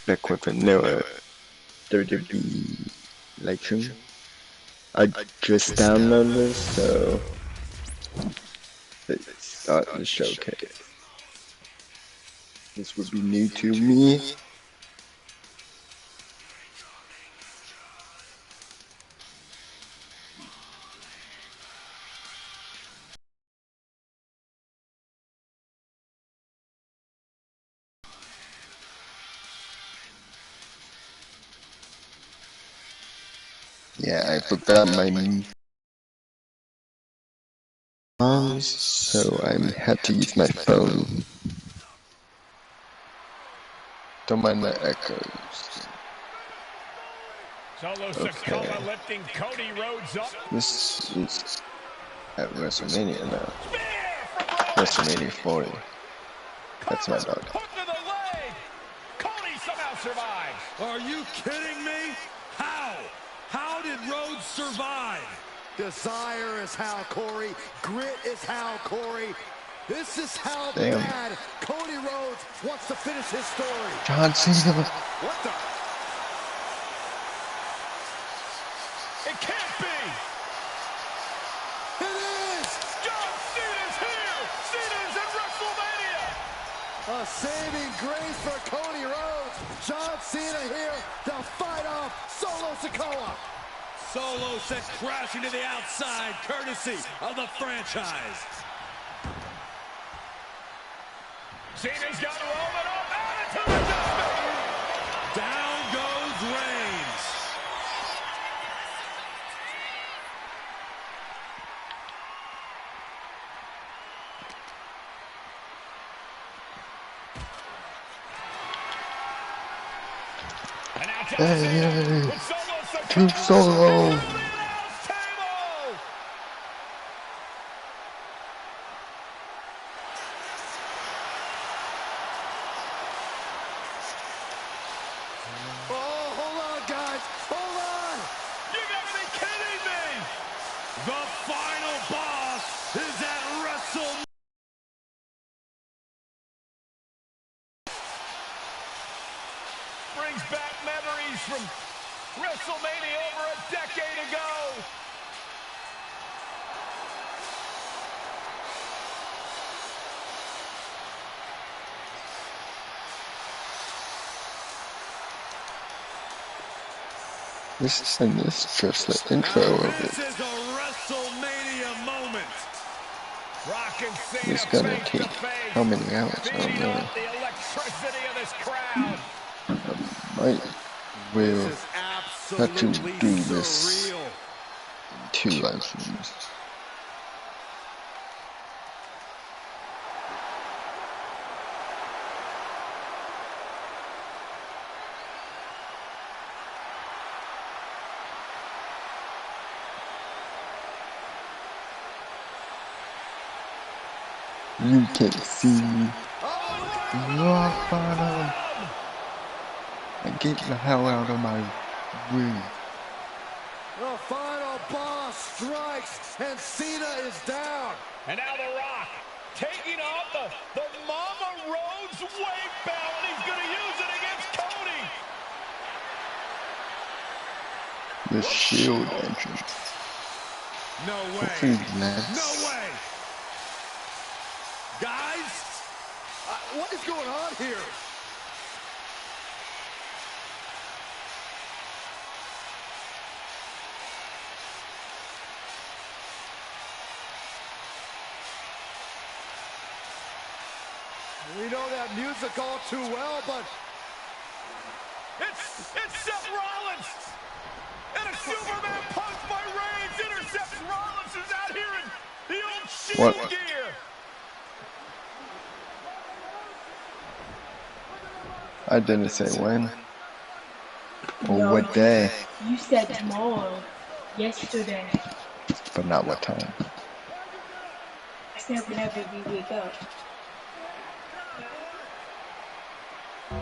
back with a new WWE election. I just downloaded this, so let's start the showcase. This would be new to me. Yeah, I forgot my arms, so I had to use my phone. Don't mind the echoes. Okay. This is at WrestleMania now. WrestleMania 40. That's my dog. Are you kidding me? How? How did Rhodes survive? Desire is how, Corey. Grit is how, Corey. This is how bad Cody Rhodes wants to finish his story. John Cena. What the? It can't be. It is. John Cena's here. Cena's at WrestleMania. A saving grace for Cody Rhodes. John Cena here to fight off Solo Sikoa. Solo sent crashing to the outside, courtesy of the franchise. Cena's got Roman off, attitude adjustment. Down goes Reigns. Hey, to Solo. Oh, hold on, guys. Hold on. You gotta be kidding me. The final boss is at WrestleMania. Brings back memories from WrestleMania over a decade ago. This is just the intro of it. This is a WrestleMania moment. Rock and Cena It's gonna take how many hours? I don't know. the electricity of this crowd. Might will have to do this in 2 live streams. You can see me. Rock bottom. And get the hell out of my room. The final boss strikes, and Cena is down. And now The Rock taking off the Mama Rhodes weight belt, and he's going to use it against Cody. The Shield entrance. No way. No way. Guys, what is going on here? We know that music all too well, but it's Seth Rollins, and a Superman punch by Reigns intercepts Rollins, who's out here in the old Shield gear. I didn't say when or what day, You said tomorrow, yesterday. but not what time. I said whenever we wake up. I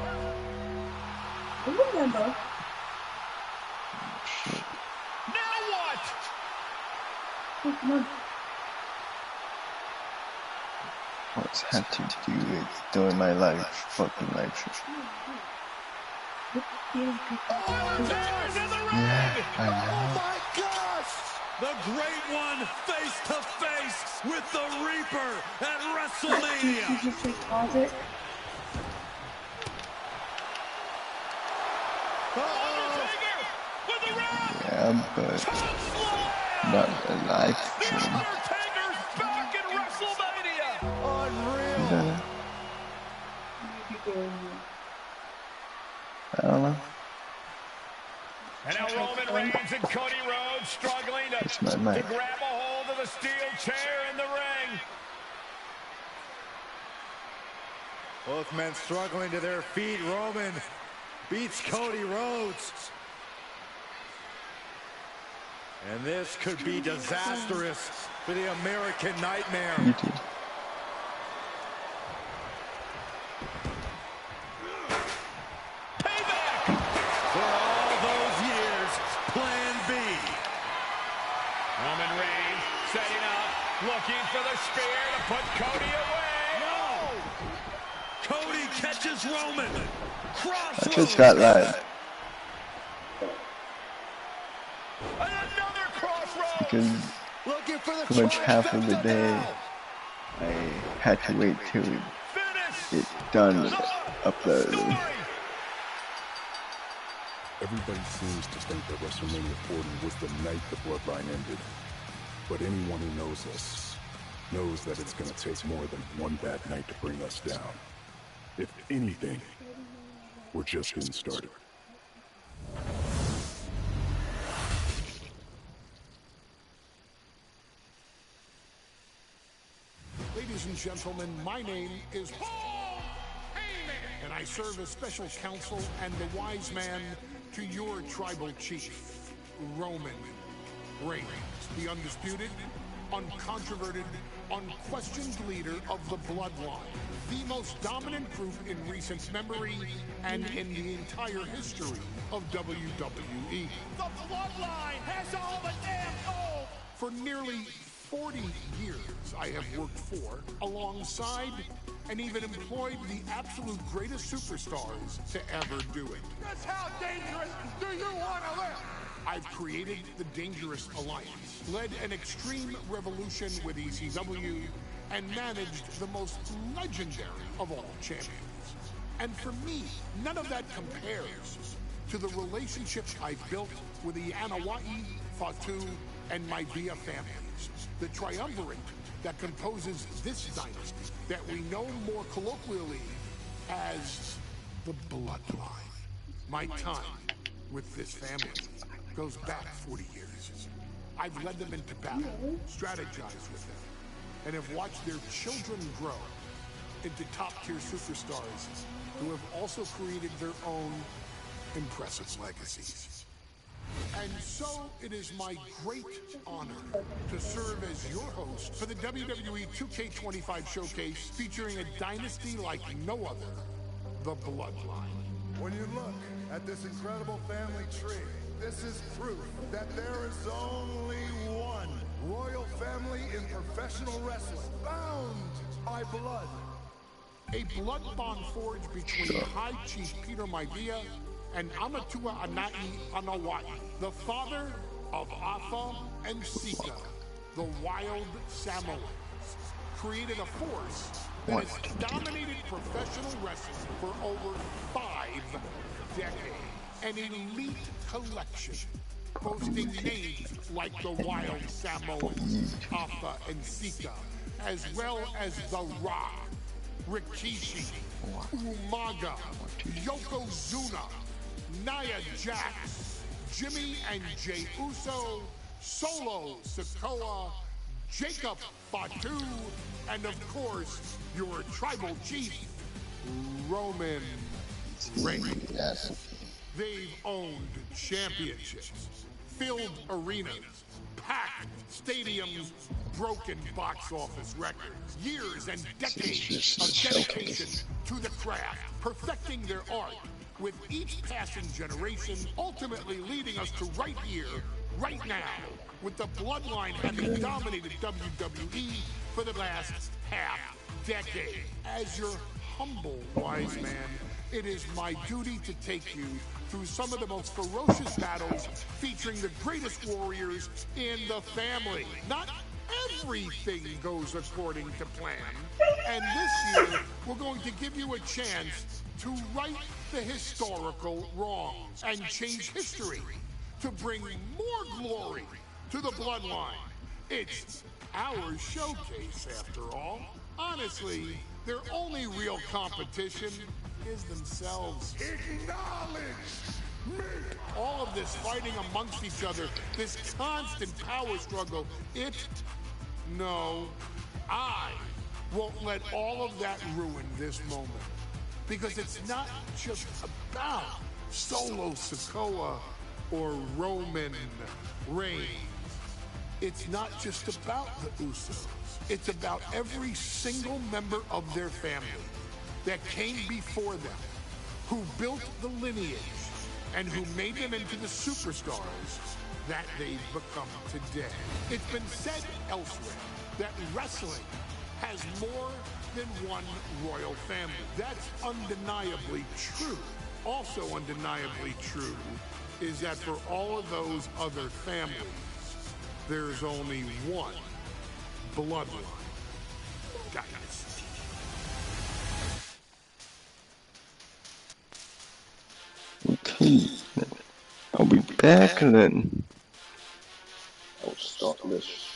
remember. Shit. Now what? No. What's had to do with doing my life fucking life shit. Yeah, I Oh know. my gosh! The Great One face to face with the Reaper at WrestleMania. Did you just pause it? Yeah, but not a live stream. Undertaker's back in WrestleMania. Unreal. Yeah. I don't know. And now Roman Reigns and Cody Rhodes struggling to grab a hold of the steel chair in the ring. Both men struggling to their feet. Roman beats Cody Rhodes. And this could be disastrous for the American Nightmare. You too. Payback! For all those years, Plan B. Roman Reigns setting up, looking for the spear to put Cody away. No! Cody catches Roman. I Crossroads. just got live And another crossroads. because Looking for the pretty much half of the trifecta day now. I had to wait till it Finish. done uploading. Everybody seems to think that WrestleMania 40 was the night the bloodline ended. But anyone who knows us knows that it's going to take more than one bad night to bring us down. If anything, we're just getting started. Ladies and gentlemen, my name is Paul Heyman, and I serve as special counsel and the wise man to your tribal chief, Roman Reigns, the undisputed, uncontroverted, unquestioned leader of the bloodline, the most dominant group in recent memory and in the entire history of WWE. The bloodline has all the damn gold. For nearly 40 years, I have worked for, alongside, and even employed the absolute greatest superstars to ever do it. Just how dangerous do you want to live? I've created the Dangerous Alliance, led an extreme revolution with ECW, and managed the most legendary of all champions. And for me, none of that compares to the relationship I've built with the Anawa'i, Fatu, and Maivia families, the triumvirate that composes this dynasty that we know more colloquially as the Bloodline. My time with this family goes back 40 years. I've led them into battle, strategized with them, and have watched their children grow into top-tier superstars who have also created their own impressive legacies. And so it is my great honor to serve as your host for the WWE 2K25 showcase featuring a dynasty like no other, the Bloodline. When you look at this incredible family tree, this is proof that there is only one royal family in professional wrestling, bound by blood. A blood bond forged between High Chief Peter Maivia and Amatua Ana'i Anawa'i, the father of Afa and Sika, the wild Samoans, created a force that has dominated professional wrestling for over 5 decades. An elite collection boasting names like the wild Samoans, Afa and Sika, as well as The Rock, Rikishi, Umaga, Yokozuna, Nia Jax, Jimmy and Jey Uso, Solo Sikoa, Jacob Fatu, and of course, your tribal chief, Roman Reigns. Yes. They've owned championships, filled arenas, packed stadiums, broken box office records, years and decades of dedication to the craft, perfecting their art with each passing generation, ultimately leading us to right here, right now, with the Bloodline having dominated WWE for the last half decade. As your humble wise man, it is my duty to take you through some of the most ferocious battles featuring the greatest warriors in the family. Not everything goes according to plan. And this year, we're going to give you a chance to right the historical wrongs and change history to bring more glory to the bloodline. It's our showcase, after all. Honestly, their only real competition is themselves. Acknowledge me! All of this fighting amongst each other, this constant power struggle, no, I won't let all of that ruin this moment. Because it's not just about Solo Sikoa or Roman Reigns. It's not just about the Usos. It's about every single member of their family that came before them, who built the lineage, and who made them into the superstars that they've become today. It's been said elsewhere that wrestling has more than one royal family. That's undeniably true. Also undeniably true is that for all of those other families, there's only one bloodline dynasty. Okay, I'll be back and then I'll start this.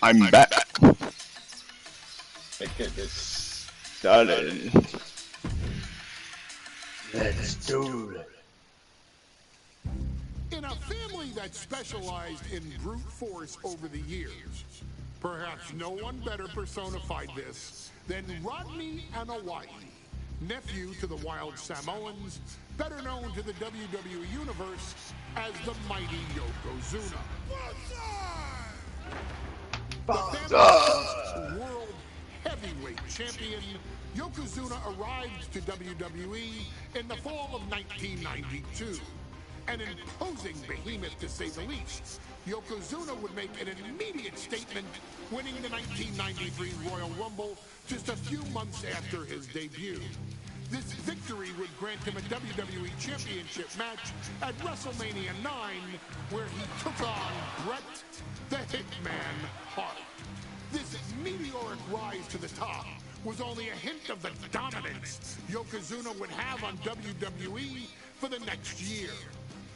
I'm back. Let's get this started. Let's do it. In a family that specialized in brute force over the years, perhaps no one better personified this than Rodney Anawai, nephew to the Wild Samoans, better known to the WWE Universe as the mighty Yokozuna. The family's world heavyweight champion, Yokozuna arrived to WWE in the fall of 1992. An imposing behemoth, to say the least, Yokozuna would make an immediate statement, winning the 1993 Royal Rumble just a few months after his debut. This victory would grant him a WWE Championship match at WrestleMania 9, where he took on Bret the Hitman Hart. This meteoric rise to the top was only a hint of the dominance Yokozuna would have on WWE for the next year.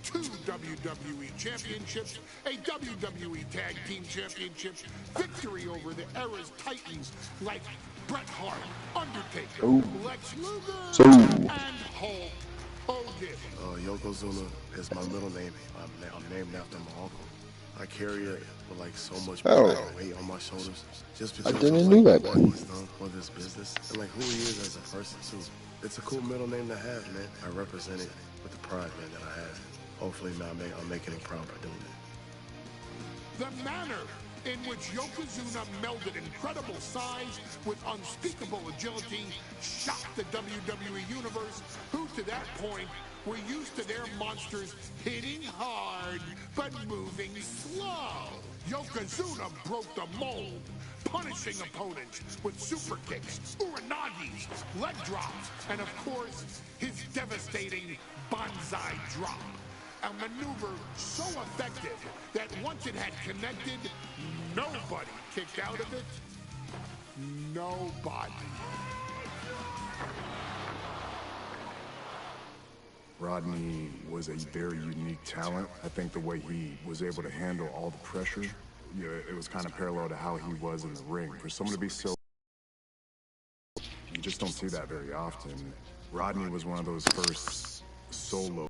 2 WWE championships, a WWE Tag Team Championship, victory over the era's titans like Bret Hart, Undertaker, Lex Luger, and Hulk Hogan. Yokozuna is my middle name. I'm named after my uncle. I carry it with like so much pride and weight on my shoulders, just because I didn't know that. What he's done for this business and like who he is as a person too. It's a cool middle name to have, man. I represent it with the pride, man, that I have. Hopefully, man, I'm making him proud by doing it. The manner in which Yokozuna melded incredible size with unspeakable agility shocked the WWE Universe, who to that point were used to their monsters hitting hard but moving slow. Yokozuna broke the mold, punishing opponents with super kicks, uranagis, leg drops, and of course, his devastating banzai drop. A maneuver so effective that once it had connected, nobody kicked out of it. Nobody. Rodney was a very unique talent. I think the way he was able to handle all the pressure, it was kind of parallel to how he was in the ring. For someone to be so, you just don't see that very often. Rodney was one of those first solo.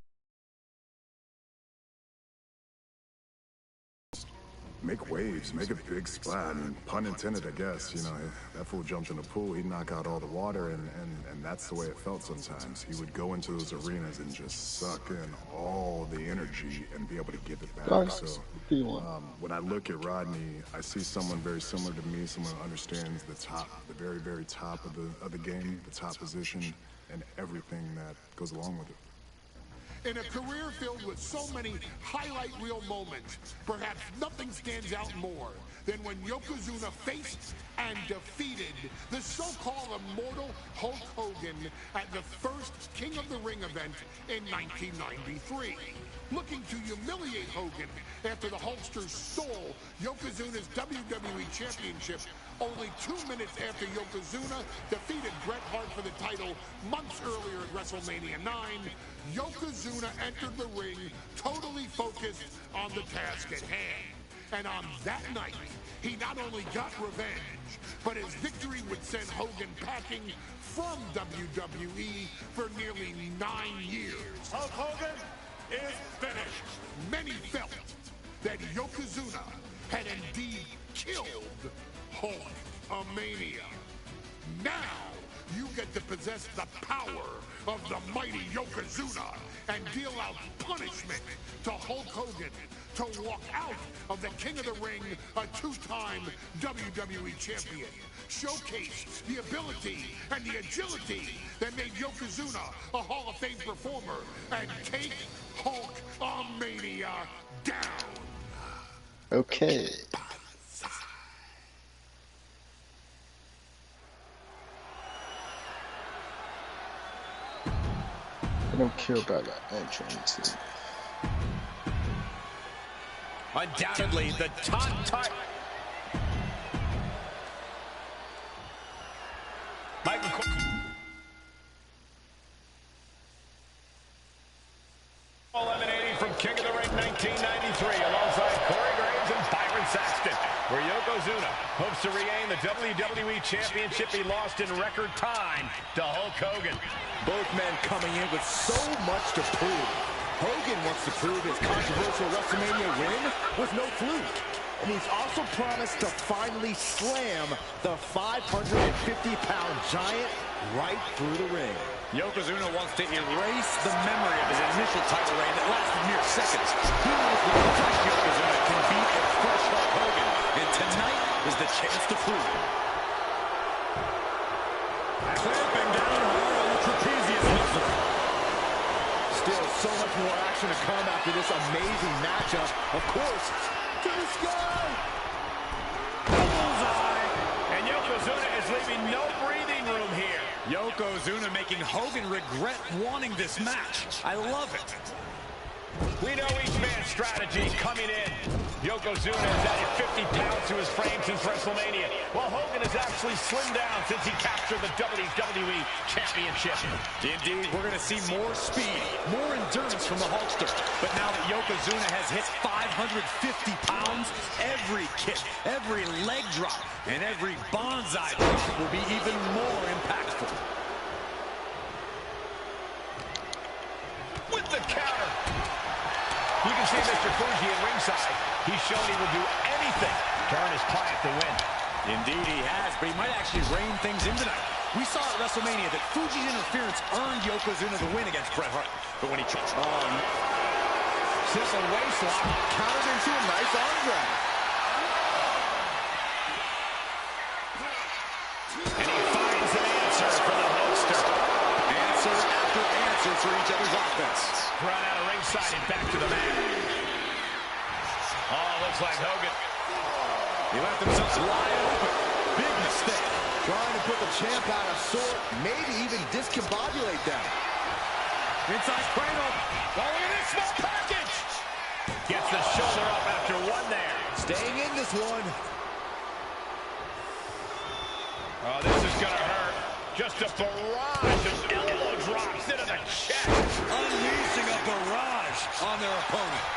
Make waves, make a big splat, and pun intended, I guess. You know, that fool jumped in the pool, he'd knock out all the water, and that's the way it felt sometimes. He would go into those arenas and just suck in all the energy and be able to give it back. So, when I look at Rodney, I see someone very similar to me, someone who understands the top, the very, very top of the game, the top position, and everything that goes along with it. In a career filled with so many highlight reel moments, perhaps nothing stands out more than when Yokozuna faced and defeated the so-called immortal Hulk Hogan at the first King of the Ring event in 1993. Looking to humiliate Hogan after the Hulkster stole Yokozuna's WWE Championship only 2 minutes after Yokozuna defeated Bret Hart for the title months earlier at WrestleMania 9, Yokozuna entered the ring totally focused on the task at hand. And on that night, he not only got revenge, but his victory would send Hogan packing from WWE for nearly 9 years. Hulk Hogan is finished. Many felt that Yokozuna had indeed killed Hulkamania. Now, you get to possess the power of the mighty Yokozuna and deal out punishment to Hulk Hogan to walk out of the King of the Ring, a 2-time WWE champion. Showcase the ability and the agility that made Yokozuna a Hall of Fame performer and take Hulkamania down. Okay. I don't care about that entrance. Undoubtedly, the top eliminating from King of the Ring 1993 alongside Corey Graves and Byron Saxton. where Yokozuna hopes to regain the WWE Championship he lost in record time to Hulk Hogan. Both men coming in with so much to prove. Hogan wants to prove his controversial WrestleMania win was no fluke. And he's also promised to finally slam the 550-pound giant right through the ring. Yokozuna wants to erase the memory of his initial title reign that lasted mere seconds. He knows that fresh Yokozuna can beat a fresh Hulk Hogan, and tonight is the chance to prove it. Clamping down hard on the trapezius muscle. Still so much more action to come after this amazing matchup. Of course, to the sky. Bullseye. And Yokozuna is leaving no breathing room here. Yokozuna making Hogan regret wanting this match. I love it. We know each man's strategy coming in. Yokozuna has added 50 pounds to his frame since WrestleMania, while Hogan has actually slimmed down since he captured the WWE Championship. Indeed, we're going to see more speed, more endurance from the Hulkster. But now that Yokozuna has hit 550 pounds, every kick, every leg drop, and every bonsai drop will be even more impactful. With the counter. You can see Mr. Fuji at ringside. He's shown he will do anything to earn his client to win. Indeed he has, but he might actually rein things in tonight. We saw at WrestleMania that Fuji's interference earned Yokozuna the win against Bret Hart. But when he tried... Simple waistlock countered into a nice arm drag. And he finds an answer for the Hulkster. Answer after answer for each other's offense. Run out of ringside and back to the mat. Oh, looks like Hogan. He left himself wide open. Big mistake. Trying to put the champ out of sort, maybe even discombobulate them. Inside cradle. Oh, look at this small package. Gets the shoulder up after one there. Staying in this one. Oh, this is going to hurt. Just a barrage of elbow drops into the chest. Unleashing a barrage on their opponent.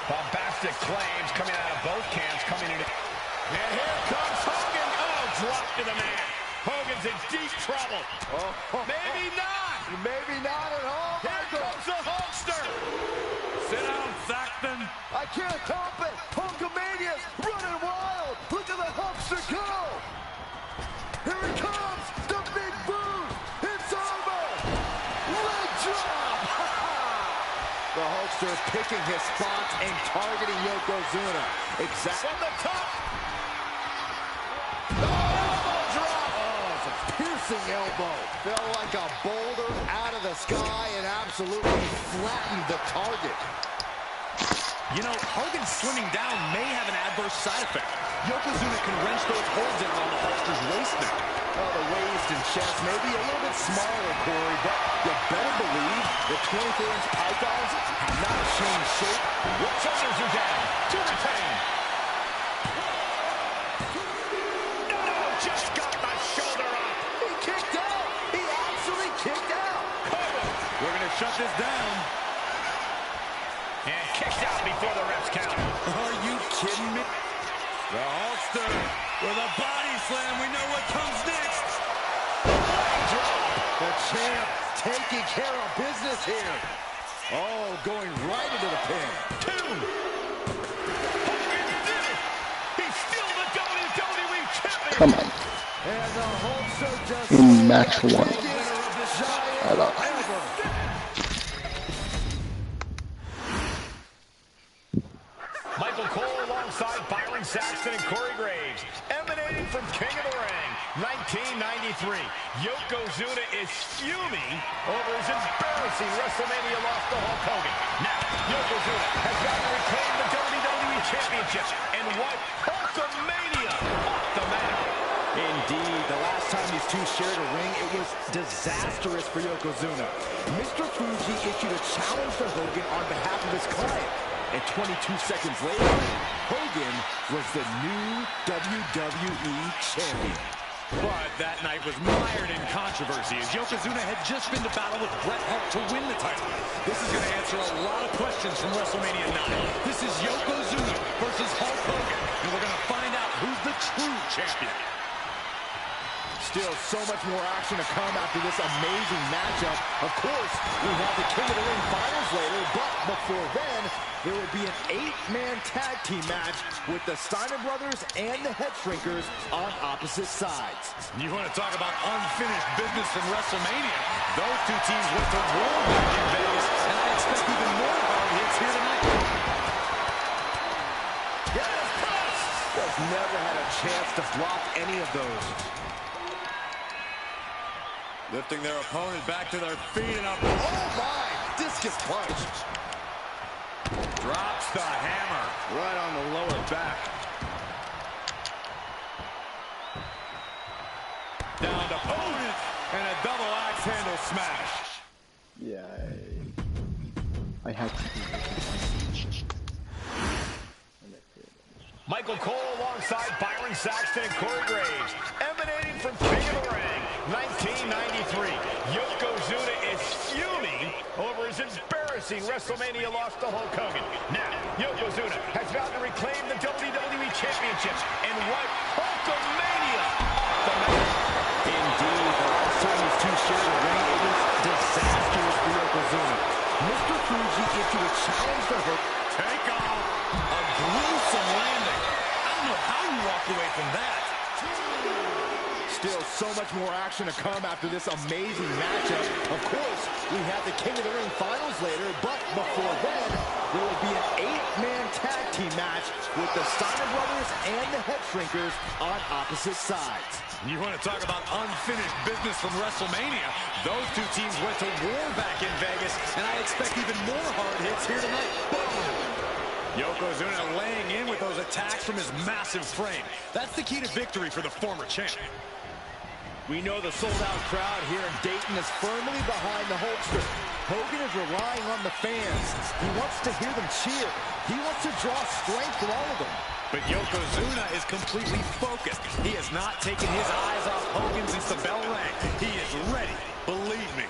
Bombastic claims coming out of both camps coming in. And here comes Hogan. Oh, drop to the mat. Hogan's in deep trouble. Oh. Maybe not. Maybe not at all. Here comes the Hulkster. Sit down, Saxton. I can't help it. Hulkamania's running wild. Look at the Hulkster go. Here he comes. The big boot. It's over. Leg drop. The Hulkster picking his spots and targeting Yokozuna. Exactly. From the top. Piercing elbow. Fell like a boulder out of the sky and absolutely flattened the target. You know, Hogan slimming down may have an adverse side effect. Yokozuna can wrench those holes in on the Hulkster's waist now. Well, the waist and chest may be a little bit smaller, Corey, but you better believe the 24-inch pythons have not changed shape. Shoulders are down. To retain. No, just got the shoulder up. He kicked out. He actually kicked out. We're going to shut this down. And kicked out before the refs count. Are you kidding me? The Hulkster with a body slam. We know what comes next. The champ taking care of business here. Oh, going right into the pin. Two. Hogan did it. He's still the WWE champion. Come on. And the Hulkster just In match one. I love it. Michael Cole alongside Byron Saxton and Corey Graves, emanating from King of the Ring, 1993. Yokozuna is fuming over his embarrassing WrestleMania loss to Hulk Hogan. Now, Yokozuna has got to reclaim the WWE Championship and wipe Hulkamania off the map. Indeed, the last time these two shared a ring, it was disastrous for Yokozuna. Mr. Fuji issued a challenge to Hogan on behalf of his client. And 22 seconds later, Hogan was the new WWE champion. But that night was mired in controversy as Yokozuna had just been to battle with Bret Hart to win the title. This is going to answer a lot of questions from WrestleMania 9. This is Yokozuna versus Hulk Hogan, and we're going to find out who's the true champion. Still so much more action to come after this amazing matchup. Of course, we have the King of the Ring finals later, but before then, there will be an 8-man tag team match with the Steiner brothers and the Head Shrinkers on opposite sides. You want to talk about unfinished business from WrestleMania? Those two teams went to war back in Vegas, and I expect even more hard hits here tonight. Yes, press! Just never had a chance to block any of those. Lifting their opponent back to their feet and up. Oh my! Discus punch. Drops the hammer. Right on the lower back. Down to opponent and a double axe handle smash. Yeah, I had to do this. Michael Cole alongside Byron Saxton and Corey Graves, emanating from King of the Ring, 1993. Yokozuna is fuming over his embarrassing WrestleMania loss to Hulk Hogan. Now, Yokozuna has vowed to reclaim the WWE Championship and wipe Hulkamania off the map. Indeed, the last time these two shared a ring, it was disastrous for Yokozuna. Mr. Fuji issued a challenge to Hulk. Take off. A gruesome landing. I don't know how you walked away from that. Still so much more action to come after this amazing matchup. Of course, we have the King of the Ring finals later, but before then, there will be an 8-man tag team match with the Steiner brothers and the Head Shrinkers on opposite sides. You want to talk about unfinished business from WrestleMania? Those two teams went to war back in Vegas, and I expect even more hard hits here tonight. Boom! Yokozuna laying in with those attacks from his massive frame. That's the key to victory for the former champ. We know the sold-out crowd here in Dayton is firmly behind the Hulkster. Hogan is relying on the fans. He wants to hear them cheer. He wants to draw strength from all of them. But Yokozuna is completely focused. He has not taken his eyes off Hogan since the bell rang. He is ready, believe me.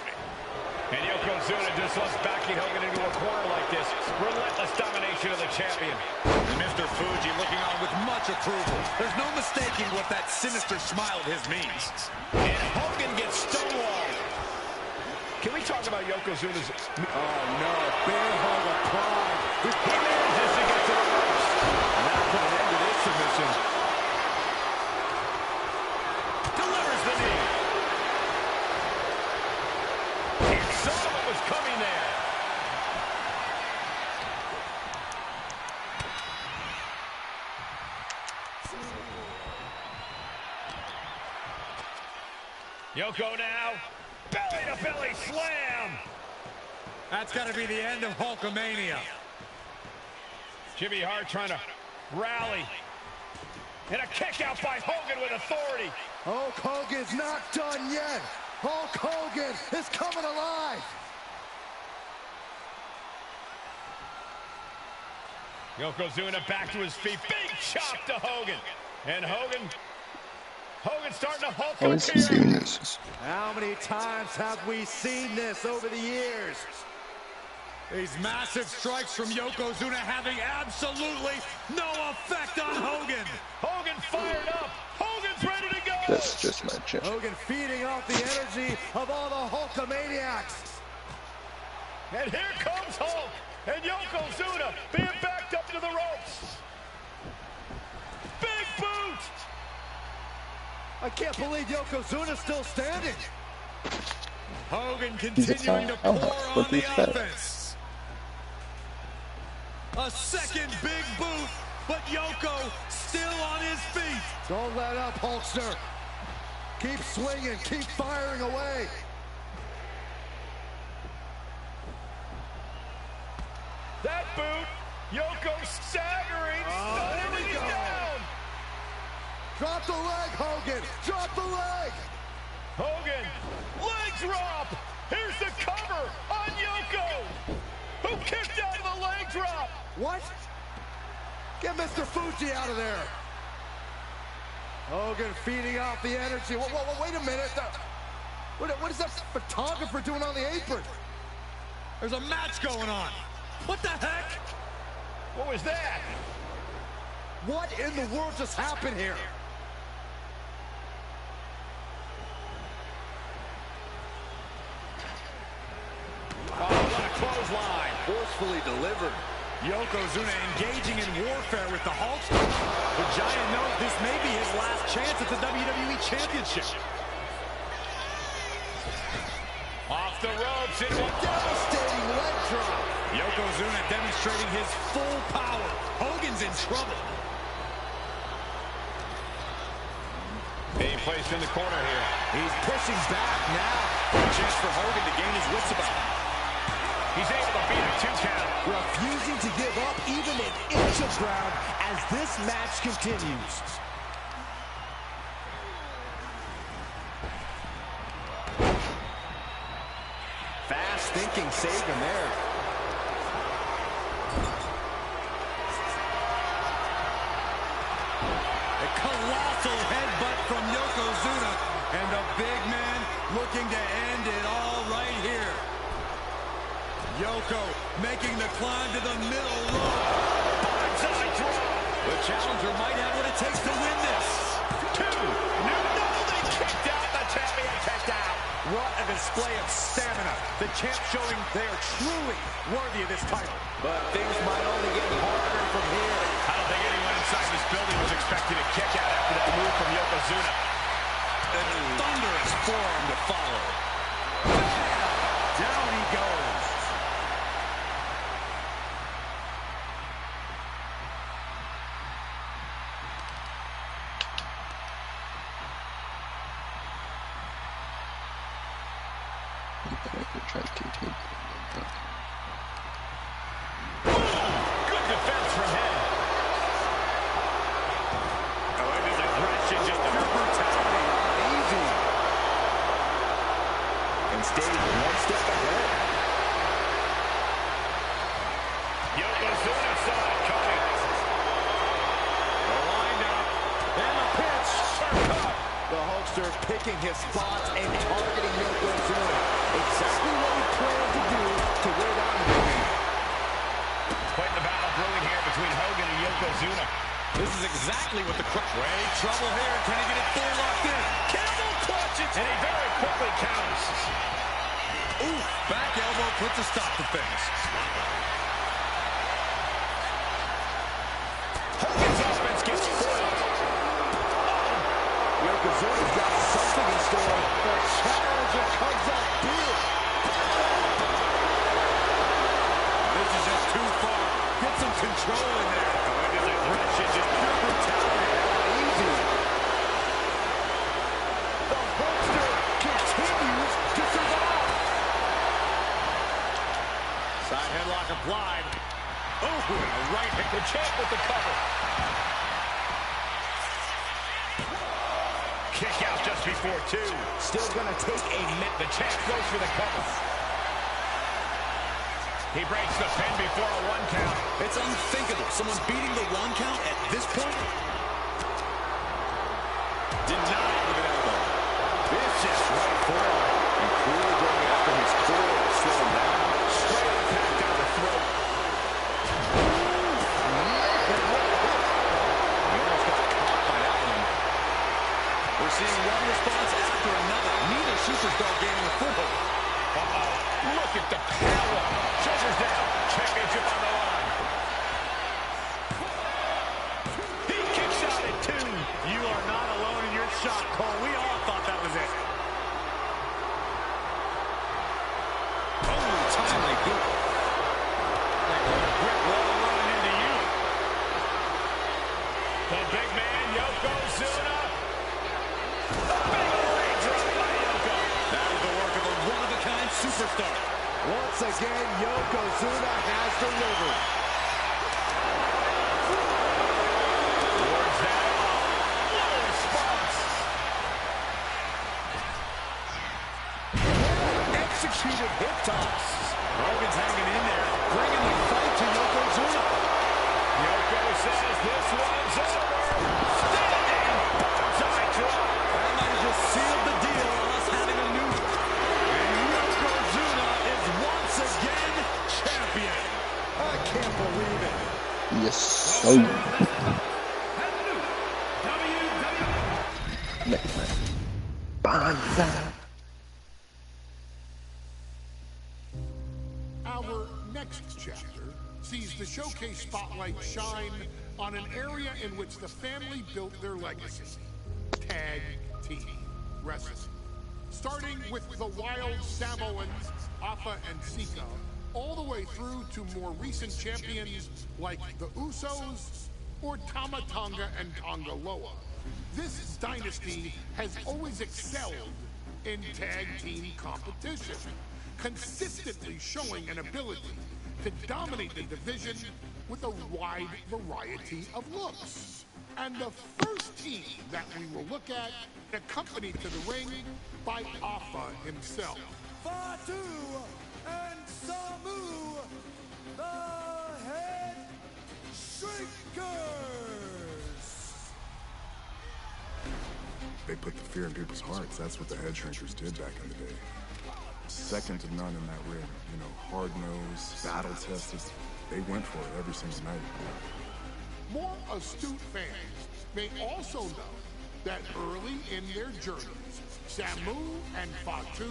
And Yokozuna just loves backing Hogan into a corner like this. Relentless domination of the champion. And Mr. Fuji looking on with much approval. There's no mistaking what that sinister smile of his means. And Hogan gets stonewalled. Can we talk about Yokozuna's... Oh, no. Bear hug of pride. He manages to get to the ropes. And that put an end to this submission. Delivers the knee. He saw what was coming there. Yoko now. Belly-to-belly slam. That's got to be the end of Hulkamania. Jimmy Hart trying to rally. And a kick out by Hogan with authority. Hulk Hogan's not done yet. Hulk Hogan is coming alive. Yokozuna back to his feet. Big chop to Hogan. And Hogan's starting to Hulk How up is he here. doing this? How many times have we seen this over the years? These massive strikes from Yokozuna having absolutely no effect on Hogan. Hogan fired up. Hogan's ready to go. That's just my chest. Hogan feeding off the energy of all the Hulkamaniacs. And here comes Hulk. And Yokozuna being backed up to the ropes. Big boot. I can't believe Yokozuna's still standing. Hogan He's a continuing to powerhouse. pour What on do you the say? offense. A second big boot, but Yoko still on his feet. Don't let up, Hulkster. Keep swinging, keep firing away. That boot. Yoko staggering. There we He's go. down. Drop the leg, Hogan. Drop the leg. Hogan. Leg drop. Here's the cover on Yoko. Who kicked out of the leg drop? What? Get Mr. Fuji out of there. Hogan feeding off the energy. Whoa, wait a minute. What is that photographer doing on the apron? There's a match going on. What the heck? What was that? What in the world just happened here? Oh, what a clothesline. Forcefully delivered. Yokozuna engaging in warfare with the Hulkster. The Giant knows this may be his last chance at the WWE Championship. Off the ropes into a Devastating leg drop. Yokozuna demonstrating his full power. Hogan's in trouble. Being placed in the corner here. He's pushing back now. A chance for Hogan to gain his wits about him. He's able to beat a 2 count. Refusing to give up even an inch of ground as this match continues. Fast thinking saved him there. A colossal headbutt from Yokozuna. And the big man looking to end it all right here. Yoko making the climb to the middle rope. Blindside throw. The challenger might have what it takes to win this. 2. No, they kicked out. The champion kicked out. What a display of stamina. The champ showing they are truly worthy of this title. But things might only get harder from here. I don't think anyone inside this building was expecting a kick out after that move from Yokozuna. A thunderous forearm to follow. Down he goes. Good defense from him. Oh, and his aggression, just pure brutality. Easy. And stayed one step ahead. Yokozuna saw it coming. The windup. And the pitch. The Hulkster picking his spots and targeting Yokozuna. Exactly what he planned to do to wear down Hogan. Quite the battle brewing here between Hogan and Yokozuna. This is exactly what the crowd. Great trouble here. Can he get it full locked in? Camel clutches. And he very quickly counters. Ooh, back elbow puts a stop to things. Hogan's offense gets foiled. Yokozuna's got something in store. The challenger comes up big. This is just too far. Get some control in there. And his aggression, just pure brutality. Easy. The Hulkster continues to survive. Side headlock applied. Oh, and a right hit. The champ with the cover. Kick out just before 2. Still gonna take a minute. The champ goes for the cover. He breaks the pin before a 1 count. It's unthinkable. Someone beating the 1 count at this point. Denied with an elbow. Vicious right forearm. And clearly going after his core to slow him down. Straight attack down the throat. We're seeing one response after another. Neither superstar gaining a foothold. Look at the power. Shoulders down. Championship on the line. He kicks out at 2. You are not alone in your shot, Cole. We all thought that was it. Oh, timely boot. Like a brick wall running into you. The big man, Yokozuna. A big leg drop by Yoko. That is the work of a one-of-a-kind superstar. Once again, Yokozuna has delivered. Towards that off. What a response. Executed hip toss. Hogan's hanging in there, bringing the fight to Yokozuna. Yoko says this one's over. Standing. Oh. Next man. Banzai. Our next chapter sees the showcase spotlight shine on an area in which the family built their legacy: tag team wrestling. Starting with the Wild Samoans, Afa and Sika, all the way through to more recent champions like the Usos or Tama Tonga and Tonga Loa. This dynasty has always excelled in tag team competition, consistently showing an ability to dominate the division with a wide variety of looks. And the first team that we will look at, accompanied to the ring by Afa himself. Fatu and Samu, the Head Shrinkers. They put the fear in people's hearts. That's what the Head Shrinkers did back in the day. Second to none in that ring. You know, hard-nosed, battle-tested. They went for it every single night. More astute fans may also know that early in their journeys, Samu and Fatu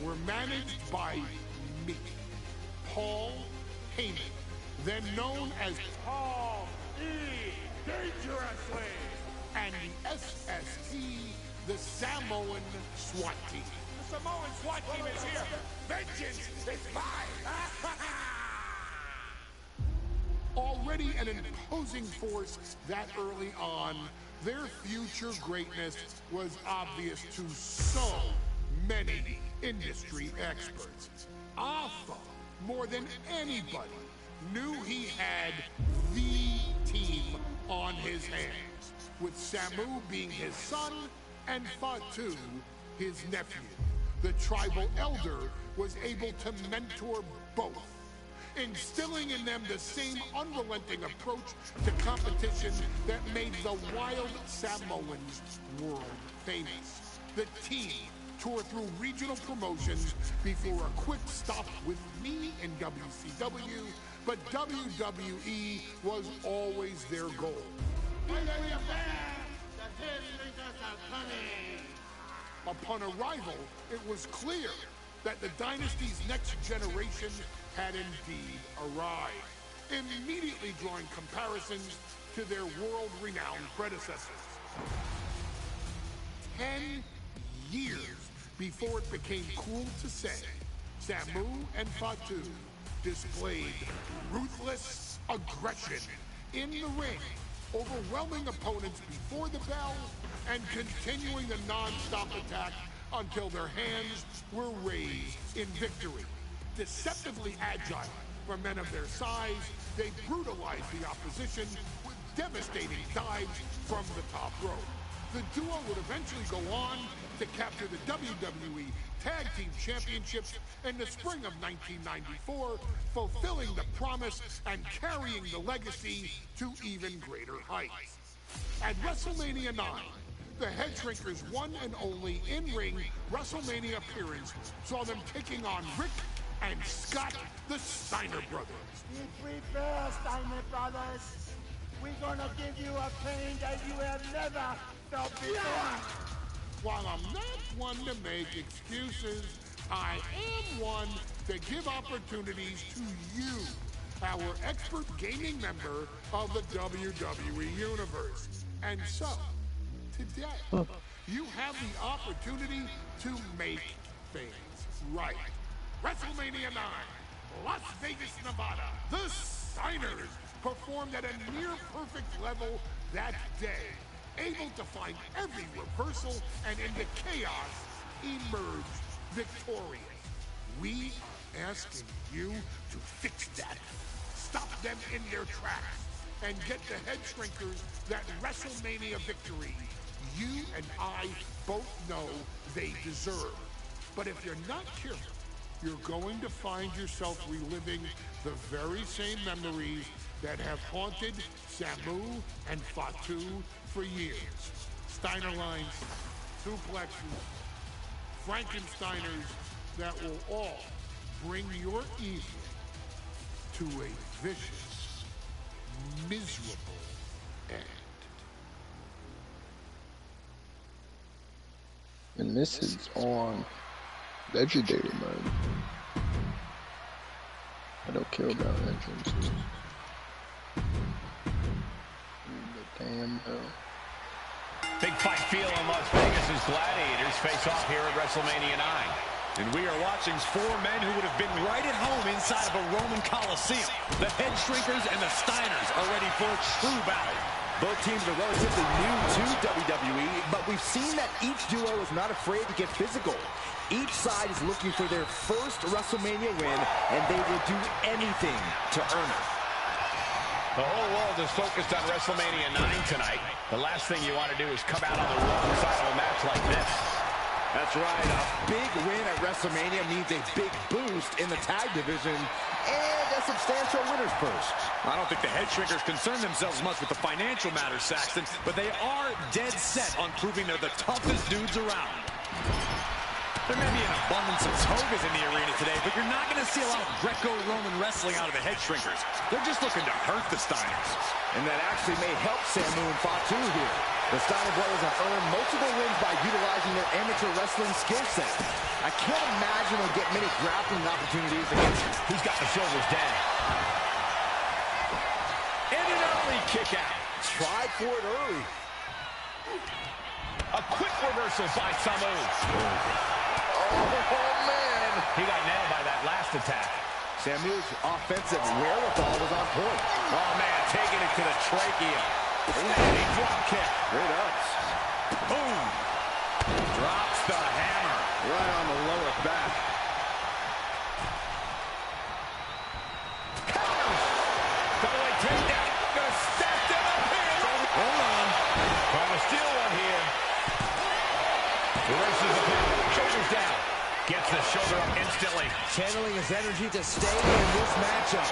were managed by me, Paul Heyman, then known as Paul E. Dangerously, and the SST, the Samoan SWAT team. The Samoan SWAT team is here. Vengeance is mine. Already an imposing force that early on, their future greatness was obvious to so many industry experts. Afa, more than anybody, knew he had the team on his hands, with Samu being his son and Fatu his nephew. The tribal elder was able to mentor both, instilling in them the same unrelenting approach to competition that made the Wild Samoans world famous. The team toured through regional promotions before a quick stop with me in WCW, but WWE was always their goal. Upon arrival, it was clear that the dynasty's next generation had indeed arrived, immediately drawing comparisons to their world-renowned predecessors. 10 years before it became cool to say, Samu and Fatu displayed ruthless aggression in the ring, overwhelming opponents before the bell and continuing the non-stop attack until their hands were raised in victory. Deceptively agile for men of their size, they brutalized the opposition with devastating dives from the top rope. The duo would eventually go on to capture the WWE Tag Team Championships in the spring of 1994, fulfilling the promise and carrying the legacy to even greater heights. At WrestleMania 9, the Head Shrinkers' one and only in-ring WrestleMania appearance saw them taking on Rick and Scott, the Steiner brothers. Be prepared, Steiner brothers. We're gonna give you a pain that you have never felt before. While I'm not one to make excuses, I am one to give opportunities to you, our expert gaming member of the WWE Universe. And so, today, you have the opportunity to make things right. WrestleMania 9, Las Vegas, Nevada. The Steiners performed at a near-perfect level that day, able to find every reversal and into chaos emerged victorious. We are asking you to fix that, stop them in their tracks, and get the Head Shrinkers that WrestleMania victory you and I both know they deserve. But if you're not careful, you're going to find yourself reliving the very same memories that have haunted Samu and Fatu for years. Steiner lines, suplexes, Frankensteiners that will all bring your evening to a vicious miserable end. And this is on legendary mode. I don't care about entrances. The damn hell. Big fight feel in Las Vegas as Gladiators face off here at WrestleMania 9. And we are watching four men who would have been right at home inside of a Roman Coliseum. The Head Shrinkers and the Steiners are ready for a true battle. Both teams are relatively new to WWE, but we've seen that each duo is not afraid to get physical. Each side is looking for their first WrestleMania win, and they will do anything to earn it. The whole world is focused on WrestleMania 9 tonight. The last thing you want to do is come out on the wrong side of a match like this. That's right. A big win at WrestleMania means a big boost in the tag division and a substantial winner's purse. I don't think the Head Shrinkers concern themselves much with the financial matters, Saxton, but they are dead set on proving they're the toughest dudes around. There may be an abundance of togas in the arena today, but you're not going to see a lot of Greco-Roman wrestling out of the Head Shrinkers. They're just looking to hurt the Steiners. And that actually may help Samu and Fatu here. The Steiner brothers have earned multiple wins by utilizing their amateur wrestling skill set. I can't imagine they'll get many grappling opportunities against him. He's got the shoulders down. And an early kick out. Tried for it early. A quick reversal by Samu. Oh, man. He got nailed by that last attack. Samu's offensive wherewithal was on point. Oh, man, taking it to the trachea. Standing drop kick. Great ups. Boom. Drops the hammer. Right on the lower back. Counters. Double leg takedown. Gonna stack them up here. Hold on. Trying to steal one here. Erases the pin. Shoulders down. Gets the shoulder up instantly. Channeling his energy to stay in this matchup.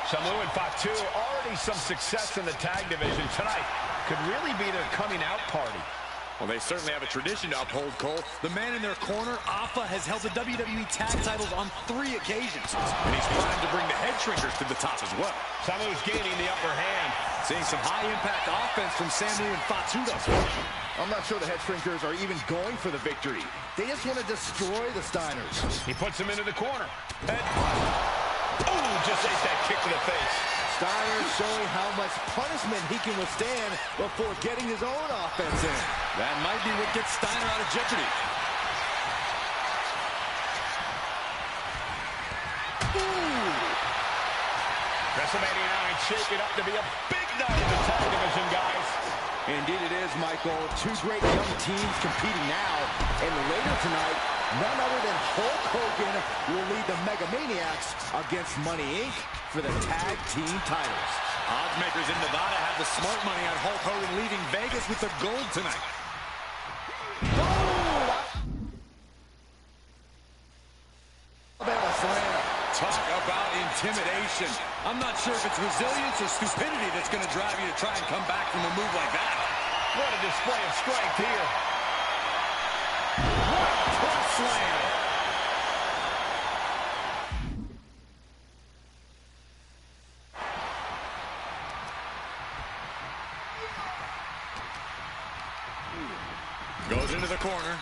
Samu and Fatu already some success in the tag division tonight. Could really be their coming out party. Well, they certainly have a tradition to uphold, Cole. The man in their corner, Alpha, has held the WWE tag titles on 3 occasions. And he's primed to bring the Head Shrinkers to the top as well. Samu's gaining the upper hand. Seeing some high-impact offense from Samu and Fatu thus far. I'm not sure the Head Shrinkers are even going for the victory. They just want to destroy the Steiners. He puts them into the corner. And ooh, just ate that kick to the face. Steiner showing how much punishment he can withstand before getting his own offense in. That might be what gets Steiner out of jeopardy. Ooh. WrestleMania 9 shaping up to be a big night in the tag division, guys. Indeed it is, Michael. 2 great young teams competing now. And later tonight, none other than Hulk Hogan will lead the Mega Maniacs against Money Inc. for the tag team titles. Oddsmakers in Nevada have the smart money on Hulk Hogan leaving Vegas with the gold tonight. Talk about intimidation. I'm not sure if it's resilience or stupidity that's going to drive you to try and come back from a move like that. What a display of strength here. What a cross slam. Goes into the corner.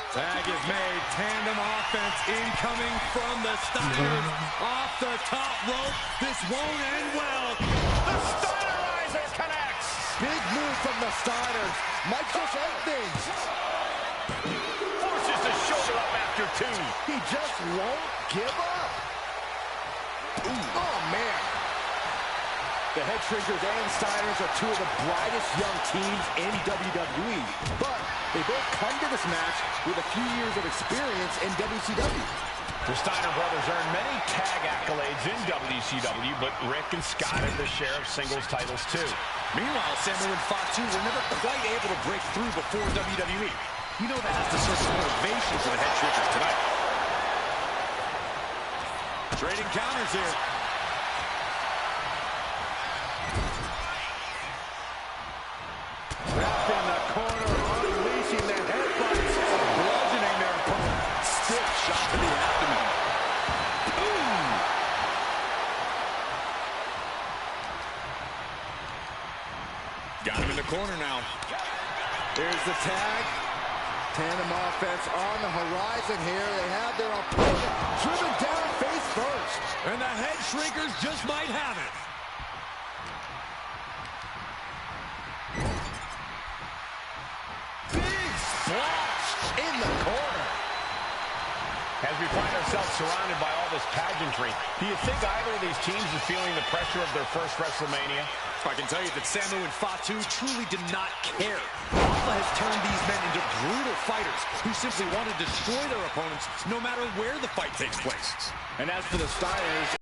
Tag is made. Tandem offense incoming from the Steiners. Off the top rope. This won't end well. The Steinerizer connects. Big move from the Steiners. Might just end things. Forces the shoulder up after 2. He just won't give up. Ooh. Oh, man. The Head Shrinkers and Steiners are 2 of the brightest young teams in WWE. But they both come to this match with a few years of experience in WCW. The Steiner brothers earned many tag accolades in WCW, but Rick and Scott have their share of singles titles too. Meanwhile, Samu and Fatu were never quite able to break through before WWE. You know that has to serve as motivation for the Head Shrinkers tonight. Trading counters here. Trapped in the corner, unleashing the headbutts, bludgeoning their opponent. Stiff shot to the abdomen. corner now. Here's the tag. Tandem offense on the horizon here. They have their opponent driven down face first. And the head shrinkers just might have it. Big splash in the corner. As we find ourselves surrounded by all this pageantry, do you think either of these teams is feeling the pressure of their first WrestleMania? I can tell you that Samu and Fatu truly did not care. Alpha has turned these men into brutal fighters who simply want to destroy their opponents no matter where the fight takes place. And as for the Steiners,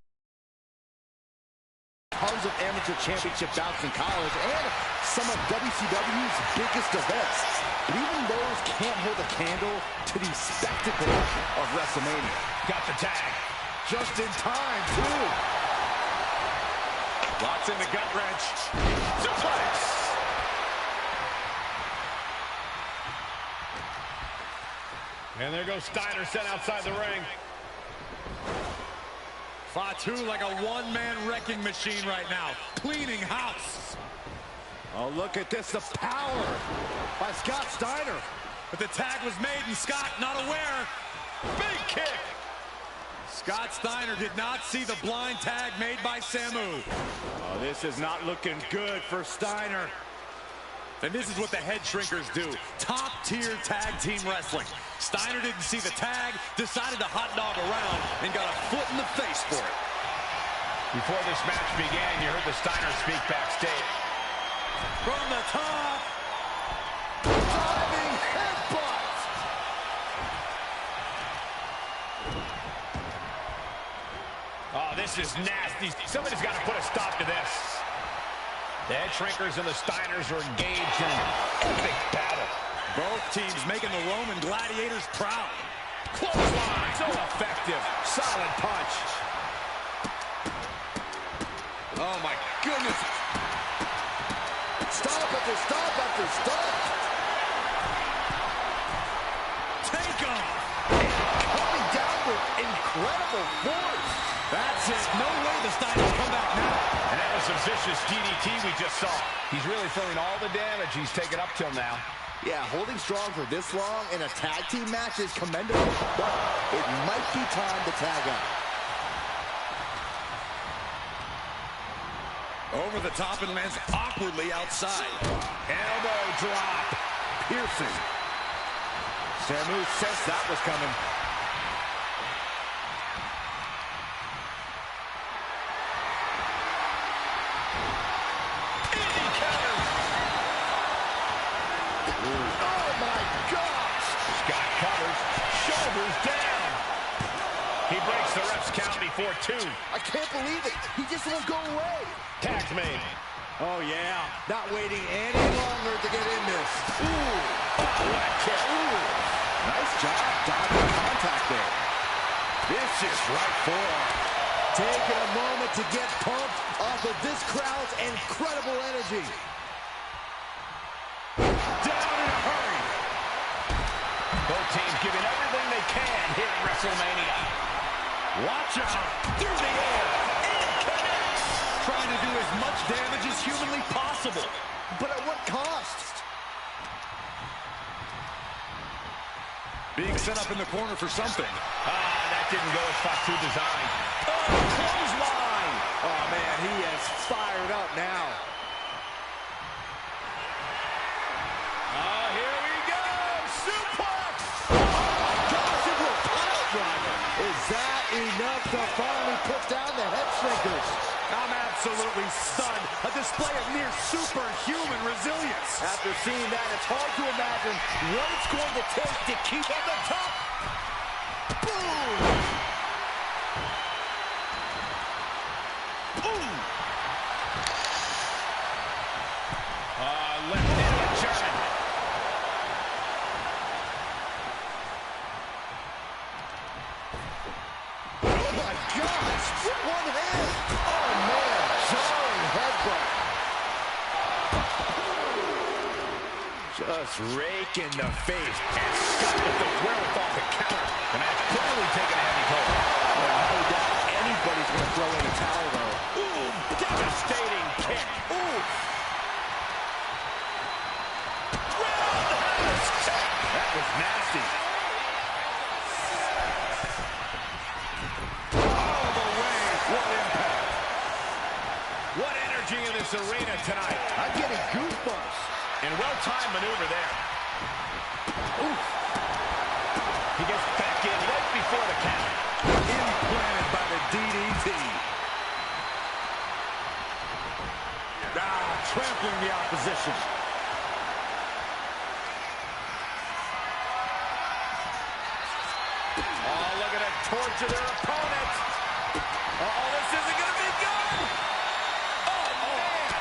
tons of amateur championship bouts in college and some of WCW's biggest events. But even those can't hold a candle to the spectacle of WrestleMania. Got the tag. Just in time, too. Lots in the gut wrench. Suplex. And there goes Steiner sent outside the ring. Fatu like a one-man wrecking machine right now, cleaning house. Oh, look at this, the power by Scott Steiner. But the tag was made and Scott not aware. Big kick. Scott Steiner did not see the blind tag made by Samu. Oh, this is not looking good for Steiner. And this is what the head shrinkers do. Top-tier tag team wrestling. Steiner didn't see the tag, decided to hot dog around, and got a foot in the face for it. Before this match began, you heard the Steiner speak backstage. From the top. Diving headbutt. Oh, this is nasty. Somebody's got to put a stop to this. The head shrinkers and the Steiners are engaged in an epic battle. Both teams making the Roman gladiators proud. Clothesline, so effective. Solid punch. Oh, my goodness. Stop after stop after stop. Take off. Coming down with incredible force. That's it. No way the Steiners come back now. And that was some vicious DDT we just saw. He's really feeling all the damage he's taken up till now. Yeah, holding strong for this long in a tag team match is commendable, but it might be time to tag out. Over the top and lands awkwardly outside. Elbow drop. Piercing. Samu sensed that was coming. Down. He breaks the ref's count before 2. I can't believe it. He just won't go away. Tag's made. Oh, yeah. Not waiting any longer to get in this. Ooh. Oh, what a kick. Ooh. Nice job dodging contact there. Vicious right forearm. Taking a moment to get pumped off of this crowd's incredible energy. Down in a hurry. Both teams giving everything they can here at WrestleMania. Watch out. Through the air. It connects. Trying to do as much damage as humanly possible. But at what cost? Being set up in the corner for something. That didn't go as Fatu designed. Oh, clothesline. Oh, man, he is fired up now. Here we go. Suplex. Gosh, into a pile driver. Is that enough to finally put down the head shrinkers? I'm absolutely stunned. A display of near superhuman resilience. After seeing that, it's hard to imagine what it's going to take to keep on the top. Boom! Boom! Left into a German. Oh my gosh! With one hand! Oh man! Jarring headbutt. Just rake in the face. And Scott with the wherewithal to counter. The match clearly taking a heavy toll. No doubt anybody's going to throw in a towel, though. Ooh, devastating kick. Ooh! nasty. All the way. What impact. What energy in this arena tonight. I'm getting goosebumps. And well-timed maneuver there. Oof. He gets back in right before the count. Implanted by the DDT. Trampling the opposition. Oh, look at it torture their opponent. Uh-oh, this isn't going to be good. Oh, man.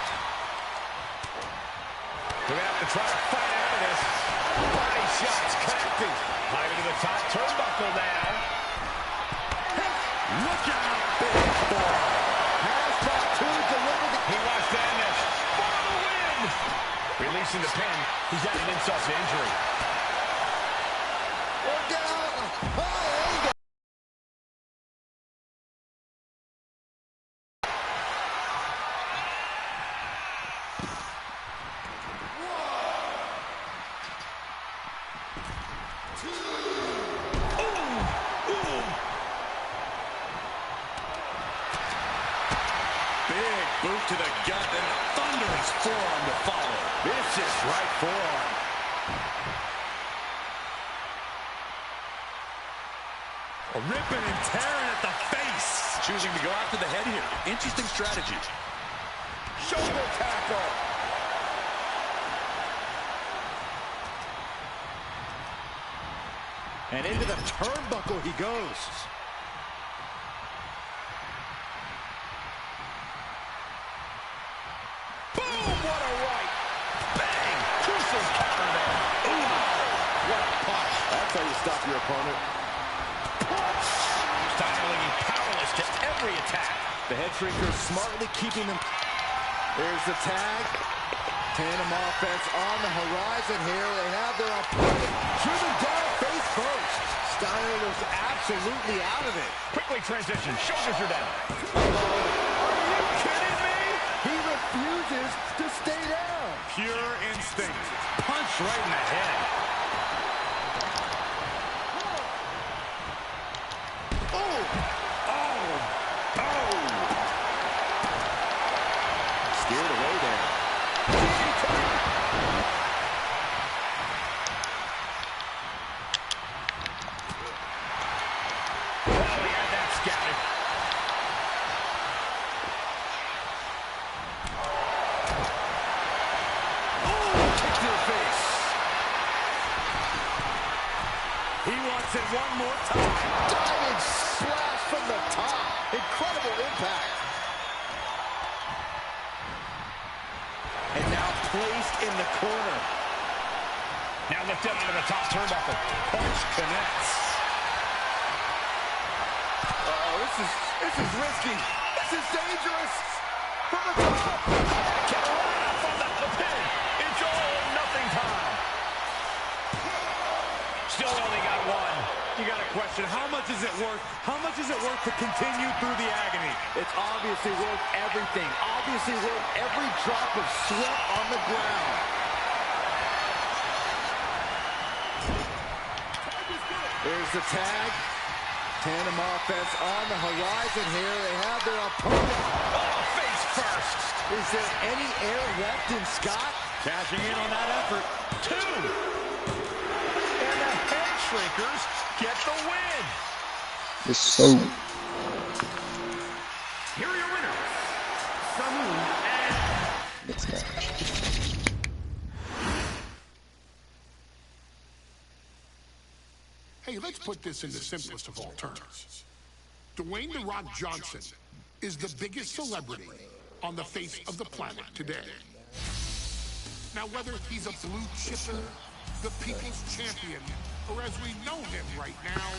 They're going to have to try to fight out of this. Body shots connecting. Climbing to the top turnbuckle now. Look out, big boy. Has brought two delivered. He wants to end this. For the win. Releasing the pin. He's adding insult to injury. Look out. Oh, there you go. Big boot to the gut and a thunderous forearm to follow. Vicious right forearm. Ripping and tearing at the face. Choosing to go after the head here. Interesting strategy. Shoulder tackle. And into the turnbuckle he goes. Boom! What a right. Bang! Crucial counter there. Ooh! What a punch. That's how you stop your opponent. Styling powerless to every attack. The head shrinker smartly keeping them. There's the tag. Tandem offense on the horizon here. They have their opponent driven down face first. Steiner was absolutely out of it. Quickly transition. Shoulders are down. Are you kidding me? He refuses to stay down. Pure instinct. Punch right in the head. Oh! Oh! Oh! Steered away there. Oh, he had that scouted. Kick to the face. He wants it one more time. Diving slash from the top. Incredible impact. And now placed in the corner. Now lifted onto the top turnbuckle. Punch connects. This is risky. This is dangerous. From the top. Get right up on the pin. It's all or nothing time. Still only got one. You got to question, how much is it worth? How much is it worth to continue through the agony? It's obviously worth everything. Obviously worth every drop of sweat on the ground. There's the tag. Tandem offense on the horizon here. They have their opponent. Oh, face first. Is there any air left in Scott? Cashing in on that effort. Two. And the head shrinkers get the win. It's so... Here are your winners. Samu and... Next match. Hey, let's put this in the simplest of all terms. Dwayne "The Rock" Johnson is the biggest celebrity on the face of the planet today. Now, whether he's a blue chipper, the people's champion, or as we know him right now,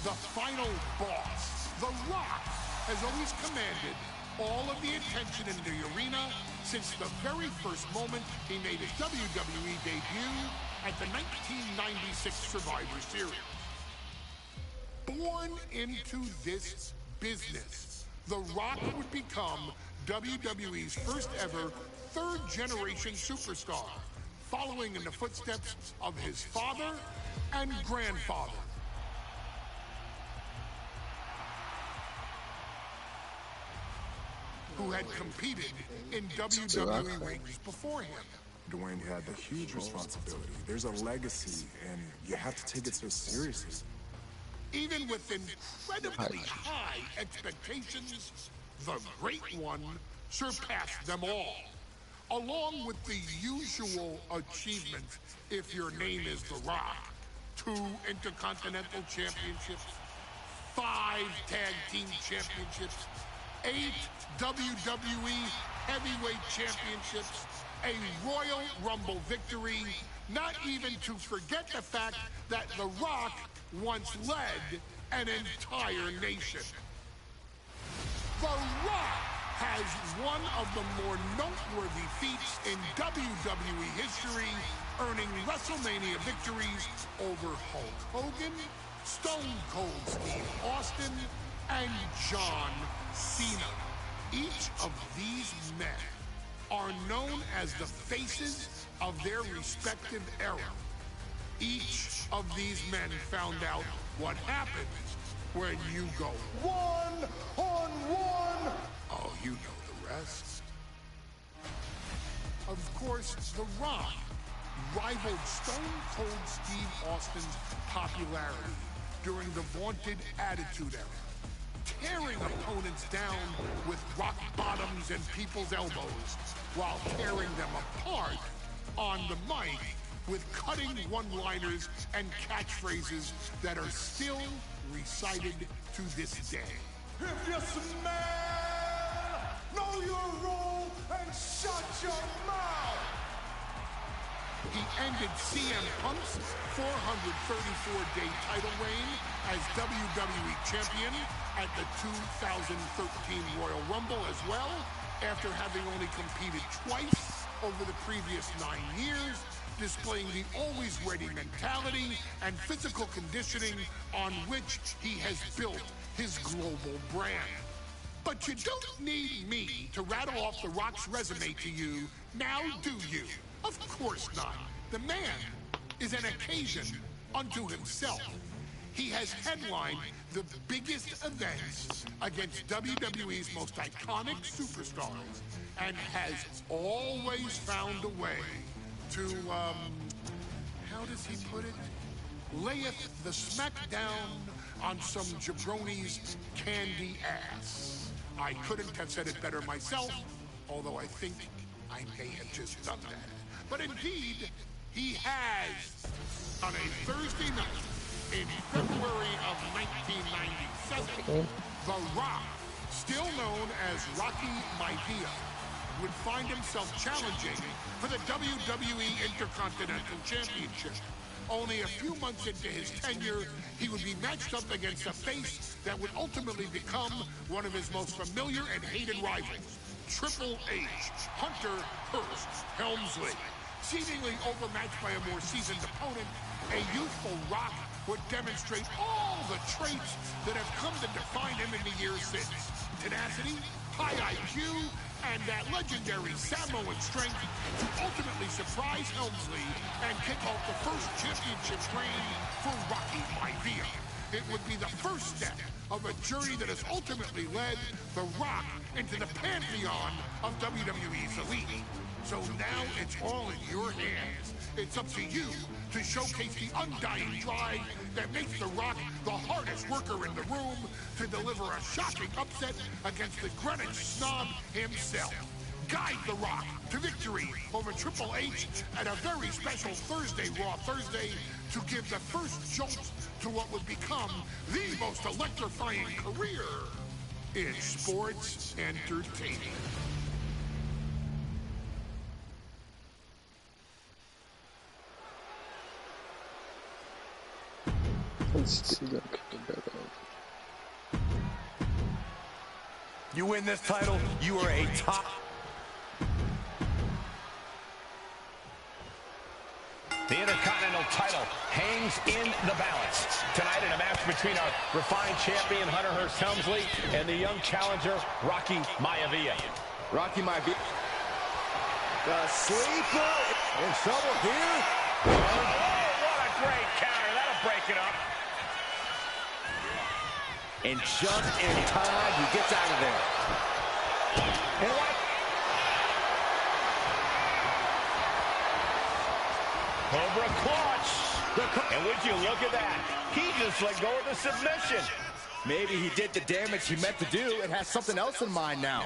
the final boss, The Rock has always commanded all of the attention in the arena since the very first moment he made his WWE debut at the 1996 Survivor Series. Born into this business, The Rock would become WWE's first ever third-generation superstar, following in the footsteps of his father and grandfather. Who had competed in WWE rings before him. Dwayne had the huge responsibility. There's a legacy, and you have to take it so seriously. Even with incredibly high expectations, the Great One surpassed them all. Along with the usual achievements, if your name is The Rock: 2 Intercontinental Championships, 5 Tag Team Championships, 8 WWE Heavyweight Championships, a Royal Rumble victory, not even to forget the fact that The Rock once led an entire nation. The Rock has one of the more noteworthy feats in WWE history, earning WrestleMania victories over Hulk Hogan, Stone Cold Steve Austin, and John Cena. Each of these men are known as the faces of their respective era. Each of these men found out what happens when you go one-on-one. Oh, you know the rest. Of course, The Rock rivaled Stone Cold Steve Austin's popularity during the vaunted Attitude Era, tearing opponents down with rock bottoms and people's elbows while tearing them apart on the mic with cutting one-liners and catchphrases that are still recited to this day. If you smell, know your role and shut your mouth. He ended CM Punk's 434-day title reign as WWE Champion at the 2013 Royal Rumble as well, after having only competed twice over the previous 9 years, displaying the always-ready mentality and physical conditioning on which he has built his global brand. But you don't need me to rattle off The Rock's resume to you, now do you? Of course not. The man is an occasion unto himself. He has headlined the biggest events against WWE's most iconic superstars and has always found a way to, how does he put it? Layeth the smackdown on some jabroni's candy ass. I couldn't have said it better myself, although I think I may have just done that. But indeed, he has, on a Thursday night in February of 1997, The Rock, still known as Rocky Maivia, would find himself challenging for the WWE Intercontinental Championship. Only a few months into his tenure, he would be matched up against a face that would ultimately become one of his most familiar and hated rivals, Triple H, Hunter Hearst Helmsley. Seemingly overmatched by a more seasoned opponent, a youthful Rock would demonstrate all the traits that have come to define him in the years since. Tenacity, high IQ, and that legendary Samoan strength to ultimately surprise Helmsley and kick off the first championship reign for Rocky Maivia. It would be the first step of a journey that has ultimately led The Rock into the pantheon of WWE's elite. So now it's all in your hands. It's up to you to showcase the undying drive that makes The Rock the hardest worker in the room to deliver a shocking upset against the Greenwich snob himself. Guide The Rock to victory over Triple H at a very special Thursday Raw Thursday to give the first jolt to what would become the most electrifying career in sports entertainment. You win this title, you are a top. The Intercontinental title hangs in the balance. Tonight in a match between our refined champion, Hunter Hearst Helmsley, and the young challenger, Rocky Maivia. Rocky Maivia. The sleeper in trouble here. Oh, what a great counter break it up. And just in time, he gets out of there. And what? Cobra clutch. And would you look at that? He just let go of the submission. Maybe he did the damage he meant to do and has something else in mind now.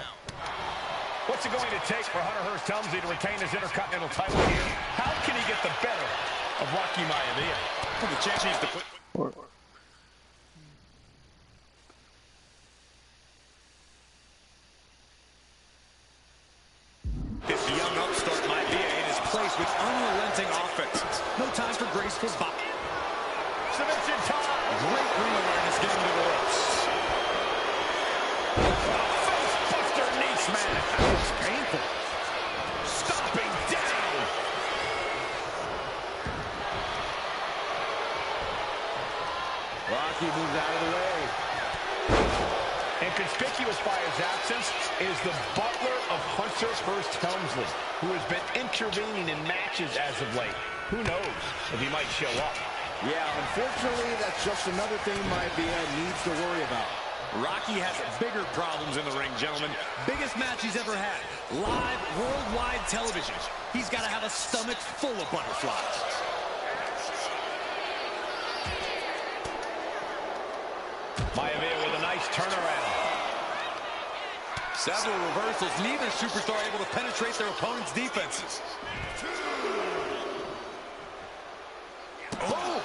What's it going to take for Hunter Hearst Helmsley to retain his Intercontinental title here? How can he get the better of Rocky Maivia? For the champ needs to put... This young upstart Maivia in his place with unrelenting offense. No time for graceful bop. Submission time. Great ring awareness getting to the ropes. Face buster knee smash. That was painful. Stomping down. Rocky moves out of the way. And conspicuous by his absence is the butler of Hunter Hearst Helmsley, who has been intervening in matches as of late. Who knows if he might show up. Yeah, unfortunately, that's just another thing Maivia needs to worry about. Rocky has bigger problems in the ring, gentlemen. Biggest match he's ever had. Live, worldwide television. He's got to have a stomach full of butterflies. Maivia with a nice turnaround. Several reversals. Neither superstar able to penetrate their opponent's defenses. Oh!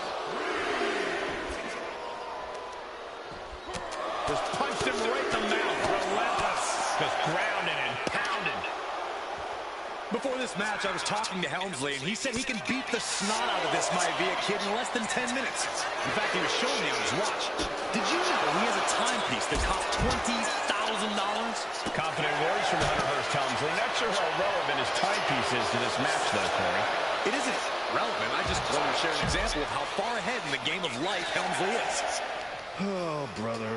Just punched him right in the mouth. Relentless. Just grounding and pounding. Before this match, I was talking to Helmsley, and he said he can beat the snot out of this Maivia kid in less than 10 minutes. In fact, he was showing me on his watch. Did you know he has a timepiece that costs $20,000? Confident words from Hunter Hearst Helmsley. Not sure how relevant his timepiece is to this match, though, Corey. It isn't relevant. I just wanted to share an example of how far ahead in the game of life Helmsley is. Oh, brother.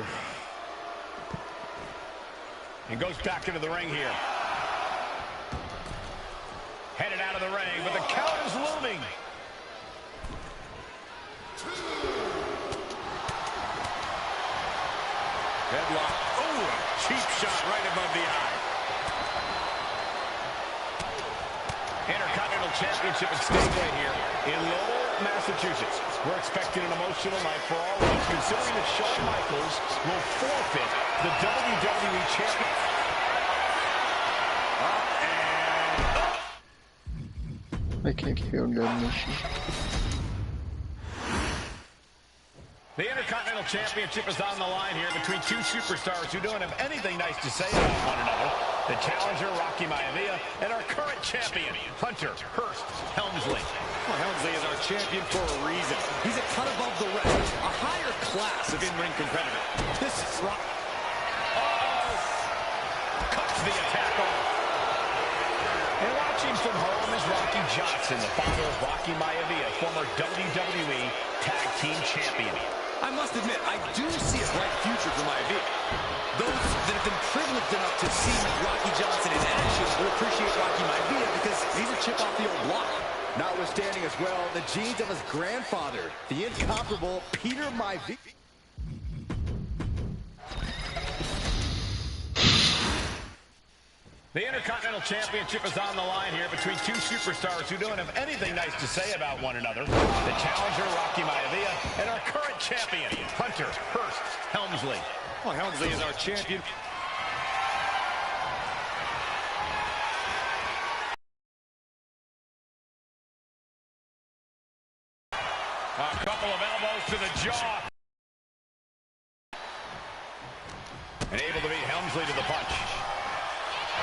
And goes back into the ring here. Headed out of the ring, but the count is looming. Headlock. Oh, cheap shot right above the eye. Intercontinental Championship at stake right here in Lowell, Massachusetts. We're expecting an emotional night for all of us, considering that Shawn Michaels will forfeit the WWE Championship. I can't hear the mission. The Intercontinental Championship is on the line here between two superstars who don't have anything nice to say about one another. The challenger, Rocky Maivia, and our current champion, Hunter Hearst Helmsley. Well, Helmsley is our champion for a reason. He's a cut above the rest, a higher class of in-ring competitor. This is Rock. Oh! Cuts the attack off. And watching from home is Rocky Johnson, the father of Rocky Maivia, former WWE Tag Team Champion. I must admit, I do see a bright future for Maivia. Those that have been privileged enough to see Rocky Johnson in action will appreciate Rocky Maivia because he's a chip off the old block. Notwithstanding as well, the genes of his grandfather, the incomparable Peter Maivia. The Intercontinental Championship is on the line here between two superstars who don't have anything nice to say about one another. The challenger, Rocky Maivia, and our current champion, Hunter Hearst Helmsley. Well, Helmsley is our champion. A couple of elbows to the jaw. And able to beat Helmsley to the punch.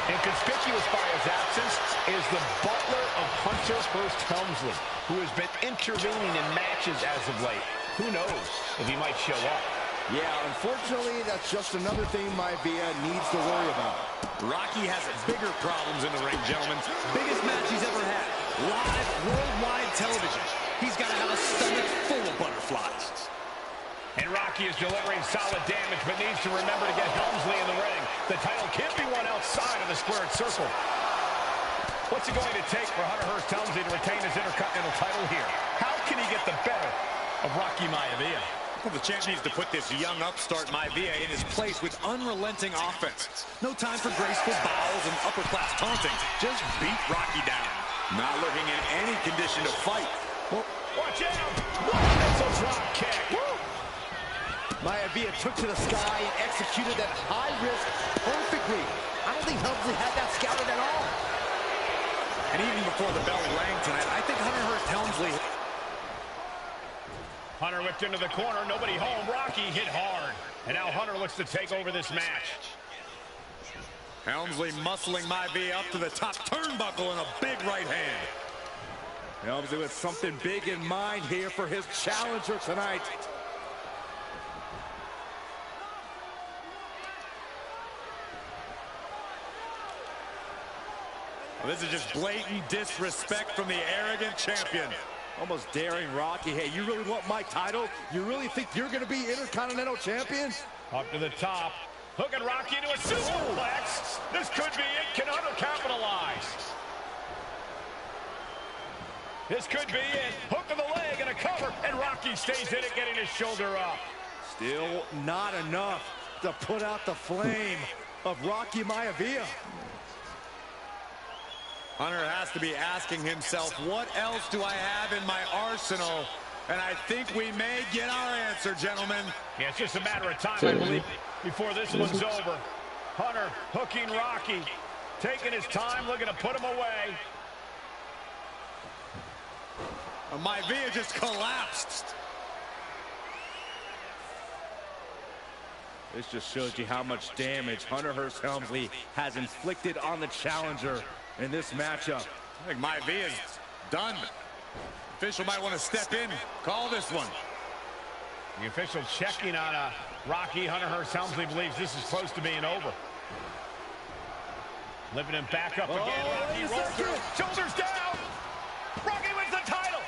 And conspicuous by his absence is the butler of Hunter Hearst Helmsley, who has been intervening in matches as of late. Who knows if he might show up. Yeah, unfortunately, that's just another thing Maivia needs to worry about. Rocky has bigger problems in the ring, gentlemen. Biggest match he's ever had. Live, worldwide television. He's got to have a stomach full of butterflies. And Rocky is delivering solid damage, but needs to remember to get Helmsley in the ring. The title can't be won outside of the squared circle. What's it going to take for Hunter Hearst Helmsley to retain his Intercontinental title here? How can he get the better of Rocky Maivia. Well, the champ needs to put this young upstart Maivia in his place with unrelenting offense. No time for graceful bows and upper-class taunting. Just beat Rocky down. Not looking in any condition to fight. Well, watch out! That's a drop kick. Maivia took to the sky and executed that high risk perfectly. I don't think Helmsley had that scouted at all. And even before the bell rang tonight, I think Hunter Hearst Helmsley... Hunter whipped into the corner, nobody home. Rocky hit hard. And now Hunter looks to take over this match. Helmsley muscling Maivia up to the top turnbuckle in a big right hand. Helmsley with something big in mind here for his challenger tonight. Well, this is just blatant disrespect from the arrogant champion. Almost daring Rocky. Hey, you really want my title? You really think you're going to be Intercontinental Champion? Up to the top. Hooking Rocky into a suplex. This could be it. Can Hunter capitalize? This could be it. Hook to the leg and a cover. And Rocky stays in it, getting his shoulder up. Still not enough to put out the flame of Rocky Maivia. Hunter has to be asking himself, what else do I have in my arsenal? And I think we may get our answer, gentlemen. Yeah, it's just a matter of time, I believe, before this one's over. Hunter hooking Rocky, taking his time, looking to put him away. Maivia just collapsed. This just shows you how much damage Hunter Hearst Helmsley has inflicted on the challenger in this matchup. I think Maivia's done. Official might want to step in, call this one. The official checking on Rocky. Hunter Hearst Helmsley believes this is close to being over. Lifting him back up again. Rocky rolls through. Shoulders down. Rocky wins the title.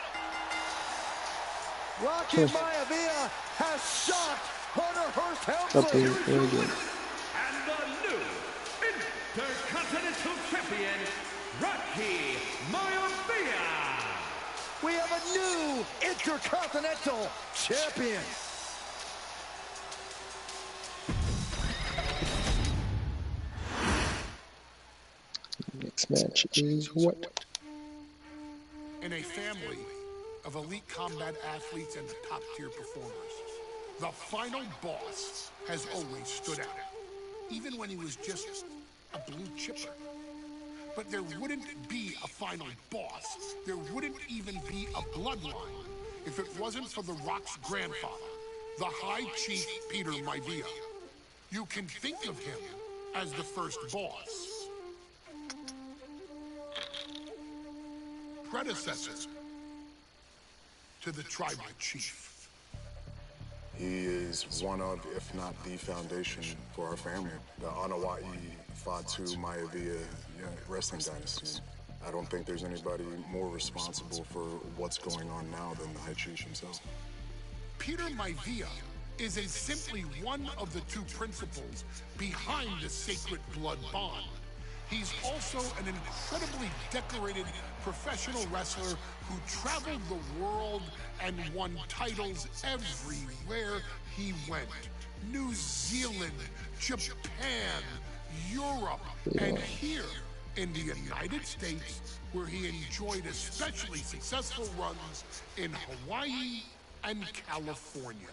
Rocky Maivia has shocked Hunter Hearst Helmsley. And the new Intercontinental Champion, Rocky Maivia. We have a new Intercontinental Champion. Next match is what? In a family of elite combat athletes and top-tier performers, the final boss has always stood out, even when he was just a blue chipper. But there wouldn't be a final boss. There wouldn't even be a bloodline if it wasn't for The Rock's grandfather, the High Chief Peter Maivia. You can think of him as the first boss. Predecessor to the tribal chief. He is one of, if not the foundation for our family. The Anawa'i Fatu Maivia wrestling dynasty. I don't think there's anybody more responsible for what's going on now than the High Chief himself. Peter Maivia is simply one of the two principles behind the Sacred Blood Bond. He's also an incredibly decorated professional wrestler who traveled the world and won titles everywhere he went. New Zealand, Japan, Europe, and here in the United States, where he enjoyed especially successful runs in Hawaii and California.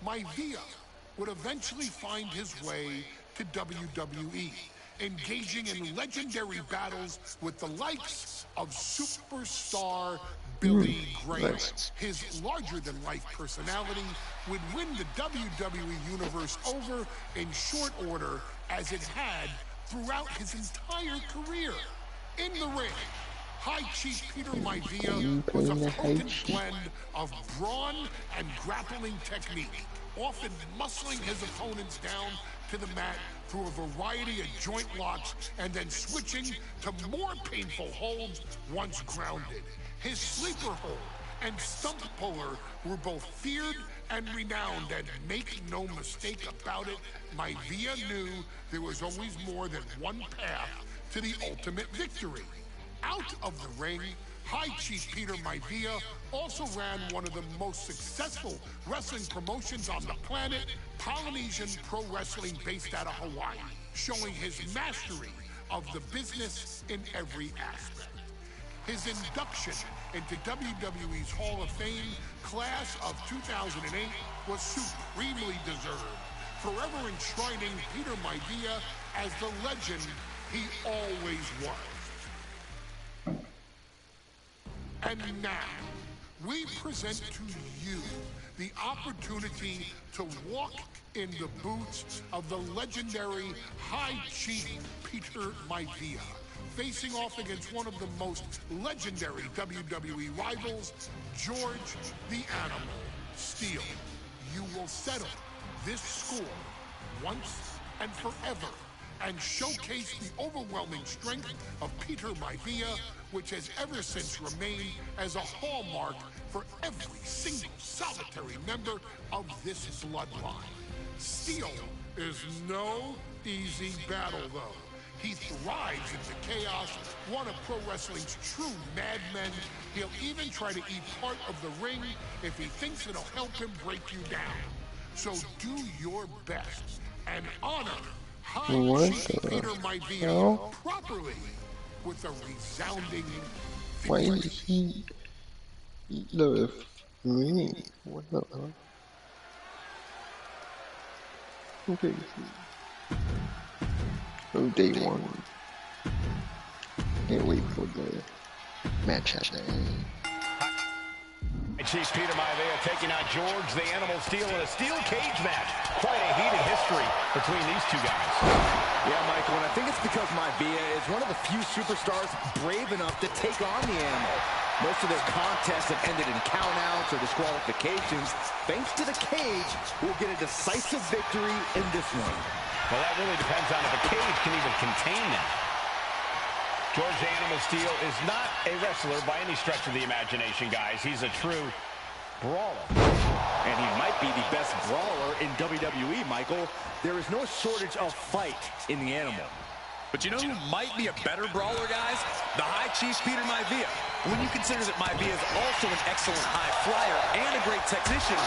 Maivia would eventually find his way to WWE, engaging in legendary battles with the likes of superstar Billy Graham. His larger-than-life personality would win the WWE Universe over in short order, as it had throughout his entire career. In the ring, High Chief Peter Maivia was a potent blend of brawn and grappling technique, often muscling his opponents down to the mat through a variety of joint locks and then switching to more painful holds once grounded. His sleeper hold and stump puller were both feared and renowned, and make no mistake about it, Maivia knew there was always more than one path to the ultimate victory. Out of the ring, High Chief Peter Maivia also ran one of the most successful wrestling promotions on the planet, Polynesian Pro Wrestling, based out of Hawaii, showing his mastery of the business in every aspect. His induction into WWE's Hall of Fame class of 2008 was supremely deserved, forever enshrining Peter Maivia as the legend he always was. And now, we present to you the opportunity to walk in the boots of the legendary High Chief Peter Maivia, facing off against one of the most legendary WWE rivals, George the Animal Steele. You will settle this score once and forever and showcase the overwhelming strength of Peter Maivia, which has ever since remained as a hallmark for every single solitary member of this bloodline. Steele is no easy battle, though. He thrives in the chaos, one of pro wrestling's true madmen. He'll even try to eat part of the ring if he thinks it'll help him break you down. So do your best and honor High Chief Peter Maivia properly with a resounding victory. Why is he the me? What the hell? Okay. Oh, day one. Can't wait for the match at the end. Chief Peter Maivia taking on George the Animal Steele in a steel cage match. Quite a heated history between these two guys. Yeah, Michael, and I think it's because Maivia is one of the few superstars brave enough to take on the Animal. Most of their contests have ended in countouts or disqualifications. Thanks to the cage, we'll get a decisive victory in this one. Well, that really depends on if a cage can even contain them. George the Animal Steele is not a wrestler by any stretch of the imagination, guys. He's a true brawler. And he might be the best brawler in WWE, Michael. There is no shortage of fight in the Animal. But you know who might be a better brawler, guys? The High Chief Peter Maivia. When you consider that Maivia is also an excellent high flyer and a great technician,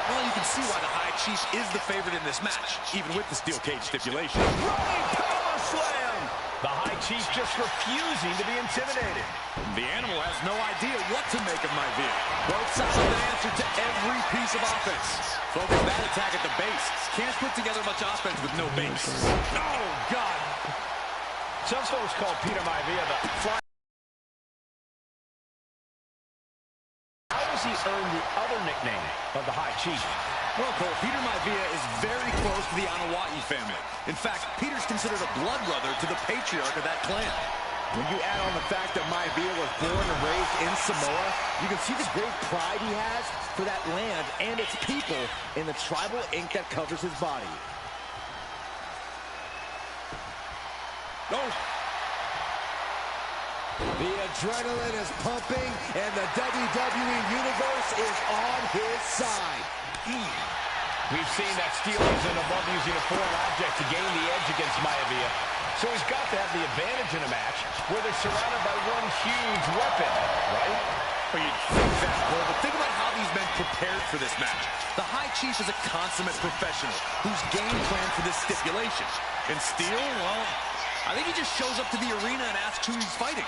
well, you can see why the High Chief is the favorite in this match, even with the steel cage stipulation. Running power slam! The High Chief just refusing to be intimidated. The Animal has no idea what to make of Maivia. Both sides have an answer to every piece of offense. Focus that attack at the base. Can't put together much offense with no base. Oh, God. Some folks call Peter Maivia the fly. How does he earn the other nickname of the High Chief? Well, Cole, Peter Maivia is very close to the Anawati family. In fact, Peter's considered a blood brother to the patriarch of that clan. When you add on the fact that Maivia was born and raised in Samoa, you can see the great pride he has for that land and its people in the tribal ink that covers his body. Oh. The adrenaline is pumping, and the WWE Universe is on his side. We've seen that Steele isn't above using a foreign object to gain the edge against Maivia. So he's got to have the advantage in a match where they're surrounded by one huge weapon, right? Well, you'd think that, Cole, but think about how these men prepared for this match. The High Chief is a consummate professional who's game planned for this stipulation. And Steele, well, I think he just shows up to the arena and asks who he's fighting.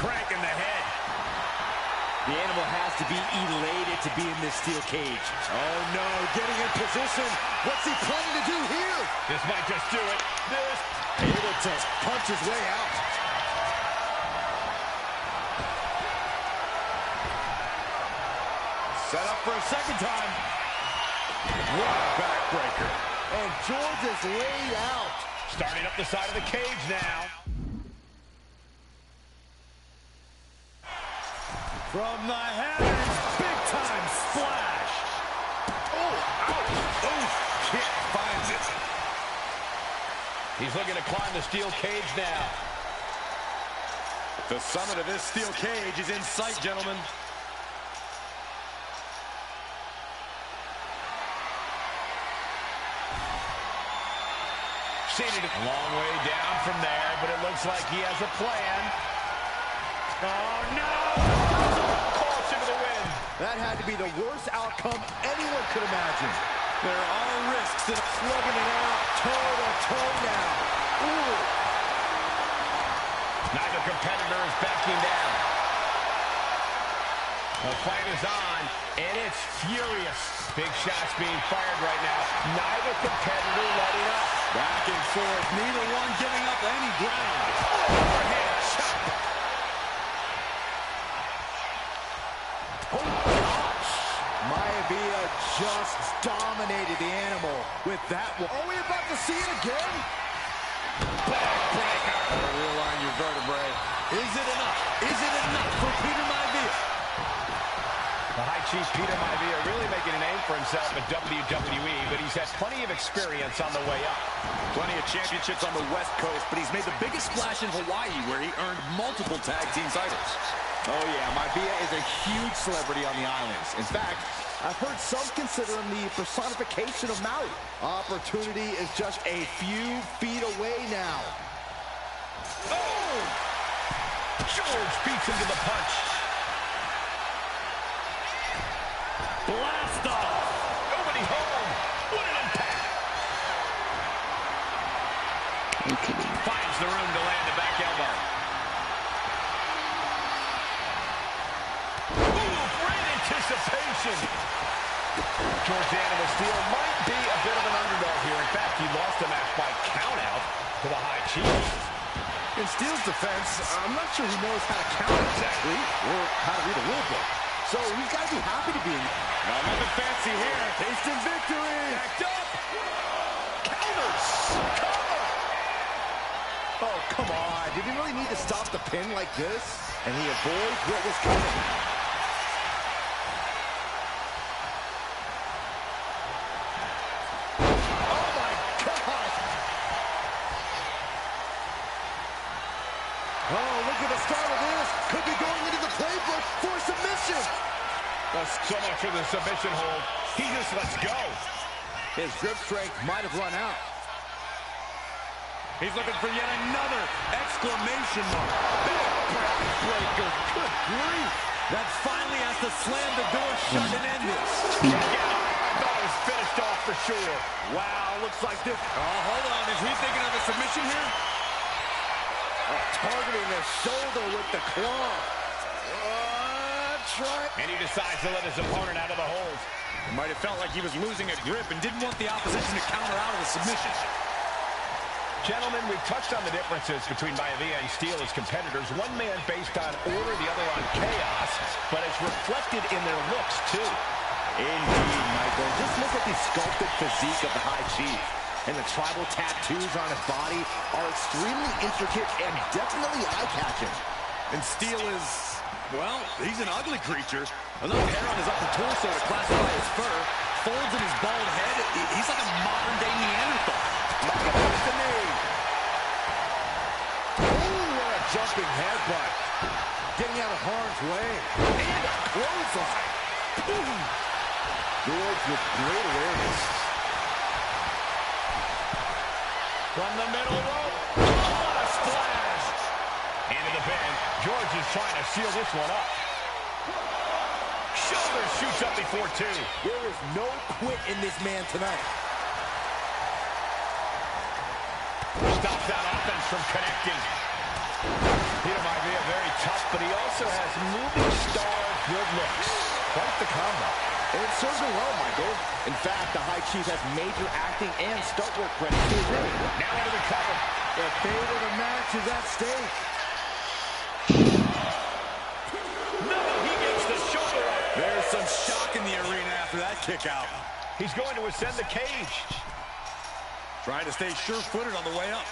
Crank in the head. The Animal has to be elated to be in this steel cage. Oh, no, getting in position. What's he planning to do here? This might just do it. This. Able to punch his way out. Set up for a second time. What a backbreaker. And George is laid out. Starting up the side of the cage now. From the heavens, big-time splash. Oh, ouch. Oh, kick finds it. He's looking to climb the steel cage now. The summit of this steel cage is in sight, gentlemen. succeeded. A long way down from there, but it looks like he has a plan. Oh, no! Caution to the wind. That had to be the worst outcome anyone could imagine. There are risks in slugging it out toe-to-toe now. Ooh. Neither competitor is backing down. The fight is on, and it's furious. Big shots being fired right now. Neither competitor letting up. Back and forth, neither one giving up any ground. Overhand chop. Oh, gosh. Maivia just dominated the animal with that one. Are we about to see it again? Backbreaker. Realign your vertebrae. Is it enough? Is it enough for Peter Maivia? The High Chief Peter Maivia really making a name for himself at WWE, but he's had plenty of experience on the way up. Plenty of championships on the West Coast, but he's made the biggest splash in Hawaii, where he earned multiple tag team titles. Oh, yeah, Maivia is a huge celebrity on the islands. In fact, I've heard some consider him the personification of Maui. Opportunity is just a few feet away now. Oh! George beats him to the punch. Blast off! Nobody home. What an impact! Finds the room to land the back elbow. Ooh, great anticipation. George Animal Steel might be a bit of an underdog here. In fact, he lost the match by countout to the High Chief. In Steel's defense, I'm not sure he knows how to count exactly, or how to read a rule book. So he's got to be happy to be in. Nothing fancy here. Instant victory. Backed up. Counters. Cover. Oh, come on. Did he really need to stop the pin like this? And he avoids what was coming. Oh, my God. Oh, look at the start of this. Could be going into the playbook for submission. So much for the submission hold. He just lets go. His grip strength might have run out. He's looking for yet another exclamation mark. Backbreaker. Good grief. That finally has to slam the door shut and end this. Yeah, I thought it was finished off for sure. Wow, looks like this. Oh, hold on. Is he thinking of a submission here? Targeting the shoulder with the claw. And he decides to let his opponent out of the hold. It might have felt like he was losing a grip and didn't want the opposition to counter out of the submission. Gentlemen, we've touched on the differences between Maivia and Steel as competitors. One man based on order, the other on chaos, but it's reflected in their looks, too. Indeed, Michael. Just look at the sculpted physique of the High Chief. And the tribal tattoos on his body are extremely intricate and definitely eye-catching. And Steel is, well, he's an ugly creature. Enough hair on his upper torso to classify as fur. Folds in his bald head. He's like a modern-day Neanderthal. What's the name? Ooh, what a jumping headbutt. Getting out of harm's way. And a clothesline. Boom. George with great awareness. From the middle rope. What a splash. Into the pin. George is trying to seal this one up. Shoulder shoots up before two. There is no quit in this man tonight. Stops that offense from connecting. Peter Maivia very tough, but he also has movie star good looks. Quite the combo. And it serves him well, Michael. In fact, the High Chief has major acting and stunt work credit to his name. Now into the cover. The fate of the match is at stake. No, he gets the shoulder up. There's some shock in the arena after that kick out. He's going to ascend the cage. Trying to stay sure-footed on the way up.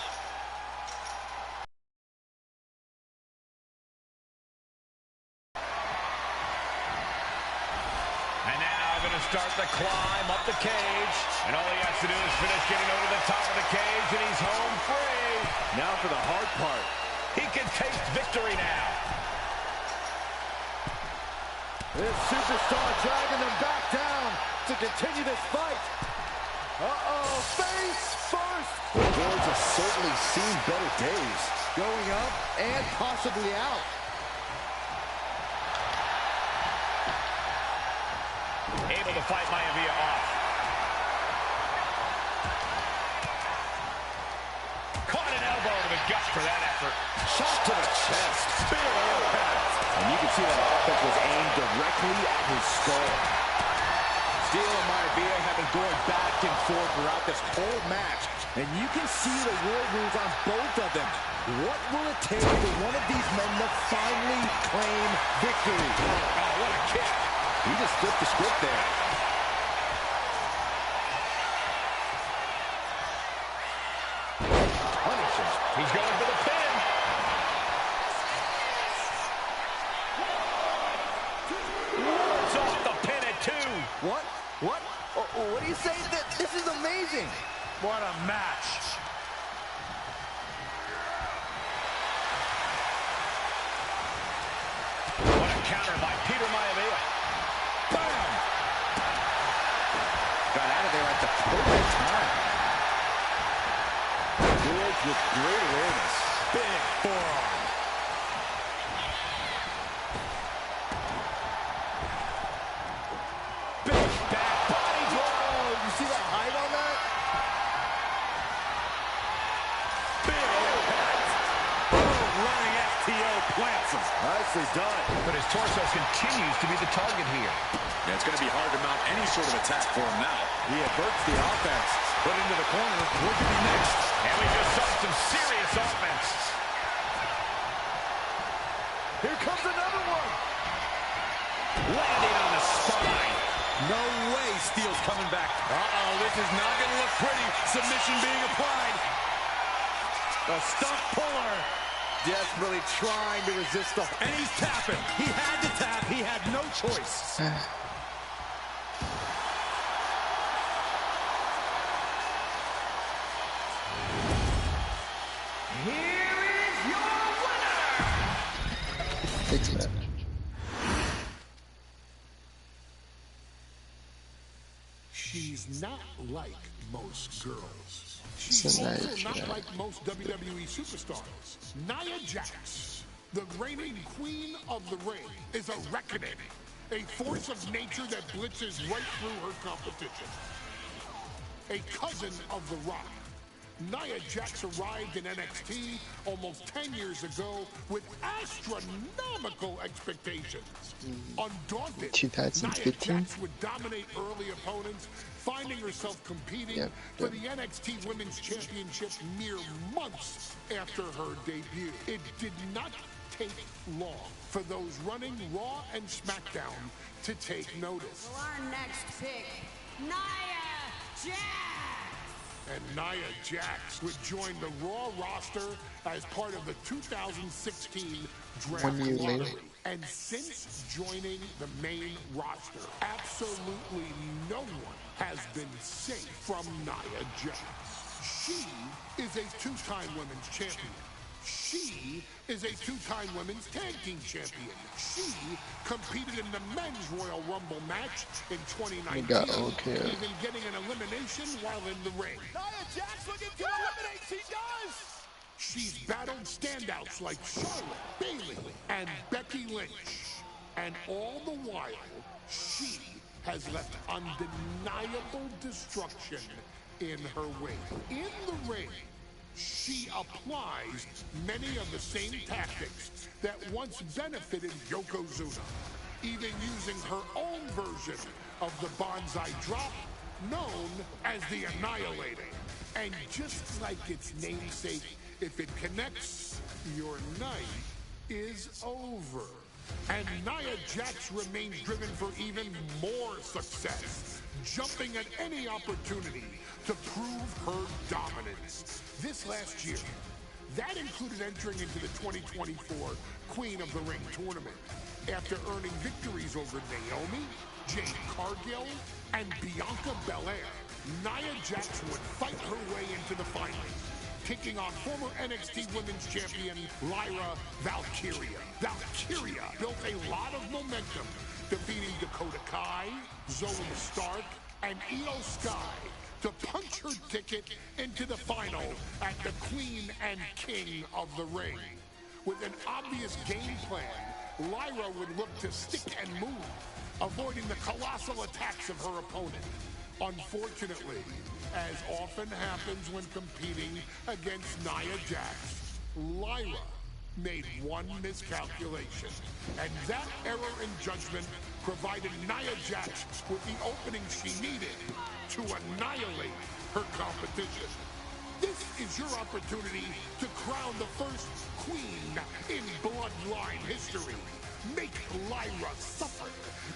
And now going to start the climb up the cage. And all he has to do is finish getting over the top of the cage, and he's home free. Now for the hard part. He can taste victory now. This superstar dragging them back down to continue this fight. Uh-oh, face first. The boards have certainly seen better days. Going up and possibly out. Able to fight Maivia off. Caught an elbow to the gut for that effort. Shot to the chest. Big impact. And you can see that offense was aimed directly at his skull. Steele and Maivia have been going back and forth throughout this whole match. And you can see the war wounds on both of them. What will it take for one of these men to finally claim victory? Oh, what a kick. He just flipped the script there. Punishes. He's going for the pin. Wards off the pin at 2. What? What? What do you say? This is amazing. What a match. What a counter by Peter Maivia. Bam! Got out of there at the perfect time. Wards with great awareness. Big forearm. Big back body blow. You see that height on that? Big impact. Running FTO plants him. Nicely done. But his torso continues to be the target here. Yeah, it's going to be hard to mount any sort of attack for him now. He averts the offense. Put into the corner. What could be next? And we just saw some serious offense. Here comes another one. Landing on the spine. No way Steele's coming back. Uh-oh, this is not going to look pretty. Submission being applied. A stump puller. Desperately trying to resist the... And he's tapping. He had to tap. He had no choice. Here is your winner! Six match. She's not like most girls. It's She's a also Nia not Jax. like most WWE superstars. Nia Jax, the reigning queen of the ring, is a reckoning, a force of nature that blitzes right through her competition. A cousin of The Rock, Nia Jax arrived in NXT almost 10 years ago with astronomical expectations. Undaunted, 2015? Nia Jax would dominate early opponents, finding herself competing for the NXT Women's Championship mere months after her debut. It did not take long for those running Raw and SmackDown to take notice. Our next pick, Nia Jax. And Nia Jax would join the Raw roster as part of the 2016 Draft 1 year later. Lottery. And since joining the main roster, absolutely no one has been safe from Nia Jax. She is a two-time women's champion. She is a two-time women's tag team champion. She competed in the men's Royal Rumble match in 2019, even getting an elimination while in the ring. Nia Jax looking to eliminate. She does. She's battled standouts like Charlotte, Bayley, and Becky Lynch. And all the while, she has left undeniable destruction in her wake. In the ring, she applies many of the same tactics that once benefited Yokozuna, even using her own version of the Banzai drop, known as the Annihilator. And just like its namesake, if it connects, your night is over. And Nia Jax remains driven for even more success, jumping at any opportunity to prove her dominance. This last year, that included entering into the 2024 Queen of the Ring tournament after earning victories over Naomi, Jade Cargill, and Bianca Belair. Nia Jax would fight her way into the finals, taking on former NXT Women's Champion Lyra Valkyria. Valkyria built a lot of momentum, defeating Dakota Kai, Zoe Stark, and Io Sky to to punch her ticket into the final at the Queen and King of the Ring. With an obvious game plan, Lyra would look to stick and move, avoiding the colossal attacks of her opponent. Unfortunately, as often happens when competing against Nia Jax, Lyra made one miscalculation, and that error in judgment provided Nia Jax with the opening she needed to annihilate her competition. This is your opportunity to crown the first queen in Bloodline history. Make Lyra suffer.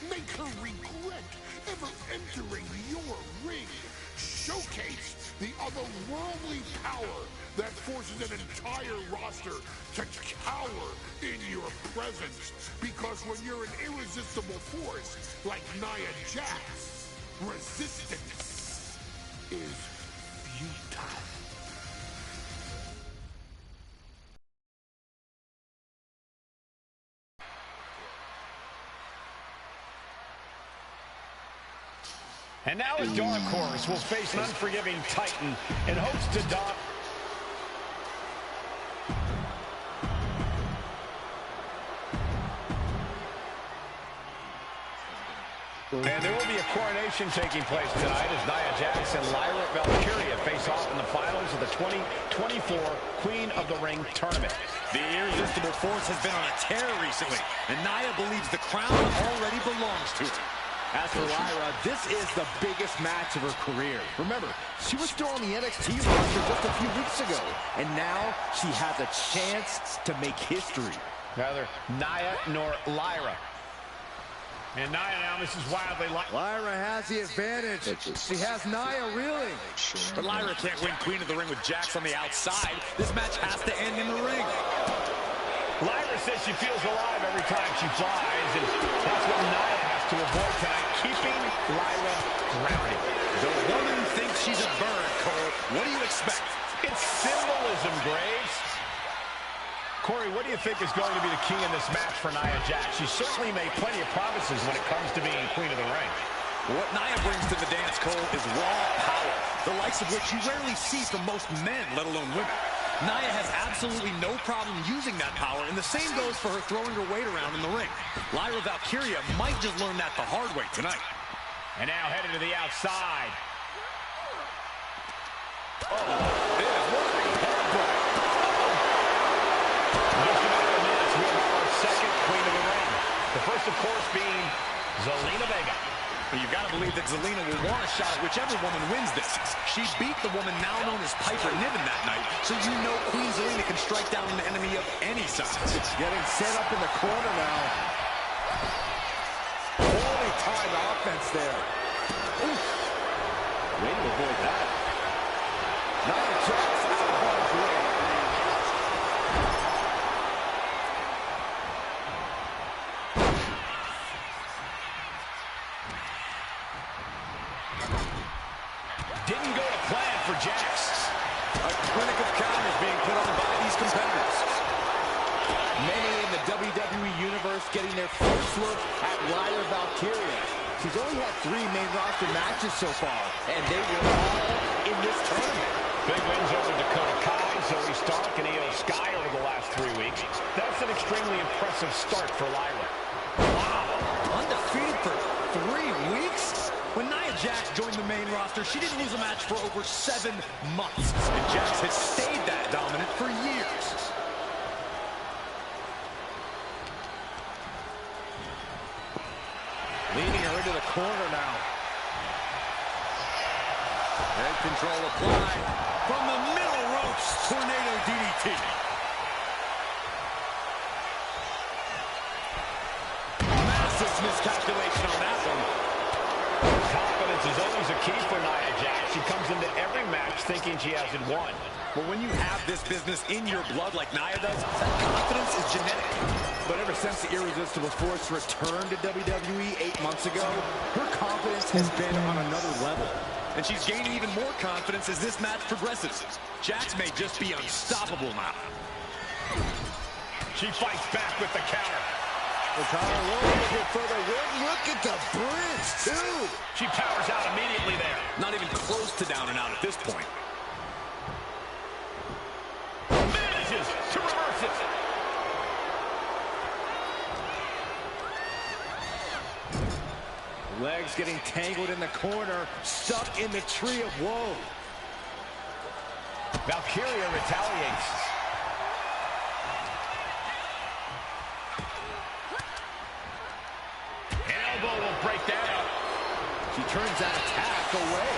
Make her regret ever entering your ring. Showcase the otherworldly power that forces an entire roster to cower in your presence. Because when you're an irresistible force like Nia Jax, resistance is futile. And now a dark horse will face an unforgiving Titan in hopes to dominate. And there will be a coronation taking place tonight as Nia Jax and Lyra Valkyria face off in the finals of the 2024 Queen of the Ring tournament. The irresistible force has been on a tear recently, and Nia believes the crown already belongs to her. As for Lyra, this is the biggest match of her career. Remember, she was still on the NXT roster just a few weeks ago, and now she has a chance to make history. Neither Nia nor Lyra. And Nia now, this is wildly Lyra has the advantage. She has Nia reeling. But Lyra can't win Queen of the Ring with Jax on the outside. This match has to end in the ring. Lyra says she feels alive every time she flies, and that's what Nia has to avoid tonight, keeping Lyra grounded. The woman thinks she's a bird, Cole. What do you expect? It's symbolism, Graves. Corey, what do you think is going to be the key in this match for Nia Jax? She certainly made plenty of promises when it comes to being Queen of the Ring. What Nia brings to the dance, Cole, is raw power, the likes of which you rarely see from most men, let alone women. Nia has absolutely no problem using that power, and the same goes for her throwing her weight around in the ring. Lyra Valkyria might just learn that the hard way tonight. And now headed to the outside. Oh, it is working. Just a matter of minutes, we have our second Queen of the Ring. The first, of course, being Zelina Vega. But you've got to believe that Zelina will want a shot at whichever woman wins this. She beat the woman now known as Piper Niven that night, so you know Queen Zelina can strike down an enemy of any size. Getting set up in the corner now. Holy time offense there. Oof. Way to avoid that. Nia Jax out of harm's way. Didn't go to plan for Jax. A clinic of counters being put on by these competitors. Many in the WWE Universe getting their first look at Lyra Valkyria. She's only had 3 main roster matches so far, and they were all in this tournament. Big wins over Dakota Kai, Zoe Stark, and Io Sky over the last 3 weeks. That's an extremely impressive start for Lyra. Wow, undefeated for 3 weeks? When Nia Jax joined the main roster, she didn't lose a match for over 7 months. And Jax has stayed that dominant for years. Leading her into the corner now. Head control applied. From the middle ropes, tornado DDT. Massive miscalculation on that one. Confidence is always a key for Nia Jax. She comes into every match thinking she hasn't won. But when you have this business in your blood like Nia does, that confidence is genetic. But ever since the Irresistible Force returned to WWE 8 months ago, her confidence has been on another level. And she's gaining even more confidence as this match progresses. Jax may just be unstoppable now. She fights back with the counter. Tyler looking for the win. Look at the bridge, too. She powers out immediately there. Not even close to down and out at this point. Manages to reverse it. Legs getting tangled in the corner, stuck in the tree of woe. Valkyria retaliates. Elbow will break that up. She turns that attack away.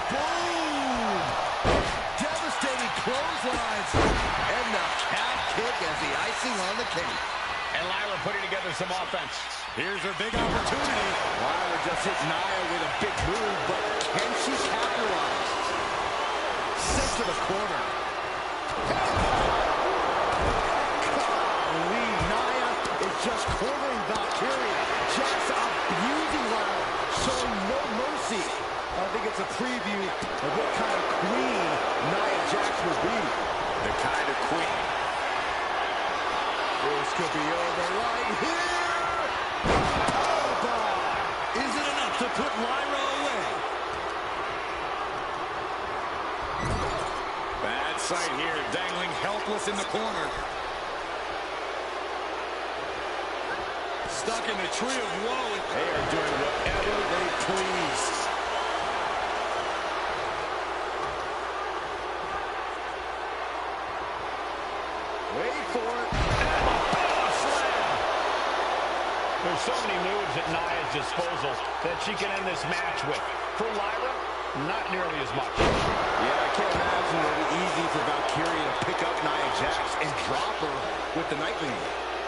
Boom! Devastating clotheslines. And the calf kick as the icing on the cake. And Lyra putting together some offense. Here's her big opportunity. Lyra just hit Nia with a big move, but can she capitalize? Sent to the corner. Golly, Nia is just cornering Valkyria. Just abusing Lyra, showing no mercy. I think it's a preview of what kind of queen Nia Jax will be. The kind of queen. This could be over right here. Is it enough to put Lyra away? Bad sight here, dangling helpless in the corner. Stuck in the tree of woe. They are doing whatever they please. Wait for it. There's so many moves at Nia's disposal that she can end this match with. For Lyra, not nearly as much. Yeah, I can't imagine it would be easy for Valkyria to pick up Nia Jax and drop her with the Nightwing.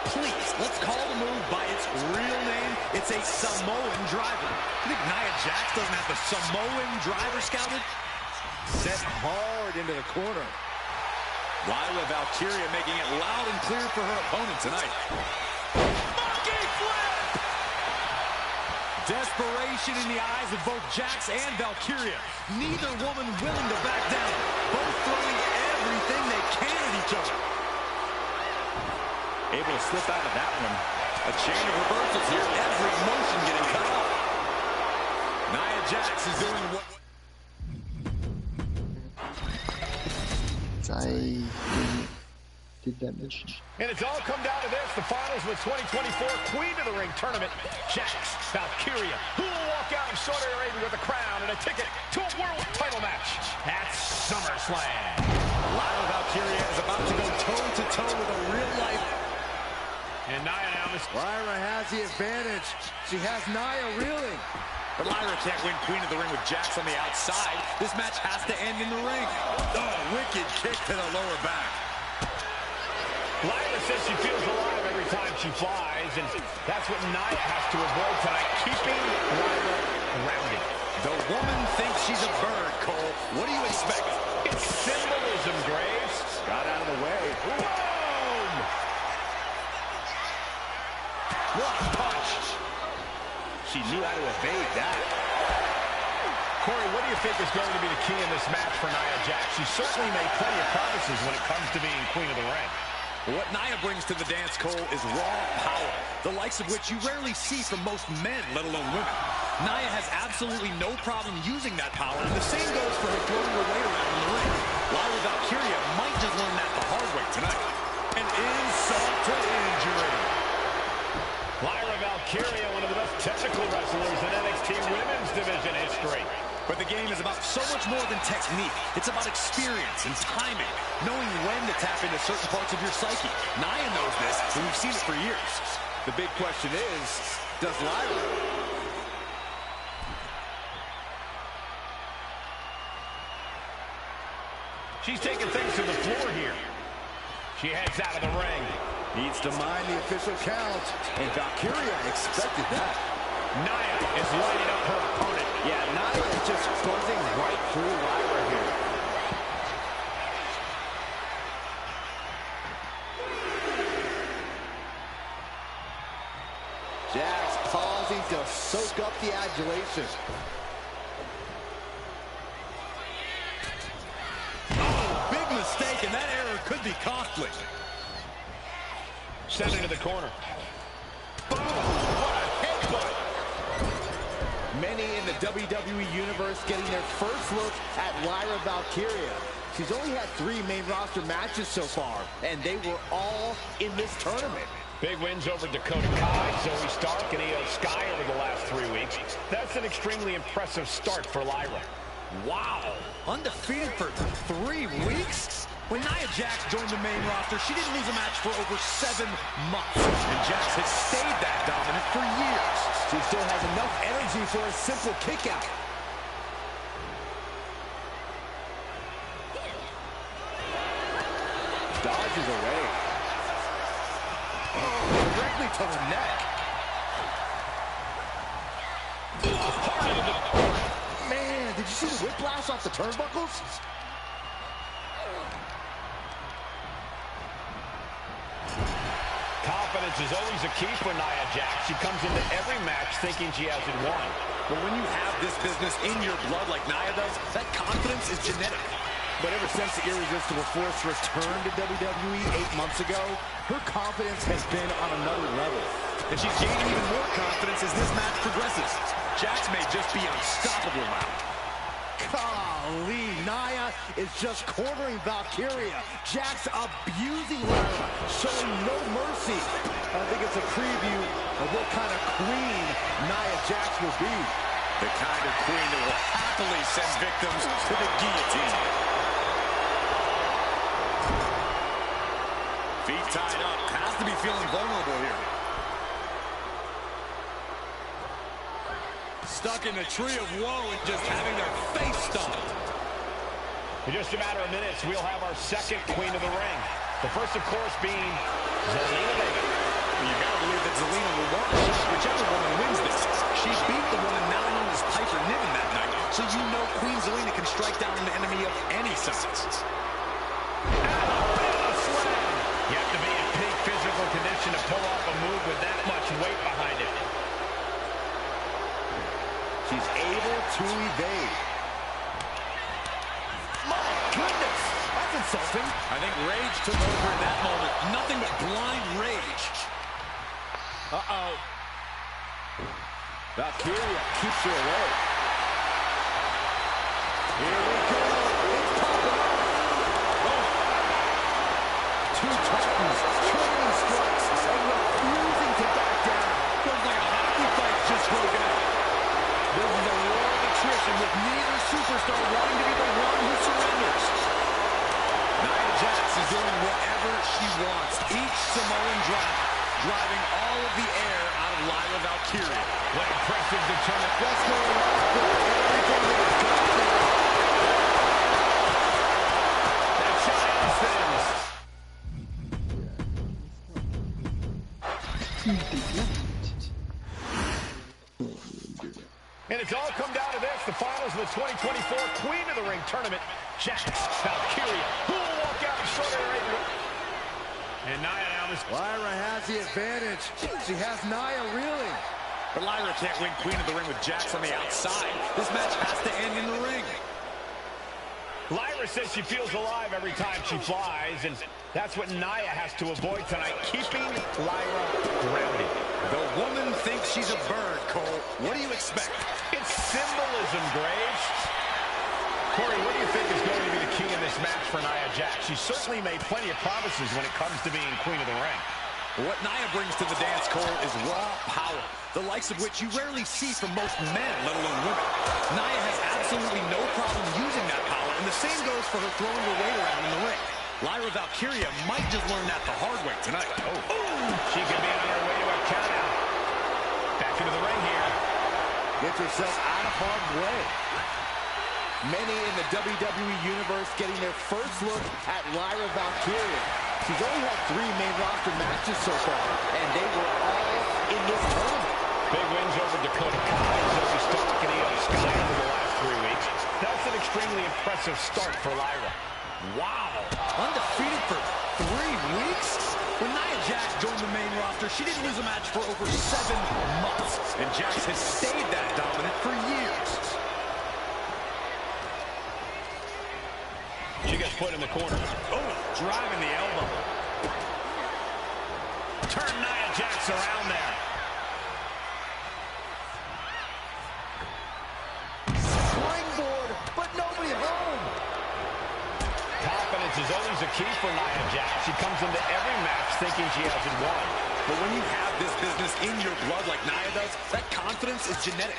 Please, let's call the move by its real name. It's a Samoan driver. You think Nia Jax doesn't have the Samoan driver scouted? Set hard into the corner. Lyra Valkyria making it loud and clear for her opponent tonight. Desperation in the eyes of both Jax and Valkyria. Neither woman willing to back down. Both throwing everything they can at each other. Able to slip out of that one. A chain of reversals here. Every motion getting cut off. Nia Jax is doing what... Did that mission. And it's all come down to this, the finals of the 2024 Queen of the Ring tournament. Jax, Valkyria, who will walk out of Saudi Arabia with a crown and a ticket to a world title match at SummerSlam. Lyra Valkyria is about to go toe-to-toe with a real life. And Nia now is... Lyra has the advantage. She has Nia reeling. But Lyra can't win Queen of the Ring with Jax on the outside. This match has to end in the ring. Oh, wicked kick to the lower back. Lyra says she feels alive every time she flies, and that's what Nia has to avoid tonight, keeping Lyra grounded. The woman thinks she's a bird, Cole. What do you expect? It's symbolism, Graves. Got out of the way. Boom! What a punch. She knew how to evade that. Corey, what do you think is going to be the key in this match for Nia Jax? She certainly made plenty of promises when it comes to being Queen of the Ring. What Nia brings to the dance, Cole, is raw power, the likes of which you rarely see from most men, let alone women. Nia has absolutely no problem using that power, and the same goes for her throwing her weight around in the ring. Lyra Valkyria might just learn that the hard way tonight. An insult to injury. Lyra Valkyria, one of the best technical wrestlers in NXT Women's Division history. But the game is about so much more than technique. It's about experience and timing, knowing when to tap into certain parts of your psyche. Nia knows this, and we've seen it for years. The big question is, does Lyra? She's taking things to the floor here. She heads out of the ring. Needs to mind the official count. And Valkyria expected that. Nia is lighting up her opponent. Yeah, Nia is just buzzing right through Lyra here. Jax pausing to soak up the adulation. Oh, big mistake, and that error could be costly. Sent into the corner. Many in the WWE Universe getting their first look at Lyra Valkyria. She's only had 3 main roster matches so far, and they were all in this tournament. Big wins over Dakota Kai, Zoe Stark, and Io Sky over the last 3 weeks. That's an extremely impressive start for Lyra. Wow, undefeated for 3 weeks? When Nia Jax joined the main roster, she didn't lose a match for over 7 months. And Jax has stayed that dominant for years. She still has enough energy for a simple kick out. Dodges away. Directly to the neck. Man, did you see the whiplash off the turnbuckles? Confidence is always a key for Nia Jax. She comes into every match thinking she hasn't won. But when you have this business in your blood like Nia does, that confidence is genetic. But ever since the Irresistible Force returned to WWE 8 months ago, her confidence has been on another level. And she's gaining even more confidence as this match progresses. Jax may just be unstoppable now. Golly, Nia is just cornering Valkyria. Jax abusing Lyra, showing no mercy. I think it's a preview of what kind of queen Nia Jax will be. The kind of queen that will happily send victims to the guillotine. Feet tied up, has to be feeling vulnerable here. Stuck in the tree of woe and just having their face stomped. In just a matter of minutes, we'll have our second Queen of the Ring. The first, of course, being Zelina Vega. Well, you gotta believe that Zelina will want a shot whichever woman wins this. She beat the woman now known as Piper Niven that night, so you know Queen Zelina can strike down an enemy of any size. You have to be in peak physical condition to pull off a move with that much weight behind it. She's able to evade. My goodness, that's insulting. I think rage took over in that moment. Nothing but blind rage. Uh-oh. Valkyria keeps her away. Here we go. It's popping off. Oh. 2 Titans trading strikes and refusing to back down. Feels like a hockey fight just broken out. This is a war of attrition with neither superstar wanting to be the one who surrenders. Nia Jax is doing whatever she wants. Each Samoan drop driving all of the air out of Lyra Valkyria. What impressive determination. What's going on? Everything that is going on. That shot ends things. And it's all come down to this, the finals of the 2024 Queen of the Ring tournament. Jax, Valkyria, who will walk out extraordinary. And Nia now this. Lyra has the advantage. She has Nia reeling. But Lyra can't win Queen of the Ring with Jax on the outside. This match has to end in the ring. Lyra says she feels alive every time she flies, and that's what Nia has to avoid tonight, keeping Lyra grounded. The woman thinks she's a bird, Cole. What do you expect? It's symbolism, Graves. Corey, what do you think is going to be the key in this match for Nia Jax? She's certainly made plenty of promises when it comes to being Queen of the Ring. What Nia brings to the dance, Cole, is raw power, the likes of which you rarely see from most men, let alone women. Nia has absolutely no problem using that power, and the same goes for her throwing her weight around in the ring. Lyra Valkyria might just learn that the hard way tonight. Oh, she could be on her way to a countout. Back into the ring here. Gets herself out of harm's way. Many in the WWE Universe getting their first look at Lyra Valkyria. She's only had 3 main roster matches so far, and they were all in this tournament. Big wins over Dakota Kai, Zoe Stark, and Io Sky over the last 3 weeks. That's an extremely impressive start for Lyra. Wow, undefeated for 3 weeks? When Nia Jax joined the main roster, she didn't lose a match for over 7 months. And Jax has stayed that dominant for years. She gets put in the corner. Oh, driving the elbow. Turn Nia Jax around there. Confidence is always a key for Nia Jax. She comes into every match thinking she hasn't won. But when you have this business in your blood like Nia does, that confidence is genetic.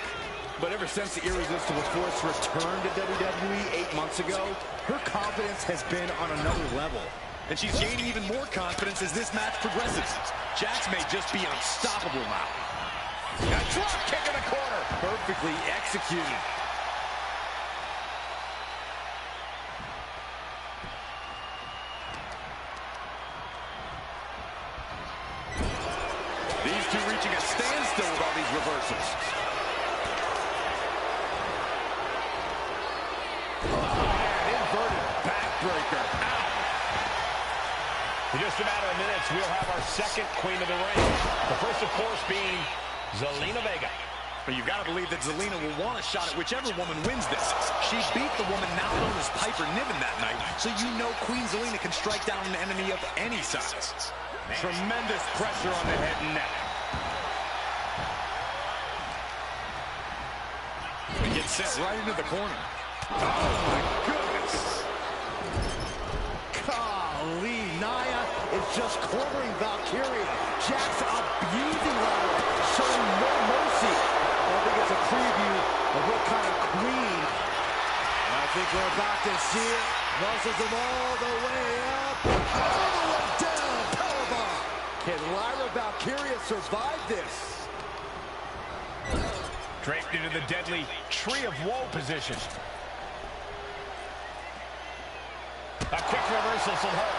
But ever since the Irresistible Force returned to WWE 8 months ago, her confidence has been on another level. And she's gaining even more confidence as this match progresses. Jax may just be unstoppable now. A drop kick in the corner. Perfectly executed. These two reaching a standstill with all these reversals. Inverted backbreaker. In just a matter of minutes, we'll have our second Queen of the Ring. The first, of course, being Zelina Vega. But you've got to believe that Zelina will want a shot at whichever woman wins this. She beat the woman now known as Piper Niven that night, so you know Queen Zelina can strike down an enemy of any size. Tremendous pressure on the head and neck. He gets sent right into the corner. Oh, my goodness. Golly, Nia is just cornering Valkyria. Jax abusing her, showing no mercy. I think it's a preview of what kind of queen. I think we're about to see it. Muscles them all the way up, all the way down. Powerbomb. Can Lyra Valkyria survive this? Draped into the deadly Tree of Woe position. A quick reversal from her.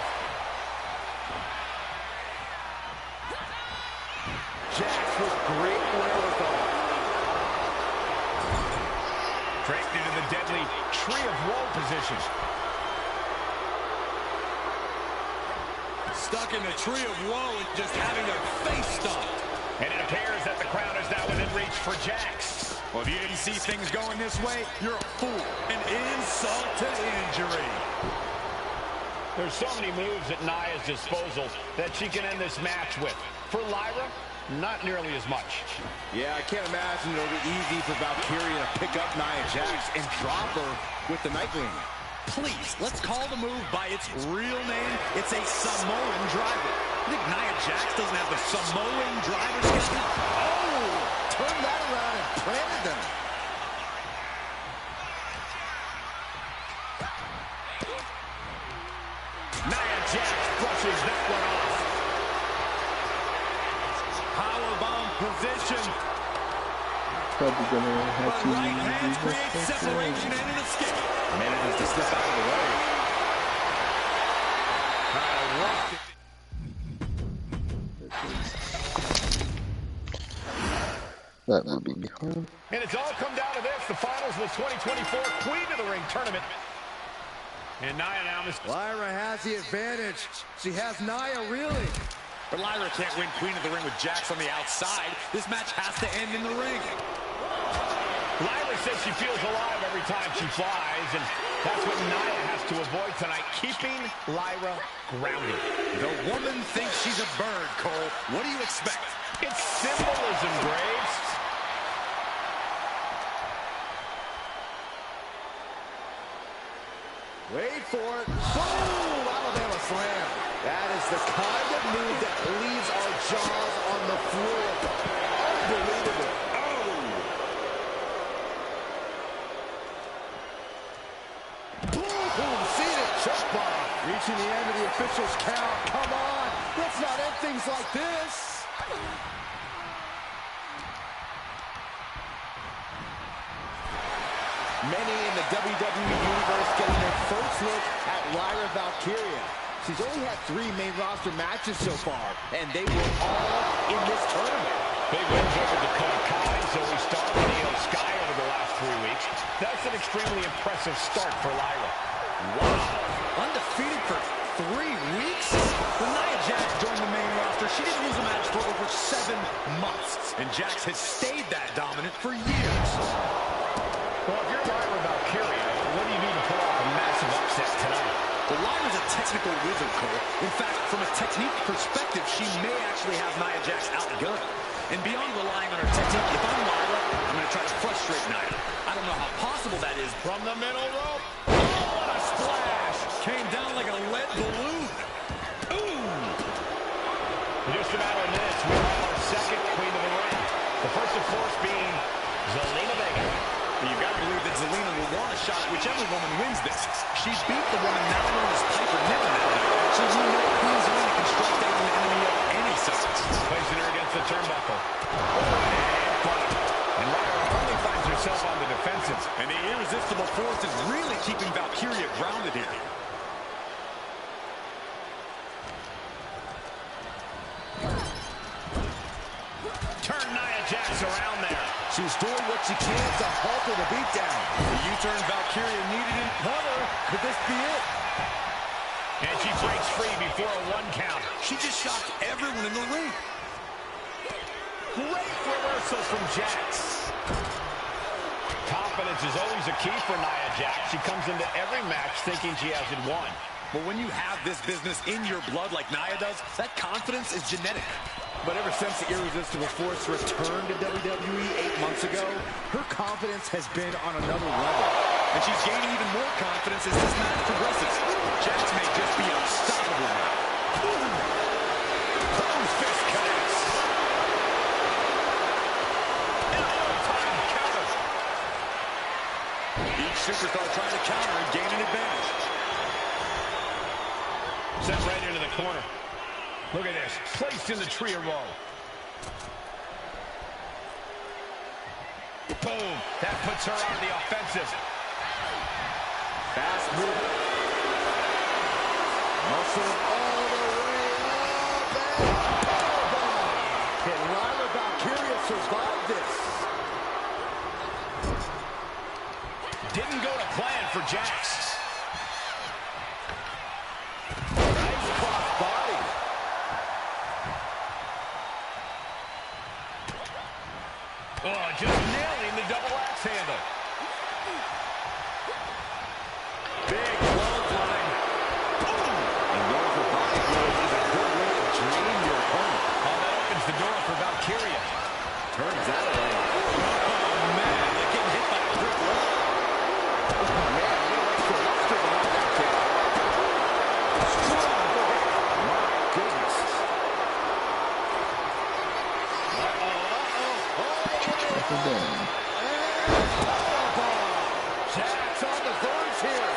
Jax with great wherewithal. Draped into the deadly Tree of Woe position. Stuck in the Tree of Woe and just having their face stomped. And it appears that the crown is now within reach for Jax. Well, if you didn't see things going this way, you're a fool. An insult to injury. There's so many moves at Nia's disposal that she can end this match with. For Lyra, not nearly as much. Yeah, I can't imagine it'll be easy for Valkyria to pick up Nia Jax and drop her with the Nightwing. Please, let's call the move by its real name. It's a Samoan driver. You think Nia Jax doesn't have the Samoan driver skill? Oh, turned that around and planted them. Nia Jax brushes that one off. Powerbomb position. Probably gonna have to Right hand creates separation and an escape. Manages to slip out of the way. That would be hard. And it's all come down to this, the finals of the 2024 Queen of the Ring tournament. And Nia now must... Lyra has the advantage. She has Nia reeling. But Lyra can't win Queen of the Ring with Jax on the outside. This match has to end in the ring. Lyra says she feels alive every time she flies, and that's what Nia has to avoid tonight, keeping Lyra grounded. The woman thinks she's a bird, Cole. What do you expect? It's symbolism, Graves. Wait for it. Boom! Alabama slam. That is the kind of move that leaves our jaws on the floor. Unbelievable. Oh! Boom! Boom! Seated choke bomb. Reaching the end of the official's count. Come on. Let's not end things like this. Many in the WWE Universe getting their first look at Lyra Valkyria. She's only had 3 main roster matches so far, and they were all in this tournament. Big wins over Dakota Kai, Zoe Stark, and Io Sky over the last 3 weeks. That's an extremely impressive start for Lyra. Wow. Undefeated for 3 weeks? When Nia Jax joined the main roster, she didn't lose a match for over 7 months. And Jax has stayed that dominant for years. Well, if you're Lyra Valkyria, what do you do to pull off a massive upset tonight? Well, Lyra's a technical wizard, Cole. In fact, from a technique perspective, she may actually have Nia Jax outgunned. And beyond relying on her technique, if I'm Lyra, I'm going to try to frustrate Nia. I don't know how possible that is. From the middle rope. Oh, what a splash. came down like a lead balloon. Ooh! In just a matter of minutes, we'll have our second Queen of the Ring. The first, of course, being Zelina Vega. You've got to believe that Zelina will want a shot whichever woman wins this. She beat the woman now known as Piper Niven that night, so you know who's going to construct out an enemy of any size. Placing her against the turnbuckle. And Lyra only finds herself on the defensive. And the irresistible force is really keeping Valkyria grounded here. Turn Nia Jax around there. She's doing what she can to halter the beatdown. The U-turn Valkyria needed in cover. Could this be it? And she breaks free before a 1 count. She just shocked everyone in the ring. Great reversal from Jax. Confidence is always a key for Nia Jax. She comes into every match thinking she hasn't won. But when you have this business in your blood like Nia does, that confidence is genetic. But ever since the irresistible force returned to WWE 8 months ago, her confidence has been on another level. And she's gaining even more confidence as this match progresses. Jax may just be unstoppable now. Boom fist connects. And all-time counter. Each superstar trying to counter and gain an advantage. Set right into the corner. Look at this. Placed in the tree of woe. Boom. That puts her on the offensive. Fast move. Muscle all the way up and powerbomb. Can Lyra Valkyria survive this? Didn't go to plan for Jax. Oh, just nailing the double axe handle. Big clothesline. And going for body blows is a good way to drain your opponent. Oh, that opens the door for Valkyria. Turns that around. Oh, man, they're getting hit by a brick wall. Oh, man, what a extra luster behind that kick. Strong. My goodness. Jax on the verge here.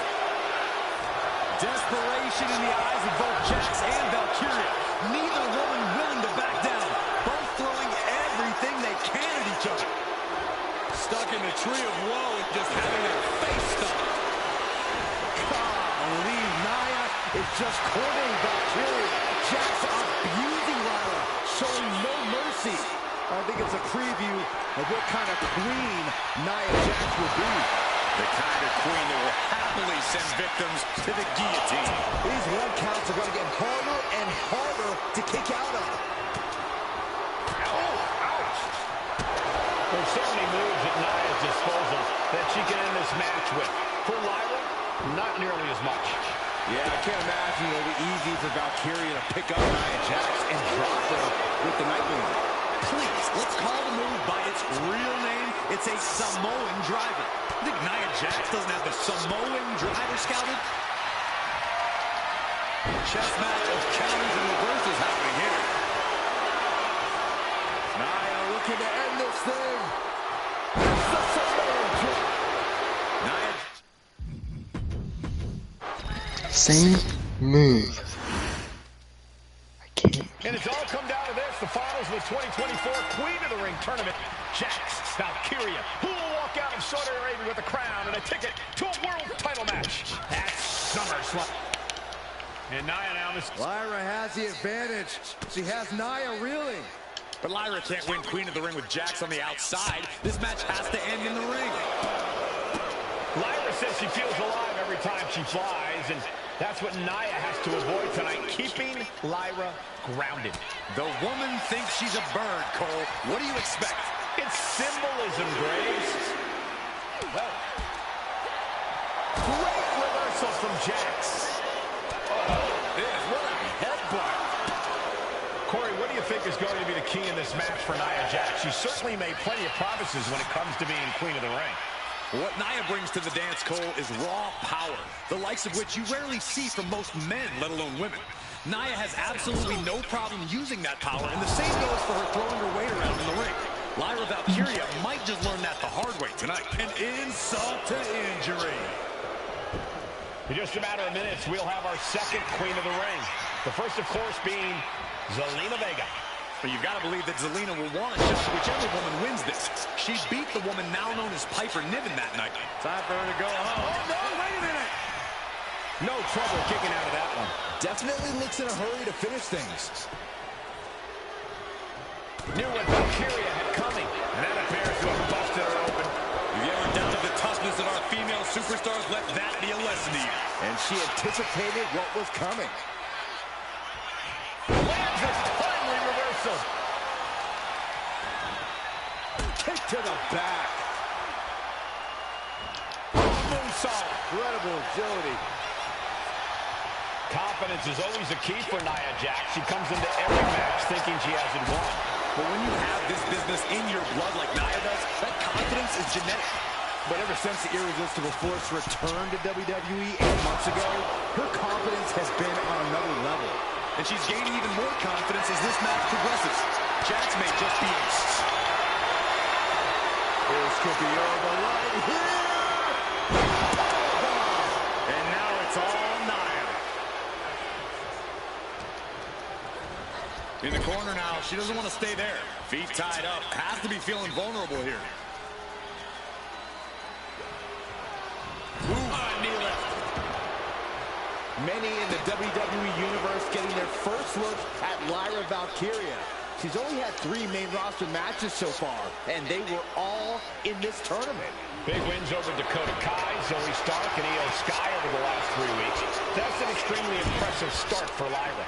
Desperation in the eyes of both Jax and Valkyria. Neither woman willing to back down. Both throwing everything they can at each other. Stuck in the tree of woe and just having their face stuck. Golly, Nia is just cornering Valkyria. Jax abusing Lyra, showing no mercy. I think it's a preview of what kind of queen Nia Jax will be. The kind of queen that will happily send victims to the guillotine. These 1 counts are going to get harder and harder to kick out of. Oh, ouch. There's so many moves at Nia's disposal that she can end this match with. For Lyra, not nearly as much. Yeah, I can't imagine it'll be easy for Valkyria to pick up Nia Jax and drop her with the Nightwing. Please, let's call the move by its real name. It's a Samoan driver. You think Nia Jax doesn't have the Samoan driver scouted? Chess match of counters and reversals happening here. Nia looking to end this thing. It's the Samoan driver. Same move. I can't. And it's all come down to this, the finals of the 2024 Queen of the Ring tournament. Jax, Valkyria, who will walk out of Saudi Arabia with a crown and a ticket to a world title match at SummerSlam. And Nia now this. Lyra has the advantage. She has Nia reeling. But Lyra can't win Queen of the Ring with Jax on the outside. This match has to end in the ring. Lyra says she feels alive every time she flies, and that's what Nia has to avoid tonight, keeping Lyra grounded. The woman thinks she's a bird, Cole. What do you expect? It's symbolism, Graves. Well, great reversal from Jax. What a headbutt. Corey, what do you think is going to be the key in this match for Nia Jax? She's certainly made plenty of promises when it comes to being Queen of the Ring. What Nia brings to the dance, Cole, is raw power, the likes of which you rarely see from most men, let alone women. Nia has absolutely no problem using that power, and the same goes for her throwing her weight around in the ring. Lyra Valkyria might just learn that the hard way tonight. An insult to injury. In just a matter of minutes, we'll have our second Queen of the Ring. The first, of course, being Zelina Vega. But you've got to believe that Zelina will want a shot whichever woman wins this. She beat the woman now known as Piper Niven that night. Time for her to go home. Oh, no, wait a minute. No trouble kicking out of that one. Definitely looks in a hurry to finish things. Knew what Valkyria had coming, and that appears to have busted her open. If you ever doubted the toughness of our female superstars, let that be a lesson to you. And she anticipated what was coming. Lands a timely reversal. Kick to the back. Moonsault. Incredible agility. Confidence is always a key for Nia Jax. She comes into every match thinking she hasn't won. But when you have this business in your blood like Nia does, that confidence is genetic. But ever since the Irresistible Force returned to WWE 8 months ago, her confidence has been on another level. And she's gaining even more confidence as this match progresses. Jax may just be ace. This could be over right here. And now it's all Nia. In the corner now, she doesn't want to stay there. Feet tied up, has to be feeling vulnerable here. Knee lift. Many in the WWE Universe getting their first look at Lyra Valkyria. She's only had 3 main roster matches so far, and they were all in this tournament. Big wins over Dakota Kai, Zoe Stark, and Io Sky over the last 3 weeks. That's an extremely impressive start for Lyra.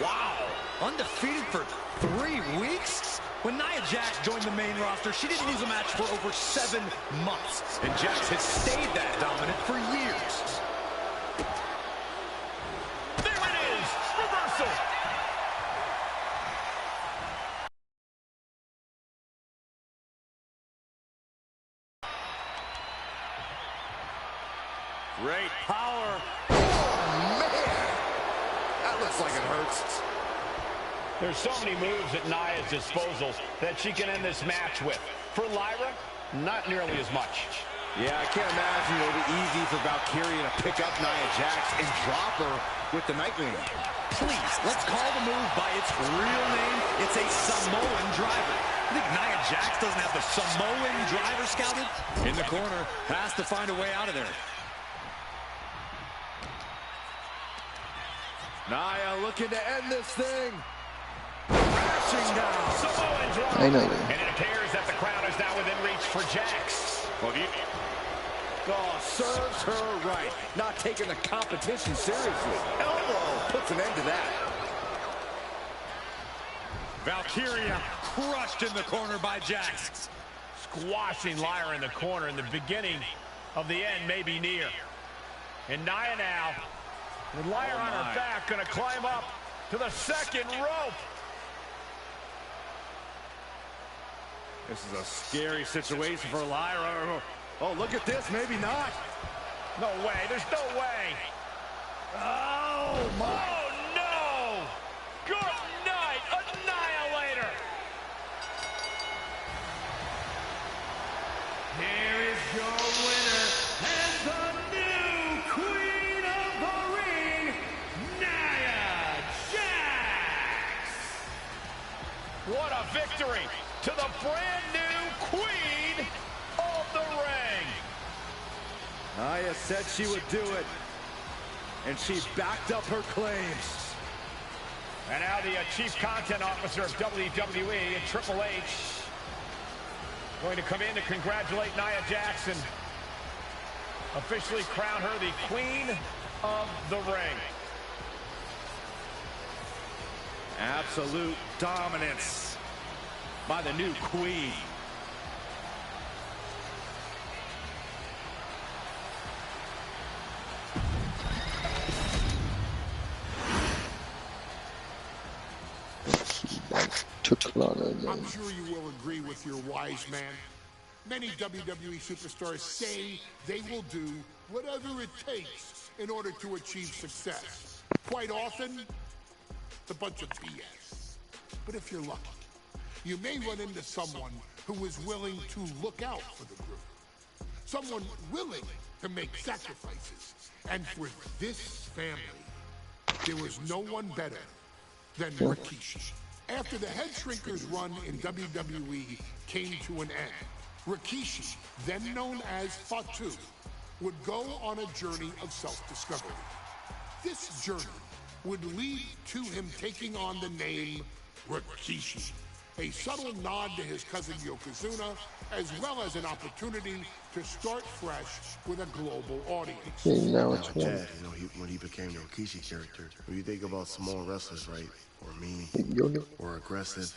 Wow, undefeated for 3 weeks? When Nia Jax joined the main roster, she didn't lose a match for over 7 months. And Jax has stayed that dominant for years. There it is! Reversal! Great power. Oh, man! That looks like it hurts. There's so many moves at Nia's disposal that she can end this match with. For Lyra, not nearly as much. Yeah, I can't imagine it'll be easy for Valkyria to pick up Nia Jax and drop her with the Nightwing. Please, let's call the move by its real name. It's a Samoan driver. You think Nia Jax doesn't have the Samoan driver scouted? In the corner, has to find a way out of there. Nia looking to end this thing. Crashing down. Samoan drop. I know. And it appears that the crowd is now within reach for Jax. Oh, serves her right. Not taking the competition seriously. Elbow puts an end to that. Valkyria crushed in the corner by Jax. Squashing Lyra in the corner, and the beginning of the end may be near. And Nia now, with Lyra on her back, going to climb up to the second rope. This is a scary situation for Lyra. Oh, look at this. Maybe not. No way. There's no way. Oh, my. Oh, no. Good night, Annihilator. Here is your winner and the new Queen of the Ring, Nia Jax. What a victory to the brand new Queen of the Ring. Nia said she would do it, and she backed up her claims. And now the Chief Content Officer of WWE and Triple H going to come in to congratulate Nia Jax, officially crown her the Queen of the Ring. Absolute dominance by the new queen. Took longer than... I'm sure you will agree with your wise man. Many WWE superstars say they will do whatever it takes in order to achieve success. Quite often, it's a bunch of BS. But if you're lucky, you may run into someone who is willing to look out for the group. Someone willing to make sacrifices. And for this family, there was no one better than Rikishi. After the Head Shrinkers run in WWE came to an end, Rikishi, then known as Fatu, would go on a journey of self-discovery. This journey would lead to him taking on the name Rikishi, a subtle nod to his cousin Yokozuna, as well as an opportunity to start fresh with a global audience. Now, Chad, when he became the Rikishi character, when you think about Samoan wrestlers, right, or mean, or aggressive,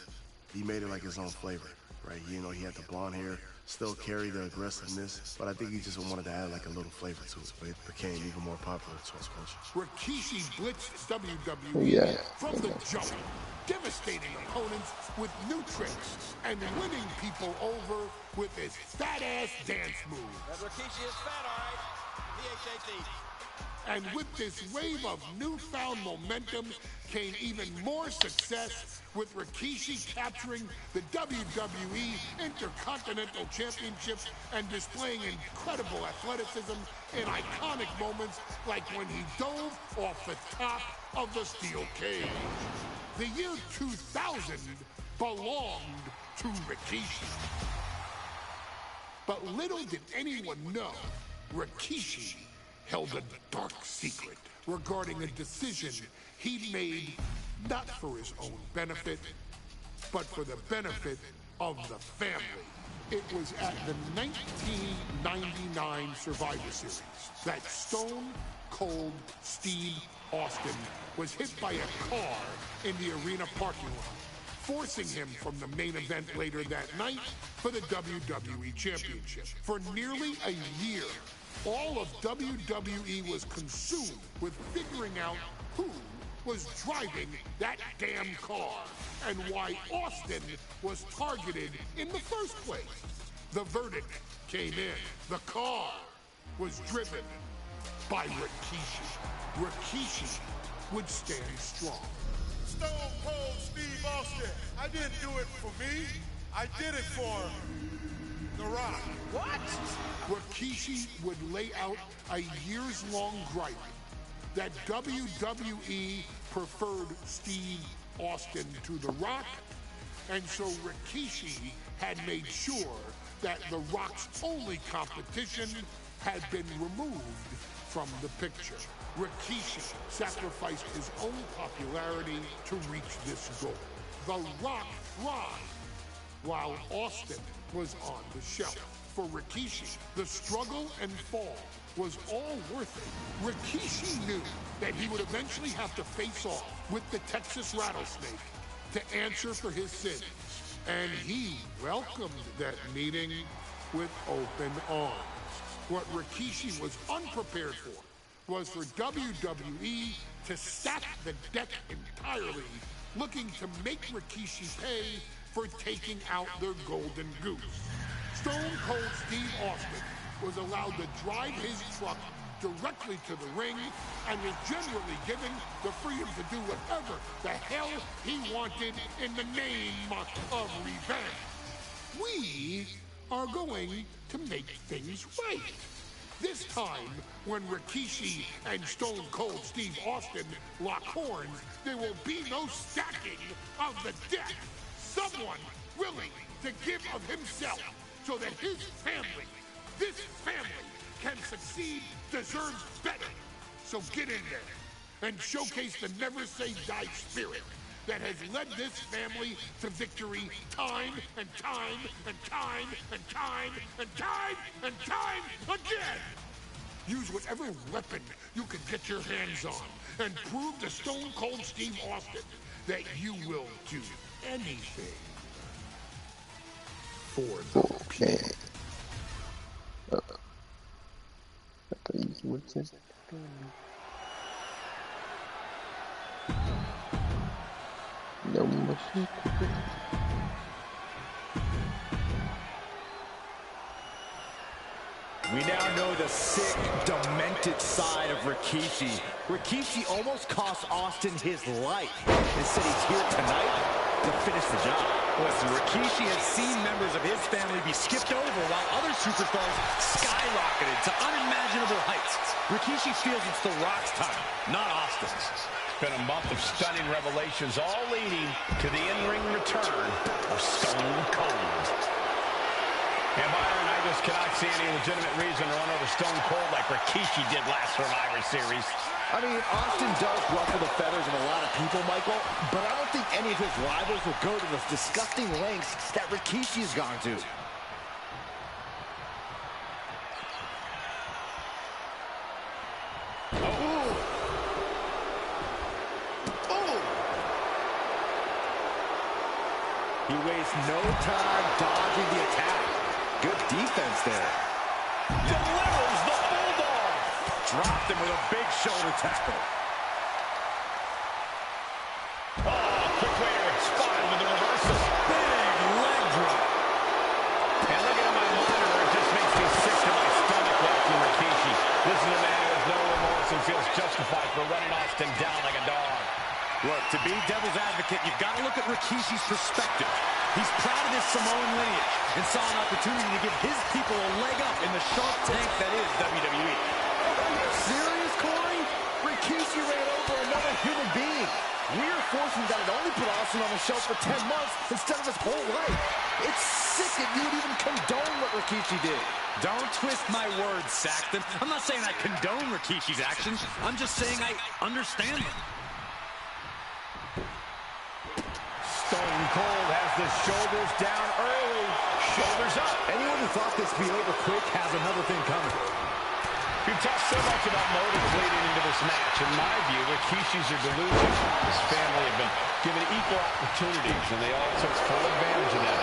he made it like his own flavor, right? He had the blonde hair, still carry the aggressiveness, but I think he just wanted to add like a little flavor to it, but it became even more popular to his culture. Rikishi blitzed WWE from the jump, devastating opponents with new tricks and winning people over with his fat-ass dance move. Rikishi is fat, all right. P-H-A-T. And with this wave of newfound momentum came even more success, with Rikishi capturing the WWE Intercontinental Championship and displaying incredible athleticism in iconic moments like when he dove off the top of the steel cage. The year 2000 belonged to Rikishi. But little did anyone know, Rikishi held a dark secret regarding a decision he made not for his own benefit, but for the benefit of the family. It was at the 1999 Survivor Series that Stone Cold Steve Austin was hit by a car in the arena parking lot, forcing him from the main event later that night for the WWE Championship. For nearly a year, all of WWE was consumed with figuring out who was driving that damn car and why Austin was targeted in the first place. The verdict came in. The car was driven by Rikishi. Rikishi would stand strong. Stone Cold Steve Austin. I didn't do it for me. I did it for The Rock. What? Rikishi would lay out a years-long gripe that WWE preferred Steve Austin to The Rock, and so Rikishi had made sure that The Rock's only competition had been removed from the picture. Rikishi sacrificed his own popularity to reach this goal. The Rock thrived while Austin was on the shelf. For Rikishi, the struggle and fall was all worth it. Rikishi knew that he would eventually have to face off with the Texas Rattlesnake to answer for his sins. And he welcomed that meeting with open arms. What Rikishi was unprepared for was for WWE to stack the deck entirely, looking to make Rikishi pay for taking out their golden goose. Stone Cold Steve Austin was allowed to drive his truck directly to the ring and was generally given the freedom to do whatever the hell he wanted in the name of revenge. We are going to make things right. This time, when Rikishi and Stone Cold Steve Austin lock horns, there will be no stacking of the deck. Someone willing to give of himself so that his family, this family, can succeed, deserves better. So get in there and showcase the never say die spirit that has led this family to victory time and time and time and time and time and time again. Use whatever weapon you can get your hands on and prove to Stone Cold Steve Austin that you will do anything for the people. We now know the sick, demented side of Rikishi. Rikishi almost cost Austin his life. Instead, he's here tonight to finish the job. Listen, Rikishi has seen members of his family be skipped over while other superstars skyrocketed to unimaginable heights. Rikishi feels it's The Rock's time, not Austin's. It's been a month of stunning revelations, all leading to the in-ring return of Stone Cold. And Byron, I just cannot see any legitimate reason to run over Stone Cold like Rikishi did last Survivor Series. I mean, Austin does ruffle the feathers of a lot of people, Michael, but I don't think any of his rivals will go to the disgusting lengths that Rikishi's gone to. He wastes no time dodging the attack. Good defense there. Delivers the Bulldog. Dropped him with a big shoulder tackle. Oh, quick way to respond with the reversal. Big leg drop. And looking at my monitor, it just makes me sick to my stomach watching Rikishi. This is a man who has no remorse and feels justified for running Austin down like a dog. Look, to be devil's advocate, you've got to look at Rikishi's perspective. He's proud of his Samoan lineage and saw an opportunity to give his people a leg up in the shark tank that is WWE. Are you serious, Corey? Rikishi ran over another human being. We're forcing that it only put Austin on the shelf for 10 months instead of his whole life. It's sick that you would even condone what Rikishi did. Don't twist my words, Saxton. I'm not saying I condone Rikishi's actions. I'm just saying I understand them. Stone Cold has the shoulders down early. Shoulders up. Anyone who thought this would be over quick has another thing coming. You talk so much about motives leading into this match. In my view, Rikishi's are delusions. His family have been given equal opportunities, and they all took full advantage of that.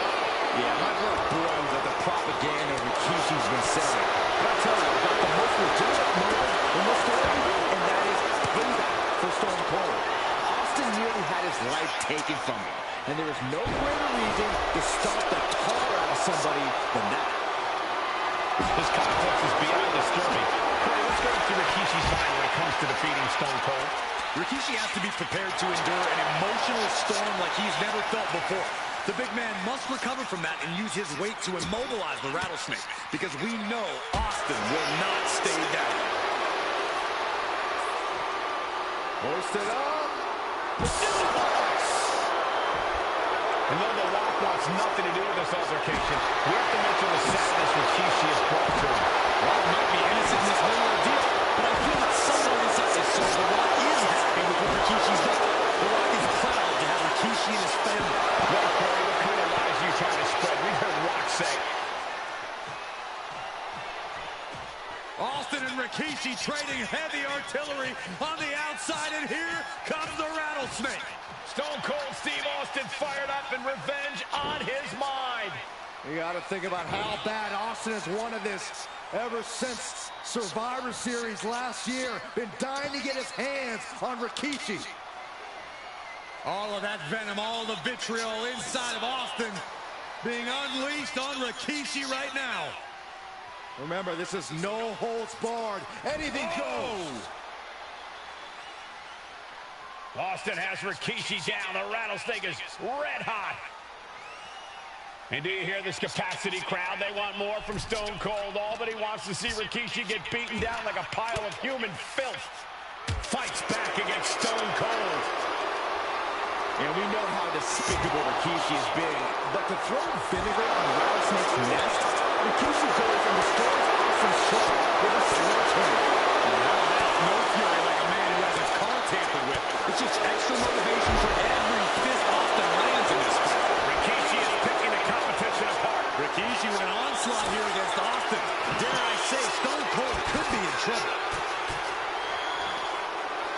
Yeah, my blood boils at the propaganda Rikishi's been selling. But I'll tell you about the most legitimate motive in this story, and that is payback for Stone Cold. Austin nearly had his life taken from him, and there is no greater reason to stomp the tar out of somebody than that. This complex is beyond disturbing. Corey, let's go to Rikishi's mind when it comes to defeating Stone Cold. Rikishi has to be prepared to endure an emotional storm like he's never felt before. The big man must recover from that and use his weight to immobilize the rattlesnake, because we know Austin will not stay down. Hoisted up. And though The Rock wants nothing to do with this altercation, we have to mention the sadness Rikishi has brought to him. Rock might be innocent in this whole ordeal, but I feel that somewhere inside his soul, The Rock is happy with what Rikishi's done. The Rock is proud to have Rikishi and his family. No, Corey, what kind of lies are you trying to spread? We heard Rock say. Austin and Rikishi trading heavy artillery on the outside, and here comes the rattlesnake. Stone Cold Steve Austin fired up and revenge on his mind. You got to think about how bad Austin has wanted this ever since Survivor Series last year. Been dying to get his hands on Rikishi. All of that venom, all the vitriol inside of Austin being unleashed on Rikishi right now. Remember, this is no holds barred. Anything goes. Austin has Rikishi down. The rattlesnake is red hot. And do you hear this capacity crowd? They want more from Stone Cold. All that he wants to see Rikishi get beaten down like a pile of human filth. Fights back against Stone Cold. And we know how despicable Rikishi has been, but to throw vinegar on the rattlesnake's nest, Rikishi goes and destroys Austin's shot with a sledgehammer. No fury like a man who has his car tampered with. It's just extra motivation for every fist Austin lands in this fight. Rikishi is picking the competition apart. Rikishi with an onslaught here against Austin. Dare I say, Stone Cold could be in trouble.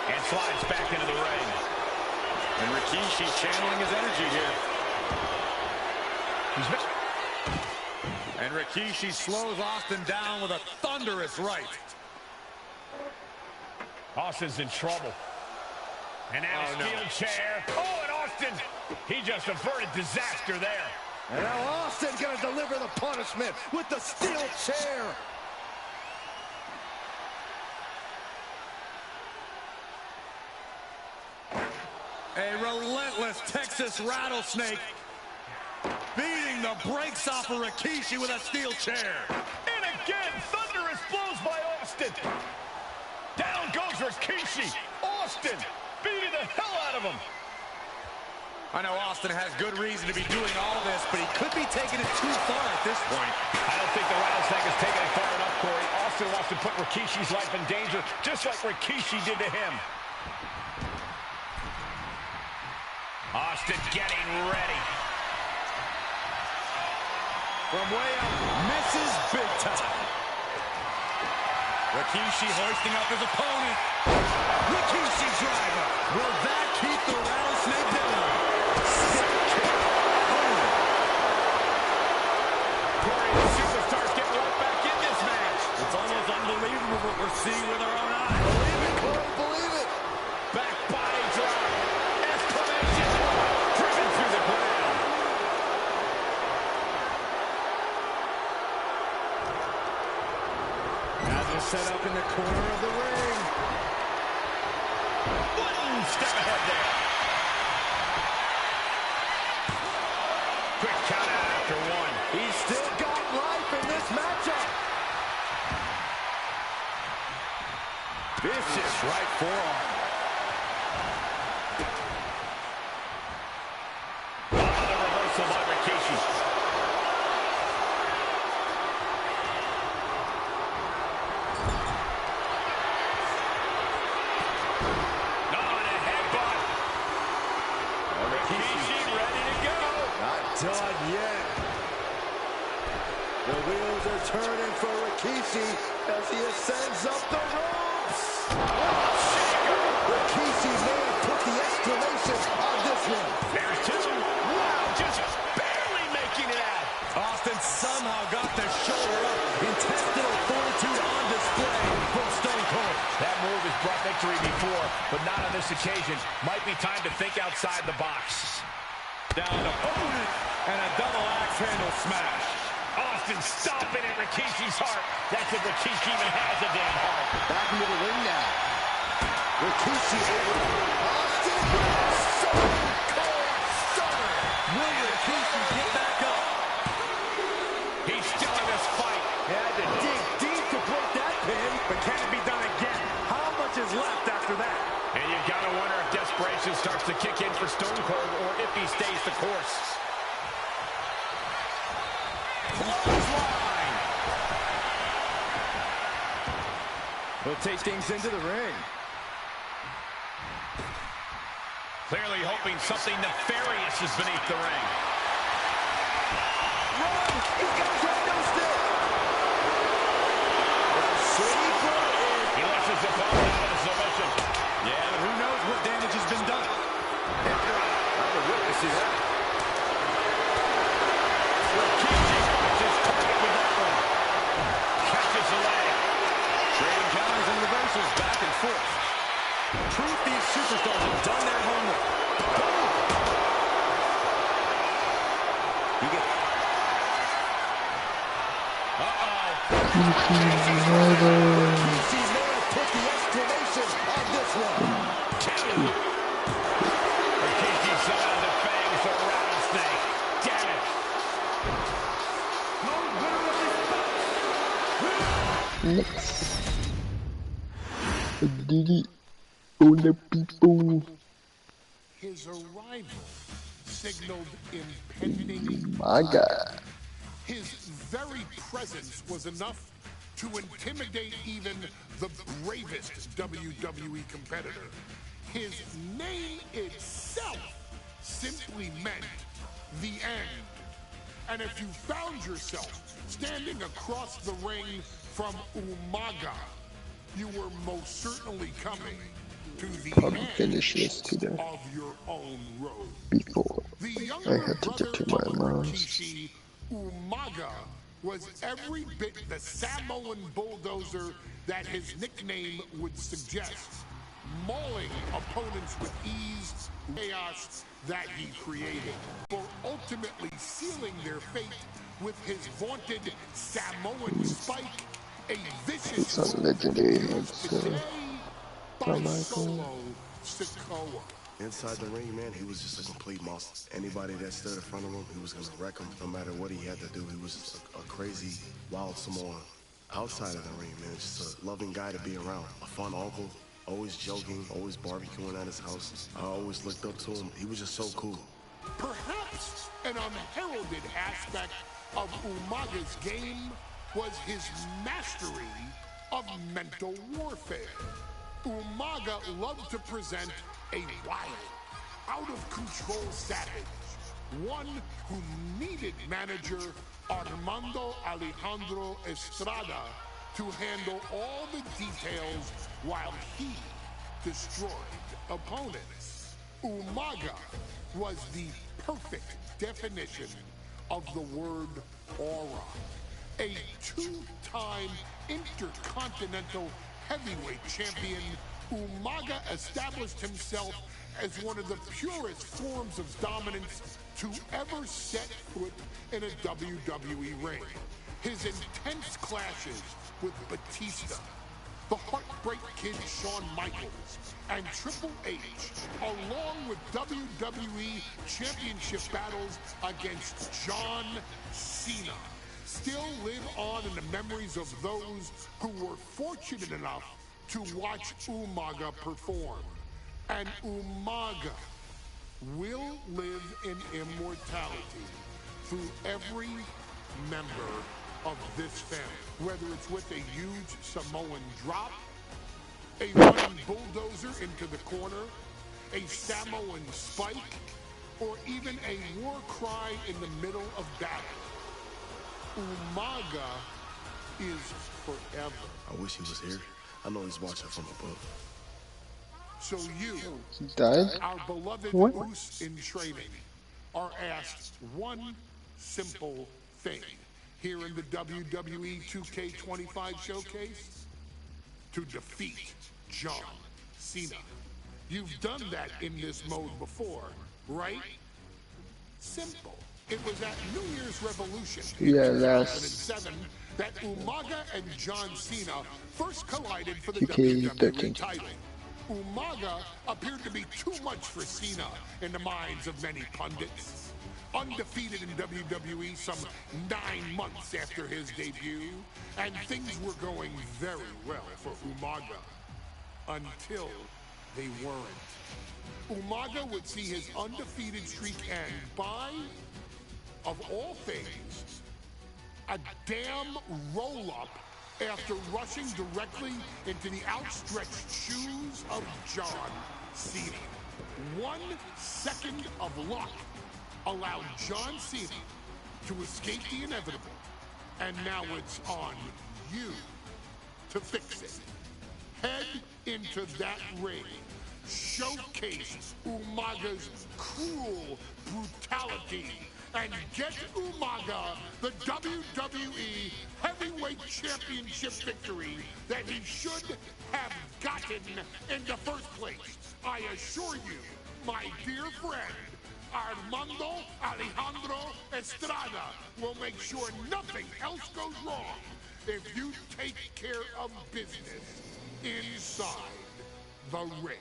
And slides back into the ring. And Rikishi channeling his energy here. And Rikishi slows Austin down with a thunderous right. Austin's in trouble. And now a steel chair. Oh, and Austin, he just averted disaster there. And now Austin gonna deliver the punishment with the steel chair. A relentless Texas rattlesnake beating the brakes off of Rikishi with a steel chair. And again, thunderous blows by Austin. Down goes Rikishi. Austin beating the hell out of him. I know Austin has good reason to be doing all this, but he could be taking it too far at this point. I don't think the rattlesnake has taken it far enough, Corey. Austin wants to put Rikishi's life in danger, just like Rikishi did to him. Austin getting ready. From way up, misses big time. Rikishi hoisting up his opponent. Rikishi driver. Will that keep the rattlesnake down? Stick kick. Corey, the superstars get right back in this match. It's almost unbelievable what we're seeing with our own eyes. Believe it, Corey, believe it. Back body drop. Exclamation point. Driven through the ground. Now they're set up in the corner of the ring. One step ahead there. Quick count out after one. He's still got life in this matchup. Vicious right forearm. Another reversal by Rikishi. Done yet. The wheels are turning for Rikishi as he ascends up the ropes. Rikishi may have put the exclamation on this one. There's two. Wow, just barely making it out. Austin somehow got the shoulder up. Intestinal fortitude on display from Stone Cold. That move has brought victory before, but not on this occasion. Might be time to think outside the box. Down the opponent and a double axe handle smash. Austin stomping at Rikishi's heart. That's if Rikishi even has a damn heart. Back into the ring now. Rikishi able to Austin Stone Cold Stunner. Will Rikishi get back up? He's still in this fight. He had to dig deep to break that pin, but can it be done again? How much is left after that? And you gotta wonder if desperation starts to kick in for Stone Cold or if he stays the course. Clothesline. He'll take things into the ring. Clearly hoping something nefarious is beneath the ring. Run! He's got his right nose still. He lets his opponent out of submission. Yeah, but who knows what damage has been done. I'm a witness to that. Rikishi punches target with that one. Catches the leg. Trading counters and reversals back and forth. Proof these superstars have done their homework. You get it. Rikishi may have put the exclamation on this one. Rikishi saw the fangs of rattlesnake. Damn it. Next. Diddy on the people. His arrival signaled impending. My God. His very presence was enough to intimidate even the bravest WWE competitor. His name itself simply meant the end. And if you found yourself standing across the ring from Umaga, you were most certainly coming to the Probably end finish this today of your own road. before The I younger had to brother get to my of mom's. Rikishi, Umaga, was every bit the Samoan bulldozer that his nickname would suggest, mauling opponents with ease, chaos that he created, for ultimately sealing their fate with his vaunted Samoan spike, a vicious It's a legendary today by Michael. Solo Sikoa. Inside the ring, man, he was just a complete monster. Anybody that stood in front of him, he was gonna wreck him. No matter what he had to do, he was just a crazy, wild Samoan. Outside of the ring, man, just a loving guy to be around. A fun uncle, always joking, always barbecuing at his house. I always looked up to him. He was just so cool. Perhaps an unheralded aspect of Umaga's game was his mastery of mental warfare. Umaga loved to present a wild, out-of-control savage, one who needed manager Armando Alejandro Estrada to handle all the details while he destroyed opponents. Umaga was the perfect definition of the word aura. A two-time intercontinental heavyweight champion, Umaga established himself as one of the purest forms of dominance to ever set foot in a WWE ring. His intense clashes with Batista, the Heartbreak Kid Shawn Michaels, and Triple H, along with WWE Championship battles against John Cena, still live on in the memories of those who were fortunate enough to watch Umaga perform. And Umaga will live in immortality through every member of this family, whether it's with a huge Samoan drop, a running bulldozer into the corner, a Samoan spike, or even a war cry in the middle of battle. Umaga is forever. I wish he was here. I know he's watching from above. So you, our beloved Usos in training, are asked one simple thing here in the WWE 2K25 showcase: to defeat John Cena. You've done that in this mode before, right? Simple. It was at New Year's Revolution in 2007 that Umaga and John Cena first collided for the WWE title. Umaga appeared to be too much for Cena in the minds of many pundits. Undefeated in WWE some 9 months after his debut, and things were going very well for Umaga. Until they weren't. Umaga would see his undefeated streak end by, of all things, a damn roll-up after rushing directly into the outstretched shoes of John Cena. 1 second of luck allowed John Cena to escape the inevitable, and now it's on you to fix it. Head into that ring, showcase Umaga's cruel brutality, and get Umaga the WWE Heavyweight Championship victory that he should have gotten in the first place. I assure you, my dear friend, Armando Alejandro Estrada will make sure nothing else goes wrong if you take care of business inside the ring.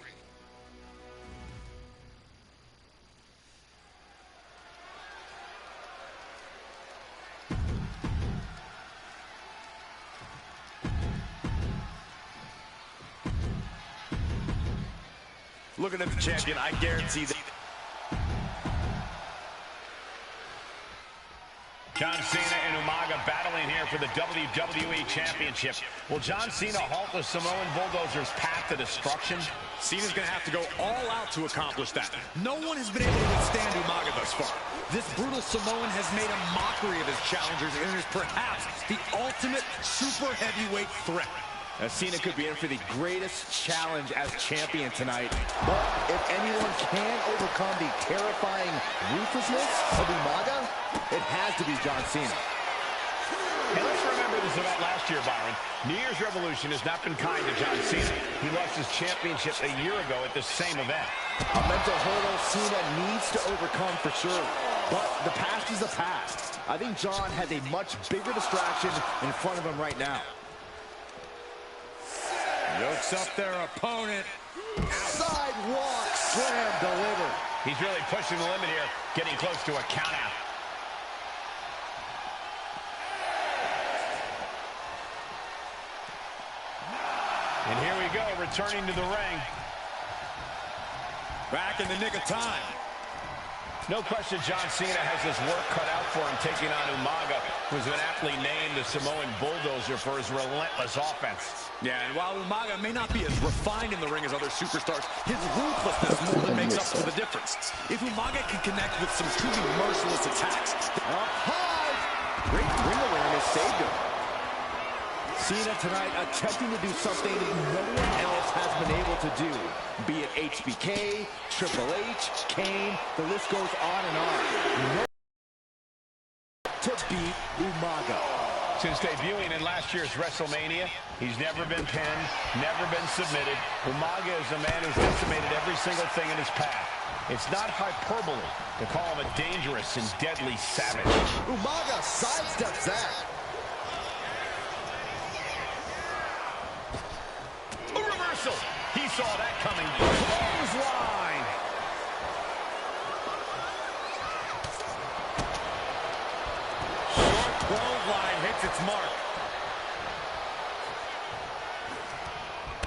Looking at the champion, I guarantee that John Cena and Umaga battling here for the WWE Championship. Will John Cena halt the Samoan Bulldozer's path to destruction? Cena's going to have to go all out to accomplish that. No one has been able to withstand Umaga thus far. This brutal Samoan has made a mockery of his challengers and is perhaps the ultimate super heavyweight threat. Now, Cena could be in for the greatest challenge as champion tonight. But if anyone can overcome the terrifying ruthlessness of Umaga, it has to be John Cena. And let's remember this about last year, Byron. New Year's Revolution has not been kind to John Cena. He lost his championship a year ago at the same event. A mental hurdle Cena needs to overcome for sure. But the past is the past. I think John has a much bigger distraction in front of him right now. Yokes up their opponent. Sidewalk slam delivered. He's really pushing the limit here, getting close to a countout. And here we go, returning to the ring. Back in the nick of time. No question John Cena has his work cut out for him taking on Umaga, who's been aptly named the Samoan Bulldozer for his relentless offense. Yeah, and while Umaga may not be as refined in the ring as other superstars, his ruthlessness more than makes up for the difference. If Umaga can connect with some truly merciless attacks. Up high! Great ring awareness saved him. Cena tonight attempting to do something no one else has been able to do. Be it HBK, Triple H, Kane, the list goes on and on. No to beat Umaga. Since debuting in last year's WrestleMania, he's never been pinned, never been submitted. Umaga is a man who's decimated every single thing in his path. It's not hyperbole to call him a dangerous and deadly savage. Umaga sidesteps that. A reversal. He saw that coming. Clothesline. Short clothesline hits its mark.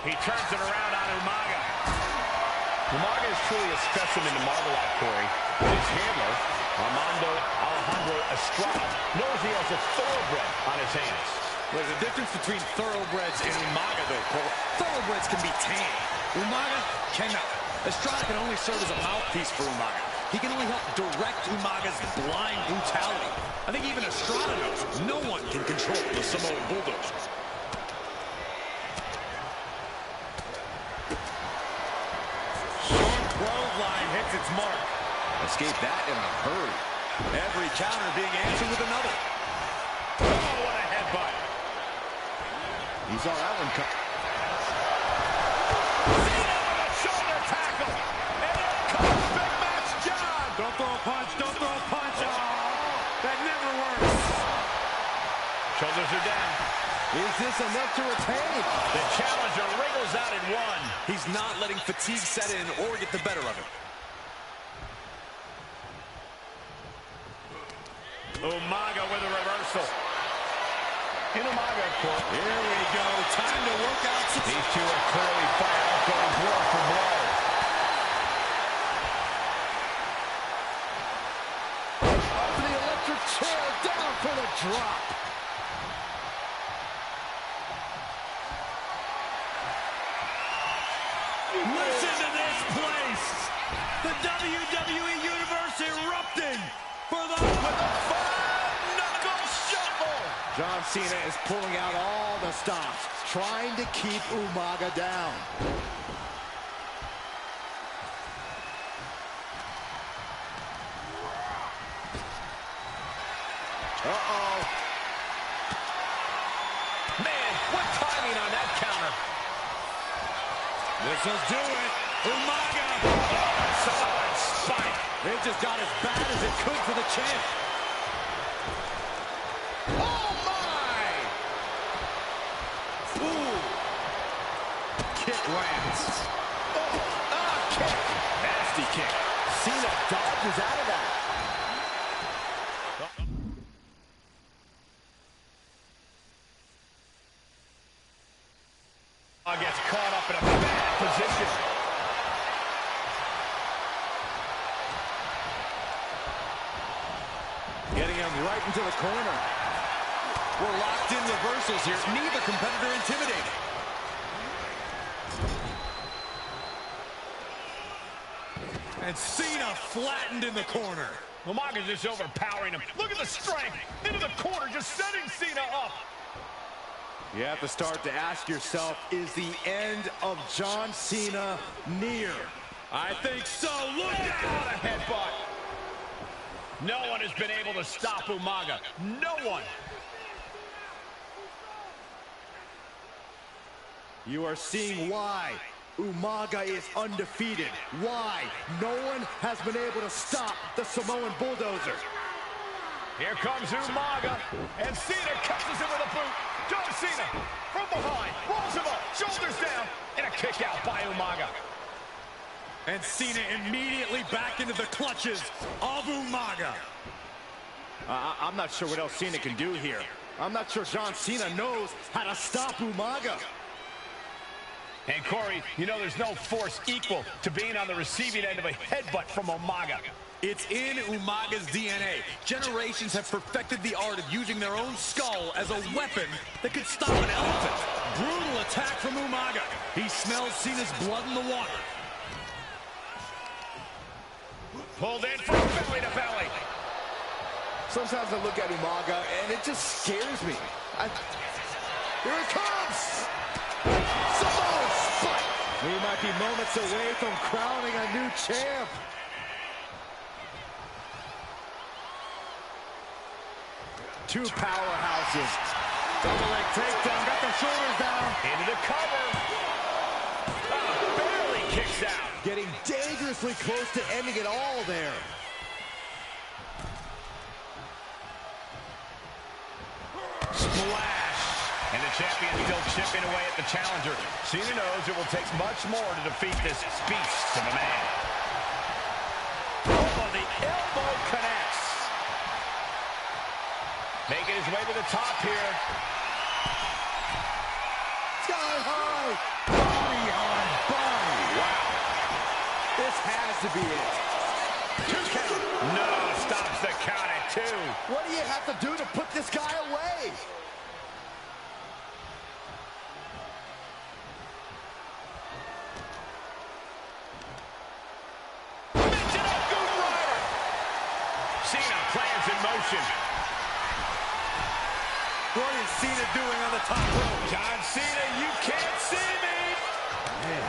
He turns it around on Umaga. Umaga is truly a specimen to marvel at, Corey. His handler, Alejandro Estrada, knows he has a thoroughbred on his hands. There's a difference between thoroughbreds and Umaga, though, Cole. Thoroughbreds can be tame. Umaga cannot. Estrada can only serve as a mouthpiece for Umaga. He can only help direct Umaga's blind brutality. I think even Estrada knows no one can control the Samoan Bulldozer. Short clothesline hits its mark. Escape that in a hurry. Every counter being answered with another. Oh, what a headbutt. He saw that one come. Cena with a shoulder tackle. And here comes Big Match John. Don't throw a punch. Don't throw a punch. Oh, that never works. Shoulders are down. Is this enough to retain? The challenger wriggles out in one. He's not letting fatigue set in or get the better of him. Umaga with a reversal. In Umaga, of course. Here we go. Time to work out. These two are clearly fired up, going blow for blow. Up to the electric chair, down for the drop. Listen to this place. The WWE Universe erupting for the five-knuckle shuffle. John Cena is pulling out all the stops, trying to keep Umaga down. Uh-oh. Man, what timing on that counter. This will do it. Umaga. Oh, solid spike. It just got as bad as it could for the champ. Oh, my. Ooh. Kick lands. Kick. Nasty kick. Cena dodges out of that. Gets caught up in a bad position. Getting him right into the corner. We're locked in reversals here. Neither competitor intimidated. And Cena flattened in the corner. Umaga's just overpowering him. Look at the strength. Into the corner, just setting Cena up. You have to start to ask yourself, is the end of John Cena near? I think so. Look What out! a headbutt. No one has been able to stop Umaga. No one. You are seeing why Umaga is undefeated. Why no one has been able to stop the Samoan Bulldozer. Here comes Umaga, and Cena catches him with a boot. John Cena from behind, rolls him up, shoulders down, and a kick out by Umaga. And Cena immediately back into the clutches of Umaga. I'm not sure what else Cena can do here. I'm not sure John Cena knows how to stop Umaga. And Corey, you know there's no force equal to being on the receiving end of a headbutt from Umaga. It's in Umaga's DNA. Generations have perfected the art of using their own skull as a weapon that could stop an elephant. Brutal attack from Umaga. He smells Cena's blood in the water. Pulled in from belly to belly. Sometimes I look at Umaga and it just scares me. Here it comes! Samoan spike! We might be moments away from crowning a new champ. Two powerhouses. Double leg takedown, got the shoulders down. Into the cover. Oh, barely kicks out. Getting dangerously close to ending it all there. Splash. And the champion still chipping away at the challenger. Cena knows it will take much more to defeat this beast of a man. Oh, the elbow connects. Making his way to the top here. Sky high. Body on body. Wow. This has to be it. 2 count. No, stops the count at 2. What do you have to do to put this guy away? Cena plans in motion. What is Cena doing on the top rope? John Cena, you can't see me. Man.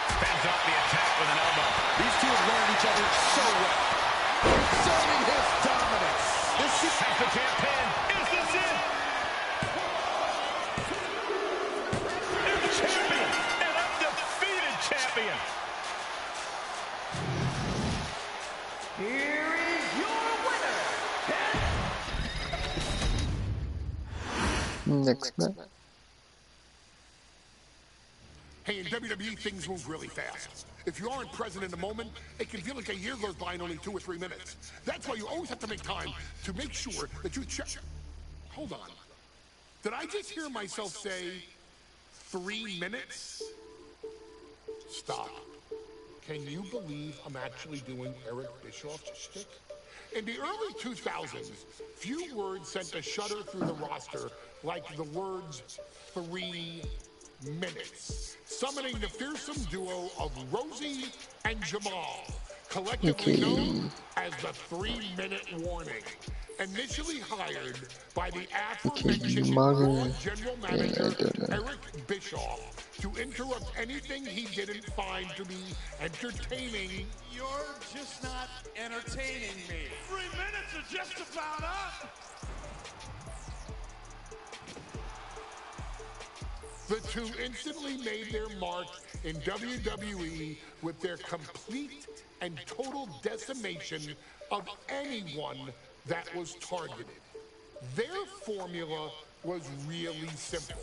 Spends up the attack with an elbow. These two have learned each other so well. Exerting his dominance. This has the champ pin. Is this it? New champion. An undefeated champion. Here is your winner. Next match. Hey, in WWE, things move really fast. If you aren't present in the moment, it can feel like a year goes by in only 2 or 3 minutes. That's why you always have to make time to make sure that you check. Hold on. Did I just hear myself say 3 minutes? Stop. Can you believe I'm actually doing Eric Bischoff's shtick? In the early 2000s, few words sent a shudder through the roster like the words 3 minutes, summoning the fearsome duo of Rosie and Jamal, collectively known as the 3-minute warning. Initially hired by the aforementioned Raw General Manager Eric Bischoff to interrupt anything he didn't find to be entertaining. You're just not entertaining me. 3 minutes are just about up. The two instantly made their mark in WWE with their complete and total decimation of anyone that was targeted. Their formula was really simple.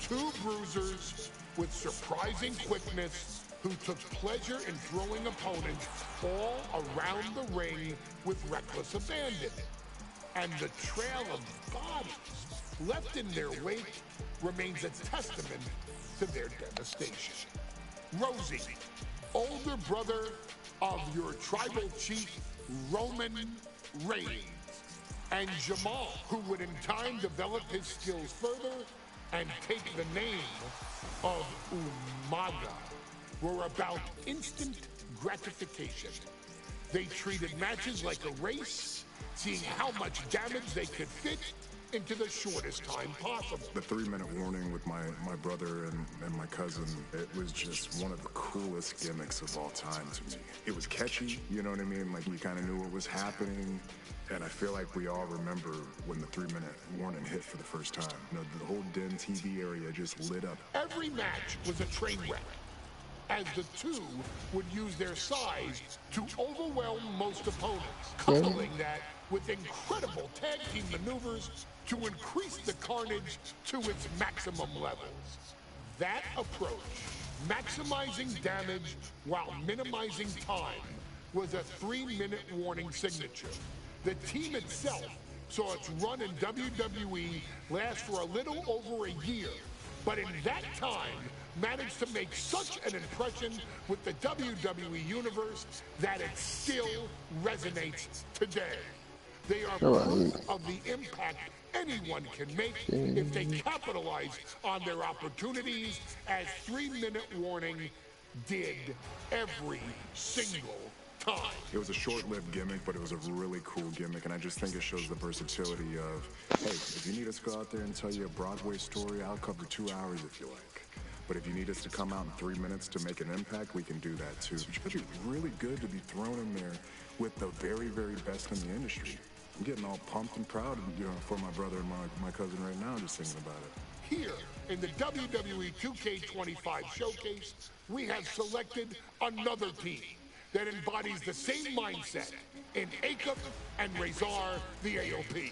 2 bruisers with surprising quickness who took pleasure in throwing opponents all around the ring with reckless abandon. And the trail of bodies left in their wake remains a testament to their devastation. Rosie, older brother of your tribal chief, Roman Reigns, and Jamal, who would in time develop his skills further and take the name of Umaga, were about instant gratification. They treated matches like a race, seeing how much damage they could fit into the shortest time possible. The 3-minute warning with my brother and my cousin, it was just one of the coolest gimmicks of all time to me. It was catchy, you know what I mean? Like, we kind of knew what was happening. And I feel like we all remember when the 3-minute warning hit for the first time. You know, the whole Den TV area just lit up. Every match was a train wreck, as the two would use their size to overwhelm most opponents, coupling that with incredible tag team maneuvers to increase the carnage to its maximum levels. That approach, maximizing damage while minimizing time, was a 3-minute warning signature. The team itself saw its run in WWE last for a little over a year, but in that time managed to make such an impression with the WWE Universe that it still resonates today. They are proof of the impact anyone can make if they capitalize on their opportunities, as 3-minute warning did every single time. It was a short-lived gimmick, but it was a really cool gimmick, and I just think it shows the versatility of, hey, if you need us to go out there and tell you a Broadway story, I'll cover 2 hours if you like. But if you need us to come out in 3 minutes to make an impact, we can do that too. It should be really good to be thrown in there with the very, very best in the industry. I'm getting all pumped and proud, for my brother and my cousin right now, just thinking about it. Here in the WWE 2K25 showcase, we have selected another team that embodies the same mindset in Akam and Razor the AOP.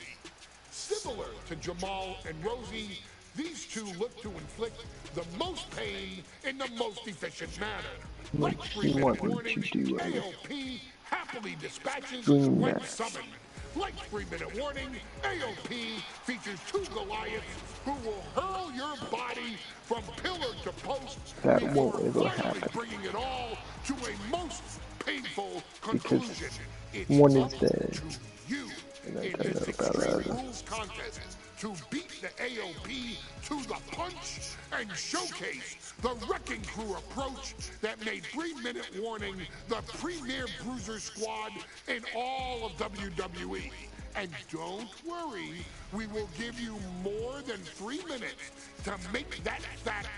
Similar to Jamal and Rosie, these two look to inflict the most pain in the most efficient manner. Like 3-minute warning, AOP happily dispatches when summoned. Like 3-minute warning, AOP features 2 Goliaths who will hurl your body from pillar to post before finally bringing it all to a most painful conclusion. It's up to you in this extreme rules contest to beat the AOP to the punch and showcase the Wrecking Crew approach that made 3-minute warning the premier bruiser squad in all of WWE. And don't worry, we will give you more than 3 minutes to make that fact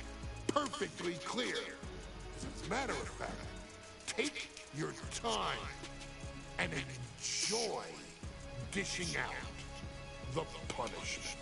perfectly clear. As a matter of fact, take your time and enjoy dishing out the punishment.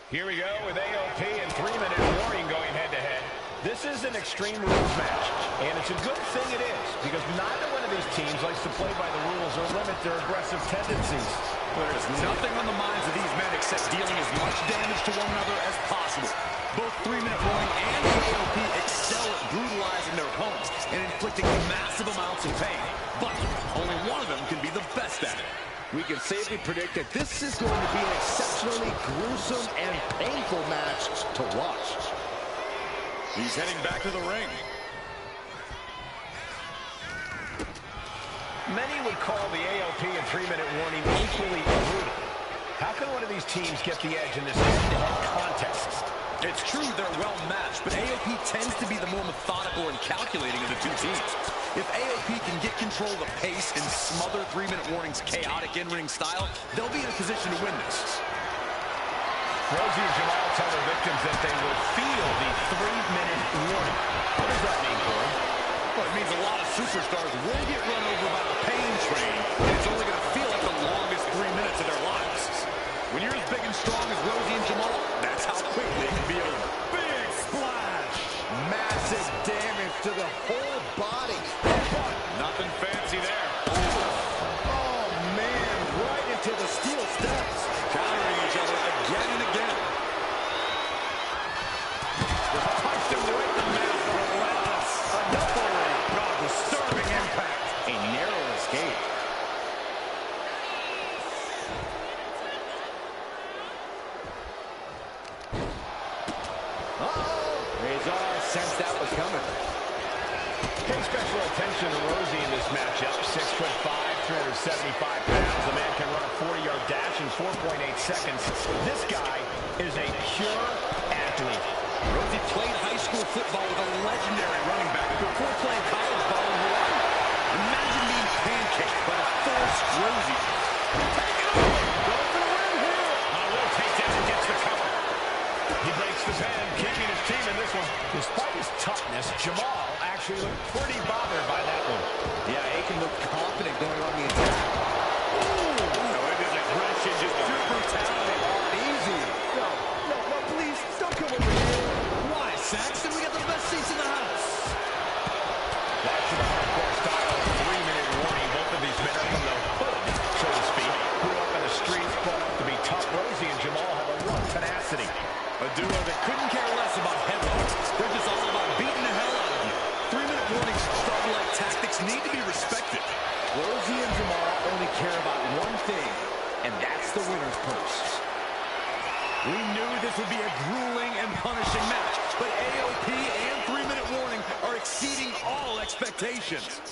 Here we go with AOP and 3-minute warning going head-to-head. This is an Extreme Rules match, and it's a good thing it is, because neither one of these teams likes to play by the rules or limit their aggressive tendencies. There's nothing on the minds of these men except dealing as much damage to one another as possible. Both 3-minute warning and the AOP excel at brutalizing their opponents and inflicting massive amounts of pain, but only one of them can be the best at it. We can safely predict that this is going to be an exceptionally gruesome and painful match to watch. He's heading back to the ring. Many would call the AOP and 3-minute warning equally brutal. How can one of these teams get the edge in this head-to-head contest? It's true they're well matched, but AOP tends to be the more methodical and calculating of the two teams. If AOP can get control of the pace and smother 3-minute warning's chaotic in-ring style, they'll be in a position to win this. Rosie and Jamal tell their victims that they will feel the 3-minute warning. What does that mean, Corey? Well, it means a lot of superstars will get run over by the pain train, and it's only going to feel like the longest 3 minutes of their lives. When you're as big and strong as Rosie and Jamal, that's how quickly it can be over. Big splash! Massive damage to the whole body. Nothing fancy there. Oh, man, right into the steel steps. Countering each other again and again. Punched him right in the mouth. Relentless. Enough already. God, disturbing impact. A narrow escape. Razor sensed that was coming. Pay special attention to Rosie in this matchup. 6'5", 375 pounds. The man can run a 40-yard dash in 4.8 seconds. This guy is a pure athlete. Rosie played high school football with a legendary running back before playing college ball in Hawaii. Imagine being pancaked by the forced Rosie. Take it away! Go for the win here! Will takes down and gets the cover. He breaks the pen, keeping his team in this one. Despite his toughness, Jamal actually looked pretty bothered by that one. Yeah, Akam looked confident going on the attack. Ooh! No, it is aggression, just pure brutality. Easy. No, please the winner's purse. We knew this would be a grueling and punishing match, but AOP and 3-minute warning are exceeding all expectations.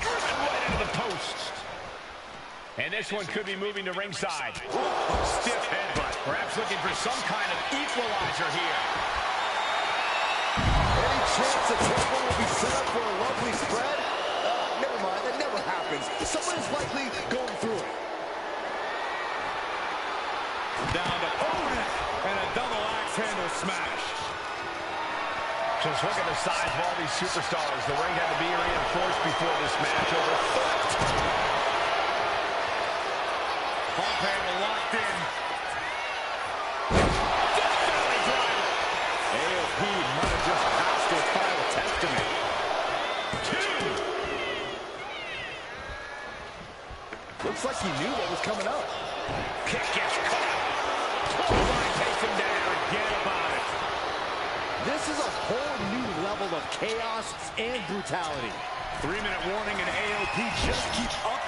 Driven right into the post. And this one could be moving to ringside. Stiff headbutt. Perhaps looking for some kind of equalizer here. Any chance the table will be set up for a lovely spread? Never mind, that never happens. Someone is likely going through it. Down to opponent, and a double axe handle smash. Just look at the size of all these superstars. The ring had to be reinforced before this match. Over 4. Pump handle locked in. Definitely driver. AOP might have just passed their final testament. 2. Looks like he knew what was coming up. Kick gets caught. Clothesline takes him down. Forget about it. This is a whole new level of chaos and brutality. 3-minute warning, and AOP just keep up.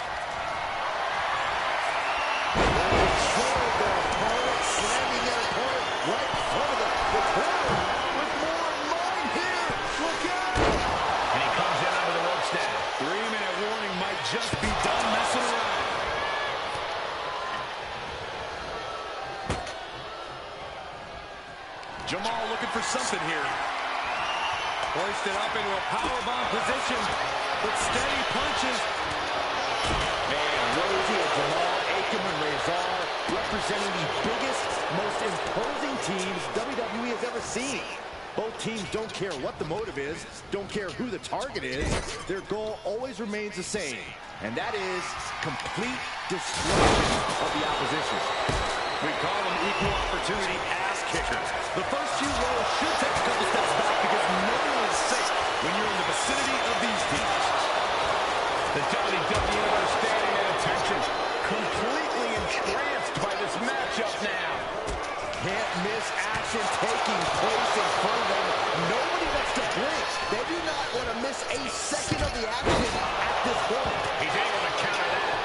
Control their opponent, slamming their opponent right in front of the corner. With more in mind here. Look out! And he comes in under the rope stand. 3-minute warning might just be done messing around. Jamal looking for something here. Hoisted up into a powerbomb position with steady punches. Man, Rosie and Jamal, Akam and Razor representing the biggest, most imposing teams WWE has ever seen. Both teams don't care what the motive is, don't care who the target is. Their goal always remains the same, and that is complete destruction of the opposition. We call them equal opportunity ass kickers. The first few rows should take a couple steps back because no one is safe when you're in the vicinity of these teams. The WWE are standing at attention, completely entranced by this matchup now. Can't miss action taking place in front of them. Nobody wants to blink. They do not want to miss a second of the action at this point. He's able to counter that.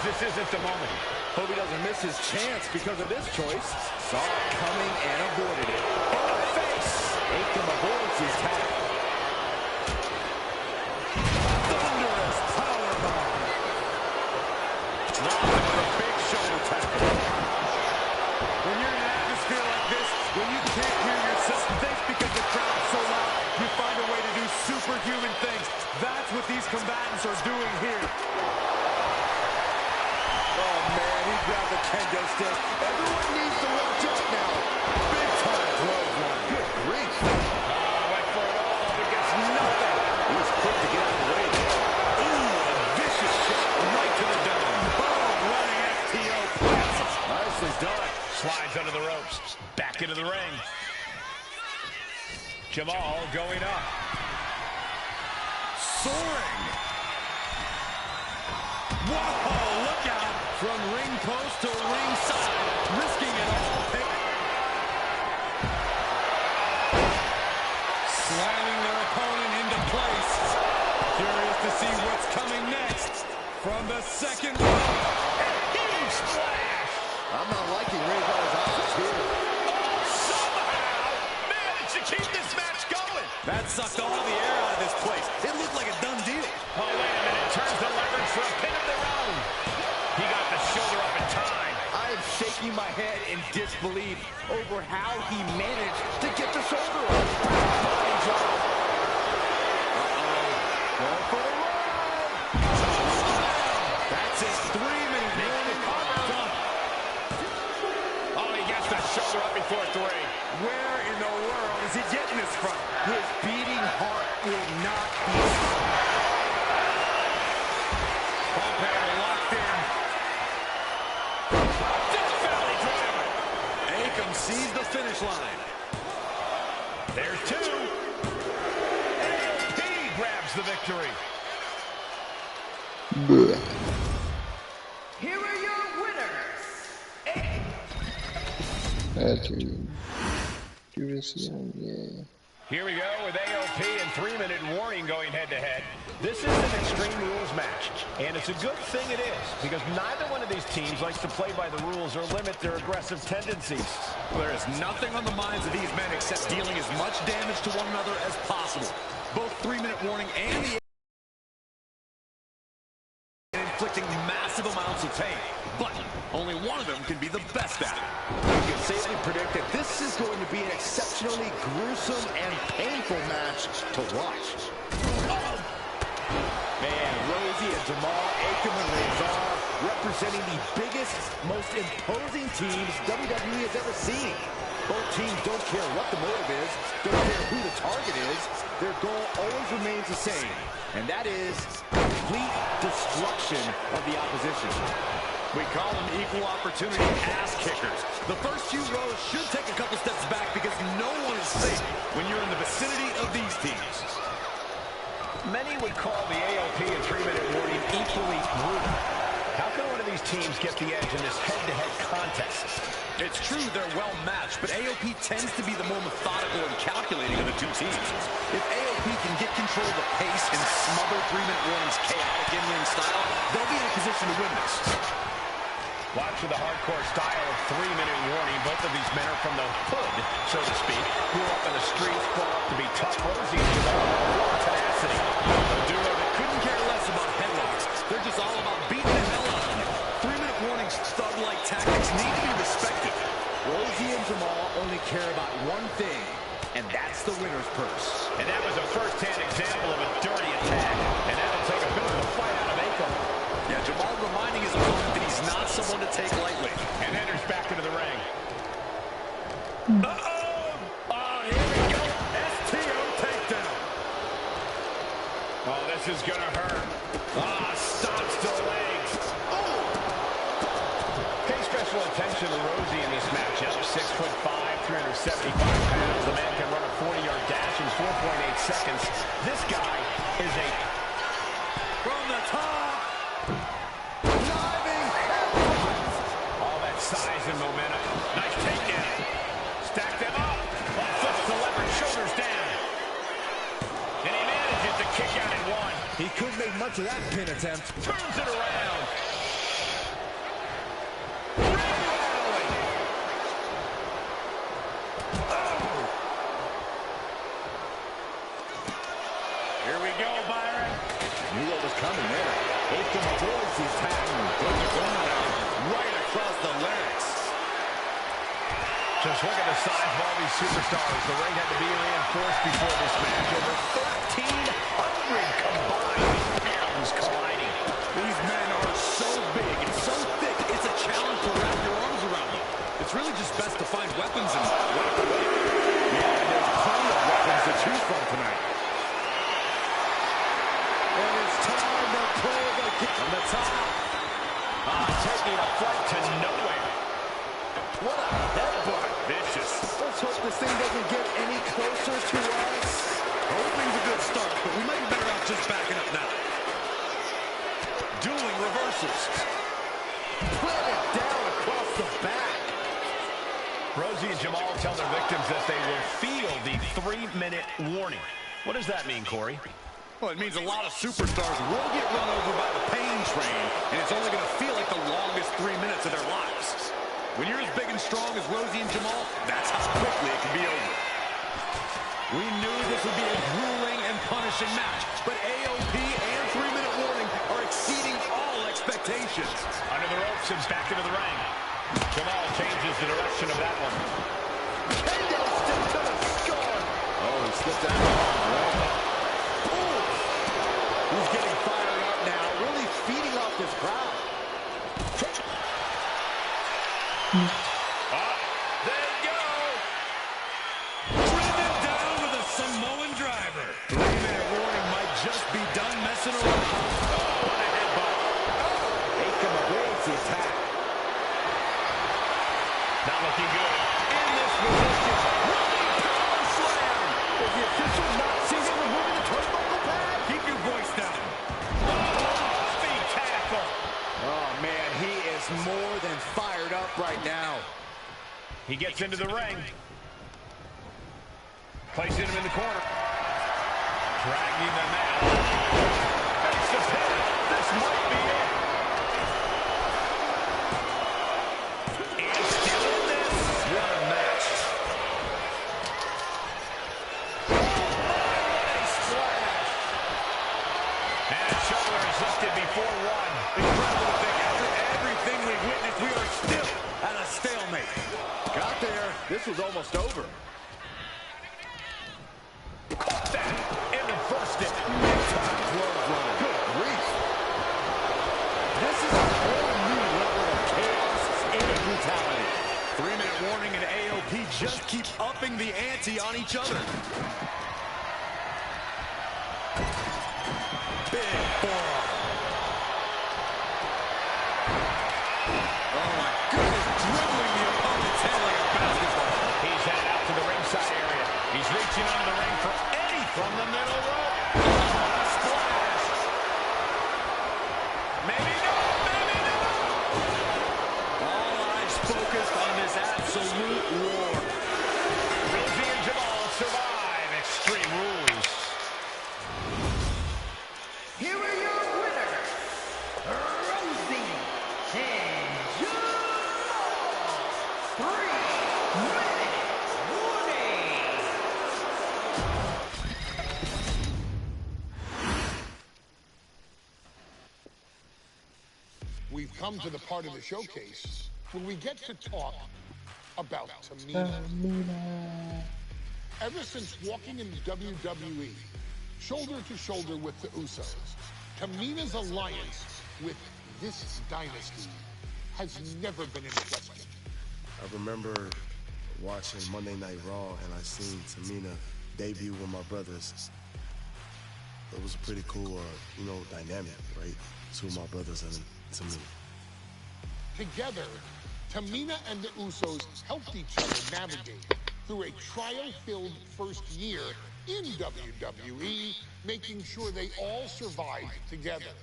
This isn't the moment. Hope he doesn't miss his chance because of this choice. Saw it coming and avoided it. Oh, face! Akam avoids his tap. Thunderous powerbomb. Dropping with a big shoulder tackle. When you're in an atmosphere like this, when you can't hear yourself think because the crowd's so loud, you find a way to do superhuman things. That's what these combatants are doing here. Oh, man, he grabbed the kendo stick. Everyone needs to watch out now. Big time clothesline. Good grief. Went for it all, but gets nothing. He was quick to get out of the way. Ooh, a vicious shot right to the dome. Boom, running FTO plants. Nicely done. Slides under the ropes. Back into the ring. Jamal going up. Soaring. Whoa, look out. From ring post to ringside, risking it all. Slamming their opponent into place. Curious to see what's coming next. From the second row. Huge splash. I'm not liking Razor's odds here. Oh, somehow managed to keep this match going. That sucked all the air out of this place. It looked like a done deal. Oh, wait a minute. Turns the leverage for a pin of their own. He got the shoulder up in time. I am shaking my head in disbelief over how he managed to get the shoulder up. Body drop. Going for the run. That's it. 3 minutes. Done. Oh, he gets the shoulder up before 3. Where in the world is he getting this from? His beating heart will not be locked in. Death Valley driver. Akam sees the finish line. There's 2. AOP grabs the victory. Blech. Here are your winners. That's do this again, yeah. Here we go with AOP and 3-minute warning going head-to-head. This is an Extreme Rules match, and it's a good thing it is, because neither one of these teams likes to play by the rules or limit their aggressive tendencies. There is nothing on the minds of these men except dealing as much damage to one another as possible. Both 3-minute warning and the inflicting massive amounts of pain, but only one of them can be the best at it. You can safely predict that this is going to be an exceptionally gruesome and painful match to watch. Man, Rosie and Jamal, Akam and Rezar representing the biggest, most imposing teams WWE has ever seen. Both teams don't care what the motive is, don't care who the target is. Their goal always remains the same, and that is complete destruction of the opposition. We call them equal opportunity ass kickers. The first few rows should take a couple steps back because no one is safe when you're in the vicinity of these teams. Many would call the AOP and 3-minute warning equally brutal. How can one of these teams get the edge in this head-to-head contest? It's true they're well matched, but AOP tends to be the more methodical and calculating of the two teams. If AOP can get control of the pace and smother 3-minute warning's chaotic in-ring style, they'll be in a position to win this. Watch for the hardcore style of 3-minute warning. Both of these men are from the hood, so to speak. Grew up in the streets, brought up to be tough. Rosie and Jamal, full of tenacity. A duo that couldn't care less about headlocks. They're just all about beating the hell out of you. 3-minute warning's thug-like tactics need to be respected. Rosie and Jamal only care about one thing, and that's the winner's purse. And that was a first-hand example of a dirty attack. And that'll take a bit of a fight out of Akam. Yeah, Jamal reminding his opponent that he's not someone to take lightly. And enters back into the ring. Uh-oh! Oh, here we go. STO takedown. Oh, this is gonna hurt. Ah, stomps to the legs. Oh! Pay special attention to Rosie in this matchup. 6'5", 375 pounds. The man can run a 40-yard dash in 4.8 seconds. This guy is a... From the top! All that size and momentum. Nice takedown. Stack them up. Flips the leverage, shoulders down. And he manages to kick out in 1. He couldn't make much of that pin attempt. Turns it around. Here we go, Byron. Knew what was coming there. Akam avoids the attack. Right across the legs. Just look at the size of all these superstars. The ring had to be reinforced before this match. Over 1,300 combined pounds colliding. These men are so big and so thick, it's a challenge to wrap your arms around them. It's really just best to find weapons and whack away. Yeah, there's plenty of weapons to choose from tonight. And it's time to pull the kick from the top. Taking a flight to nowhere. What a headbutt. Vicious. Let's hope this thing doesn't get any closer to us. Hoping's a good start, but we might be better off just backing up now. Dueling reversals. Planted down across the back. Rosie and Jamal tell their victims that they will feel the 3-minute warning. What does that mean, Corey? Well, it means a lot of superstars will get run over by the pain train, and it's only going to feel like the longest 3 minutes of their lives. When you're as big and strong as Rosie and Jamal, that's how quickly it can be over. We knew this would be a grueling and punishing match, but AOP and 3-minute warning are exceeding all expectations. Under the ropes and back into the ring. Jamal changes the direction of that one. Kendo stick to the skull. Oh, he slipped out of the arm. He's getting fired up now, really feeding off this crowd. There you go. He gets into the ring. Placing him in the corner. Dragging them out. Face the pin. This might be it. And still in this. What a match. Oh, my, what a splash. And a shoulder is lifted before one. Incredible to think after everything we've witnessed, we are still at a stalemate. Got there. This was almost over. Caught that in the first it. Big-time clothesline. Good grief. This is a whole new level of chaos and brutality. 3-minute warning, and AOP just keep upping the ante on each other. Big forearm. Oh my goodness, dribbling the opponent's head like a basketball. He's headed out to the ringside area. He's reaching under the ring for Eddie from the middle rope. Splash. Maybe no, maybe no. All eyes focused on this absolute war. Rosie and Jamal survive Extreme Rules. Here are your winners, Rosie and Jamal. 3-minute warning. We've come to the part of the showcase where we get to talk about Tamina. Ever since walking in WWE, shoulder to shoulder with the Usos, Tamina's alliance with this dynasty has never been in question. I remember watching Monday Night Raw, and I seen Tamina debut with my brothers. It was a pretty cool, dynamic, right? Two of my brothers and Tamina. Together, Tamina and the Usos helped each other navigate through a trial-filled first year in WWE, making sure they all survived together.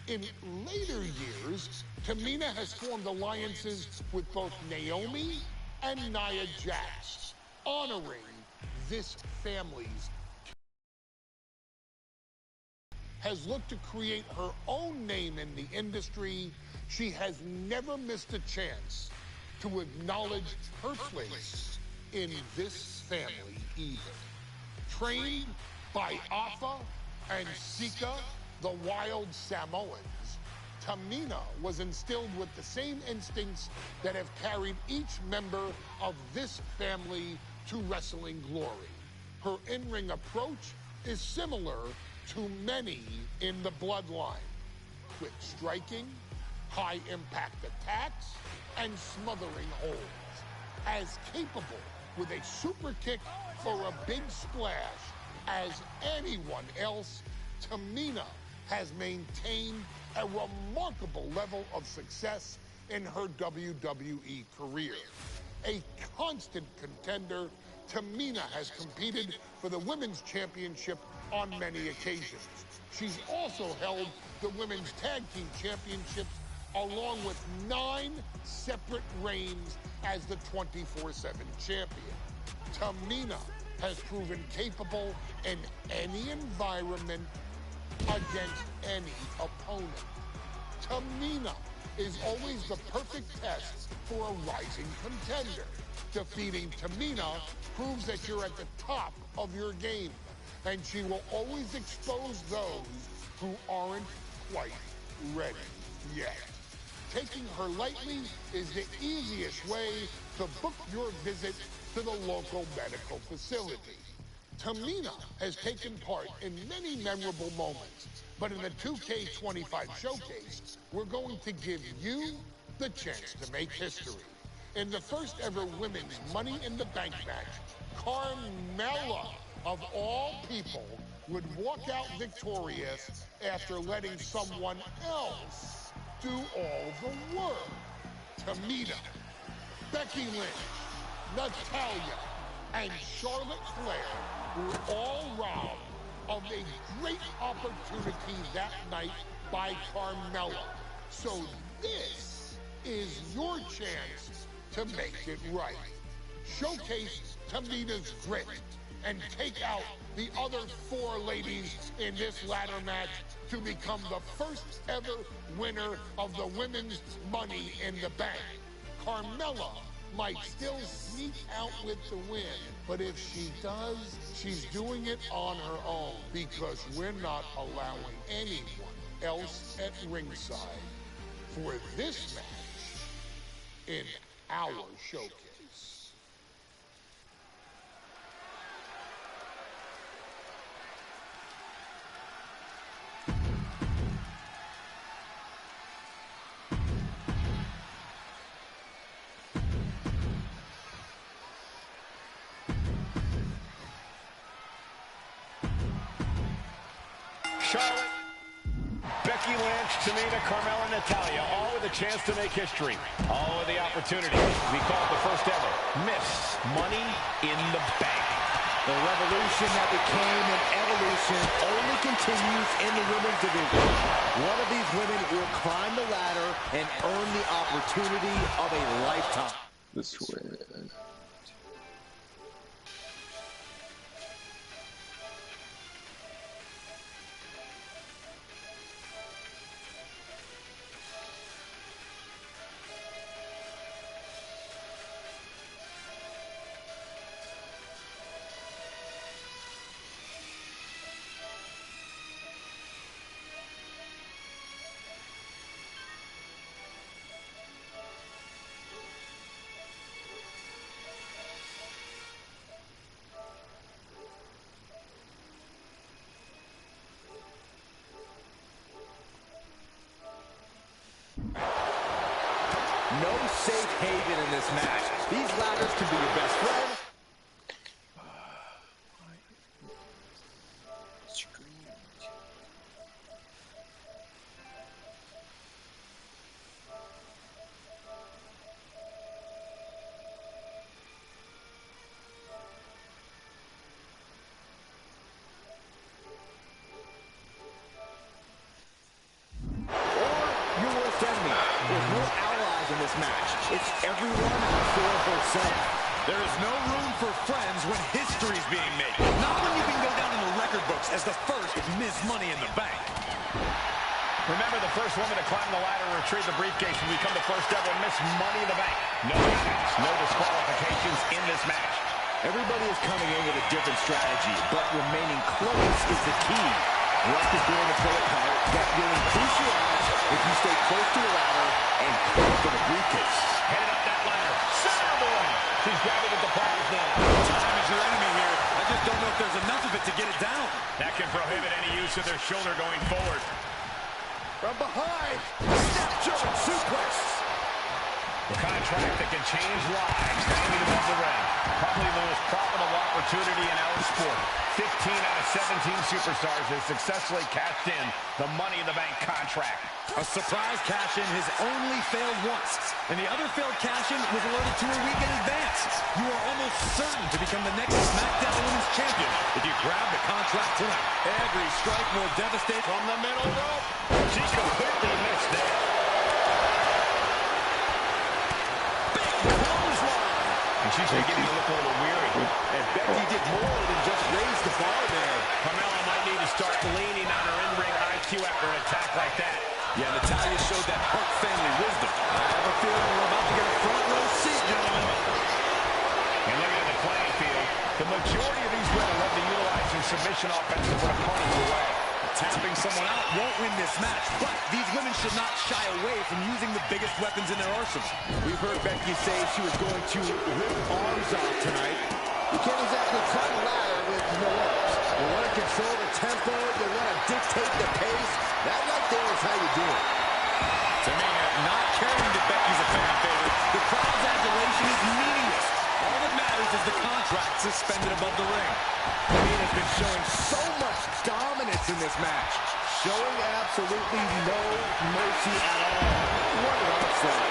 In later years, Tamina has formed alliances with both Naomi and Nia Jax, honoring this family's has looked to create her own name in the industry. She has never missed a chance to acknowledge her place in this family either. Trained by Afa and Sika, the wild Samoans, Tamina was instilled with the same instincts that have carried each member of this family to wrestling glory. Her in-ring approach is similar to many in the bloodline. Quick striking, high impact attacks, and smothering holds. As capable with a super kick or a big splash as anyone else, Tamina has maintained a remarkable level of success in her WWE career. A constant contender, Tamina has competed for the Women's Championship on many occasions. She's also held the Women's Tag Team Championships along with 9 separate reigns as the 24/7 champion. Tamina has proven capable in any environment against any opponent. Tamina is always the perfect test for a rising contender. Defeating Tamina proves that you're at the top of your game, and she will always expose those who aren't quite ready yet. Taking her lightly is the easiest way to book your visit to the local medical facility. Tamina has taken part in many memorable moments, but in the 2K25 showcase, we're going to give you the chance to make history. In the first ever women's Money in the Bank match, Carmella, of all people, would walk out victorious after letting someone else do all the work. Tamina, Becky Lynch, Natalya, and Charlotte Flair were all robbed of a great opportunity that night by Carmella. So this is your chance to make it right. showcase Tamina's grit, and take out the other 4 ladies in this ladder match to become the first ever winner of the Women's Money in the Bank. Carmella might still sneak out with the win, but if she does, she's doing it on her own, because we're not allowing anyone else at ringside for this match in our showcase. Charlotte, Becky Lynch, Tamina, Carmella, Natalya, all with a chance to make history. All with the opportunity to be called the first ever Miss Money in the Bank. The revolution that became an evolution only continues in the women's division. One of these women will climb the ladder and earn the opportunity of a lifetime. This way. No safe haven in this match. These ladders can be your best friend. In this match, it's everyone for herself. There is no room for friends when history's being made. Not when you can go down in the record books as the first Miss Money in the Bank. Remember, the first woman to climb the ladder and retrieve the briefcase will become the first ever Miss Money in the Bank. No defense, no disqualifications in this match. Everybody is coming in with a different strategy, but remaining close is the key. Luck is going to play a part that will increase your odds if you stay close to the ladder and close to the briefcase. Headed up that ladder. Center of the ring. She's grabbing at the prize now. Time is your enemy here. I just don't know if there's enough of it to get it down. That can prohibit any use of their shoulder going forward. From behind, step German suplex. The contract that can change lives hanging above the ring. Probably the most profitable opportunity in our sport. 15 out of 17 superstars have successfully cashed in the Money in the Bank contract. A surprise cash-in has only failed once, and the other failed cash-in was alerted to a week in advance. You are almost certain to become the next SmackDown Women's Champion if you grab the contract tonight. Every strike will devastate from the middle rope. She completely missed there. And she's beginning to look a little weary. And Becky did more than just raise the bar there. Carmella might need to start leaning on her in-ring IQ after an attack like that. Yeah, Natalya showed that Hart family wisdom. I have a feeling we're about to get a front row seat, gentlemen. And looking at the playing field, the majority of these women love to utilize their submission offense to put opponents away. Tapping someone out won't win this match, but these women should not shy away from using the biggest weapons in their arsenal. We've heard Becky say she was going to rip arms off tonight. You can't exactly climb a ladder with no arms. You want to control the tempo, you want to dictate the pace. That right there is how you do it. Tamina not caring that Becky's a fan favorite. The crowd's adulation is meaningless. All that matters is the contract suspended above the ring. Tamina's been showing so much dominance in this match. Showing absolutely no mercy at all. What an onslaught.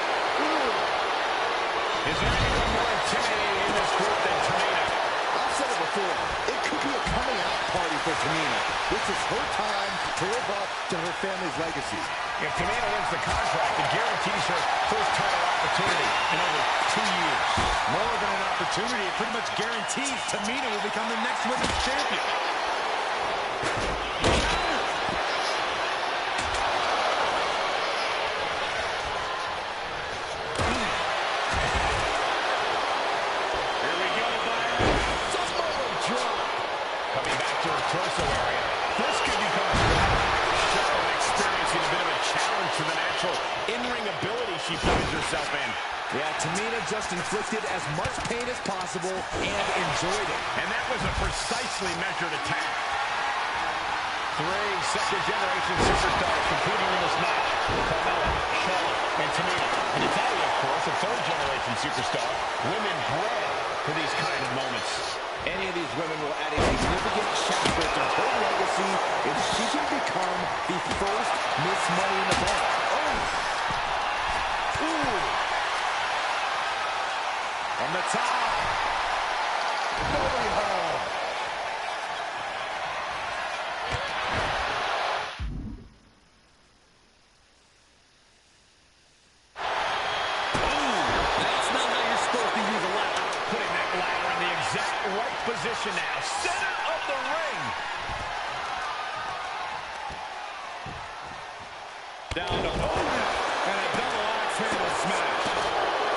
Is there anyone more intimidating in this group than Tamina? I've said it before. It could be a coming out party for Tamina. This is her time to live up to her family's legacy. If Tamina wins the contract, it guarantees her first title opportunity in over 2 years. More than an opportunity, it pretty much guarantees Tamina will become the next women's champion. Torso area. This could become a problem. Charlotte experiencing a bit of a challenge to the natural in-ring ability she finds herself in. Yeah, Tamina just inflicted as much pain as possible and enjoyed it. And that was a precisely measured attack. 3 second-generation superstars competing in this match. Carmella, Charlotte, and Tamina. And Natalia, of course, a third-generation superstar. Women bred for these kind of moments. Any of these women will add a significant chapter to her legacy if she can become the first Miss Money in the Bank. Oh! Ooh! From the top. Glory hole. Right position now, center of the ring. Down to opponent, and a double axe handle smash.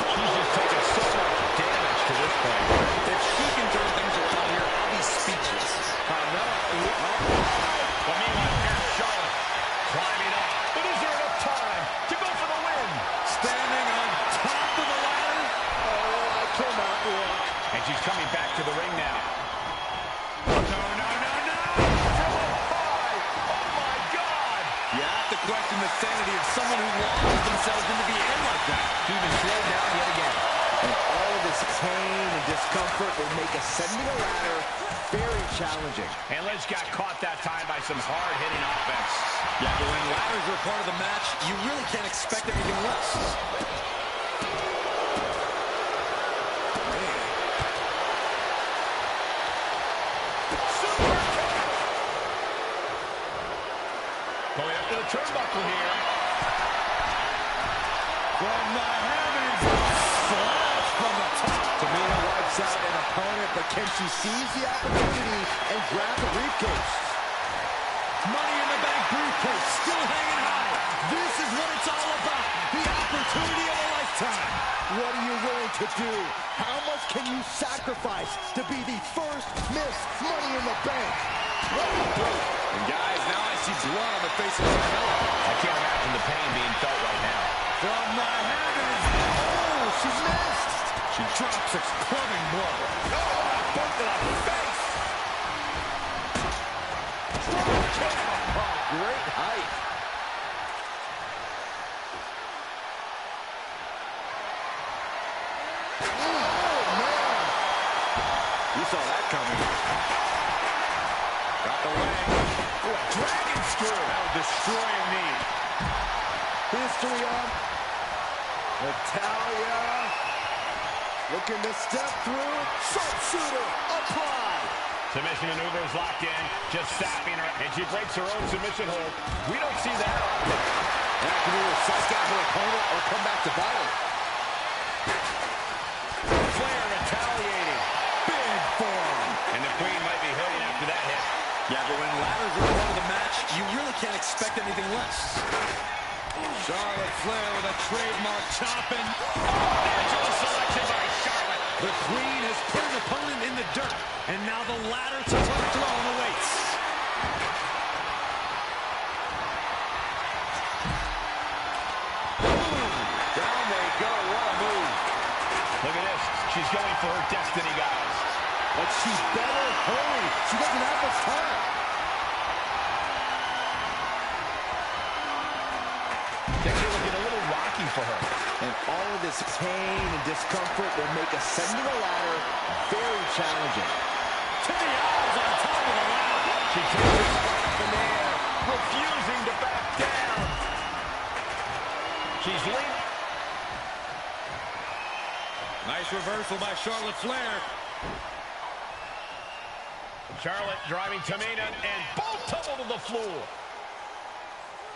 She's just taking so much damage to this point. If she can turn things around here, I'll be speechless. But meanwhile, here's Charlotte climbing up. But is there enough time to go for the win? Standing on top of the ladder. Oh, I cannot look. And she's coming back to the ring now. No. From up high. Oh, my God. You have to question the sanity of someone who launches themselves into the air like that. She's been slowed down yet again. And all of this pain and discomfort will make ascending a ladder very challenging. And Liz got caught that time by some hard-hitting offense. Yeah, but when ladders are part of the match, you really can't expect anything less. Going up to the turnbuckle here. From the heavens, slash from the top. Tamina wipes out an opponent, but can she seize the opportunity and grab the briefcase? Money in the Bank briefcase, still hanging high. This is what it's all about. The opportunity of a lifetime. What are you willing to do? How much can you sacrifice to be the first Miss Money in the Bank? And guys, now I see blood on the face of Carmella. I can't imagine the pain being felt right now. From the heavens. Oh, she missed. She drops a clubbing blow. Oh, both to the face. Oh, great height. Oh, man. You saw that coming. Got the leg. Oh, a dragon screw. That would destroy a knee. History on Natalia. Looking to step through. Sharpshooter applied. Submission maneuver is locked in. Just sapping her. And she breaks her own submission hold. We don't see that often. That can either psych out her opponent or come back to bite her. Flair retaliating. Big form. And the Queen might be hurting after that hit. Yeah, but when ladders are part of the match, you really can't expect anything less. Charlotte Flair with a trademark chopping. Natural selection by Charlotte. The Queen has put an opponent in the dirt, and now the ladder to her throne awaits. Down they go. What a move. Look at this. She's going for her destiny, guys. But she better hurry. She doesn't have much time. Things are looking a little rocky for her. And all of this pain and discomfort will make ascending a ladder very challenging. To the eyes on top of the ladder. She takes her spot up in the air, refusing to back down. She's leaning. Nice reversal by Charlotte Flair. Charlotte driving Tamina, and both tumble to the floor.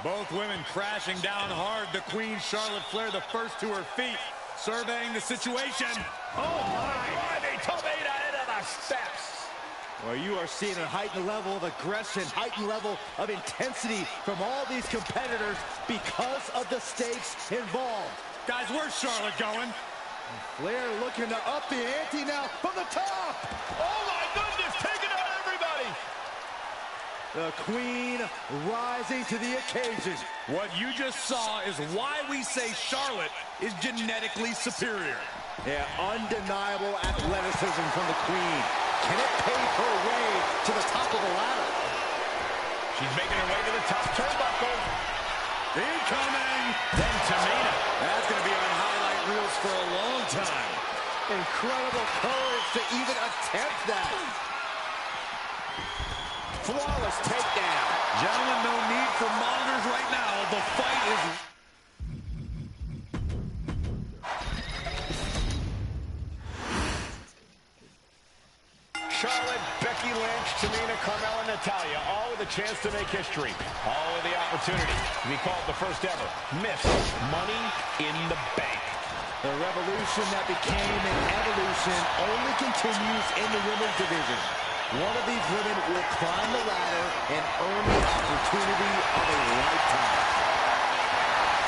Both women crashing down hard. The Queen, Charlotte Flair, the first to her feet, surveying the situation. Oh, my. Driving Tamina into the steps. Well, you are seeing a heightened level of aggression, heightened level of intensity from all these competitors because of the stakes involved. Guys, where's Charlotte going? Flair looking to up the ante now from the top. Oh, my goodness, taking out everybody. The Queen rising to the occasion. What you just saw is why we say Charlotte is genetically superior. Yeah, undeniable athleticism from the Queen. Can it pave her way to the top of the ladder? She's making her way to the top turnbuckle. Incoming! Then Tamina. That's going to be on highlight reels for a long time. Incredible courage to even attempt that. Flawless takedown. Gentlemen, no need for monitors right now. The fight is... Charlotte, Becky Lynch, Tamina, Carmella, Natalya, all with a chance to make history. All with the opportunity to be called the first ever Miss Money in the Bank. The revolution that became an evolution only continues in the women's division. One of these women will climb the ladder and earn the opportunity of a lifetime.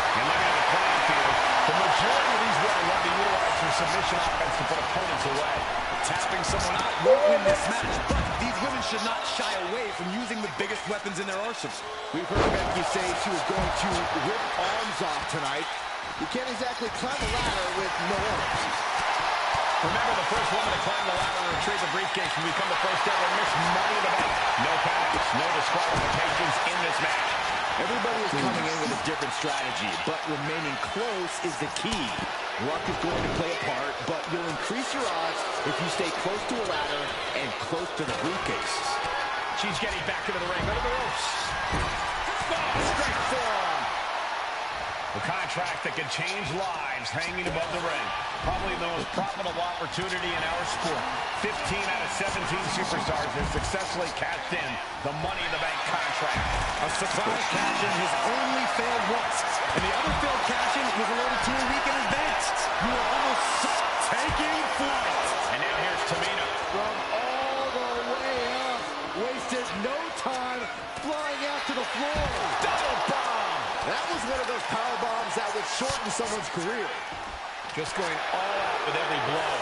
And look at the crowd field. The majority of these women love to utilize their submission offense to put opponents away. Tapping someone out won't win this match, but these women should not shy away from using the biggest weapons in their arsenals. We've heard Becky say she was going to rip arms off tonight. You can't exactly climb a ladder with no arms. Remember, the first woman to climb the ladder and retrieve the briefcase will become the first ever Miss Money in the Bank. No penalties, no disqualifications in this match. Everybody is coming in with a different strategy, but remaining close is the key. Luck is going to play a part, but you'll increase your odds if you stay close to a ladder and close to the briefcase. She's getting back into the ring, under the ropes. Straight forearm. The contract that can change lives hanging above the ring. Probably the most profitable opportunity in our sport. 15 out of 17 superstars have successfully cashed in the Money in the Bank contract. A surprise cash-in has only failed once, and the other failed cash-in was awarded to a week in advance. You are almost taking flight. And now here's Tamina. From all the way up, wasted no time, flying out to the floor. Double bomb. That was one of those power bombs that would shorten someone's career. Just going all out with every blow.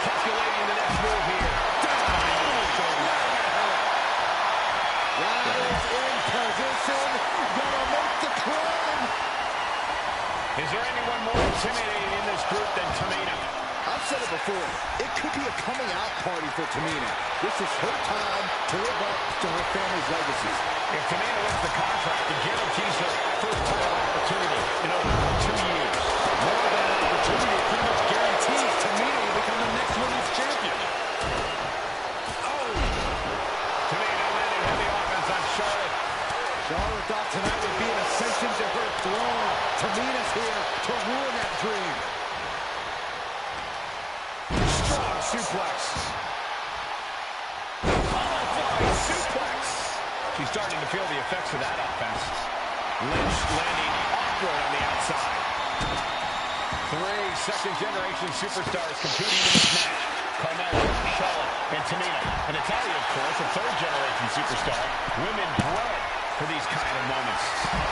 Calculating the next move here. Riders in position, gonna make the climb. Is there anyone more intimidating in this group than Tamina? I've said it before, it could be a coming out party for Tamina. This is her time to live up to her family's legacy. If Tamina wins the contract, it guarantees her first title opportunity in over 2 years. More than an opportunity, it pretty much guarantees Tamina will become the next women's champion. Oh! Tamina landing heavy offense on Charlotte. Charlotte thought tonight would be an ascension to her throne. Tamina's here to ruin that dream. Strong suplex. Qualified suplex. She's starting to feel the effects of that offense. Lynch landing awkward on the outside. 3 second-generation superstars competing in this match. Carmella, Charlotte, and Tamina. And Natalya, of course, a 3rd-generation superstar. Women bred for these kind of moments.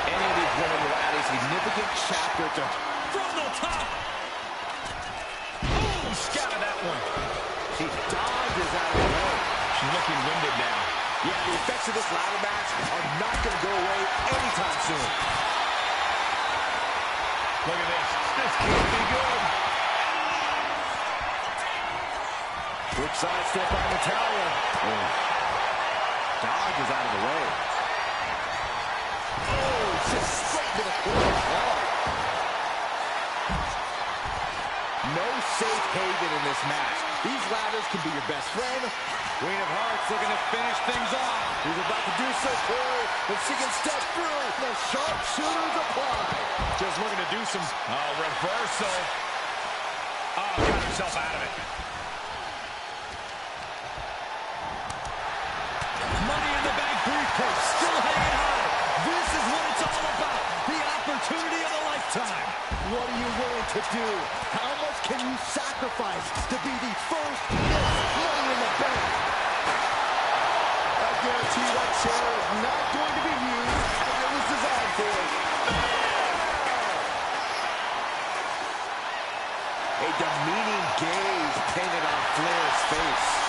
Any of these women will add a significant chapter to... From the top! Oh, scattered that one. She dodges out of the way. She's looking winded now. Yeah, the effects of this ladder match are not going to go away anytime soon. Look at this. This can't be good. Quick side step by Natalya. Oh. Dodges out of the way. Oh, just straight to the corner. No safe haven in this match. These ladders can be your best friend. Queen of Hearts looking to finish things off. He's about to do so, Corey, but she can step through. The sharpshooters apply. Just looking to do some reversal. Oh, got herself out of it. Hey, still hanging high. This is what it's all about. The opportunity of a lifetime. What are you willing to do? How much can you sacrifice to be the first Money in the Bank? I guarantee that chair is not going to be used as it was designed for. A demeaning gaze painted on Flair's face.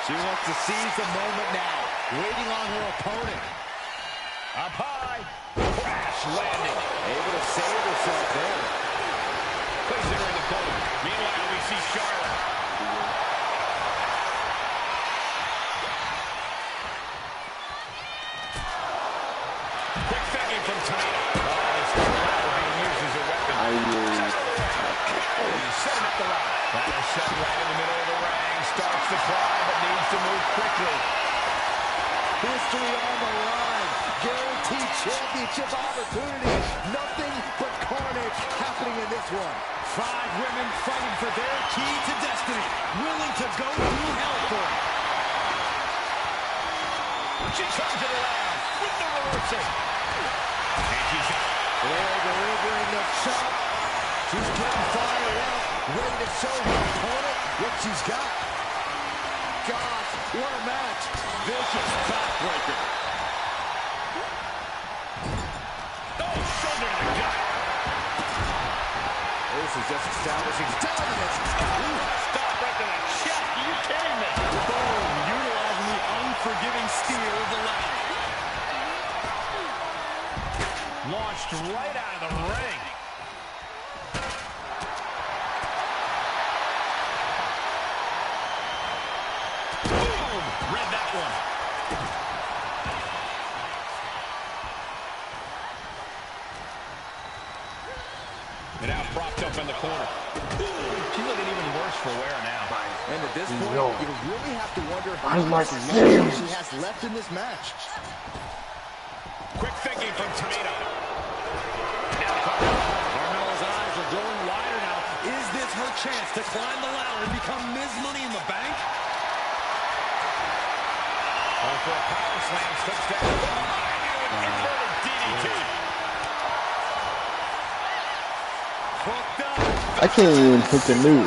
She wants to seize the moment now, waiting on her opponent. Up high, crash landing. Able to save herself there. Placing her in the corner. Meanwhile, we see Charlotte. Quick thinking from Tamina. This ladder being used as a weapon. Setting up the ladder. Ladder set right in the middle of the ring. Starts to climb, but needs to move quickly. History on the line. Guaranteed championship opportunity. Nothing but carnage happening in this one. 5 women fighting for their key to destiny. Willing to go through hell for it. She turns it around with the reversal. And she's out. Flair delivering the chop. She's getting fired up. Ready to show her opponent what she's got. Gosh, what a match. Vicious backbreaker. Oh, shoulder to the gut. This is just establishing dominance. Stop right to the chest. Are you kidding me? Boom, utilizing the unforgiving steel of the ladder. Launched right out of the ring. Boom! Read that one. And now propped up in the corner. She's looking even worse for wear now. And at this point, you really have to wonder how much longer she has left in this match. Quick thinking from Tamina. Carmella's eyes are growing wider now. Is this her chance to climb the ladder and become Ms. Money in the Bank? Oh, for a power slam, slips down. Inverted DDT. Hooked up. I can't even hit the move.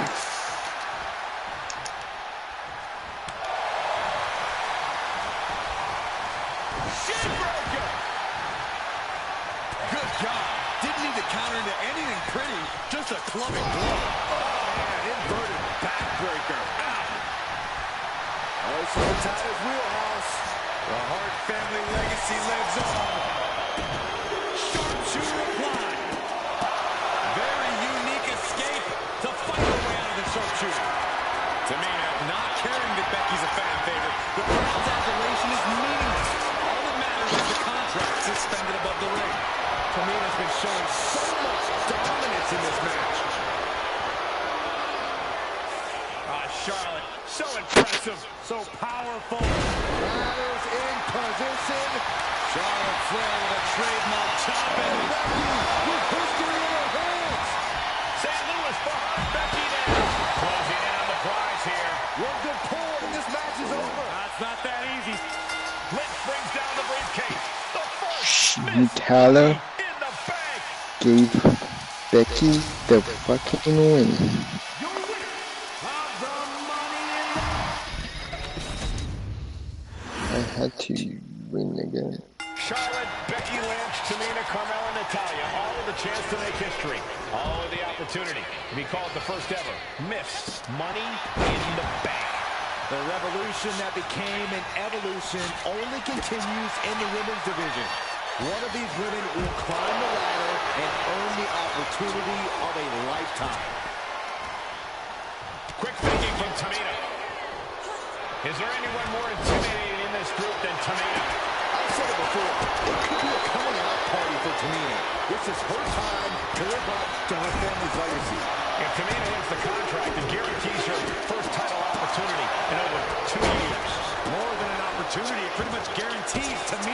Good job. Didn't need to counter into anything pretty. Just a clubbing blow. Oh, man, inverted backbreaker. Oh, so Tyler's wheelhouse. The Hart family legacy lives on. Sharpshooter applied. Very unique escape to fight her way out of the sharpshooter. Tamina not caring that Becky's a fan favorite. The crowd's adulation is meaningless. All that matters is the contract suspended above the ring. Tamina's been showing so much dominance in this match. Charlotte, so impressive, so powerful. Ladders in position. Charlotte Flair with a trademark chop and Becky with history in her hands. St. Louis behind Becky now. Closing in on the prize here. One good pull and this match is over. That's not that easy. Lynch brings down the briefcase. The first Tyler in the bank. gave Becky the fucking win. I had to win again. Charlotte, Becky Lynch, Tamina, Carmella, Natalya, all with a chance to make history. All with the opportunity to be called the first ever Miss Money in the Bank. The revolution that became an evolution only continues in the women's division. One of these women will climb the ladder and earn the opportunity of a lifetime. Quick thinking from Tamina. Is there anyone more intimidating in this group than Tamina? I've said it before, it could be a coming out party for Tamina. This is her time to live up to her family's legacy. If Tamina wins the contract, it guarantees her first title opportunity in over 2 years. more than an opportunity. It pretty much guarantees Tamina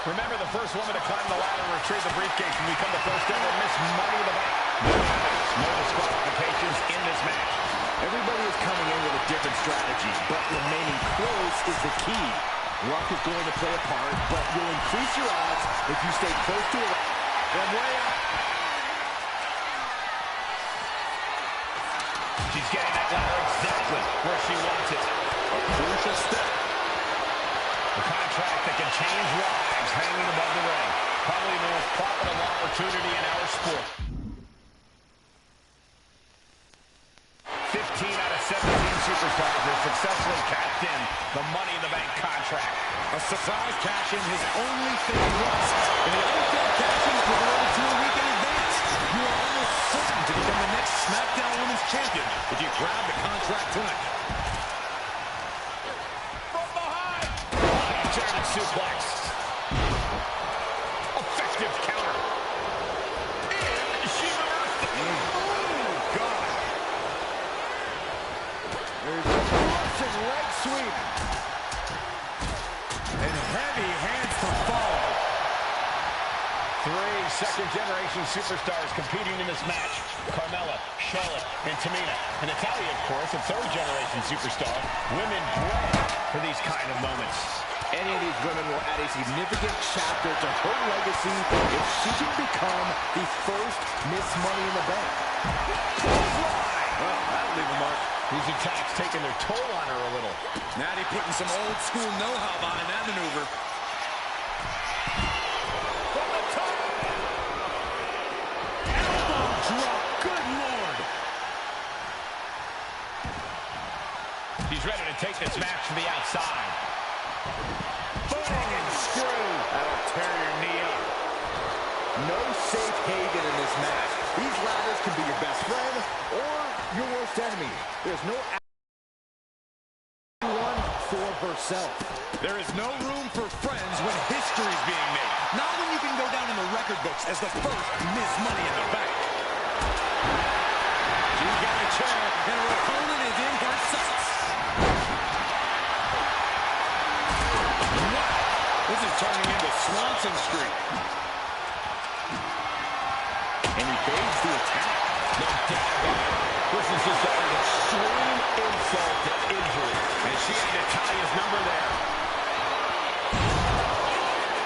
Remember, the first woman to climb the ladder and retrieve the briefcase will become the first ever Miss Money in the Bank. No disqualifications in this match. Everybody is coming in with a different strategy, but remaining close is the key. Luck is going to play a part, but you'll increase your odds if you stay close to it. From way up. She's getting that ladder exactly where she wants it. A crucial step. A contract that can change lives hanging above the ring. Probably the most profitable opportunity in our sport. 15 out of 17 superstars have successfully cashed in the Money in the Bank contract. A surprise cash-in, his only thing lost. And the unfair cash-in is provided to a week in advance. You are almost certain to become the next SmackDown Women's Champion if you grab the contract tonight. From behind! German suplex. Effective counter. And she reversed it. Oh, God. There's a Russian leg sweep. And heavy hands to follow. 3 second-generation superstars competing in this match. Carmella, Charlotte, and Tamina. And Natalya, of course, a third-generation superstar. Women bred for these kind of moments. Any of these women will add a significant chapter to her legacy if she can become the first Miss Money in the Bank. Well, that'll leave a mark. These attacks taking their toll on her a little. Natty putting some old-school know-how behind that maneuver. From the top! Elbow drop. Good Lord. He's ready to take this match to the outside. Bang and screw. That'll tear your knee up. No safe haven in this match. These ladders can be your best friend or your worst enemy. There's no one for herself. There is no room for friends when history's being made. Not when you can go down in the record books as the first Miss Money in the Bank. She's got a chair, and her opponent is in her sights. Wow, this is turning into Swanson Street. And he evades the attack. No doubt about it. This is just an extreme insult to injury. And she had Natalya's number there.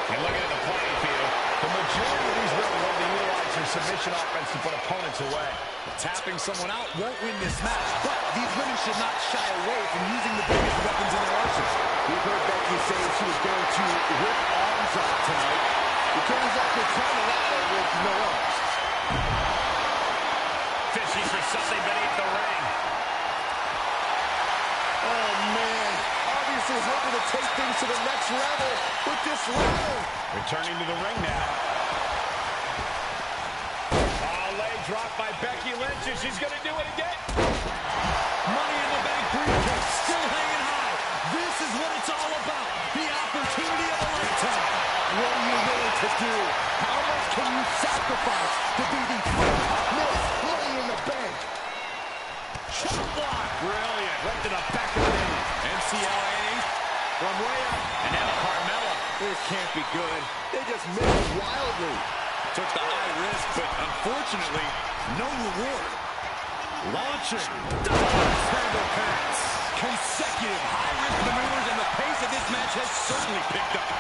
And looking at the playing field, the majority of these women want to utilize their submission offense to put opponents away. Tapping someone out won't win this match, but these women should not shy away from using the biggest weapons in their arsenal. We've heard Becky say she was going to rip arms off tonight. You can't exactly climb a ladder with no arms. Fishing for something beneath the ring. Oh, man. Obviously hoping to take things to the next level with this ladder. Returning to the ring now. Leg drop by Becky Lynch, and she's going to do it again. Money in the Bank briefcase, still hanging high. This is what it's all about. The opportunity of a lifetime. What are you willing to do? How much can you sacrifice to be the first Miss Money in the Bank? Chop block. Brilliant. Right to the back of the knee. NCLA from way up. And now Carmella. This can't be good. They just missed wildly. Took the high risk, but unfortunately, no reward. Launching. Double pass. Consecutive high-risk maneuvers, and the pace of this match has certainly picked up.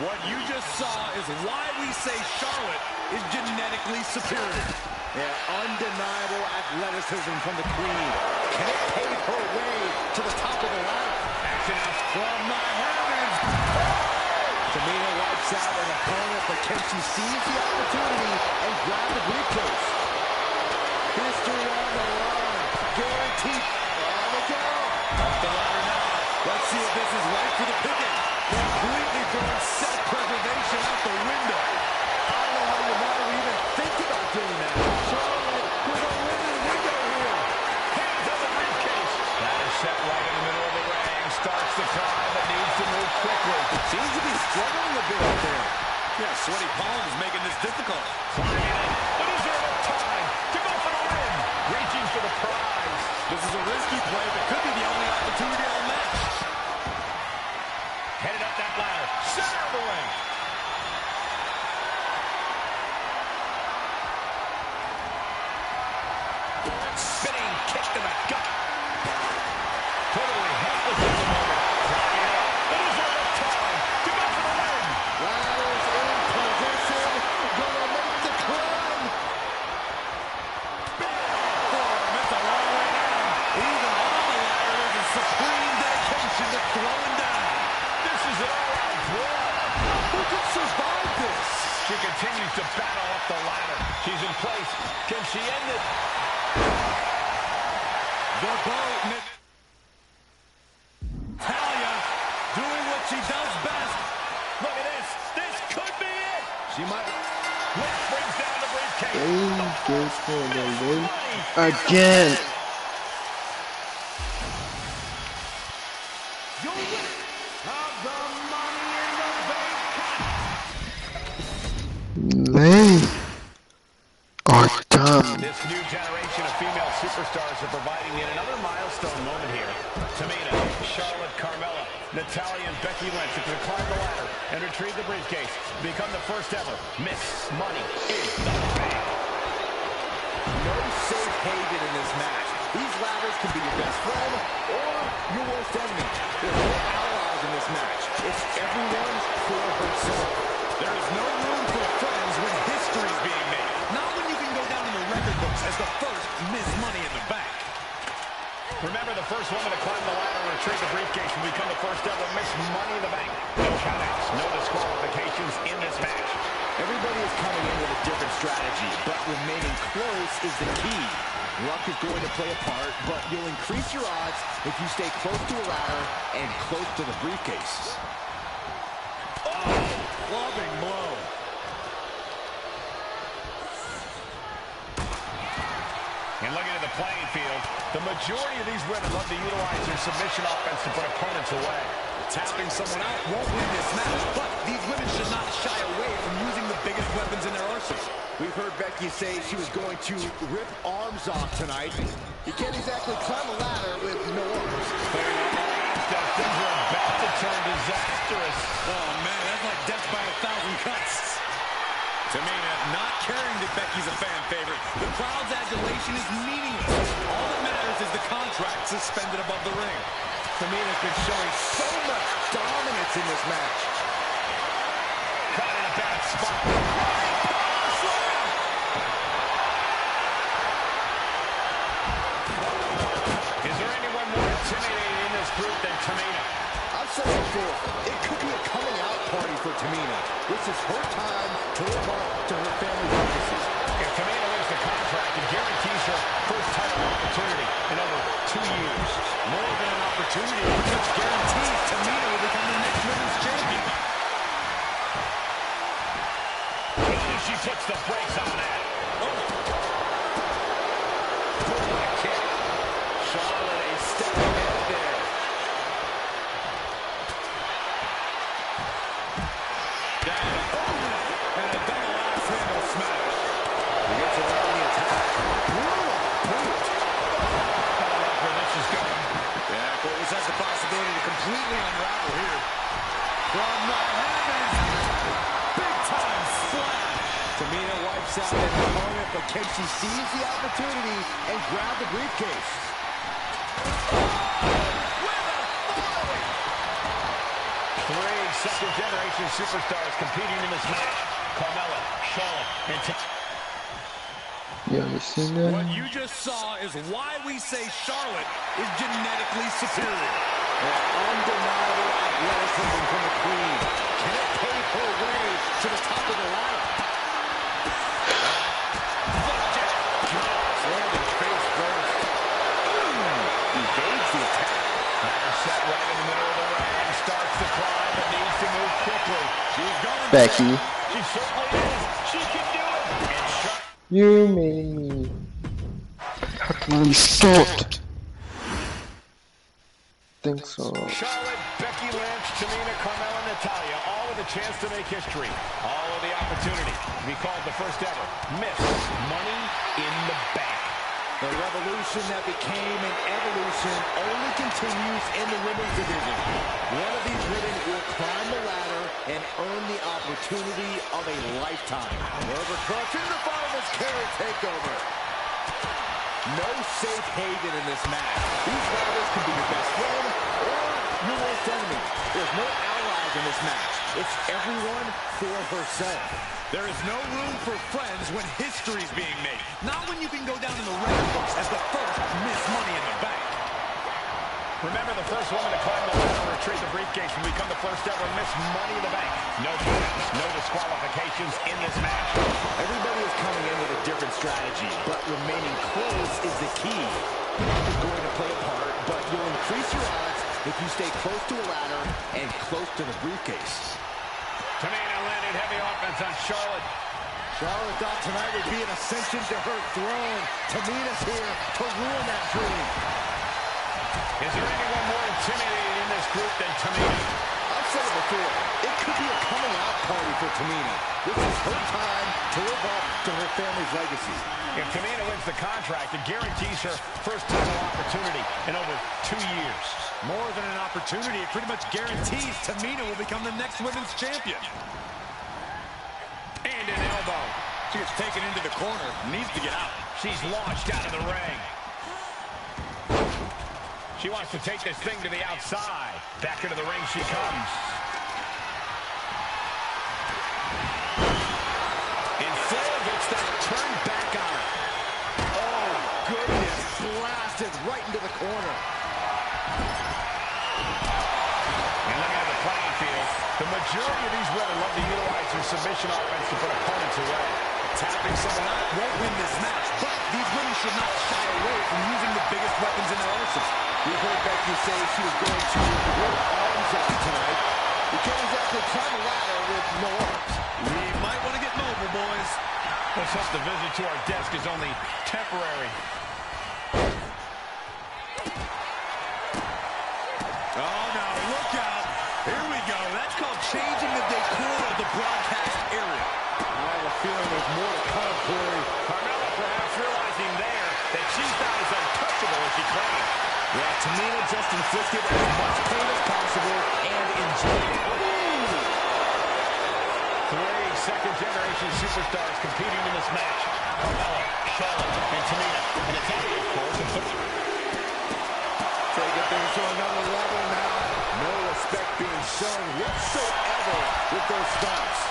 What you just saw is why we say Charlotte is genetically superior. Yeah, undeniable athleticism from the Queen. Can it pave her way to the top of the ladder? Action from the heavens. Tamina wipes out an opponent, but can she seize the opportunity and grab the briefcase? History on the line. Guaranteed. On the go. Up the ladder now. Let's see if this is right for the picking. Completely throwing self-preservation out the window. I don't know how your mother would even think about doing that. Charlotte with a winning window here. Hands on the briefcase. Ladder set right in the middle of the ring. Starts to climb, but needs to move quickly. Seems to be struggling a bit out there. Yeah, sweaty palms making this difficult. Climbing in, but is there enough time to go for the win? Reaching for the prize. This is a risky play, but could be the only opportunity on to back. Totally helpless at the moment. It is almost time to go for the win. Ladder's in position. Gonna make the climb. That's a long way down. Even on the ladder, there's a supreme dedication to throwing down. This is an all-out brawl. Who can survive this? She continues to battle up the ladder. She's in place. Can she end it? The boat. Natalya doing what she does best. Look at this. This could be it. She might. Lift brings down the briefcase. Again. Your winner of the Money in the Bank. Man. Oh, damn. This new generation of female superstars are providing yet another milestone moment here. Tamina, Charlotte, Carmella, Natalya, and Becky Lynch are to climb the ladder and retrieve the briefcase to become the first ever Miss Money in the Bank. No safe haven in this match. These ladders can be your best friend or your worst enemy. There's no allies in this match. It's everyone's for herself. There is no room for friends when history is being made. Not when you can go down in the record books as the first Miss Money in the Bank. Remember, the first woman to climb the ladder and retrieve the briefcase will become the first ever Miss Money in the Bank. No countouts, no disqualifications in this match. Everybody is coming in with a different strategy, but remaining close is the key. Luck is going to play a part, but you'll increase your odds if you stay close to a ladder and close to the briefcase. Clubbing blow. And looking at the playing field, the majority of these women love to utilize their submission offense to put opponents away. Tapping someone out won't win this match, but these women should not shy away from using the biggest weapons in their arsenal. We've heard Becky say she was going to rip arms off tonight. You can't exactly climb a ladder with no arms. Things are about to turn disastrous. Oh, man, that's like death by 1,000 cuts. Tamina not caring that Becky's a fan favorite. The crowd's adulation is meaningless. All that matters is the contract suspended above the ring. Tamina's been showing so much dominance in this match. Caught in a bad spot. Is there anyone more intimidating in this group than Tamina? I've said it before, it could be a coming out party for Tamina. This is her time to live up to her family purposes. If Tamina wins the contract, it guarantees her first title opportunity in over 2 years. More than an opportunity, which guarantees Tamina will become the next women's champion. And she puts the brakes on that. Charlotte a step ahead there. And a double axe handle smash. He gets around the attack. Brutal boot. I don't like where this is going. Yeah, Corvus has the possibility to completely unravel here. From the heavens. Big time splash. Tamina wipes out an opponent, but can she seize the opportunity and grab the briefcase? Three second-generation superstars competing in this match. Carmella, Charlotte, and You understand that? What you just saw is why we say Charlotte is genetically superior. Undeniable athleticism from the Queen. Can it pave her way to the top of the ladder? Landing face first. Evades the attack. set right in the middle of the ring. Starts to climb, but needs to move quickly. She's going. Becky. She certainly is. She can do it. And You made me. How can we stop? Think so. Charlotte, Becky Lynch, Tamina, Carmella, Natalya, all with a chance to make history. All with the opportunity to be called the first ever Miss Money in the Bank. The revolution that became an evolution only continues in the women's division. One of these women will climb the ladder and earn the opportunity of a lifetime. Over clutch into the final carry takeover. No safe haven in this match. These rivals can be your best friend or your worst enemy. There's no allies in this match. It's everyone for herself. There is no room for friends when history's being made. Not when you can go down in the record books as the first Miss Money in the Bank. Remember, the first woman to climb the ladder and retrieve the briefcase will become the first ever Miss Money in the Bank. No points, no disqualifications in this match. Everybody is coming in with a different strategy, but remaining close is the key. It's going to play a part, but you'll increase your odds if you stay close to a ladder and close to the briefcase. Tamina landed heavy offense on Charlotte. Charlotte thought tonight would be an ascension to her throne. Tamina's here to ruin that dream. Is there anyone more intimidating in this group than Tamina? I've said it before, it could be a coming out party for Tamina. This is her time to live up to her family's legacy. If Tamina wins the contract, it guarantees her first title opportunity in over 2 years. More than an opportunity, it pretty much guarantees Tamina will become the next women's champion. And an elbow. She gets taken into the corner, needs to get out. She's launched out of the ring. She wants to take this thing to the outside. Back into the ring she comes. And Flair gets that turned back on her. Oh, goodness. Blasted right into the corner. And looking at the playing field, the majority of these women love to utilize their submission offense to put opponents away. Tapping someone out won't win this match, but these women should not shy away from using the biggest weapons in their arsenal. We heard Becky say she was going to work arms up tonight. You can't exactly climb a ladder with no arms. We might want to get mobile, boys. Let's hope the visit to our desk is only temporary. Oh, no, look out. Here we go. That's called changing the decor of the broadcast area. I have a feeling there's more to come, Corey. Carmella perhaps realizing there that she's not as untouchable as she claimed. Yeah, Tamina just inflicted as much pain as possible and enjoyed it. Three second-generation superstars competing in this match. Carmella, Charlotte, and Tamina. And it's only, of course, taking things to another level now. No respect being shown whatsoever with those stunts.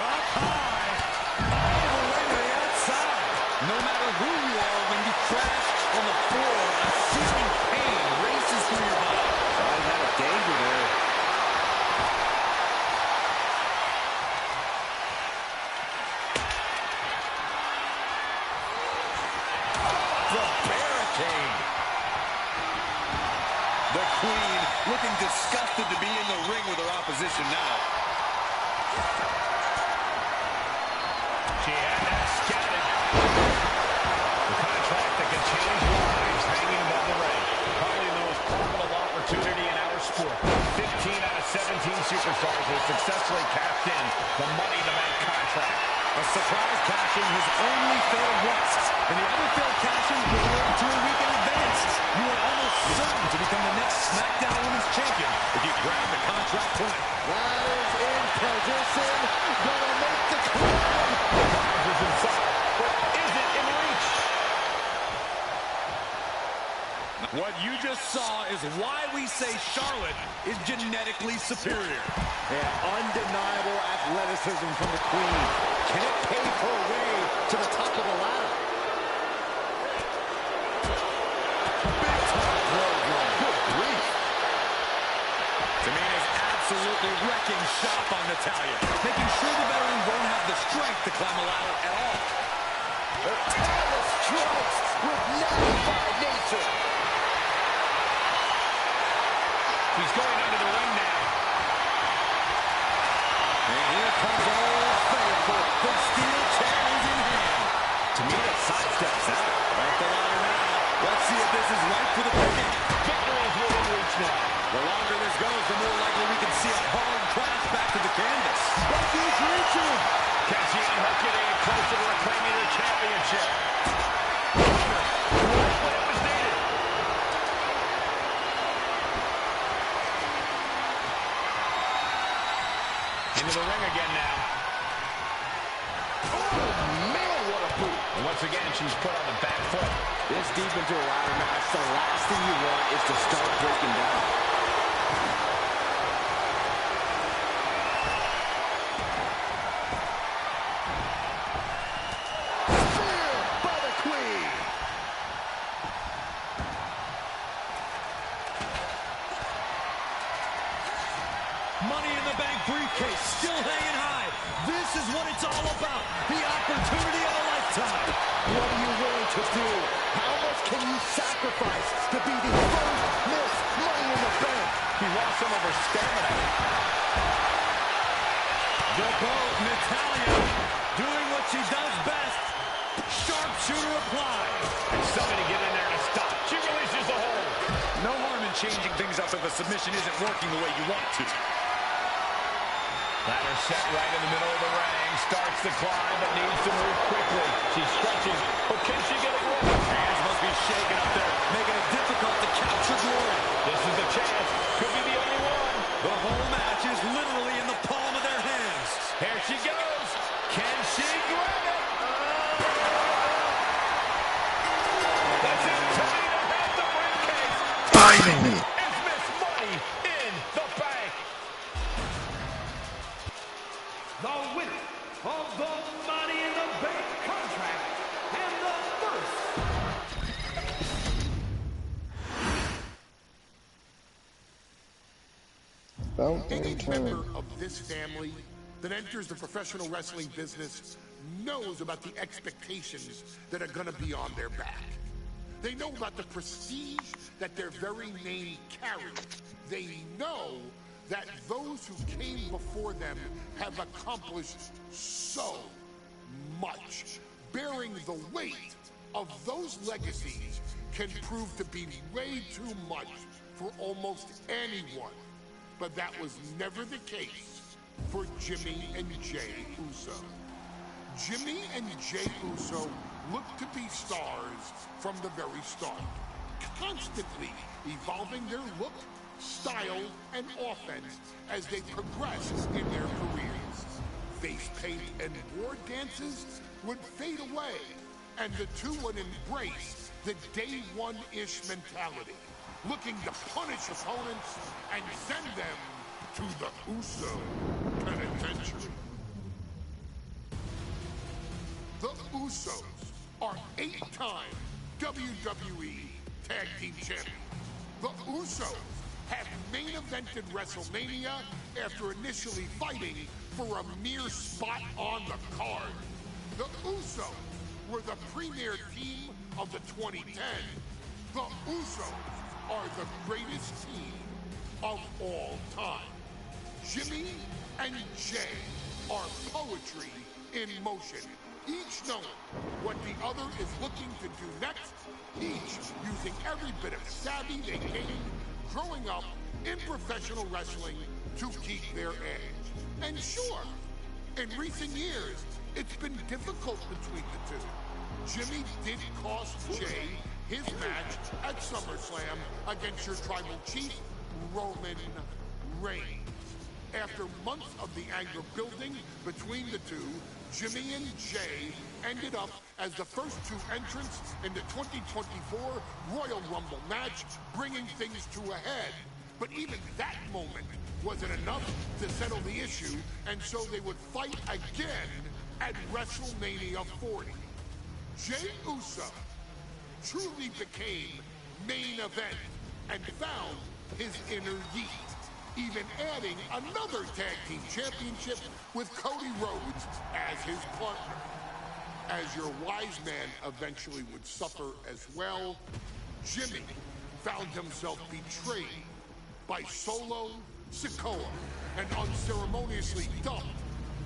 Up high, all the way to the outside. No matter who you are, when you crash on the floor, a searing pain races through your body. I had a danger there. The barricade. The Queen looking disgusted to be in the ring with her opposition now. she had that scouted. The contract that can change lives hanging above the ring. Probably the most profitable opportunity in our sport. 15 out of 17 superstars have successfully cashed in the Money in the Bank contract. A surprise cash-in has only failed once, and the other failed cash-in was ordered to a week in advance. You are almost certain to become the next SmackDown Women's Champion if you grab the contract tonight. That is in position. Gonna make the climb. The prize is inside, but is it in reach? What you just saw is why we say Charlotte is genetically superior. Yeah, undeniable athleticism from the Queen. Can it pave her way to the top of the ladder? Big time clothesline. Good grief. Tamina's absolutely wrecking shop on Natalya, making sure the veteran won't have the strength to climb a ladder at all. Her tireless strikes with nullified nature. He's going under the ring now. And here comes Old Faithful. The steel chair is in hand. Tamina sidesteps that. Up the ladder now. Let's see if this is right for the picking. Victory is within reach now. The longer this goes, the more likely we can see a hard crash back to the canvas. Becky's reaching. Can she unhook it any closer to reclaiming her championship? What was needed. Into the ring again now. Oh, man, what a boot. And once again, she's put on the back foot. This deep into a ladder match, the last thing you want is to start breaking down. Spear by the Queen. Money in the Bank briefcase still hanging high. This is what it's all about. The opportunity of a lifetime. What are you willing to do? How much can you sacrifice to be the first Miss Money in the Bank? She lost some of her stamina. The boat, Natalya, doing what she does best. Sharpshooter applied. And somebody get in there to stop. She releases the hold. No harm in changing things up if a submission isn't working the way you want to. Ladder set right in the middle of the ring. Starts the climb, but needs to move quickly. She stretches, but can she get it right? Hands must be shaking up there, making it difficult to capture glory. This is the chance. Could be the only one. The whole match is literally in the palm of their hands. Here she goes. Can she grab it? That's it. Tamina has the briefcase. Finally! It's Miss Money in the Bank. The winner of the Money in the Bank contract and the first. Any member of this family that enters the professional wrestling business knows about the expectations that are going to be on their back. They know about the prestige that their very name carries. They know that those who came before them have accomplished so much. Bearing the weight of those legacies can prove to be way too much for almost anyone. But that was never the case for Jimmy and Jey Uso. Jimmy and Jey Uso looked to be stars from the very start, constantly evolving their look, style, and offense as they progressed in their careers. Face paint and war dances would fade away, and the two would embrace the day one-ish mentality, looking to punish opponents and send them to the Uso penitentiary. The Usos are 8-time WWE Tag Team Champions. The Usos have main evented WrestleMania after initially fighting for a mere spot on the card. The Usos were the premier team of the 2010. The Usos are the greatest team of all time. Jimmy and Jey are poetry in motion, each knowing what the other is looking to do next, each using every bit of savvy they gained growing up in professional wrestling to keep their edge. And sure, in recent years, it's been difficult between the two. Jimmy did cost Jey his match at SummerSlam against your tribal chief, Roman Reigns. After months of the anger building between the two, Jimmy and Jey ended up as the first two entrants in the 2024 Royal Rumble match, bringing things to a head. But even that moment wasn't enough to settle the issue, and so they would fight again at WrestleMania 40. Jey Uso truly became main event and found his inner yeet, even adding another tag team championship with Cody Rhodes as his partner. As your wise man eventually would suffer as well, Jimmy found himself betrayed by Solo Sikoa and unceremoniously dumped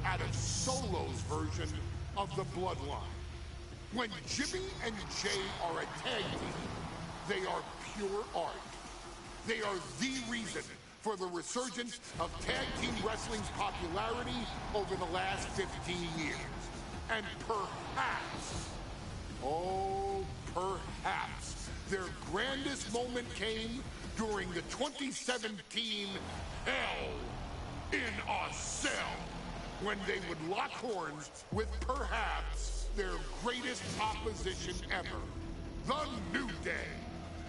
out of Solo's version of the Bloodline. When Jimmy and Jey are a tag team, they are pure art. They are the reason for the resurgence of tag team wrestling's popularity over the last 15 years. And perhaps, oh, perhaps, their grandest moment came during the 2017 Hell in a Cell when they would lock horns with perhaps their greatest opposition ever, The New Day.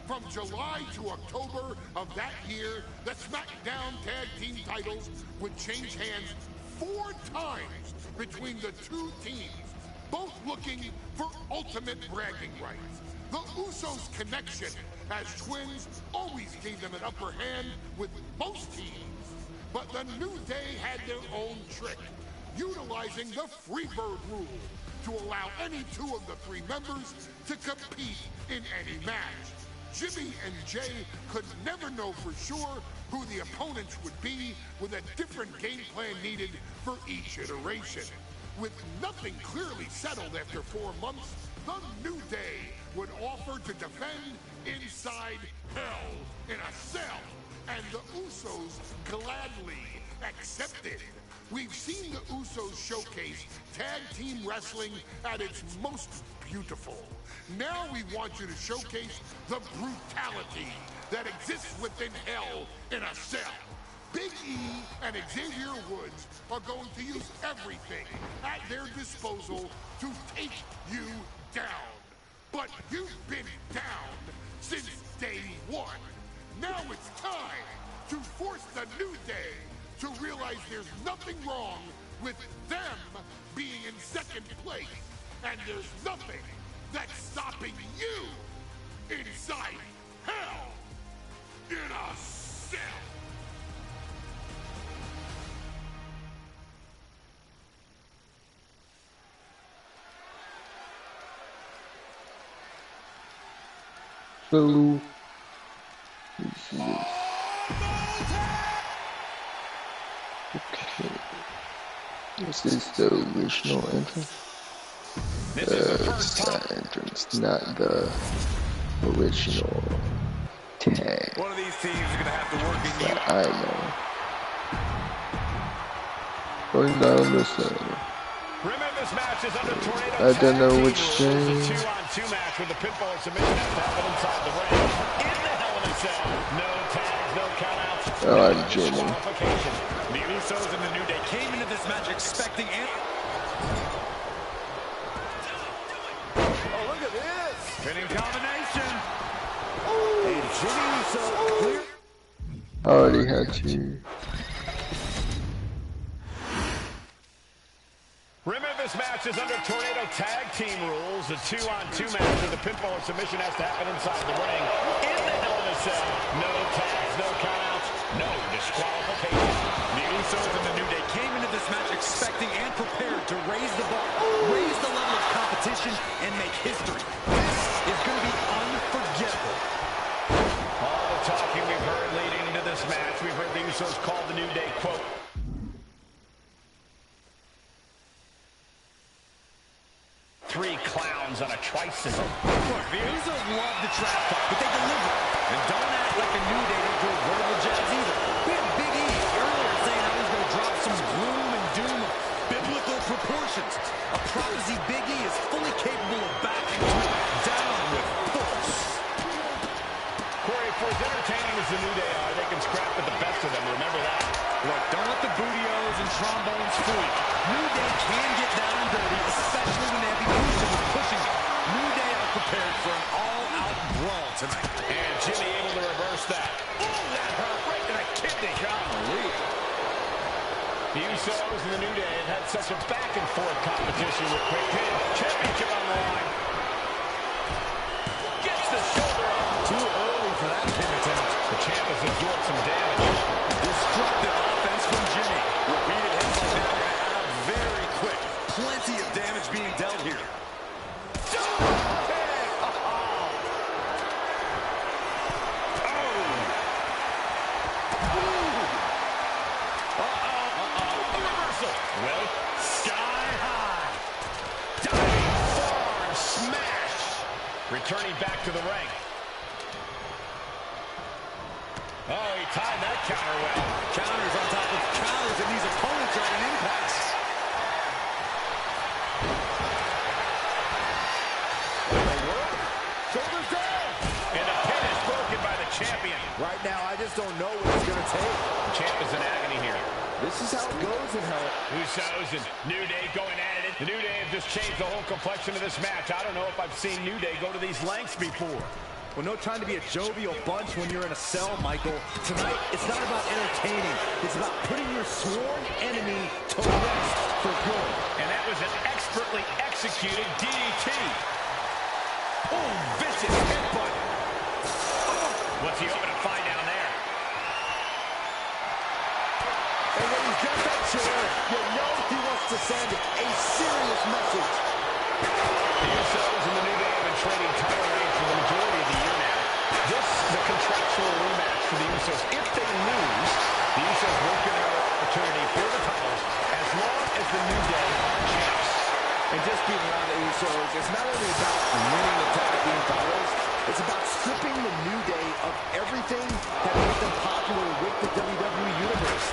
From July to October of that year, the SmackDown Tag Team titles would change hands 4 times between the two teams, both looking for ultimate bragging rights. The Usos' connection as twins always gave them an upper hand with most teams. But the New Day had their own trick, utilizing the Freebird rule to allow any 2 of the 3 members to compete in any match. Jimmy and Jay could never know for sure who the opponents would be, with a different game plan needed for each iteration. With nothing clearly settled after 4 months, the New Day would offer to defend inside Hell in a Cell, and the Usos gladly accepted. We've seen the Usos showcase tag team wrestling at its most beautiful. Now we want you to showcase the brutality that exists within Hell in a Cell. Big E and Xavier Woods are going to use everything at their disposal to take you down. But you've been down since day 1. Now it's time to force the New Day to realize there's nothing wrong with them being in 2nd place, and there's nothing that's stopping you inside Hell in a Cell. So, okay. This is the original entrance. That entrance, not the original tag. One of these teams is going to have to work in that I know. Going down this side. Remember, this match is under tornado. I don't know which team. thing. It's a 2-on-2 match with the pinfall or submission has to happen inside the ring. In the Hell in a Cell. No tags, no countouts. Oh, I'm jamming. The Usos and the New Day came into this match expecting Oh, look at this! Pinning combination. And Jimmy Uso clear. I already had to. Remember, this match is under tornado tag team rules. A 2-on-2 match with the pinfall or submission has to happen inside the ring. In the Hell in a Cell. No tags, no countouts, no disqualification. The Usos and the New Day came into this match expecting and prepared to raise the bar, raise the level of competition, and make history. This is going to be unforgettable. All the talking we've heard leading into this match, we've heard the Usos call the New Day, quote, "3 clowns on a tricycle." Look, the Usos love the trap talk, but they deliver. And don't act like the New Day don't do verbal jabs either. We had Big E earlier saying how he's going to drop some gloom and doom of biblical proportions. A prophecy Big E is fully capable of backing down with force. Corey, for as entertaining as the New Day are, they can scrap with the best of them. Remember that. Look, don't let the bootios and trombones fool you. New Day can get down and dirty, especially when they have the Usos pushing them. New Day are prepared for an all-out brawl tonight. And Jimmy able to reverse that. Oh, that hurt right in the kidney. Golly. The Usos and the New Day have had such a back-and-forth competition with quick pin. Championship on the line. Gets the shoulder up. Too early for that pin attempt. The champ has absorbed some damage. Destructive offense from Jimmy. Repeated hits like that are going to add up very quick. Plenty of damage being dealt here. Well, sky high. Diving forearm smash. Returning back to the ring. Oh, he timed that counter well. Counters on top of counters, and these opponents are at an impasse. Shoulders down. And the pin is broken by the champion. Right now, I just don't know what it's going to take. The champ is in agony here. This is how it goes in hell. Usos and New Day going at it. The New Day have just changed the whole complexion of this match. I don't know if I've seen New Day go to these lengths before. Well, no time to be a jovial bunch when you're in a cell, Michael. Tonight, it's not about entertaining. It's about putting your sworn enemy to rest for good. And that was an expertly executed DDT. Oh, vicious headbutt. What's he hoping to find down there? And when he's got that chair, you know he wants to send a serious message. The Usos and the New Day have been trading title reigns for the majority of the year now. This is a contractual rematch for the Usos. If they lose, the Usos won't get another opportunity for the titles as long as the New Day are champs. And just being around the Usos, it's not only about winning the tag team titles, it's about stripping the New Day of everything that made them popular with the WWE Universe.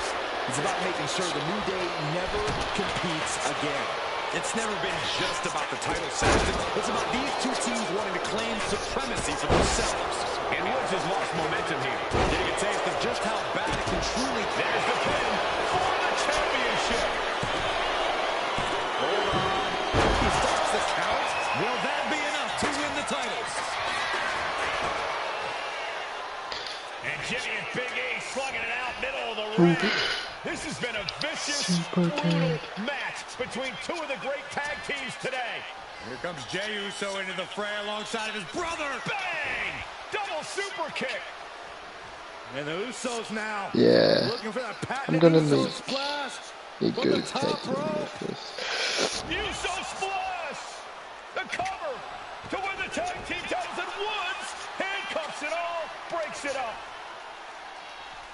It's about making sure the New Day never competes again. It's never been just about the title settings. It's about these two teams wanting to claim supremacy for themselves. And Woods has lost momentum here. Getting a taste of just how bad it can truly be. There's the pin for the championship. Hold on. He starts the count. Will that be enough to win the titles? And Jimmy and Big E slugging it out middle of the ring. This has been a vicious, brutal match between two of the great tag teams today. Here comes Jey Uso into the fray alongside of his brother. Bang! Double super kick. And the Usos now. Yeah, looking for that I'm gonna Uso make splash a from good the tag top team rope. with this. Uso splash. The cover to win the tag team titles, and Woods handcuffs it all, breaks it up.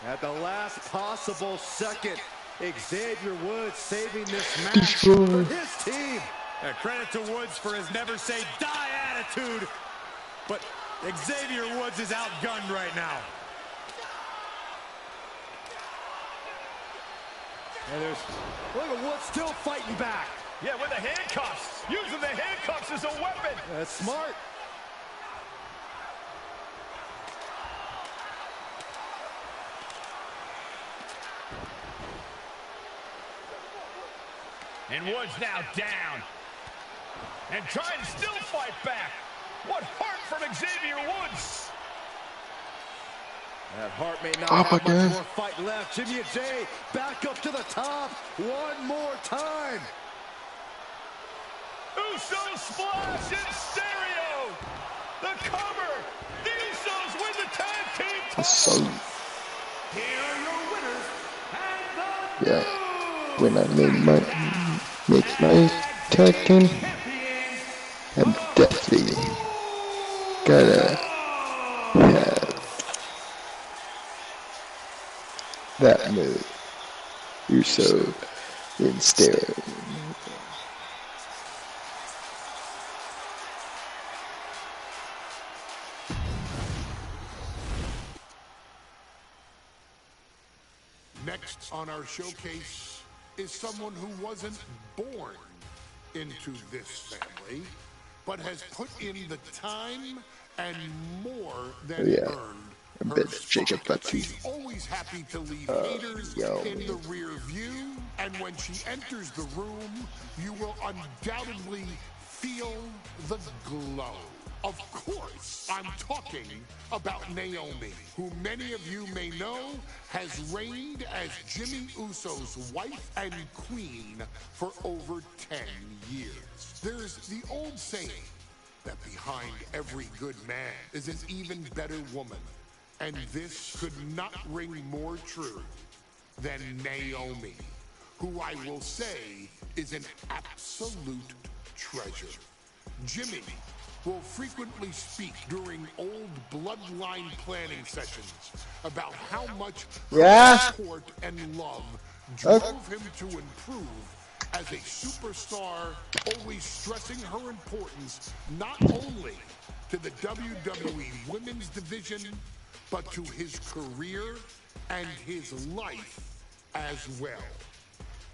At the last possible second, Xavier Woods saving this match for his team. Credit to Woods for his never say die attitude. But Xavier Woods is outgunned right now. And there's, look at Woods still fighting back. Yeah, with the handcuffs. Using the handcuffs as a weapon. That's smart. And Woods now down. And trying to still fight back. What heart from Xavier Woods. That heart may not Up have again. much more fight left. Jimmy and Jey back up to the top one more time. Uso splash in stereo. The cover. The Usos win the tag team titles. So, Here are your winners and the yeah, when I make my tag team, I'm definitely gonna have that move. Uso in stereo. Next on our showcase is someone who wasn't born into this family, but has put in the time and more than earned. I bet Jacob Buttsy. She's always happy to leave haters in the rear view, and when she enters the room, you will undoubtedly feel the glow. Of course, I'm talking about Naomi, who many of you may know has reigned as Jimmy Uso's wife and queen for over 10 years. There's the old saying that behind every good man is an even better woman, and this could not ring more true than Naomi, who I will say is an absolute treasure. Jimmy will frequently speak during old bloodline planning sessions about how much support and love drove him to improve as a superstar, always stressing her importance not only to the WWE Women's Division, but to his career and his life as well.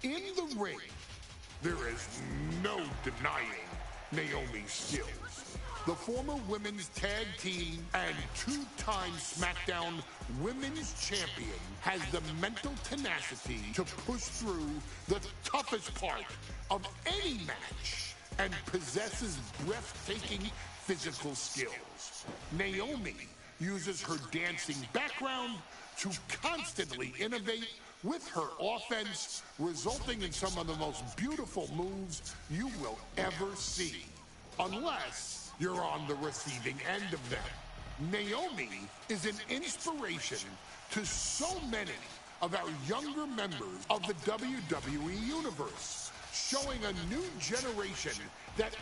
In the ring, there is no denying Naomi's skills. The former women's tag team and two-time SmackDown Women's Champion has the mental tenacity to push through the toughest part of any match and possesses breathtaking physical skills. Naomi uses her dancing background to constantly innovate with her offense, resulting in some of the most beautiful moves you will ever see. Unless you're on the receiving end of them. Naomi is an inspiration to so many of our younger members of the WWE Universe, showing a new generation that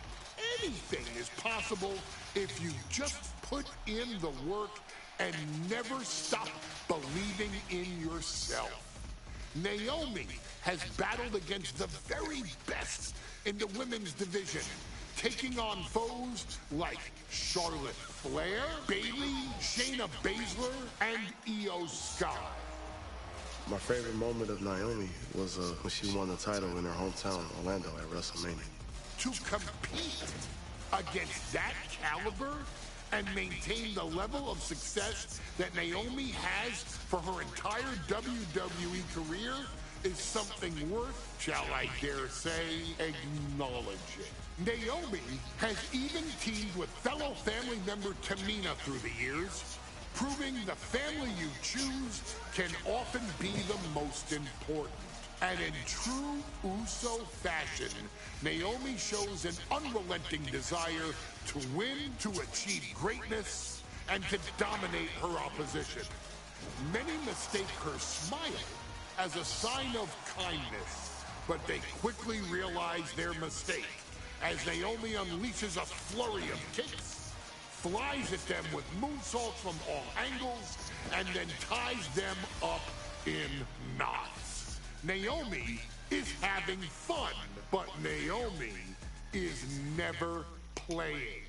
anything is possible if you just put in the work and never stop believing in yourself. Naomi has battled against the very best in the women's division, taking on foes like Charlotte Flair, Bayley, Shayna Baszler, and Io Sky. My favorite moment of Naomi was when she won the title in her hometown, Orlando, at WrestleMania. To compete against that caliber and maintain the level of success that Naomi has for her entire WWE career is something worth, shall I dare say, acknowledging. Naomi has even teamed with fellow family member Tamina through the years, proving the family you choose can often be the most important. And in true Uso fashion, Naomi shows an unrelenting desire to win, to achieve greatness, and to dominate her opposition. Many mistake her smile as a sign of kindness, but they quickly realize their mistake as Naomi unleashes a flurry of kicks, flies at them with moonsaults from all angles, and then ties them up in knots. Naomi is having fun, but Naomi is never playing.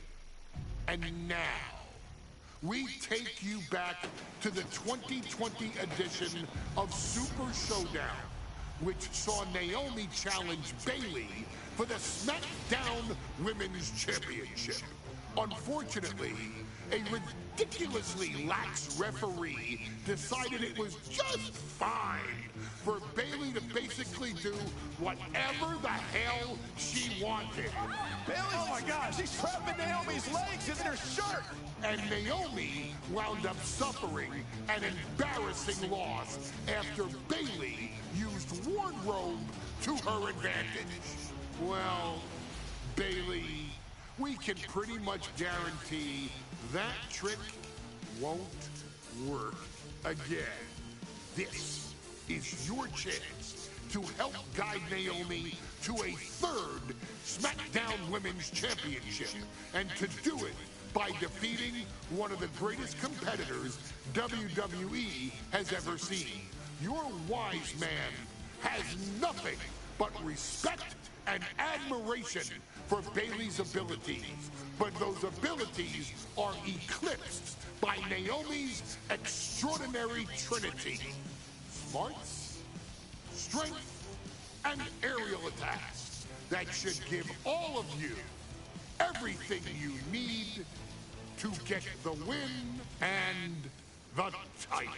And now, we take you back to the 2020 edition of Super Showdown, which saw Naomi challenge Bayley for the SmackDown Women's Championship. Unfortunately, a ridiculously lax referee decided it was just fine for Bayley to basically do whatever the hell she wanted. Bayley, oh my gosh, she's trapping Naomi's legs in her shirt. And Naomi wound up suffering an embarrassing loss after Bayley used wardrobe to her advantage. Well, Bayley, we can pretty much guarantee that trick won't work again. This is your chance to help guide Naomi to a third SmackDown Women's Championship, and to do it by defeating one of the greatest competitors WWE has ever seen. Your wise man has nothing but respect and admiration for Bayley's abilities, but those abilities are eclipsed by Naomi's extraordinary trinity: smarts, strength, and aerial attacks that should give all of you everything you need to get the win and the title.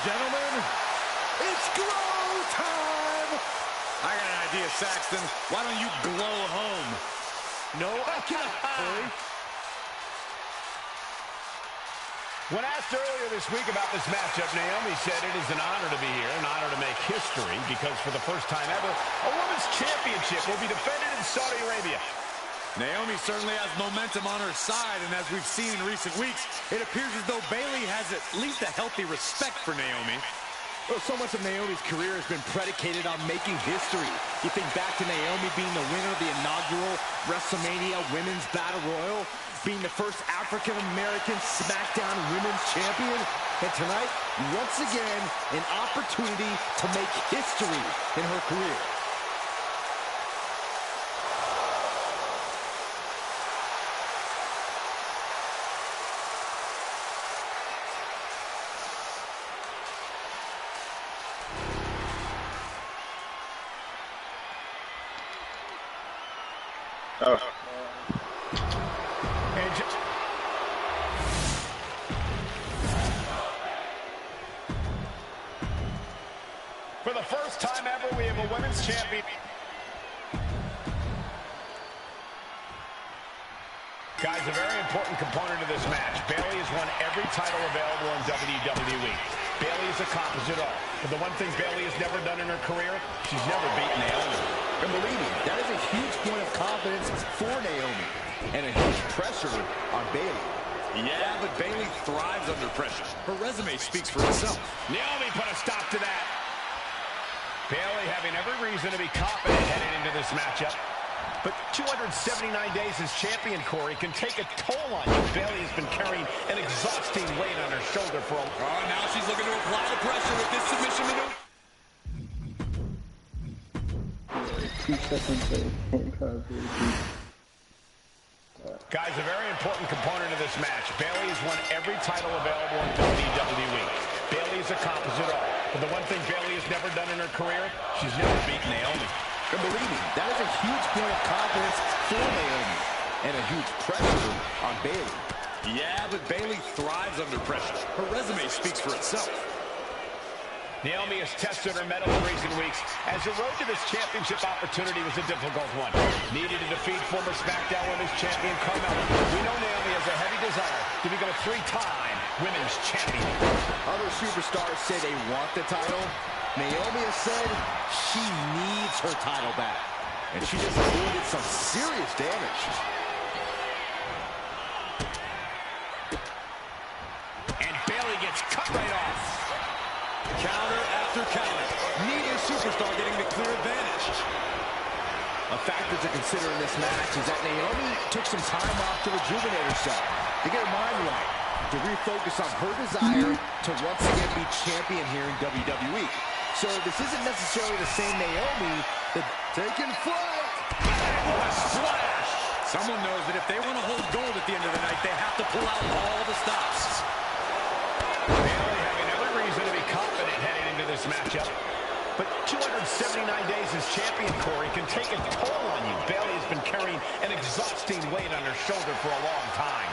Gentlemen, it's glow time! I got an idea, Saxton. Why don't you blow home? No, I can't, Corey. When asked earlier this week about this matchup, Naomi said it is an honor to be here, an honor to make history, because for the first time ever, a women's championship will be defended in Saudi Arabia. Naomi certainly has momentum on her side, and as we've seen in recent weeks, it appears as though Bayley has at least a healthy respect for Naomi. Well, so much of Naomi's career has been predicated on making history. You think back to Naomi being the winner of the inaugural WrestleMania Women's Battle Royal, being the first African-American SmackDown Women's Champion, and tonight, once again, an opportunity to make history in her career. Oh. For the first time ever, we have a women's champion. Guys, a very important component of this match. Bayley has won every title available in WWE. Bayley has accomplished it all. But the one thing Bayley has never done in her career, she's never beaten Naomi. And believe me, that is a huge point of confidence for Naomi. And a huge pressure on Bayley. Yeah, but Bayley thrives under pressure. Her resume speaks for itself. Naomi put a stop to that. Bayley having every reason to be confident heading into this matchup. But 279 days as champion, Corey, can take a toll on you. Bayley has been carrying an exhausting weight on her shoulder for a while. Oh, now she's looking to apply the pressure with this submission maneuver. 2 seconds. Guys, a very important component of this match. Bayley has won every title available in WWE. Bayley has accomplished it all. But the one thing Bayley has never done in her career, she's never beaten Naomi. And believe me, that is a huge point of confidence for Naomi. And a huge pressure on Bayley. Yeah, but Bayley thrives under pressure. Her resume speaks for itself. Naomi has tested her mettle in recent weeks, as the road to this championship opportunity was a difficult one. Needed to defeat former SmackDown Women's Champion Carmella. We know Naomi has a heavy desire to become a 3-time Women's Champion. Other superstars say they want the title. Naomi has said she needs her title back. And she just avoided some serious damage. And Bayley gets cut right off. Counter after counter. Neither superstar getting the clear advantage. A factor to consider in this match is that Naomi took some time off to rejuvenate herself, to get her mind right, to refocus on her desire to once again be champion here in WWE. So this isn't necessarily the same Naomi that taking flight. What a splash! Someone knows that if they want to hold gold at the end of the night, they have to pull out all the stops. Bayley having every reason to be confident heading into this matchup. But 279 days as champion, Corey, can take a toll on you. Bayley has been carrying an exhausting weight on her shoulder for a long time.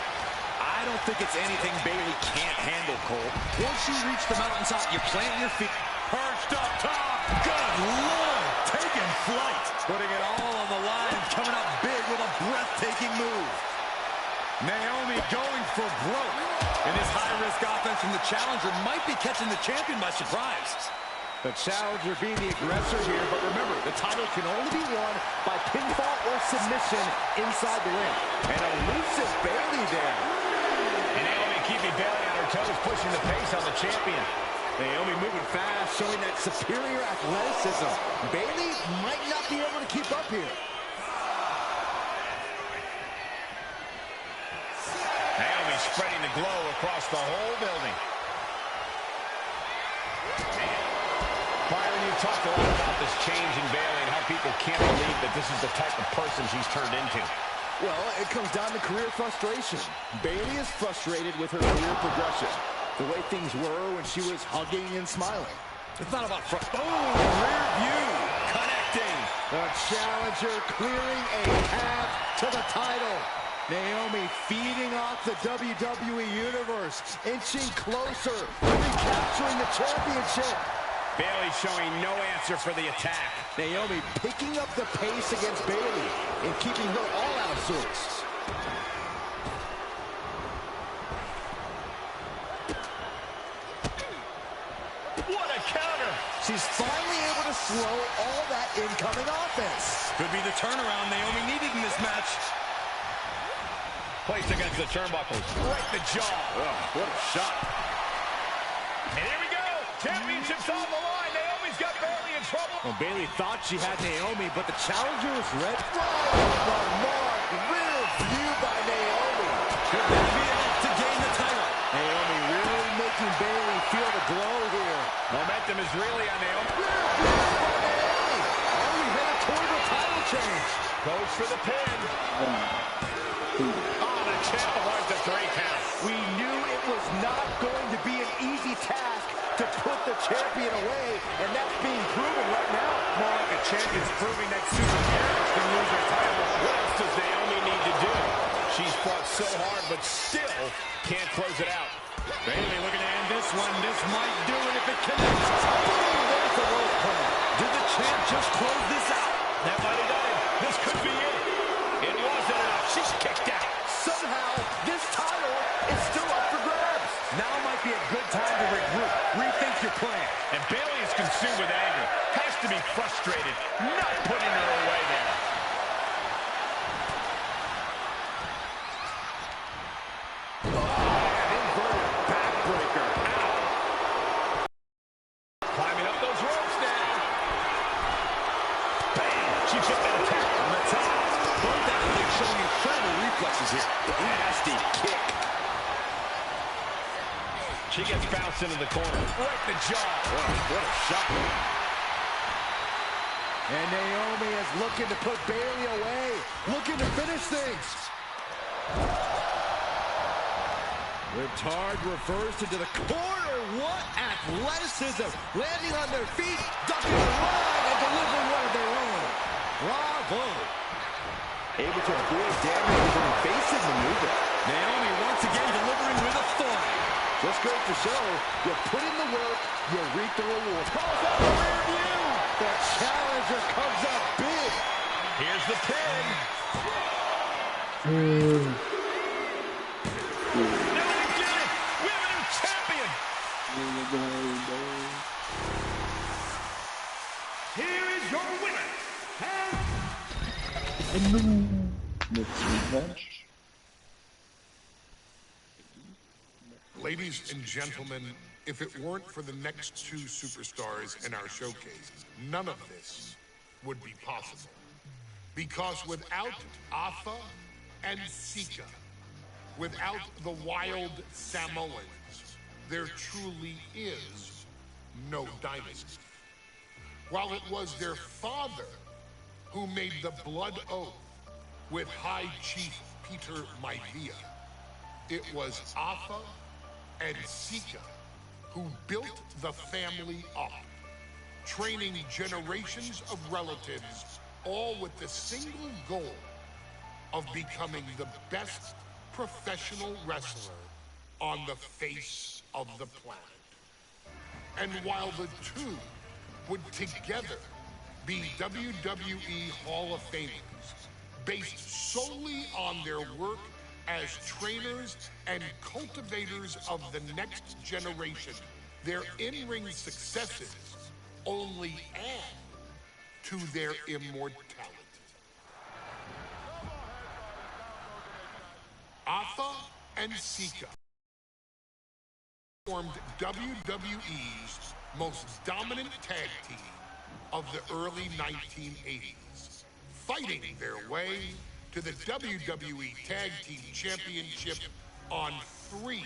I don't think it's anything Bayley can't handle, Cole. Once you reach the mountaintop, you plant your feet. Perched up top. Good Lord. Taking flight. Putting it all on the line and coming up big with a breathtaking move. Naomi going for broke. And this high-risk offense from the challenger might be catching the champion by surprise. The challenger being the aggressor here, but remember, the title can only be won by pinfall or submission inside the ring. And elusive Bayley there. And Naomi keeping Bayley on her toes, pushing the pace on the champion. Naomi moving fast, showing that superior athleticism. Bayley might not be able to keep up here. Naomi spreading the glow across the whole building. Byron, you talked a lot about this change in Bayley and how people can't believe that this is the type of person she's turned into. Well, it comes down to career frustration. Bayley is frustrated with her career progression. The way things were when she was hugging and smiling. It's not about front. Oh, rear view. Connecting. The challenger clearing a path to the title. Naomi feeding off the WWE Universe, inching closer to recapturing the championship. Bayley showing no answer for the attack. Naomi picking up the pace against Bayley and keeping her all out of sorts. What a counter! She's finally able to slow all that incoming offense. Could be the turnaround Naomi needed in this match. Placed against the turnbuckles. Right in the jaw. Oh, what a shot. And here we go. Championship's on the line. Naomi's got Bayley in trouble. Well, Bayley thought she had Naomi, but the challenger was ready. The mark, rear view by Naomi. Could that be enough to gain the title? Naomi really making Bayley feel the glow here. Momentum is really on Naomi. Rear view by Naomi. Are we headed toward the title change? Goes for the pin. Oh, the champ avoids the 3 count. We knew it was not going to be an easy task to put the champion away, and that's being proven right now. More like a champion's proving that superstars can lose their title. What else does Naomi need to do? She's fought so hard, but still can't close it out. Bayley looking to end this one. This might do it if it connects. Boom, there's the rope plan. Did the champ just close this out? That might have done it. This could be it. It wasn't enough. She's kicked out. Somehow, this title is still up for grabs. Now might be a good time to regroup. Rethink your plan. And Bayley is consumed with anger. Has to be frustrated. Not putting her away there. Nasty kick. She gets bounced into the corner. Right in the jaw. What a shot. And Naomi is looking to put Bayley away. Looking to finish things. Ricard reversed into the corner. What athleticism. Landing on their feet, ducking the run, and delivering one of their own. Bravo. Able to avoid damage with an invasive maneuver. Naomi once again delivering with authority. Just goes to show, you put in the work, you reap the reward. Calls out the rear view. The challenger comes up big. Here's the pin. Naomi did it. We have a new champion. Here is your winner. Ladies and gentlemen, if it weren't for the next 2 superstars in our showcase, none of this would be possible. Because without Afa and Sika, without the wild Samoans, there truly is no dynasty. While it was their father who made the blood oath with High Chief Peter Maivia, it was Afa and Sika who built the family up, training generations of relatives, all with the single goal of becoming the best professional wrestler on the face of the planet. And while the two would together be WWE Hall of Famers, based solely on their work as trainers and cultivators of the next generation, their in-ring successes only add to their immortality. Afa and Sika formed WWE's most dominant tag team of the early 1980s, fighting their way to the WWE Tag Team Championship on 3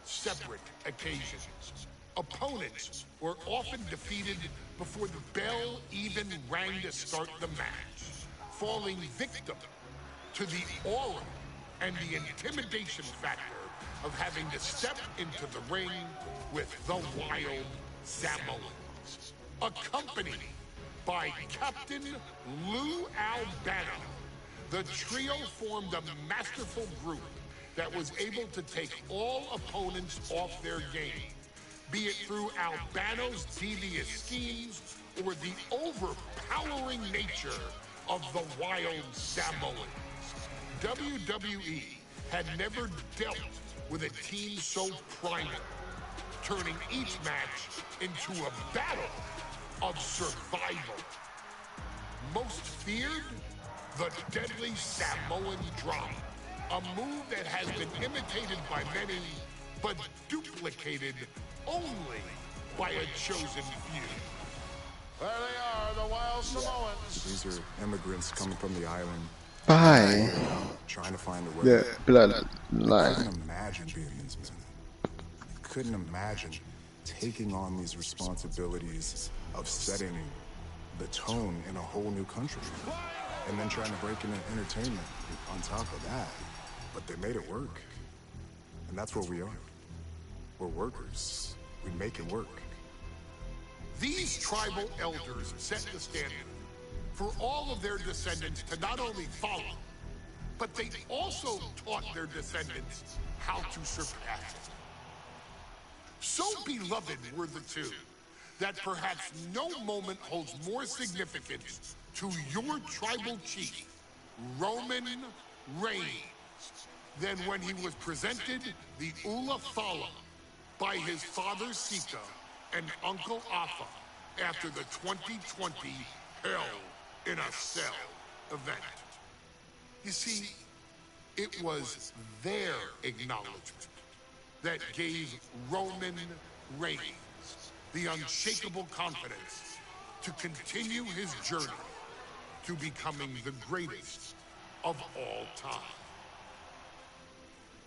separate occasions. Opponents were often defeated before the bell even rang to start the match, falling victim to the aura and the intimidation factor of having to step into the ring with the Wild Samoans, accompanied by Captain Lou Albano. The trio formed a masterful group that was able to take all opponents off their game, be it through Albano's devious schemes or the overpowering nature of the Wild Samoans. WWE had never dealt with a team so primal, turning each match into a battle of survival. Most feared, the deadly Samoan drop, a move that has been imitated by many, but duplicated only by a chosen few. There they are, the Wild Samoans. These are immigrants coming from the island. By Trying to find a way. the I bloodline. couldn't imagine being these men. I couldn't imagine taking on these responsibilities of setting the tone in a whole new country. And then trying to break into entertainment on top of that. But they made it work. And that's what we are. We're workers. We make it work. These tribal elders set the standard for all of their descendants to not only follow, but they also taught their descendants how to surpass it. So beloved were the two that perhaps no moment holds more significance to your tribal chief, Roman Reigns, than when he was presented the Ula Fala by his father Sika and Uncle Afa after the 2020 Hell in a Cell event. You see, it was their acknowledgement that gave Roman Reigns the unshakable confidence to continue his journey to becoming the greatest of all time.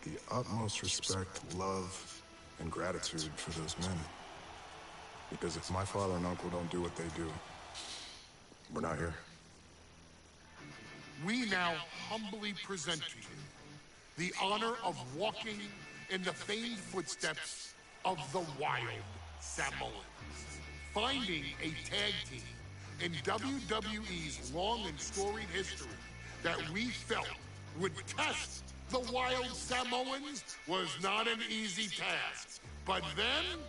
The utmost respect, love, and gratitude for those men. Because if my father and uncle don't do what they do, we're not here. We now humbly present to you the honor of walking in the famed footsteps of the Wild Samoans, finding a tag team in WWE's long and storied history that we felt would test the Wild Samoans was not an easy task. But then,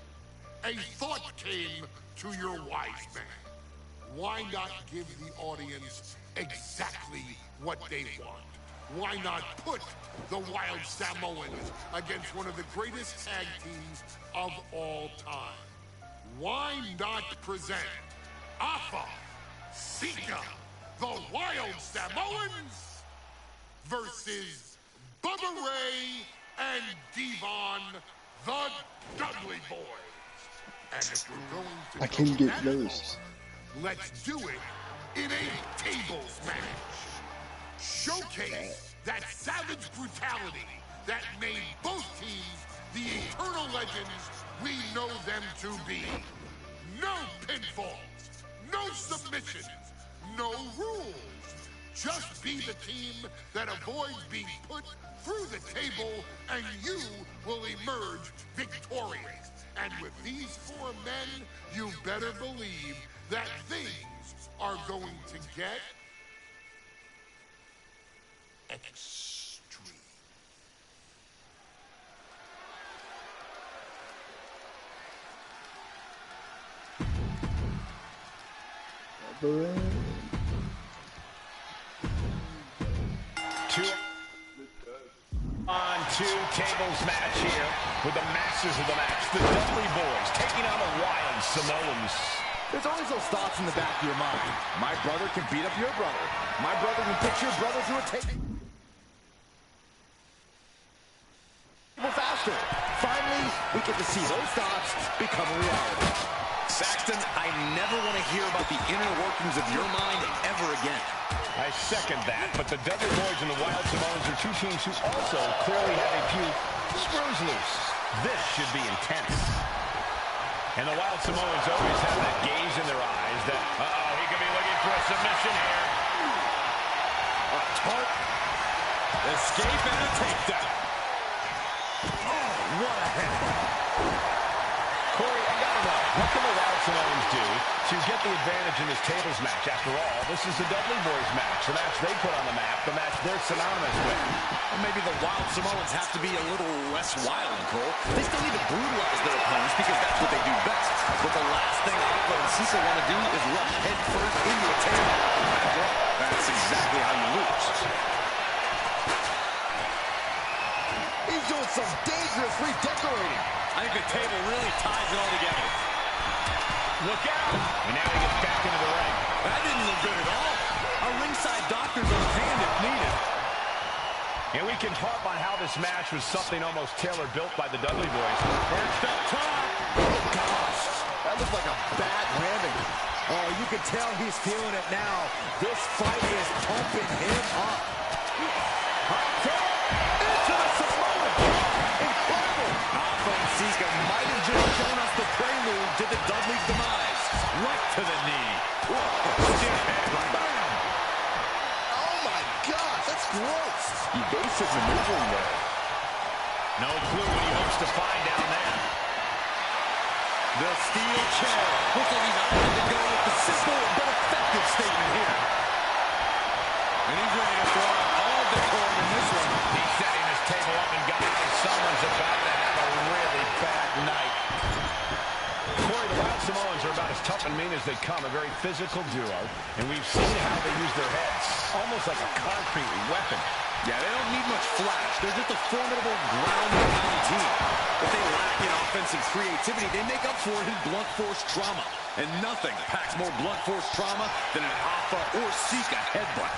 a thought came to your wise man. Why not give the audience exactly what they want? Why not put the Wild Samoans against one of the greatest tag teams of all time? Why not present Afa, Sika, the Wild Samoans versus Bubba Ray and Devon, the Dudley Boys? And if we're going to I can get loose. let's do it in a tables match. Showcase that savage brutality that made both teams the eternal legends we know them to be. No pinfalls, no submissions, no rules. Just be the team that avoids being put through the table, and you will emerge victorious. And with these four men, you better believe that things are going to get extreme. Two tables match here with the masters of the match, the Dudley Boys, taking on the Wild Samoans. There's always those thoughts in the back of your mind. My brother can beat up your brother. My brother can put your brother through a table faster. Finally, we get to see those thoughts become a reality. Saxton, I never want to hear about the inner workings of your mind ever again. I second that, but the Dudley Boys and the Wild Samoans are two teams who also clearly have a few screws loose. This should be intense. And the Wild Samoans always have that gaze in their eyes that, he could be looking for a submission here. A tart escape and a takedown. Oh, what a hit. Corey, I gotta know, what can the Wild Samoans do to get the advantage in this tables match? After all, this is the Dudley Boys match, the match they put on the map, the match they're synonymous with. Well, maybe the Wild Samoans have to be a little less wild, Cole. They still need to brutalize their opponents because that's what they do best. But the last thing Alpha and Sika want to do is rush headfirst into a table. After all, that's exactly how you lose. He's doing some dangerous redecorating. I think the table really ties it all together. Look out! And now he gets back into the ring. That didn't look good at all. A ringside doctor's on hand if needed. And we can harp on how this match was something almost tailor-built by the Dudley Boys. Perched up top. Oh, gosh. sounds like a bat ramming. Oh, you can tell he's feeling it now. This fight is pumping him up. Into the Samoan drop. Incredible. Alpha and Sika might have just shown us the prelude to the Dudley's demise. Right to the knee. Bam. Oh, my gosh. That's gross. Evasive maneuvering there. No clue what he hopes to find down there. The steel chair. Looks like he's opted to go with the simple but effective statement here. And he's ready to throw out all decor in this one. He's setting his table up, and guys, someone's about to have a really bad night. Corey, the Wild Samoans are about as tough and mean as they come, a very physical duo, and we've seen how they use their heads, almost like a concrete weapon. Yeah, they don't need much flash. They're just a formidable ground-and-pound team. If they lack in offensive creativity, they make up for it in blunt force trauma. And nothing packs more blunt force trauma than an Alpha or Sika headbutt.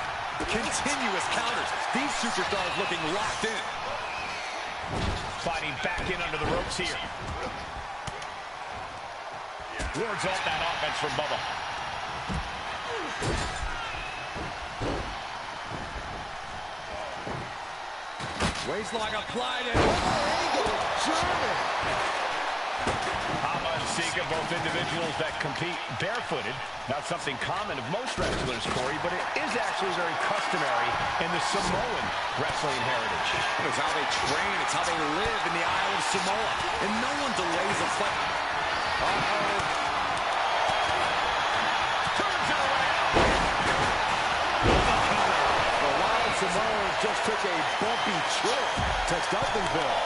Continuous counters. These superstars looking locked in. Fighting back in under the ropes here. Wards off that offense from Bubba. Waistlock applied and German. Alpha and Sika, both individuals that compete barefooted. Not something common of most wrestlers, Corey, but it is actually very customary in the Samoan wrestling heritage. It's how they train. It's how they live in the Isle of Samoa. And no one delays a fight. Turns it around. The Wild Samoans just took a bumpy trip to Dudleyville.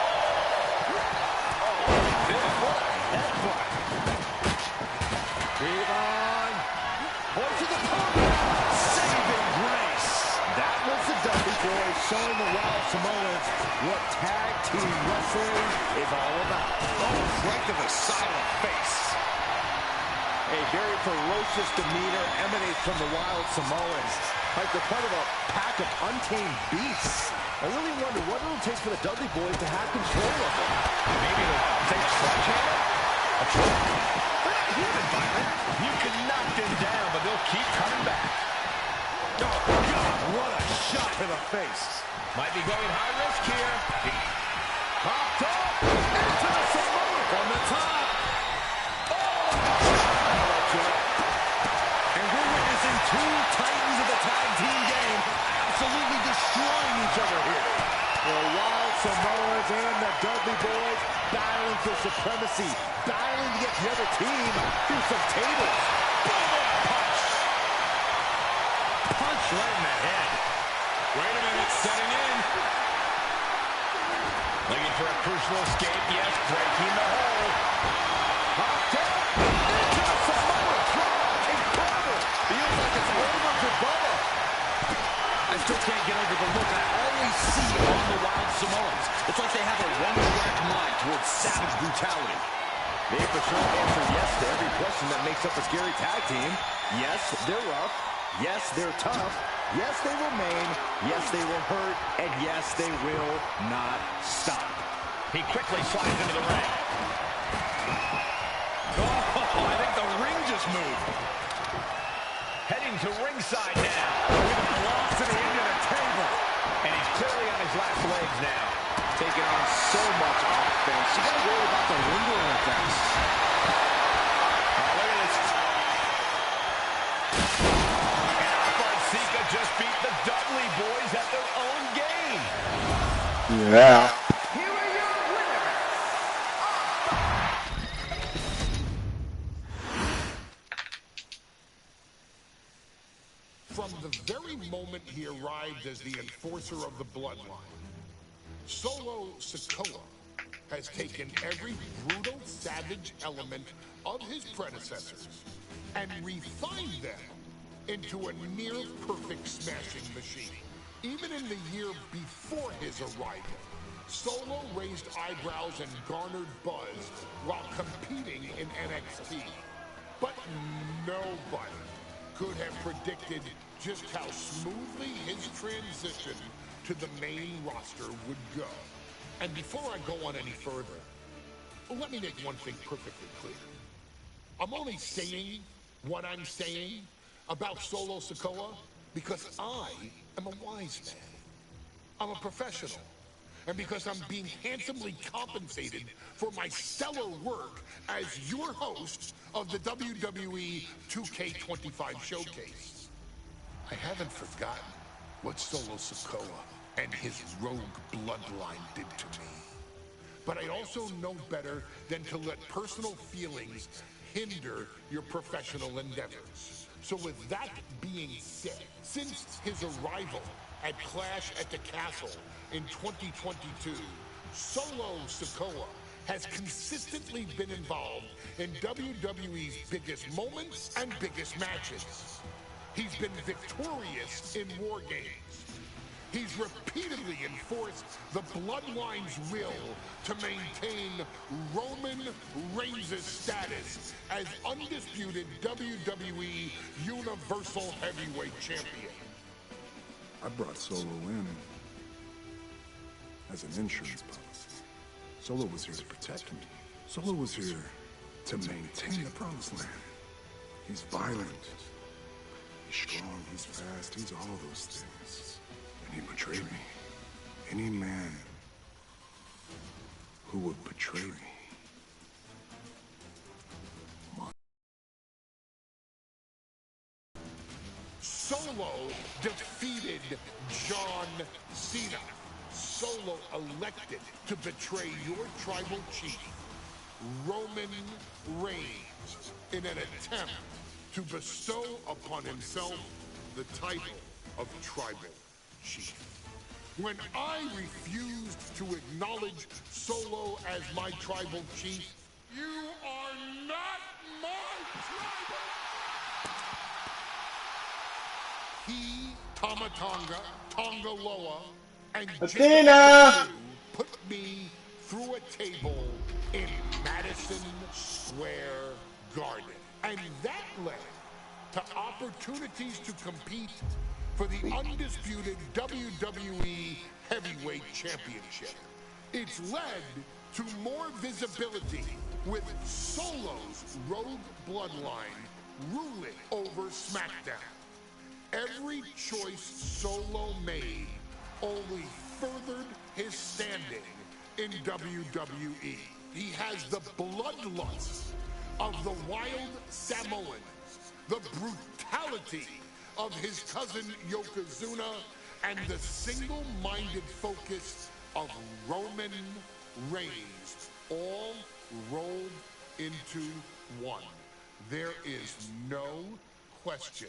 Headbutt. Keep on. Point to the pump. Saving grace. That was the Dudley Boys showing the Wild Samoans what tag team wrestling is all about. Oh, right to the silent face. A very ferocious demeanor emanates from the Wild Samoans, like they're part of a pack of untamed beasts. I really wonder what it'll take for the Dudley Boys to have control of them. Maybe they'll take a sledgehammer? A truck? They're not human, Byron. You can knock them down, but they'll keep coming back. Oh, God, what a shot to the face. Might be going high risk here. Popped up into the Samoan From the top. And we're witnessing two titans of the tag team game absolutely destroying each other here. The Wild Samoans and the Dudley Boys battling for supremacy, battling to get the other team through some tables. Punch. Punch right in the head. Wait a minute, setting in. Looking for a crucial escape. Yes, breaking the hole. Popped up into the Samoan drop. Incredible. Feels like it's over for Bubba. I still can't get over the look I always see on the Wild Samoans. It's like they have a one-track mind towards savage brutality. They for sure answer yes to every question that makes up a scary tag team. Yes, they're rough. Yes, they're tough. Yes, they will maim. Yes, they will hurt. And yes, they will not stop. He quickly slides into the ring. Oh, I think the ring just moved. Heading to ringside now. With velocity into the table. And he's clearly on his last legs now. Taking on so much offense. You gotta worry about the lingering effects. Look at this. And Alpha and Sika just beat the Dudley Boys at their own game. Yeah. Here are your winners. From the very moment he arrived as the enforcer of the bloodline, Solo Sikoa has taken every brutal, savage element of his predecessors and refined them into a near-perfect smashing machine. Even in the year before his arrival, Solo raised eyebrows and garnered buzz while competing in NXT. But nobody could have predicted just how smoothly his transition to the main roster would go. And before I go on any further, let me make one thing perfectly clear. I'm only saying what I'm saying about Solo Sikoa because I am a wise man. I'm a professional. And because I'm being handsomely compensated for my stellar work as your host of the WWE 2K25 Showcase. I haven't forgotten what Solo Sikoa and his rogue bloodline did to me. But I also know better than to let personal feelings hinder your professional endeavors. So with that being said, since his arrival at Clash at the Castle in 2022, Solo Sikoa has consistently been involved in WWE's biggest moments and biggest matches. He's been victorious in War Games. He's repeatedly enforced the Bloodline's will to maintain Roman Reigns' status as undisputed WWE Universal Heavyweight Champion. I brought Solo in as an insurance policy. Solo was here to protect me. Solo was here to maintain the promised land. He's violent. He's strong, he's fast, he's all those things. And he betrayed me. Any man who would betray me. Solo defeated John Cena. Solo elected to betray your tribal chief, Roman Reigns, in an attempt to bestow upon himself the title of tribal chief. When I refused to acknowledge Solo as my tribal chief, You are not my tribal! he, Tamatanga, Tongaloa, and Athena put me through a table in Madison Square Garden. And that led to opportunities to compete for the undisputed WWE Heavyweight Championship. It's led to more visibility with Solo's rogue bloodline ruling over SmackDown. Every choice Solo made only furthered his standing in WWE. He has the bloodlust of the wild Samoans, the brutality of his cousin Yokozuna, and the single-minded focus of Roman Reigns, all rolled into one. There is no question.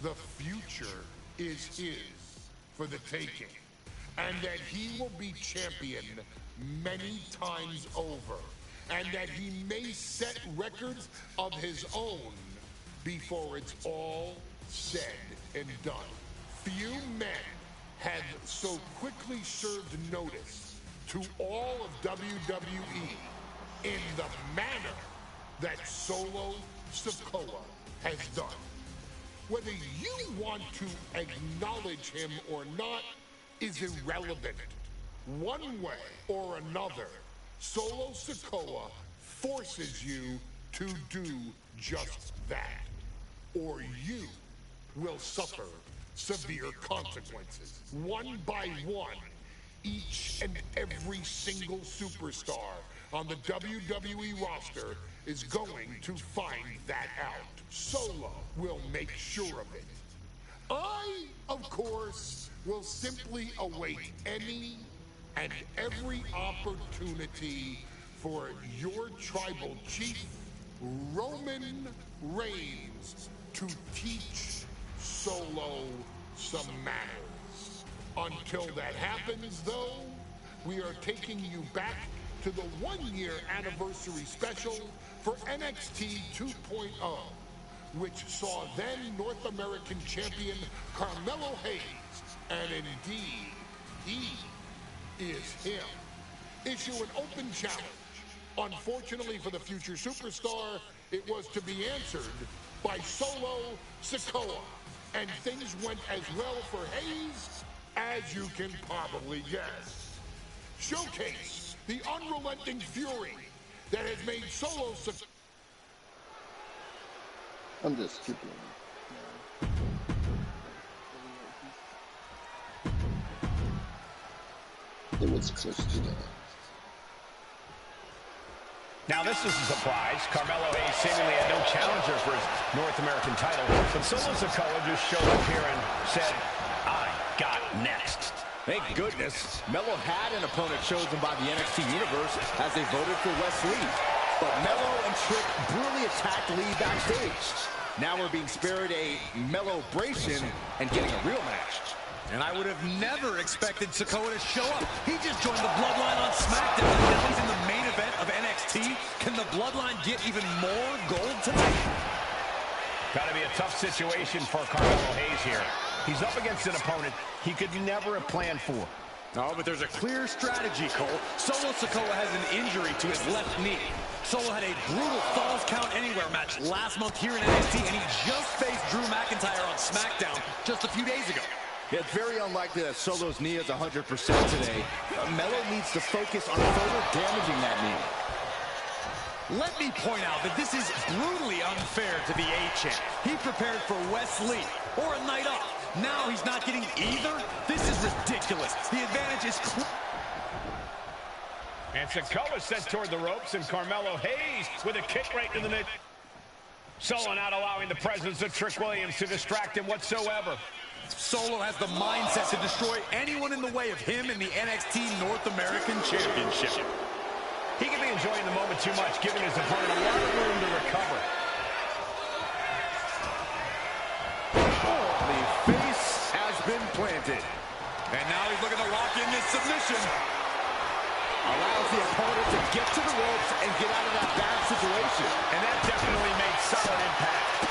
The future is his for the taking, and that he will be champion many times over, and that he may set records of his own before it's all said and done. Few men have so quickly served notice to all of WWE in the manner that Solo Sikoa has done. Whether you want to acknowledge him or not is irrelevant. One way or another, Solo Sikoa forces you to do just that, or you will suffer severe consequences. One by one, each and every single superstar on the WWE roster is going to find that out. Solo will make sure of it. I, of course, will simply await any and every opportunity for your tribal chief, Roman Reigns, to teach Solo some manners. Until that happens, though, we are taking you back to the one-year anniversary special for NXT 2.0, which saw then North American champion Carmelo Hayes, and indeed, he is him, issue an open challenge. Unfortunately for the future superstar, it was to be answered by Solo Sikoa, and things went as well for Hayes as you can probably guess. Showcase the unrelenting fury that has made Solo Sikoa I'm just skipping. It was close to that. Now this is a surprise. Carmelo Hayes seemingly had no challenger for his North American title, but Solo Sikoa just showed up here and said, I got next. Thank goodness. Melo had an opponent chosen by the NXT Universe as they voted for Wes Lee. But Melo and Trick brutally attacked Lee backstage. Now we're being spared a Melo-bration and getting a real match. And I would have never expected Sikoa to show up. He just joined the Bloodline on SmackDown, and now he's in the main event of NXT. Can the Bloodline get even more gold tonight? Got to be a tough situation for Carmelo Hayes here. He's up against an opponent he could never have planned for. No, but there's a clear strategy, Cole. Solo Sikoa has an injury to his left knee. Solo had a brutal Falls Count Anywhere match last month here in NXT, and he just faced Drew McIntyre on SmackDown just a few days ago. It's very unlikely that Solo's knee is 100% today. Melo needs to focus on further damaging that knee. Let me point out that this is brutally unfair to the A-Champ. He prepared for Wes Lee or a night off. Now he's not getting either? This is ridiculous. The advantage is clear. And Sikoa sent toward the ropes, and Carmelo Hayes with a kick right to the mid. Solo not allowing the presence of Trick Williams to distract him whatsoever. Solo has the mindset to destroy anyone in the way of him in the NXT North American Championship. He can be enjoying the moment too much, giving his opponent a lot of room to recover. The face has been planted. And now he's looking to lock in this submission. Allows the opponent to get to the ropes and get out of that bad situation. And that definitely made solid impact.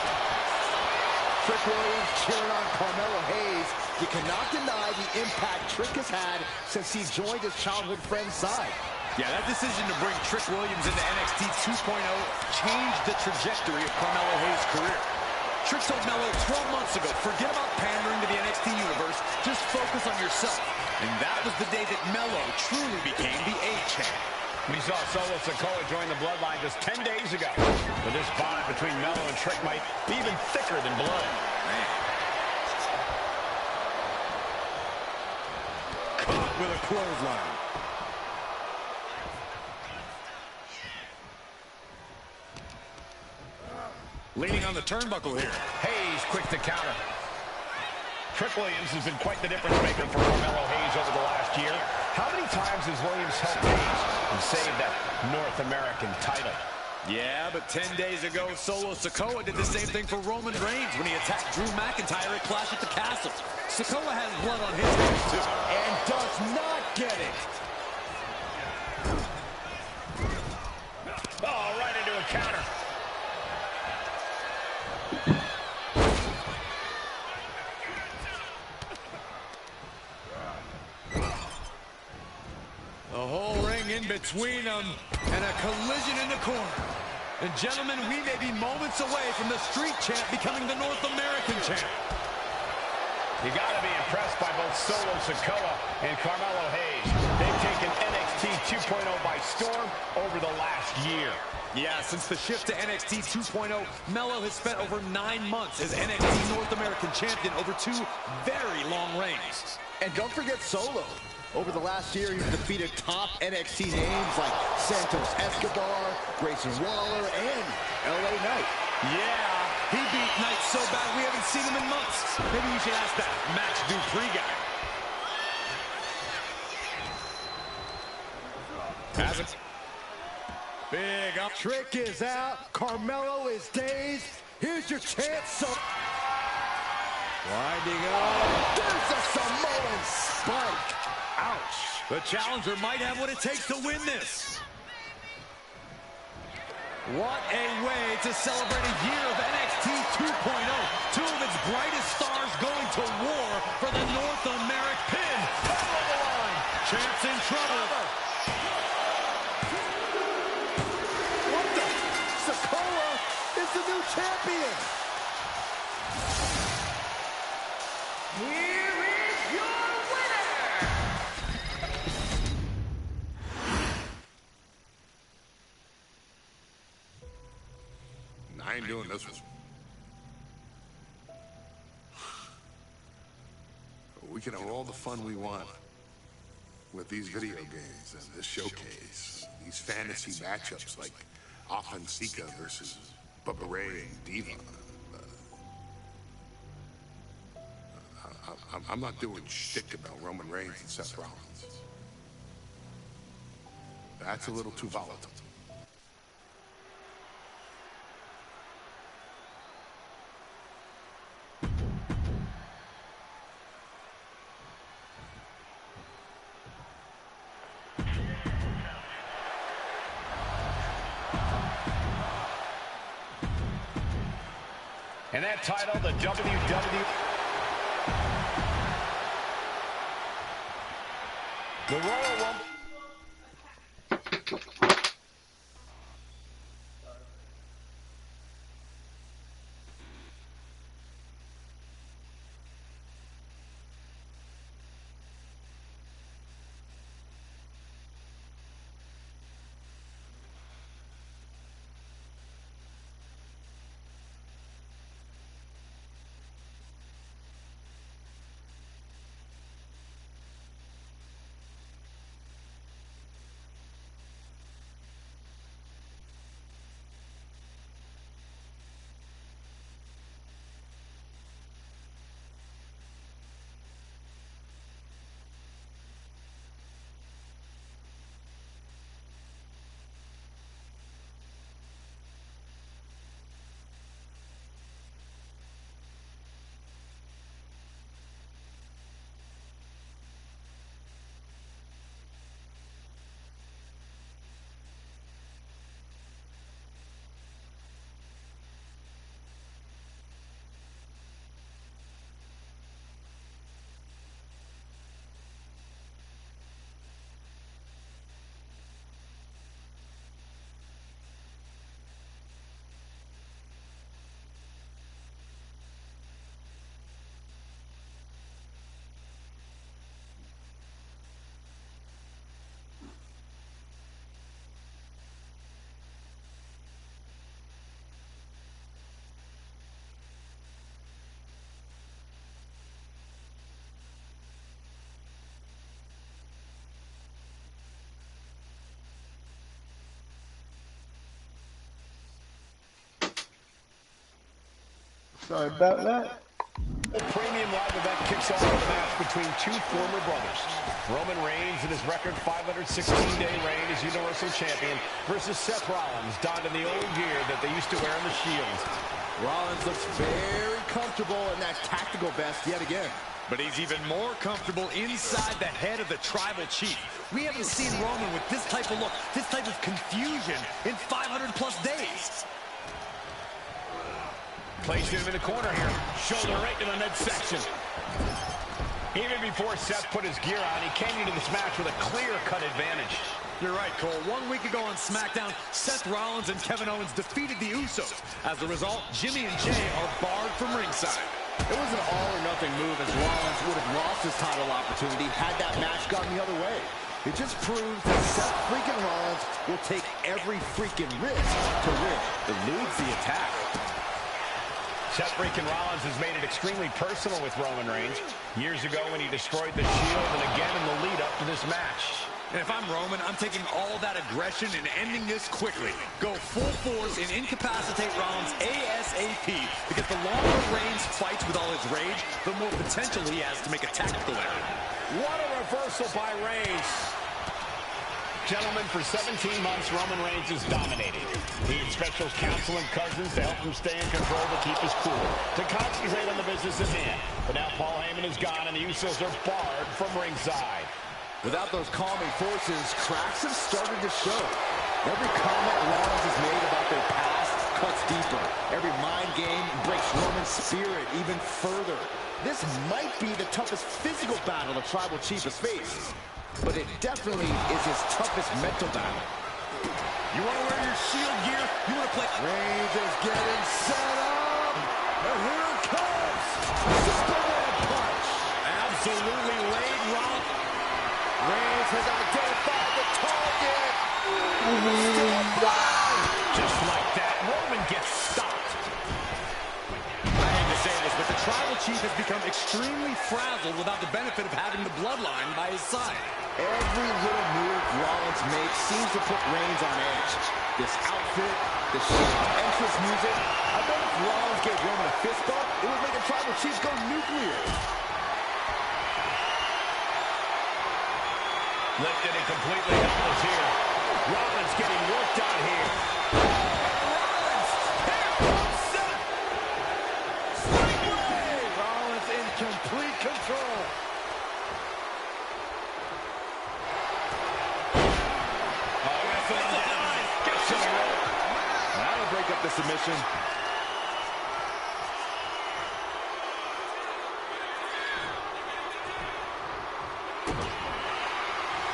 Trick Williams cheering on Carmelo Hayes. You cannot deny the impact Trick has had since he joined his childhood friend's side. Yeah, that decision to bring Trick Williams into NXT 2.0 changed the trajectory of Carmelo Hayes' career. Trick told Melo 12 months ago, forget about pandering to the NXT Universe, just focus on yourself. And that was the day that Melo truly became the A-Champ. We saw Solo Sikoa join the Bloodline just 10 days ago. But this bond between Melo and Trick might be even thicker than blood. Caught with a clothesline. Leaning on the turnbuckle here. Hayes quick to counter. Trick Williams has been quite the difference maker for Carmelo Hayes over the last year. How many times has Williams helped Hayes and saved that North American title? Yeah, but 10 days ago, Solo Sikoa did the same thing for Roman Reigns when he attacked Drew McIntyre at Clash at the Castle. Sikoa has blood on his hands, too. And does not get it. Oh, right into a counter. The whole ring in between them, and a collision in the corner. And gentlemen, we may be moments away from the Street Champ becoming the North American Champ. You got to be impressed by both Solo Sikoa and Carmelo Hayes. They've taken NXT 2.0 by storm over the last year. Yeah, since the shift to NXT 2.0, Melo has spent over 9 months as NXT North American Champion over 2 very long reigns. And don't forget Solo. Over the last year, he's defeated top NXT names like Santos Escobar, Grayson Waller, and LA Knight. Yeah, he beat Knight so bad we haven't seen him in months. Maybe we should ask that Max Dupree guy. Has it. Big up. Trick is out. Carmelo is dazed. Here's your chance. So winding up. There's a Samoan spike. Ouch. The challenger might have what it takes to win this. What a way to celebrate a year of NXT 2.0. 2 of its brightest stars going to war for the North American pin. Follow the line. Champ's in trouble. What the? Sikoa is the new champion. Here is your winner. I ain't doing this one. We can have all the fun we want with these video games and this showcase, these fantasy matchups like Offensica versus Bubba Ray and Diva. I'm not doing shtick about Roman Reigns and Seth Rollins. That's a little too volatile. And that title, the WWE. The Royal Rumble. Sorry about that. A premium live event kicks off with a match between two former brothers. Roman Reigns in his record 516-day reign as Universal Champion versus Seth Rollins, donned in the old gear that they used to wear in the Shield. Rollins looks very comfortable in that tactical vest yet again. But he's even more comfortable inside the head of the Tribal Chief. We haven't seen Roman with this type of look, this type of confusion in 500-plus days. Placed him in the corner here. Shoulder right to the midsection. Even before Seth put his gear on, he came into this match with a clear-cut advantage. You're right, Cole. 1 week ago on SmackDown, Seth Rollins and Kevin Owens defeated the Usos. As a result, Jimmy and Jay are barred from ringside. It was an all-or-nothing move, as Rollins would have lost his title opportunity had that match gone the other way. It just proves that Seth freaking Rollins will take every freaking risk to win. Eludes the attack. Seth freaking Rollins has made it extremely personal with Roman Reigns. Years ago when he destroyed the Shield, and again in the lead-up to this match. And if I'm Roman, I'm taking all that aggression and ending this quickly. Go full force and incapacitate Rollins ASAP. Because the longer Reigns fights with all his rage, the more potential he has to make a tactical error. What a reversal by Reigns. Gentlemen, for 17 months, Roman Reigns has dominated. He had special counsel and cousins to help him stay in control to keep his cool, to concentrate on the business at hand. But now Paul Heyman is gone, and the Usos are barred from ringside. Without those calming forces, cracks have started to show. Every comment Rollins has made about their past cuts deeper. Every mind game breaks Roman's spirit even further. This might be the toughest physical battle the Tribal Chief has faced. But it definitely is his toughest mental battle. You want to wear your Shield gear? You want to play? Reigns is getting set up. And here it comes. Superman punch. Absolutely laid Rollins. Reigns has identified the target. Just like that, Roman gets stopped. I hate to say this, but the Tribal Chief has become become extremely frazzled without the benefit of having the bloodline by his side. Every little move Rollins makes seems to put Reigns on edge. This outfit, the entrance music. I bet if Rollins gave Roman a fist bump, it would make the Tribal Chief go nuclear. Lifted and completely helpless here. Rollins getting worked out here. Rollins in complete control. That'll break up the submission.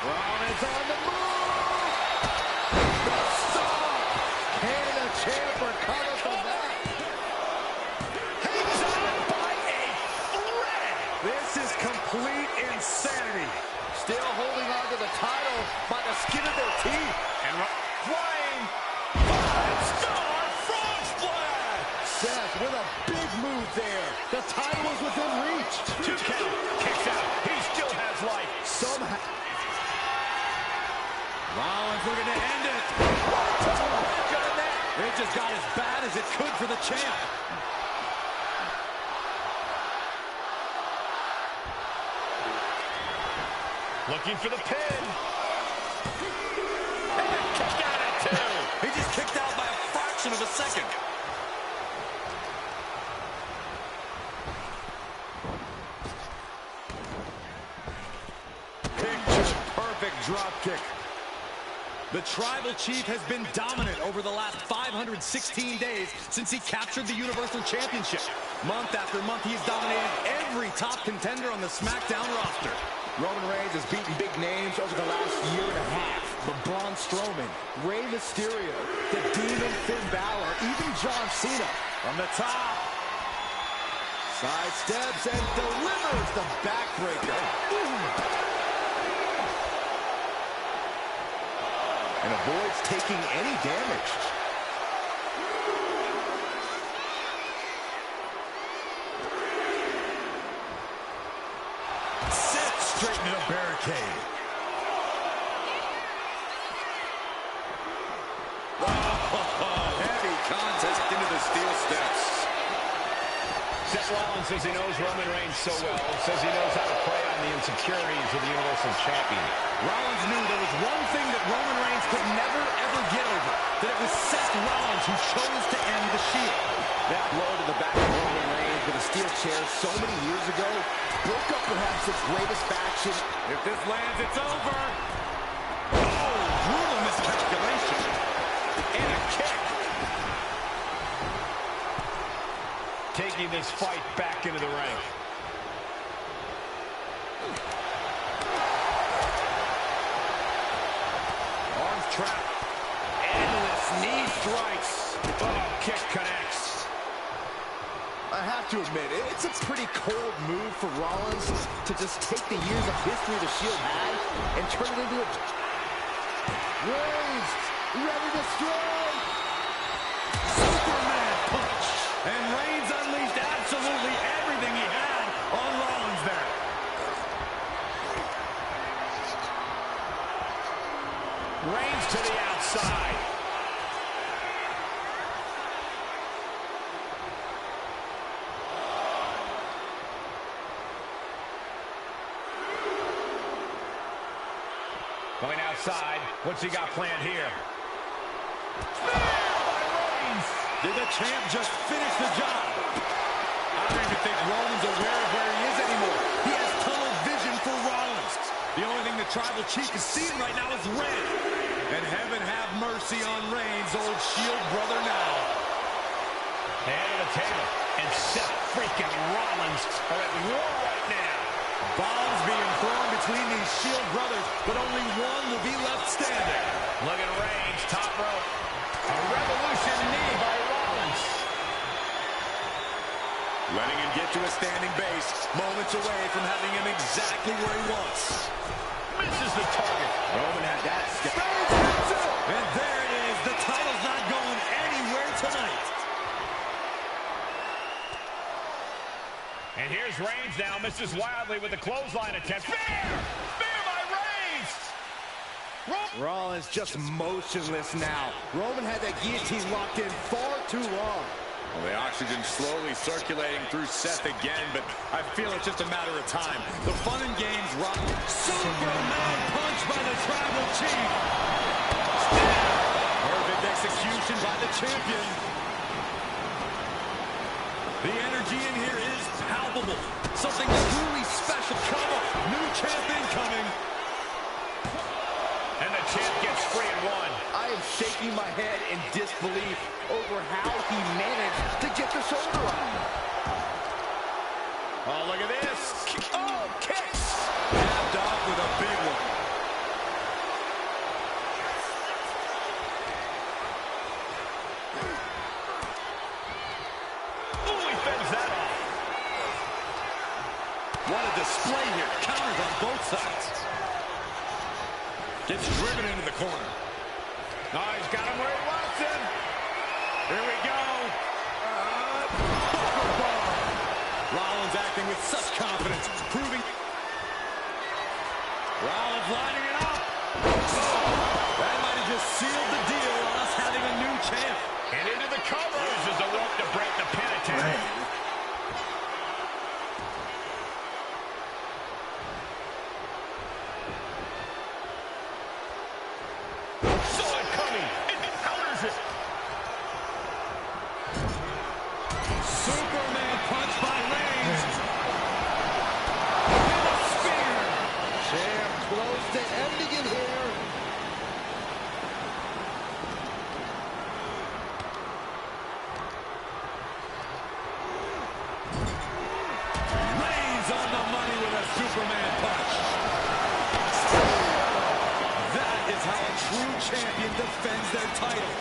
Rollins on the move. The stomp. Can the champ recover from that? Hangs on by a thread. This is complete insanity. Still holding on to the title by the skin of their teeth. And flying 5-star frog splash. Seth with a big move there. The title is within reach. 2 count. Kicks out. He still has life. Somehow. Rollins looking to end it. It just got as bad as it could for the champ. Looking for the pin. And kicked out at 2. He just kicked out by a fraction of a second. Picture-perfect drop kick. The Tribal Chief has been dominant over the last 516 days since he captured the Universal Championship. Month after month, he has dominated every top contender on the SmackDown roster. Roman Reigns has beaten big names over the last year and a half. But Braun Strowman, Rey Mysterio, the Demon Finn Balor, even John Cena. From the top. Side steps and delivers the backbreaker. And avoids taking any damage. Straight into the barricade. Heavy contact into the steel steps. Seth Rollins says he knows Roman Reigns so well. Says he knows how to play on the insecurities of the Universal Champion. Rollins knew there was one thing that Roman Reigns could never, ever get over. That it was Seth Rollins who chose to end the Shield. That blow to the back of Roman Reigns with a steel chair so many years ago broke up perhaps its greatest faction. If this lands, it's over. Oh, brutal miscalculation. And a kick. Taking this fight back into the ring. Arms trapped. Endless knee strikes. Oh, kick connects. I have to admit, it's a pretty cold move for Rollins to just take the years of history the Shield had and turn it into a... Reigns, ready to strike! Superman punch. And Reigns unleashed absolutely everything he had on Rollins there. Reigns to the outside. Going outside. What's he got planned here? Did the champ just finish the job? I don't even think Roman's aware of where he is anymore. He has tunnel vision for Rollins. The only thing the Tribal Chief is seeing right now is red. And heaven have mercy on Reigns, old Shield brother now. Head of the table. And Seth freaking Rollins are at war right now. Bombs being thrown between these Shield brothers, but only one will be left standing. Look at Reigns, top rope. A revolution knee by Rollins. Letting him get to a standing base, moments away from having him exactly where he wants. Misses the target. Roman had that step. And there it is. The title's not going anywhere tonight. And And here's Reigns now, misses wildly with the clothesline attempt. Spear! Spear by Reigns! Rollins just motionless now. Roman had that guillotine locked in far too long. Well, the oxygen slowly circulating through Seth again, but I feel it's just a matter of time. The fun and games run. Superman punch by the Tribal Chief. Perfect execution by the champion. The energy in here is palpable. Something truly special. Come on, new champion coming. And the champ gets free in one. I am shaking my head in disbelief over how he managed to get the shoulder up. Oh, look at this. Oh, kicks. Tapped off with a big one. Ooh, he fends that off. What a display here. Counters on both sides. Gets driven into the corner. Oh, he's got him where he wants him. Here we go. Rollins acting with such confidence, proving. Rollins lining it up. That might have just sealed the deal on us having a new champ. And into the covers is the rope to break the pin attempt. Superman punch by Reigns. And a spear. Champ close to ending it here. Reigns on the money with a Superman punch. That is how a true champion defends their title.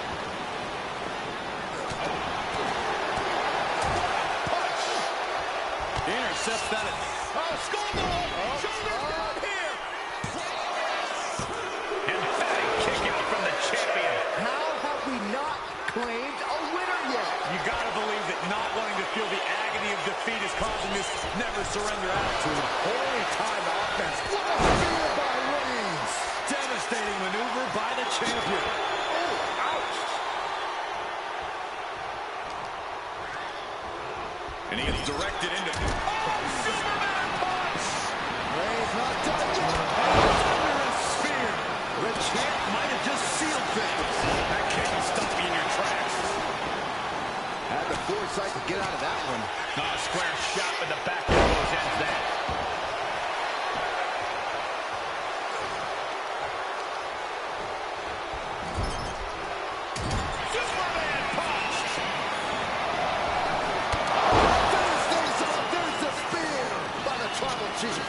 Intercepts that. Oh, scoreboard! Shoulders down here! Emphatic kick out from the champion. How have we not claimed a winner yet? You gotta believe that not wanting to feel the agony of defeat is causing this never surrender attitude. Holy time offense. What a spear by Reigns! Devastating maneuver by the champion. Oh, ouch! And he is directed into. Superman punch! Reigns not done yet. Thunderous spear. The champ Might have just sealed things. That kick will stop you in your tracks. had the foresight to get out of that one. Oh, square shot with the back elbows ends that. Superman punch! There's the spear by the Tribal Chief.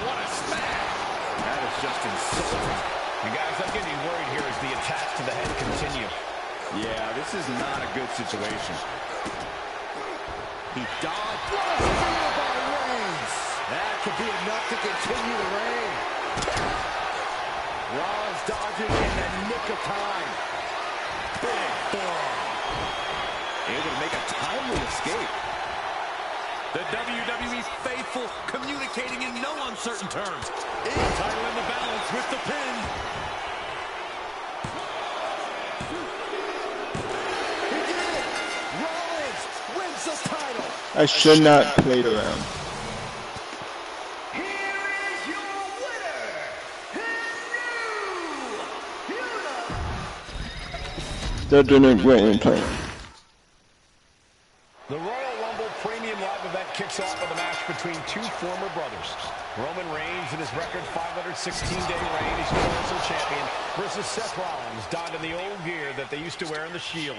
What a smash! That is just insulting. And guys, I'm getting worried here as the attacks to the head continue. Yeah, this is not a good situation. He dodged. What a spear by Reigns! That could be enough to continue the reign. Rollins dodging in the nick of time. Big forearm. Able to make a timely escape. The WWE faithful communicating in no uncertain terms. Title in the balance with the pin. He did it! Rollins wins the title. I should not play around. Here is your winner, and new They're doing a great play. The Royal Rumble Premium Live event kicks off with a match between two former brothers. Roman Reigns in his record 516-day reign as Universal Champion versus Seth Rollins, donned in the old gear that they used to wear in the Shield.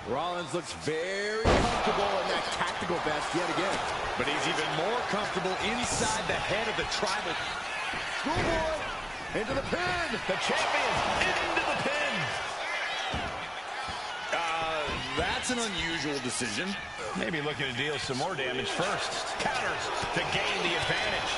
Rollins looks very comfortable in that tactical vest yet again. But he's even more comfortable inside the head of the Tribal. Schoolboy into the pin. The champion into the pin. That's an unusual decision. Maybe looking to deal some more damage first. Counters to gain the advantage.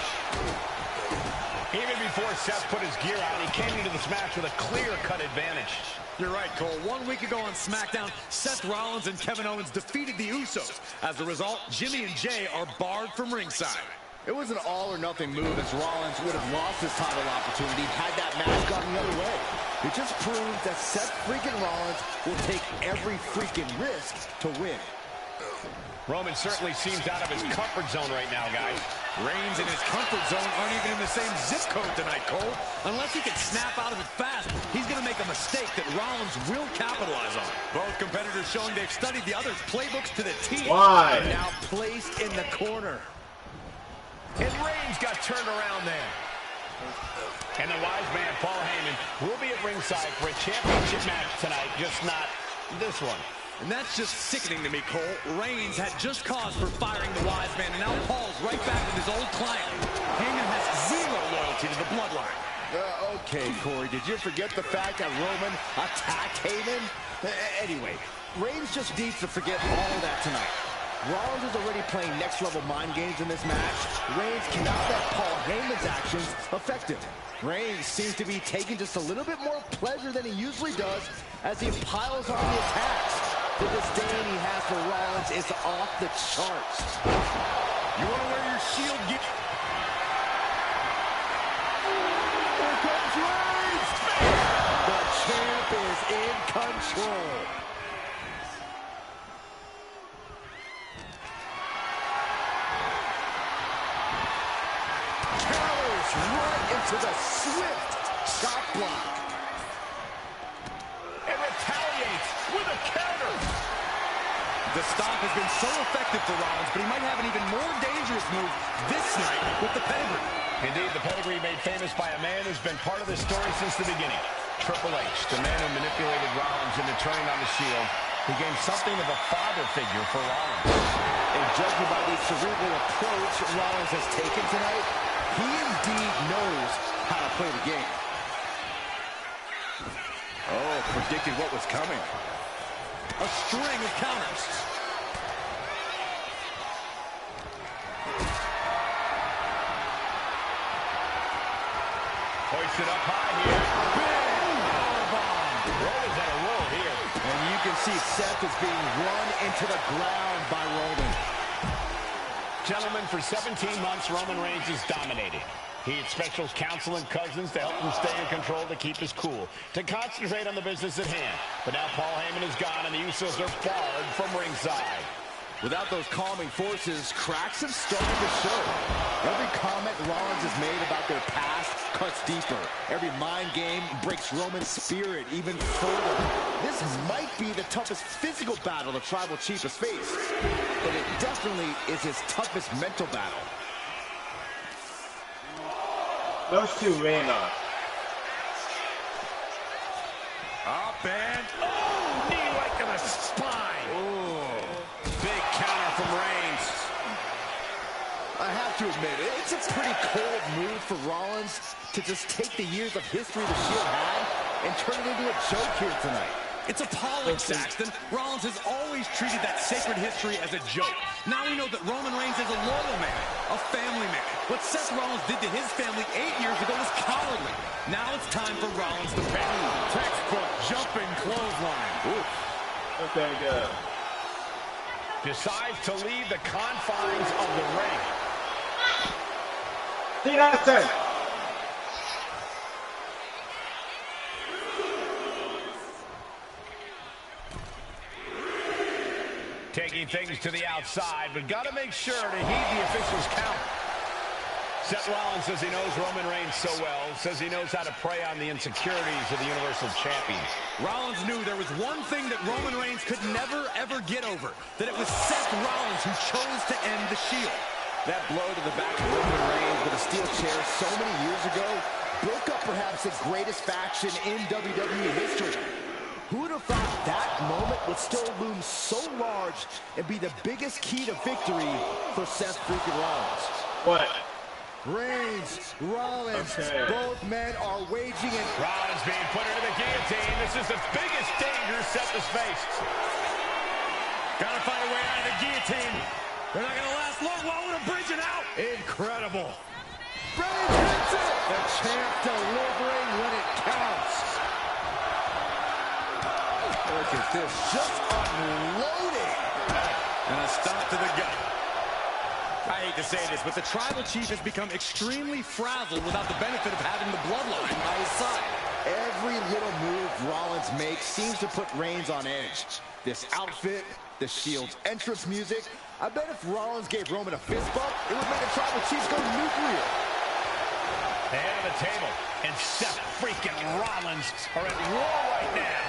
Even before Seth put his gear out, he came into this match with a clear-cut advantage. You're right, Cole. 1 week ago on SmackDown, Seth Rollins and Kevin Owens defeated the Usos. As a result, Jimmy and Jay are barred from ringside. It was an all-or-nothing move, as Rollins would have lost his title opportunity had that match gone the other way. It just proves that Seth freaking Rollins will take every freaking risk to win. Roman certainly seems out of his comfort zone right now, guys. Reigns and his comfort zone aren't even in the same zip code tonight, Cole. Unless he can snap out of it fast, he's going to make a mistake that Rollins will capitalize on. Both competitors showing they've studied the other's playbooks to the T. Why? And now placed in the corner. And Reigns got turned around there. And the wise man, Paul Heyman, will be at ringside for a championship match tonight, just not this one. And that's just sickening to me, Cole. Reigns had just cause for firing the wise man, and now Paul's right back with his old client. Heyman has zero loyalty to the bloodline. Okay, Corey, did you forget the fact that Roman attacked Heyman? Anyway, Reigns just needs to forget all of that tonight. Rollins is already playing next-level mind games in this match. Reigns cannot let Paul Heyman's actions affect him. Reigns seems to be taking just a little bit more pleasure than he usually does as he piles on the attacks. The disdain he has for Rollins is off the charts. You want to wear your shield? Here comes Reigns! The champ is in control. Counters right into the swift chop block. And retaliates with a counter. The stomp has been so effective for Rollins, but he might have an even more dangerous move this night with the pedigree. Indeed, the pedigree made famous by a man who's been part of this story since the beginning. Triple H, the man who manipulated Rollins into turning on the Shield, became something of a father figure for Rollins. And judging by the cerebral approach Rollins has taken tonight, he indeed knows how to play the game. Oh, predicted what was coming. A string of counters. Hoisted up high here. Big powerbomb. Roman's on a roll here. And you can see Seth is being run into the ground by Roman. Gentlemen, for 17 months, Roman Reigns has dominated. He had special counsel and cousins to help him stay in control, to keep his cool, to concentrate on the business at hand. But now Paul Heyman is gone, and the Usos are barred from ringside. Without those calming forces, cracks have started to show. Every comment Rollins has made about their past cuts deeper. Every mind game breaks Roman's spirit even further. This might be the toughest physical battle the Tribal Chief has faced, but it definitely is his toughest mental battle. Those two ran on. Up and knee right to the spine. Oh, big counter from Reigns. I have to admit, it's a pretty cold move for Rollins to just take the years of history the Shield had and turn it into a joke here tonight. It's appalling, Saxton. Rollins has always treated that sacred history as a joke. Now we know that Roman Reigns is a loyal man, a family man. What Seth Rollins did to his family 8 years ago was cowardly. Now it's time for Rollins to pay. Textbook jumping clothesline. Ooh. Okay, good. Decides to leave the confines of the ring. See, that's it. Taking things to the outside, but got to make sure to heed the official's count. Seth Rollins says he knows Roman Reigns so well, says he knows how to prey on the insecurities of the Universal Champion. Rollins knew there was one thing that Roman Reigns could never, ever get over, that it was Seth Rollins who chose to end the Shield. That blow to the back of Roman Reigns with a steel chair so many years ago broke up perhaps the greatest faction in WWE history. Who would have thought that moment would still loom so large and be the biggest key to victory for Seth freaking Rollins? What? Reigns, Rollins, okay. Both men are waging an... Rollins being put into the guillotine. This is the biggest danger Seth has faced. Gotta find a way out of the guillotine. They're not gonna last long while we're bridging out. Incredible. Reigns hits it! The champ delivering when it counts. Look at this, just unloading. And a stop to the gut. I hate to say this, but the Tribal Chief has become extremely frazzled without the benefit of having the bloodline by his side. Every little move Rollins makes seems to put Reigns on edge. This outfit, the Shield's entrance music. I bet if Rollins gave Roman a fist bump, it would make the Tribal Chiefs go nuclear. Head of the table, and Seth freaking Rollins are at war right now.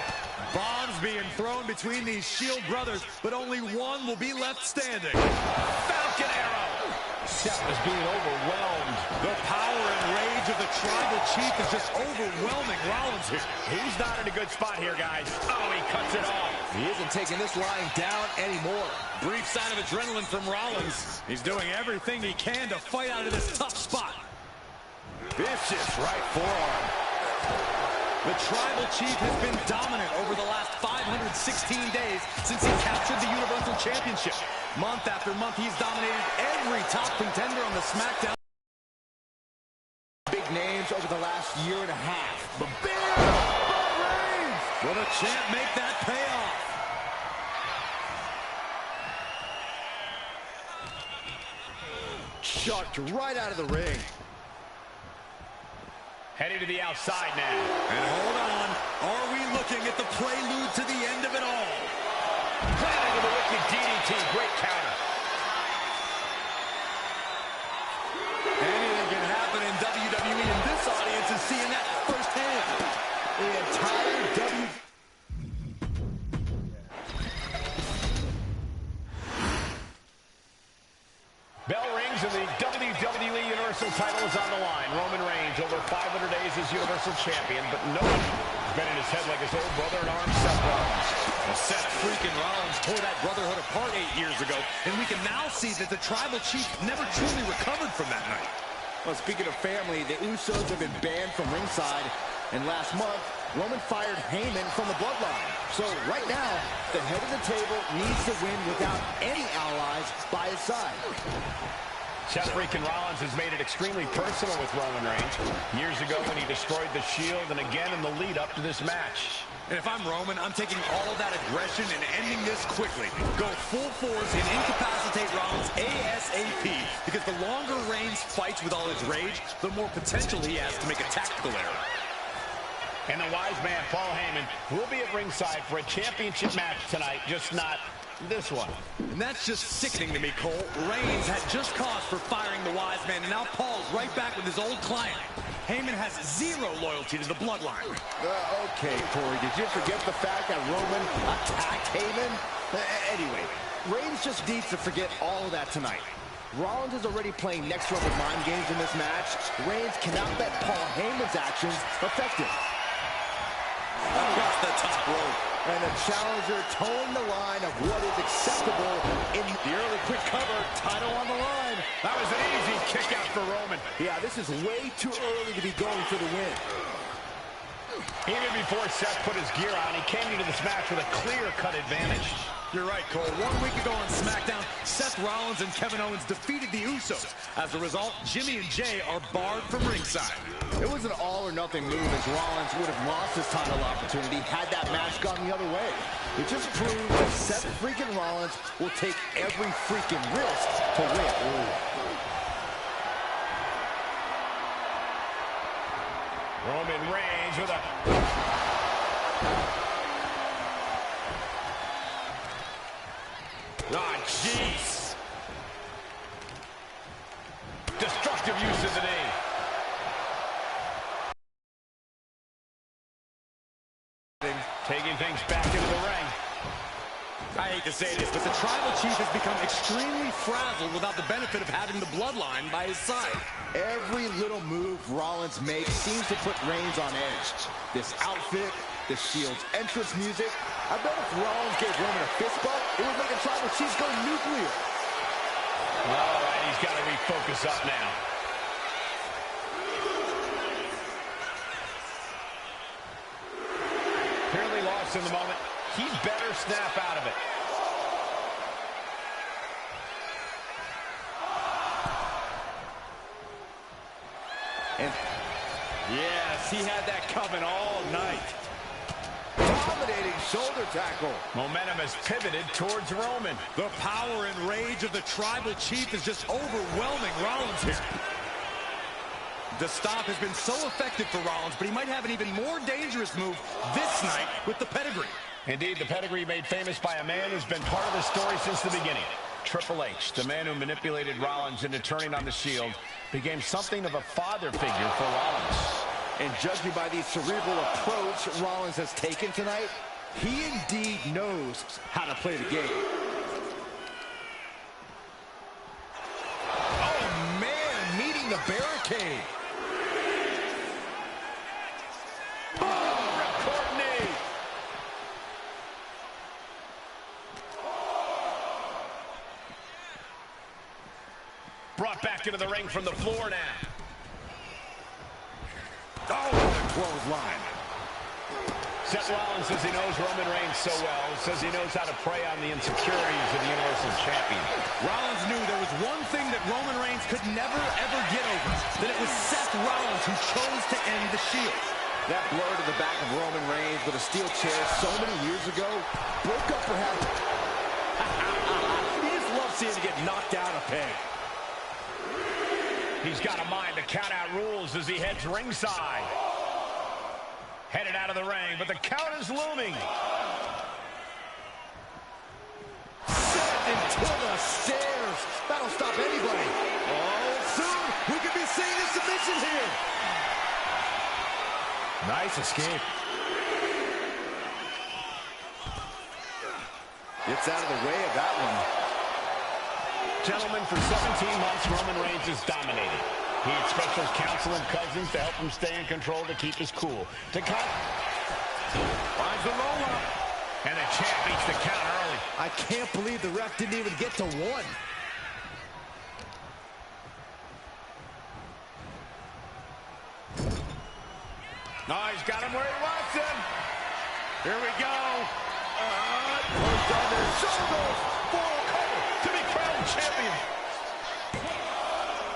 Bombs being thrown between these Shield brothers, but only one will be left standing. Falcon Arrow! Seth is being overwhelmed. The power and rage of the Tribal Chief is just overwhelming Rollins here. He's not in a good spot here, guys. Oh, he cuts it off. He isn't taking this lying down anymore. Brief sign of adrenaline from Rollins. He's doing everything he can to fight out of this tough spot. Vicious right forearm. The Tribal Chief has been dominant over the last 516 days since he captured the Universal Championship. Month after month, he's dominated every top contender on the SmackDown. Big names over the last year and a half. But bam! Reigns! Will the champ make that pay off? Chucked right out of the ring. Heading to the outside now. And hold on, are we looking at the prelude to the end of it all? Planted with a wicked DDT, great counter. Anything can happen in WWE, and this audience is seeing that firsthand. The entire WWE. Bell rings and the WWE Universal title is on the line. Roman Reigns over 500 days as Universal Champion, but no one has been in his head like his old brother in arms, Seth Rollins. Well, Seth freaking Rollins tore that brotherhood apart 8 years ago, and we can now see that the Tribal Chief never truly recovered from that night. Well, speaking of family, the Usos have been banned from ringside, and last month, Roman fired Heyman from the bloodline. So right now, the head of the table needs to win without any allies by his side. Seth freaking Rollins has made it extremely personal with Roman Reigns. Years ago when he destroyed the Shield, and again in the lead up to this match. And if I'm Roman, I'm taking all of that aggression and ending this quickly. Go full force and incapacitate Rollins ASAP. Because the longer Reigns fights with all his rage, the more potential he has to make a tactical error. And the wise man, Paul Heyman, will be at ringside for a championship match tonight, just not this one. And that's just sickening to me, Cole. Reigns had just cause for firing the wise man, and now Paul's right back with his old client. Heyman has zero loyalty to the bloodline. Okay, Corey, did you forget the fact that Roman attacked Heyman? Anyway, Reigns just needs to forget all of that tonight. Rollins is already playing next level mind games in this match. Reigns cannot let Paul Heyman's actions affect him. Across the top rope. And the challenger towing the line of what is acceptable in the early quick cover. Title on the line. That was an easy kick out for Roman. Yeah, this is way too early to be going for the win. Even before Seth put his gear on, he came into this match with a clear-cut advantage. You're right, Cole. 1 week ago on SmackDown, Seth Rollins and Kevin Owens defeated the Usos. As a result, Jimmy and Jay are barred from ringside. It was an all-or-nothing move as Rollins would have lost his title opportunity had that match gone the other way. It just proves that Seth freaking Rollins will take every freaking risk to win. Roman Reigns with a... Ah, jeez. Destructive use of the knee. Taking things back into the ring. I hate to say this, but the Tribal Chief has become extremely frazzled without the benefit of having the bloodline by his side. Every little move Rollins makes seems to put Reigns on edge. This outfit, the Shield's entrance music. I bet if Rollins gave Roman a fist bump, it would make the Tribal Chiefs go nuclear. All right, he's got to refocus up now. Clearly lost in the moment. He better snap out of it. And yes, he had that coming all night. Dominating shoulder tackle. Momentum has pivoted towards Roman. The power and rage of the Tribal Chief is just overwhelming Rollins here. The stomp has been so effective for Rollins, but he might have an even more dangerous move this night with the pedigree. Indeed, the pedigree made famous by a man who's been part of the story since the beginning. Triple H, the man who manipulated Rollins into turning on the Shield, became something of a father figure for Rollins. And judging by the cerebral approach Rollins has taken tonight, he indeed knows how to play the game. Oh, man, meeting the barricade. Brought back into the ring from the floor now. Oh, the clothesline. Seth Rollins says he knows Roman Reigns so well, says he knows how to prey on the insecurities of the Universal Champion. Rollins knew there was one thing that Roman Reigns could never, ever get over, that it was Seth Rollins who chose to end the Shield. That blow to the back of Roman Reigns with a steel chair so many years ago broke up perhaps. He just loves seeing him get knocked out a peg. He's got a mind to count out rules as he heads ringside. Headed out of the ring, but the count is looming. Sent into the stairs. That'll stop anybody. Oh, soon we could be seeing a submission here. Nice escape. Gets out of the way of that one. Gentlemen, for 17 months, Roman Reigns has dominated. He had special counsel and cousins to help him stay in control, to keep his cool. Finds the roll-up. And the champ beats the count early. I can't believe the ref didn't even get to one. No, he's got him where he wants him. Here we go. Pushed on their shoulders. Full cover to be crowned champion.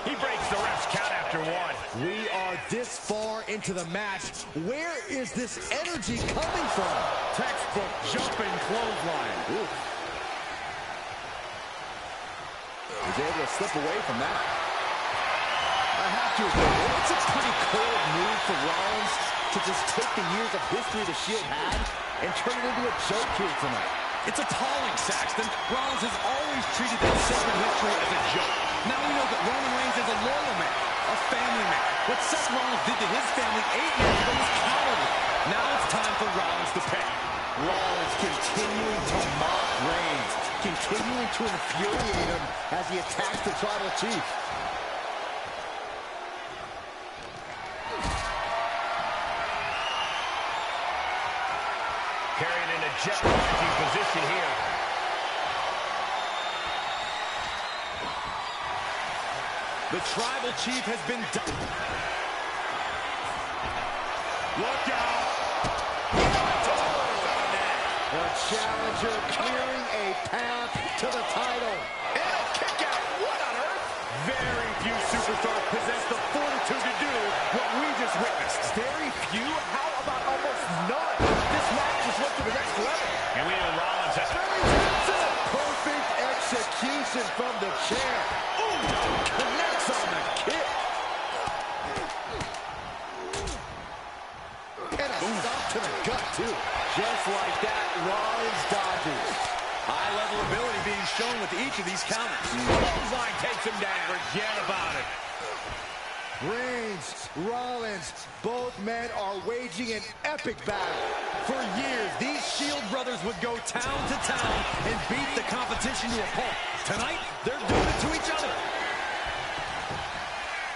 He breaks the ref's count after one. We are this far into the match. Where is this energy coming from? Textbook jumping clothesline. Ooh. He's able to slip away from that. I have to admit, it's a pretty cold move for Rollins to just take the years of history the Shield had and turn it into a joke here tonight. It's appalling, Saxton. Rollins has always treated that sacred history as a joke. Now we know that Roman Reigns is a loyal man, a family man. What Seth Rollins did to his family 8 years ago was cowardly. Now it's time for Rollins to pay. Rollins continuing to mock Reigns, continuing to infuriate him as he attacks the Tribal Chief. Carrying in a jet-rising position here. The Tribal Chief has been done. Look out! The challenger clearing a path to the title. And a kick out. What on earth? Very few superstars possess the fortitude to do what we just witnessed. Very few? How about almost none? This match just went to the next level. And we know Rollins has... Perfect execution from the champ. Ooh, connects on the kick. And a stop to the gut, too. Just like that, Rollins dodges. High-level ability being shown with each of these counters. Clothesline takes him down. Forget about it. Reigns, Rollins, both men are waging an epic battle. For years, these Shield brothers would go town to town and beat the competition to a pulp. Tonight, they're doing it to each other.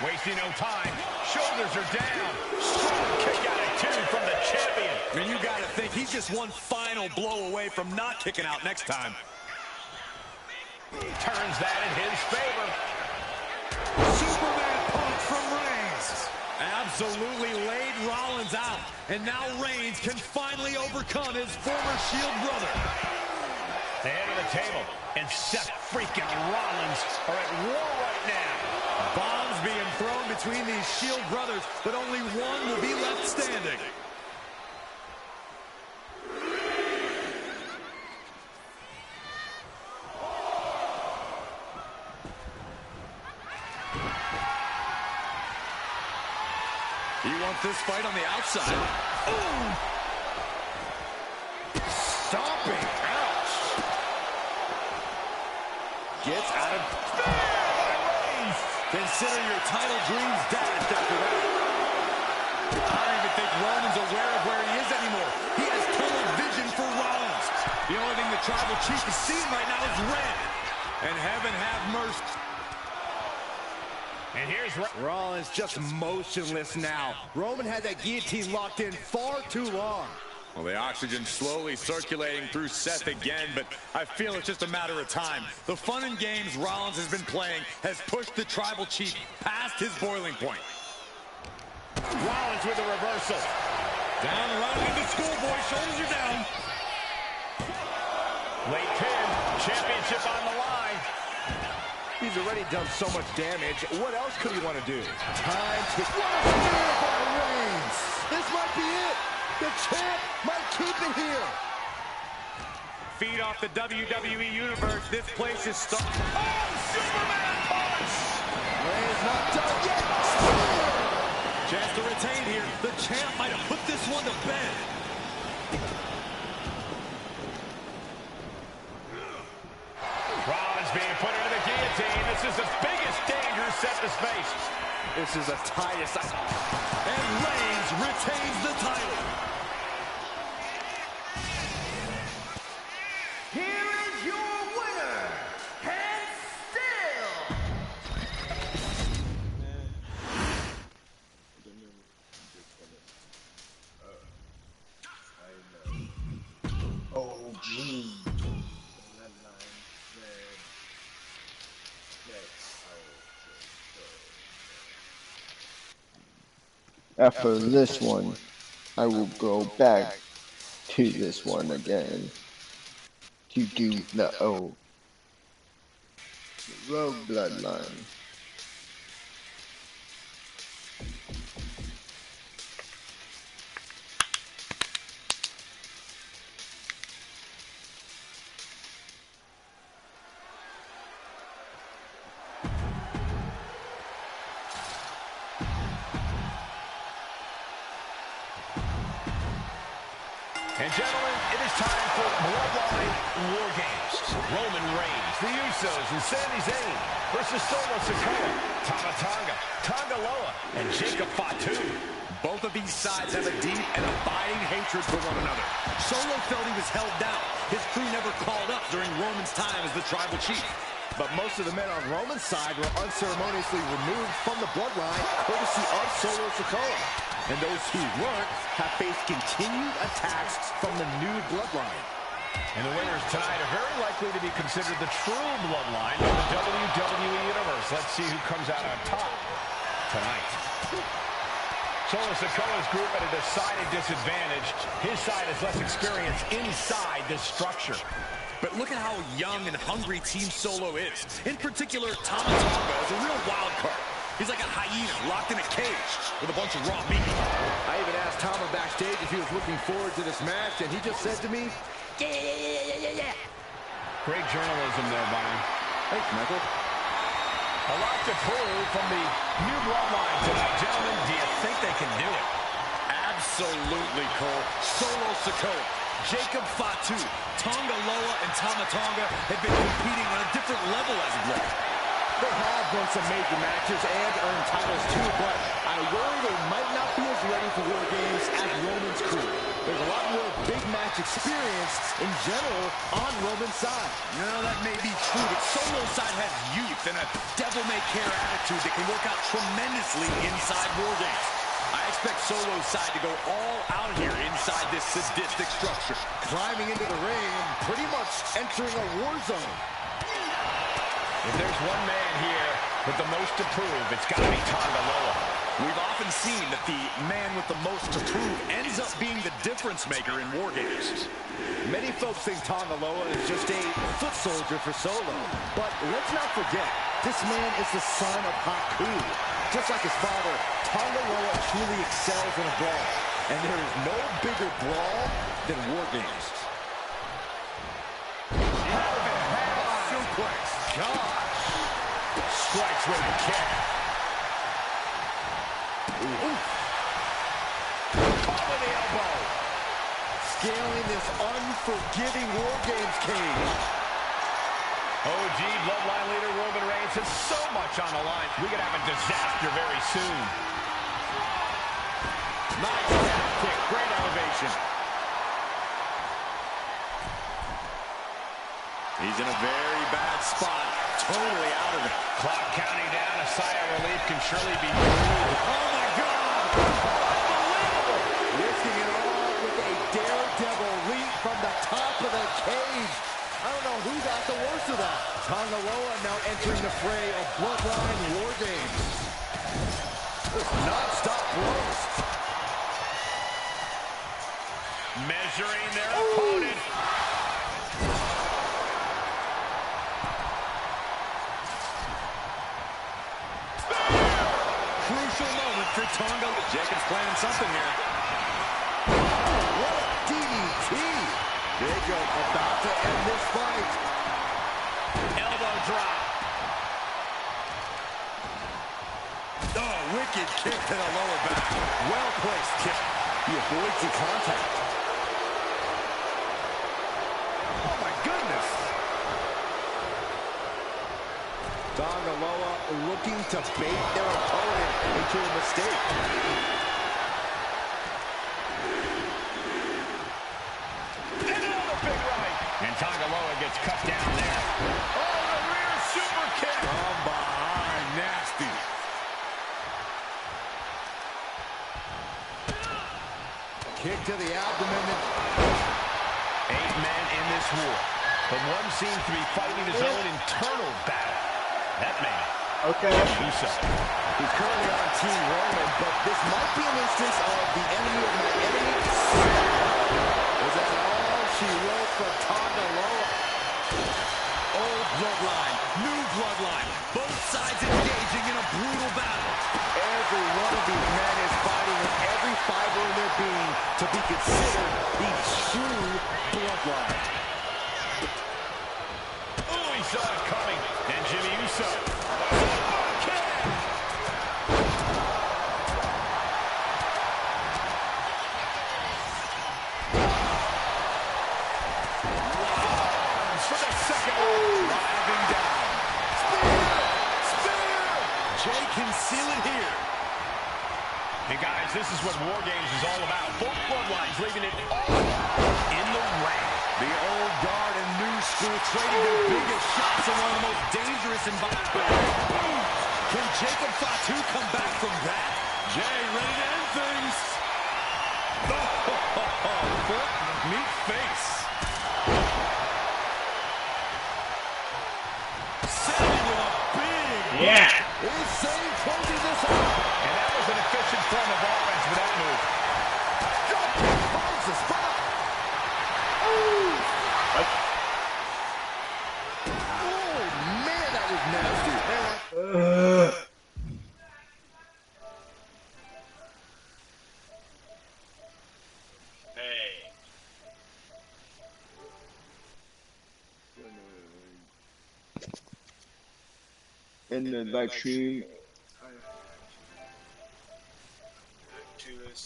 Wasting no time. Shoulders are down. Strong kick out at 2 from the champion. And you got to think he's just one final blow away from not kicking out next time. Turns that in his favor. Superman punch from Reigns. Absolutely laid Rollins out. And now Reigns can finally overcome his former Shield brother. The head of the table and Seth freaking Rollins are at war right now. Bombs being thrown between these Shield brothers, but only one will be left standing. He wants this fight on the outside. Ooh! Stomping. Ouch. Gets out of... Consider your title dreams dashed after that. I don't even think Roman's aware of where he is anymore. He has tunnel vision for Rollins. The only thing the Tribal Chief is seeing right now is red. And heaven have mercy. And here's Rollins just motionless now. Roman had that guillotine locked in far too long. Well, the oxygen's slowly circulating through Seth again, but I feel it's just a matter of time. The fun and games Rollins has been playing has pushed the Tribal Chief past his boiling point. Rollins with a reversal. Down, running into schoolboy, shoulders are down. Late pin, championship on the line. He's already done so much damage. What else could he want to do? Time to... What a spear by Reigns! This might be it! The champ might keep it here! Feed off the WWE Universe. This place is stuck. Oh, Superman punch! Reigns not done yet! Chance to retain here. The champ might have put this one to bed. Rollins being put into the guillotine. This is the biggest danger Seth has faced. This is the tightest. And Reigns retains the title. Here is your winner, and still. Oh, gee. After this one, I will go back to this one again to do the Rogue Bloodline. And gentlemen, it is time for Bloodline War Games. Roman Reigns, the Usos, and Sami Zayn versus Solo Sikoa, Tama Tonga, Tonga Loa, and Jacob Fatu. Both of these sides have a deep and abiding hatred for one another. Solo felt he was held down. His crew never called up during Roman's time as the Tribal Chief. But most of the men on Roman's side were unceremoniously removed from the bloodline, courtesy of Solo Sikoa. And those who weren't have faced continued attacks from the new bloodline. And the winners tonight are very likely to be considered the true bloodline of the WWE Universe. Let's see who comes out on top tonight. Solo Sikoa's group at a decided disadvantage. His side has less experience inside this structure. But look at how young and hungry Team Solo is. In particular, Tama Tonga is a real wild card. He's like a hyena locked in a cage with a bunch of raw meat. I even asked Tama backstage if he was looking forward to this match, and he just said to me, yeah. Great journalism there, Byron. Thanks, Michael. A lot to prove from the new bloodline tonight. Gentlemen, do you think they can do it? Absolutely, Cole. Solo Sikoa, Jacob Fatu, Tonga Loa, and Tama Tonga have been competing on a different level as of late. They have won some major matches and earned titles too, but I worry they might not be as ready for War Games as Roman's crew. There's a lot more big match experience in general on Roman's side. No, that may be true, but Solo's side has youth and a devil-may-care attitude that can work out tremendously inside War Games. I expect Solo's side to go all out here inside this sadistic structure. Climbing into the ring and pretty much entering a war zone. If there's one man here with the most to prove, it's got to be Tonga Loa. We've often seen that the man with the most to prove ends up being the difference maker in War Games. Many folks think Tonga Loa is just a foot soldier for Solo. But let's not forget, this man is the son of Haku. just like his father, Tonga Loa truly excels in a brawl. And there is no bigger brawl than War Games. Suplex. Gosh. Strikes with a kick. Ooh. Caught with the elbow. Scaling this unforgiving War Games cage. OG Bloodline leader Roman Reigns has so much on the line. We could have a disaster very soon. Nice calf kick. Great elevation. He's in a very bad spot. Totally out of it. Clock counting down. A sigh of relief can surely be breathed. Oh, my God. Unbelievable. Risking it all with a daredevil leap from the top of the cage. I don't know who got the worst of that. Tonga Loa now entering the fray of Bloodline War Games. Non-stop blows. Measuring their opponent. Crucial moment for Tonga. Jacob's planning something here. What a DDT. Jacob about to end this fight. Elbow drop. Oh, wicked kick to the lower back. Well-placed kick. He avoids the contact. Oh, my goodness. Tonga Loa looking to bait their opponent into a mistake. And Tonga Loa gets cut down there. Oh, the rear super kick. From behind, nasty. Kick to the abdomen. 8 men in this war, but one seems to be fighting his own internal battle. That man. Okay. Uso. He's currently on Team Roman, but this might be an instance of the enemy of my enemy. Is that all she wrote for Tonga Loa? Old bloodline, new bloodline. Both sides engaging in a brutal battle. Every one of these men is fighting with every fiber in their being to be considered the true bloodline. Oh, he saw it coming. And Jimmy Uso. Seal it here. Hey guys, this is what War Games is all about. Both bloodlines leaving it all in the ring. The old guard and new school trading their biggest shots in one of the most dangerous environments. Can Jacob Fatu come back from that? Jay ready to end things. Foot meet face. Sending with a big. Yeah. Insane closing this out. And that was an efficient form of offense with that move. Finds the spot. Oh, man, that was nasty. In the live stream. To this.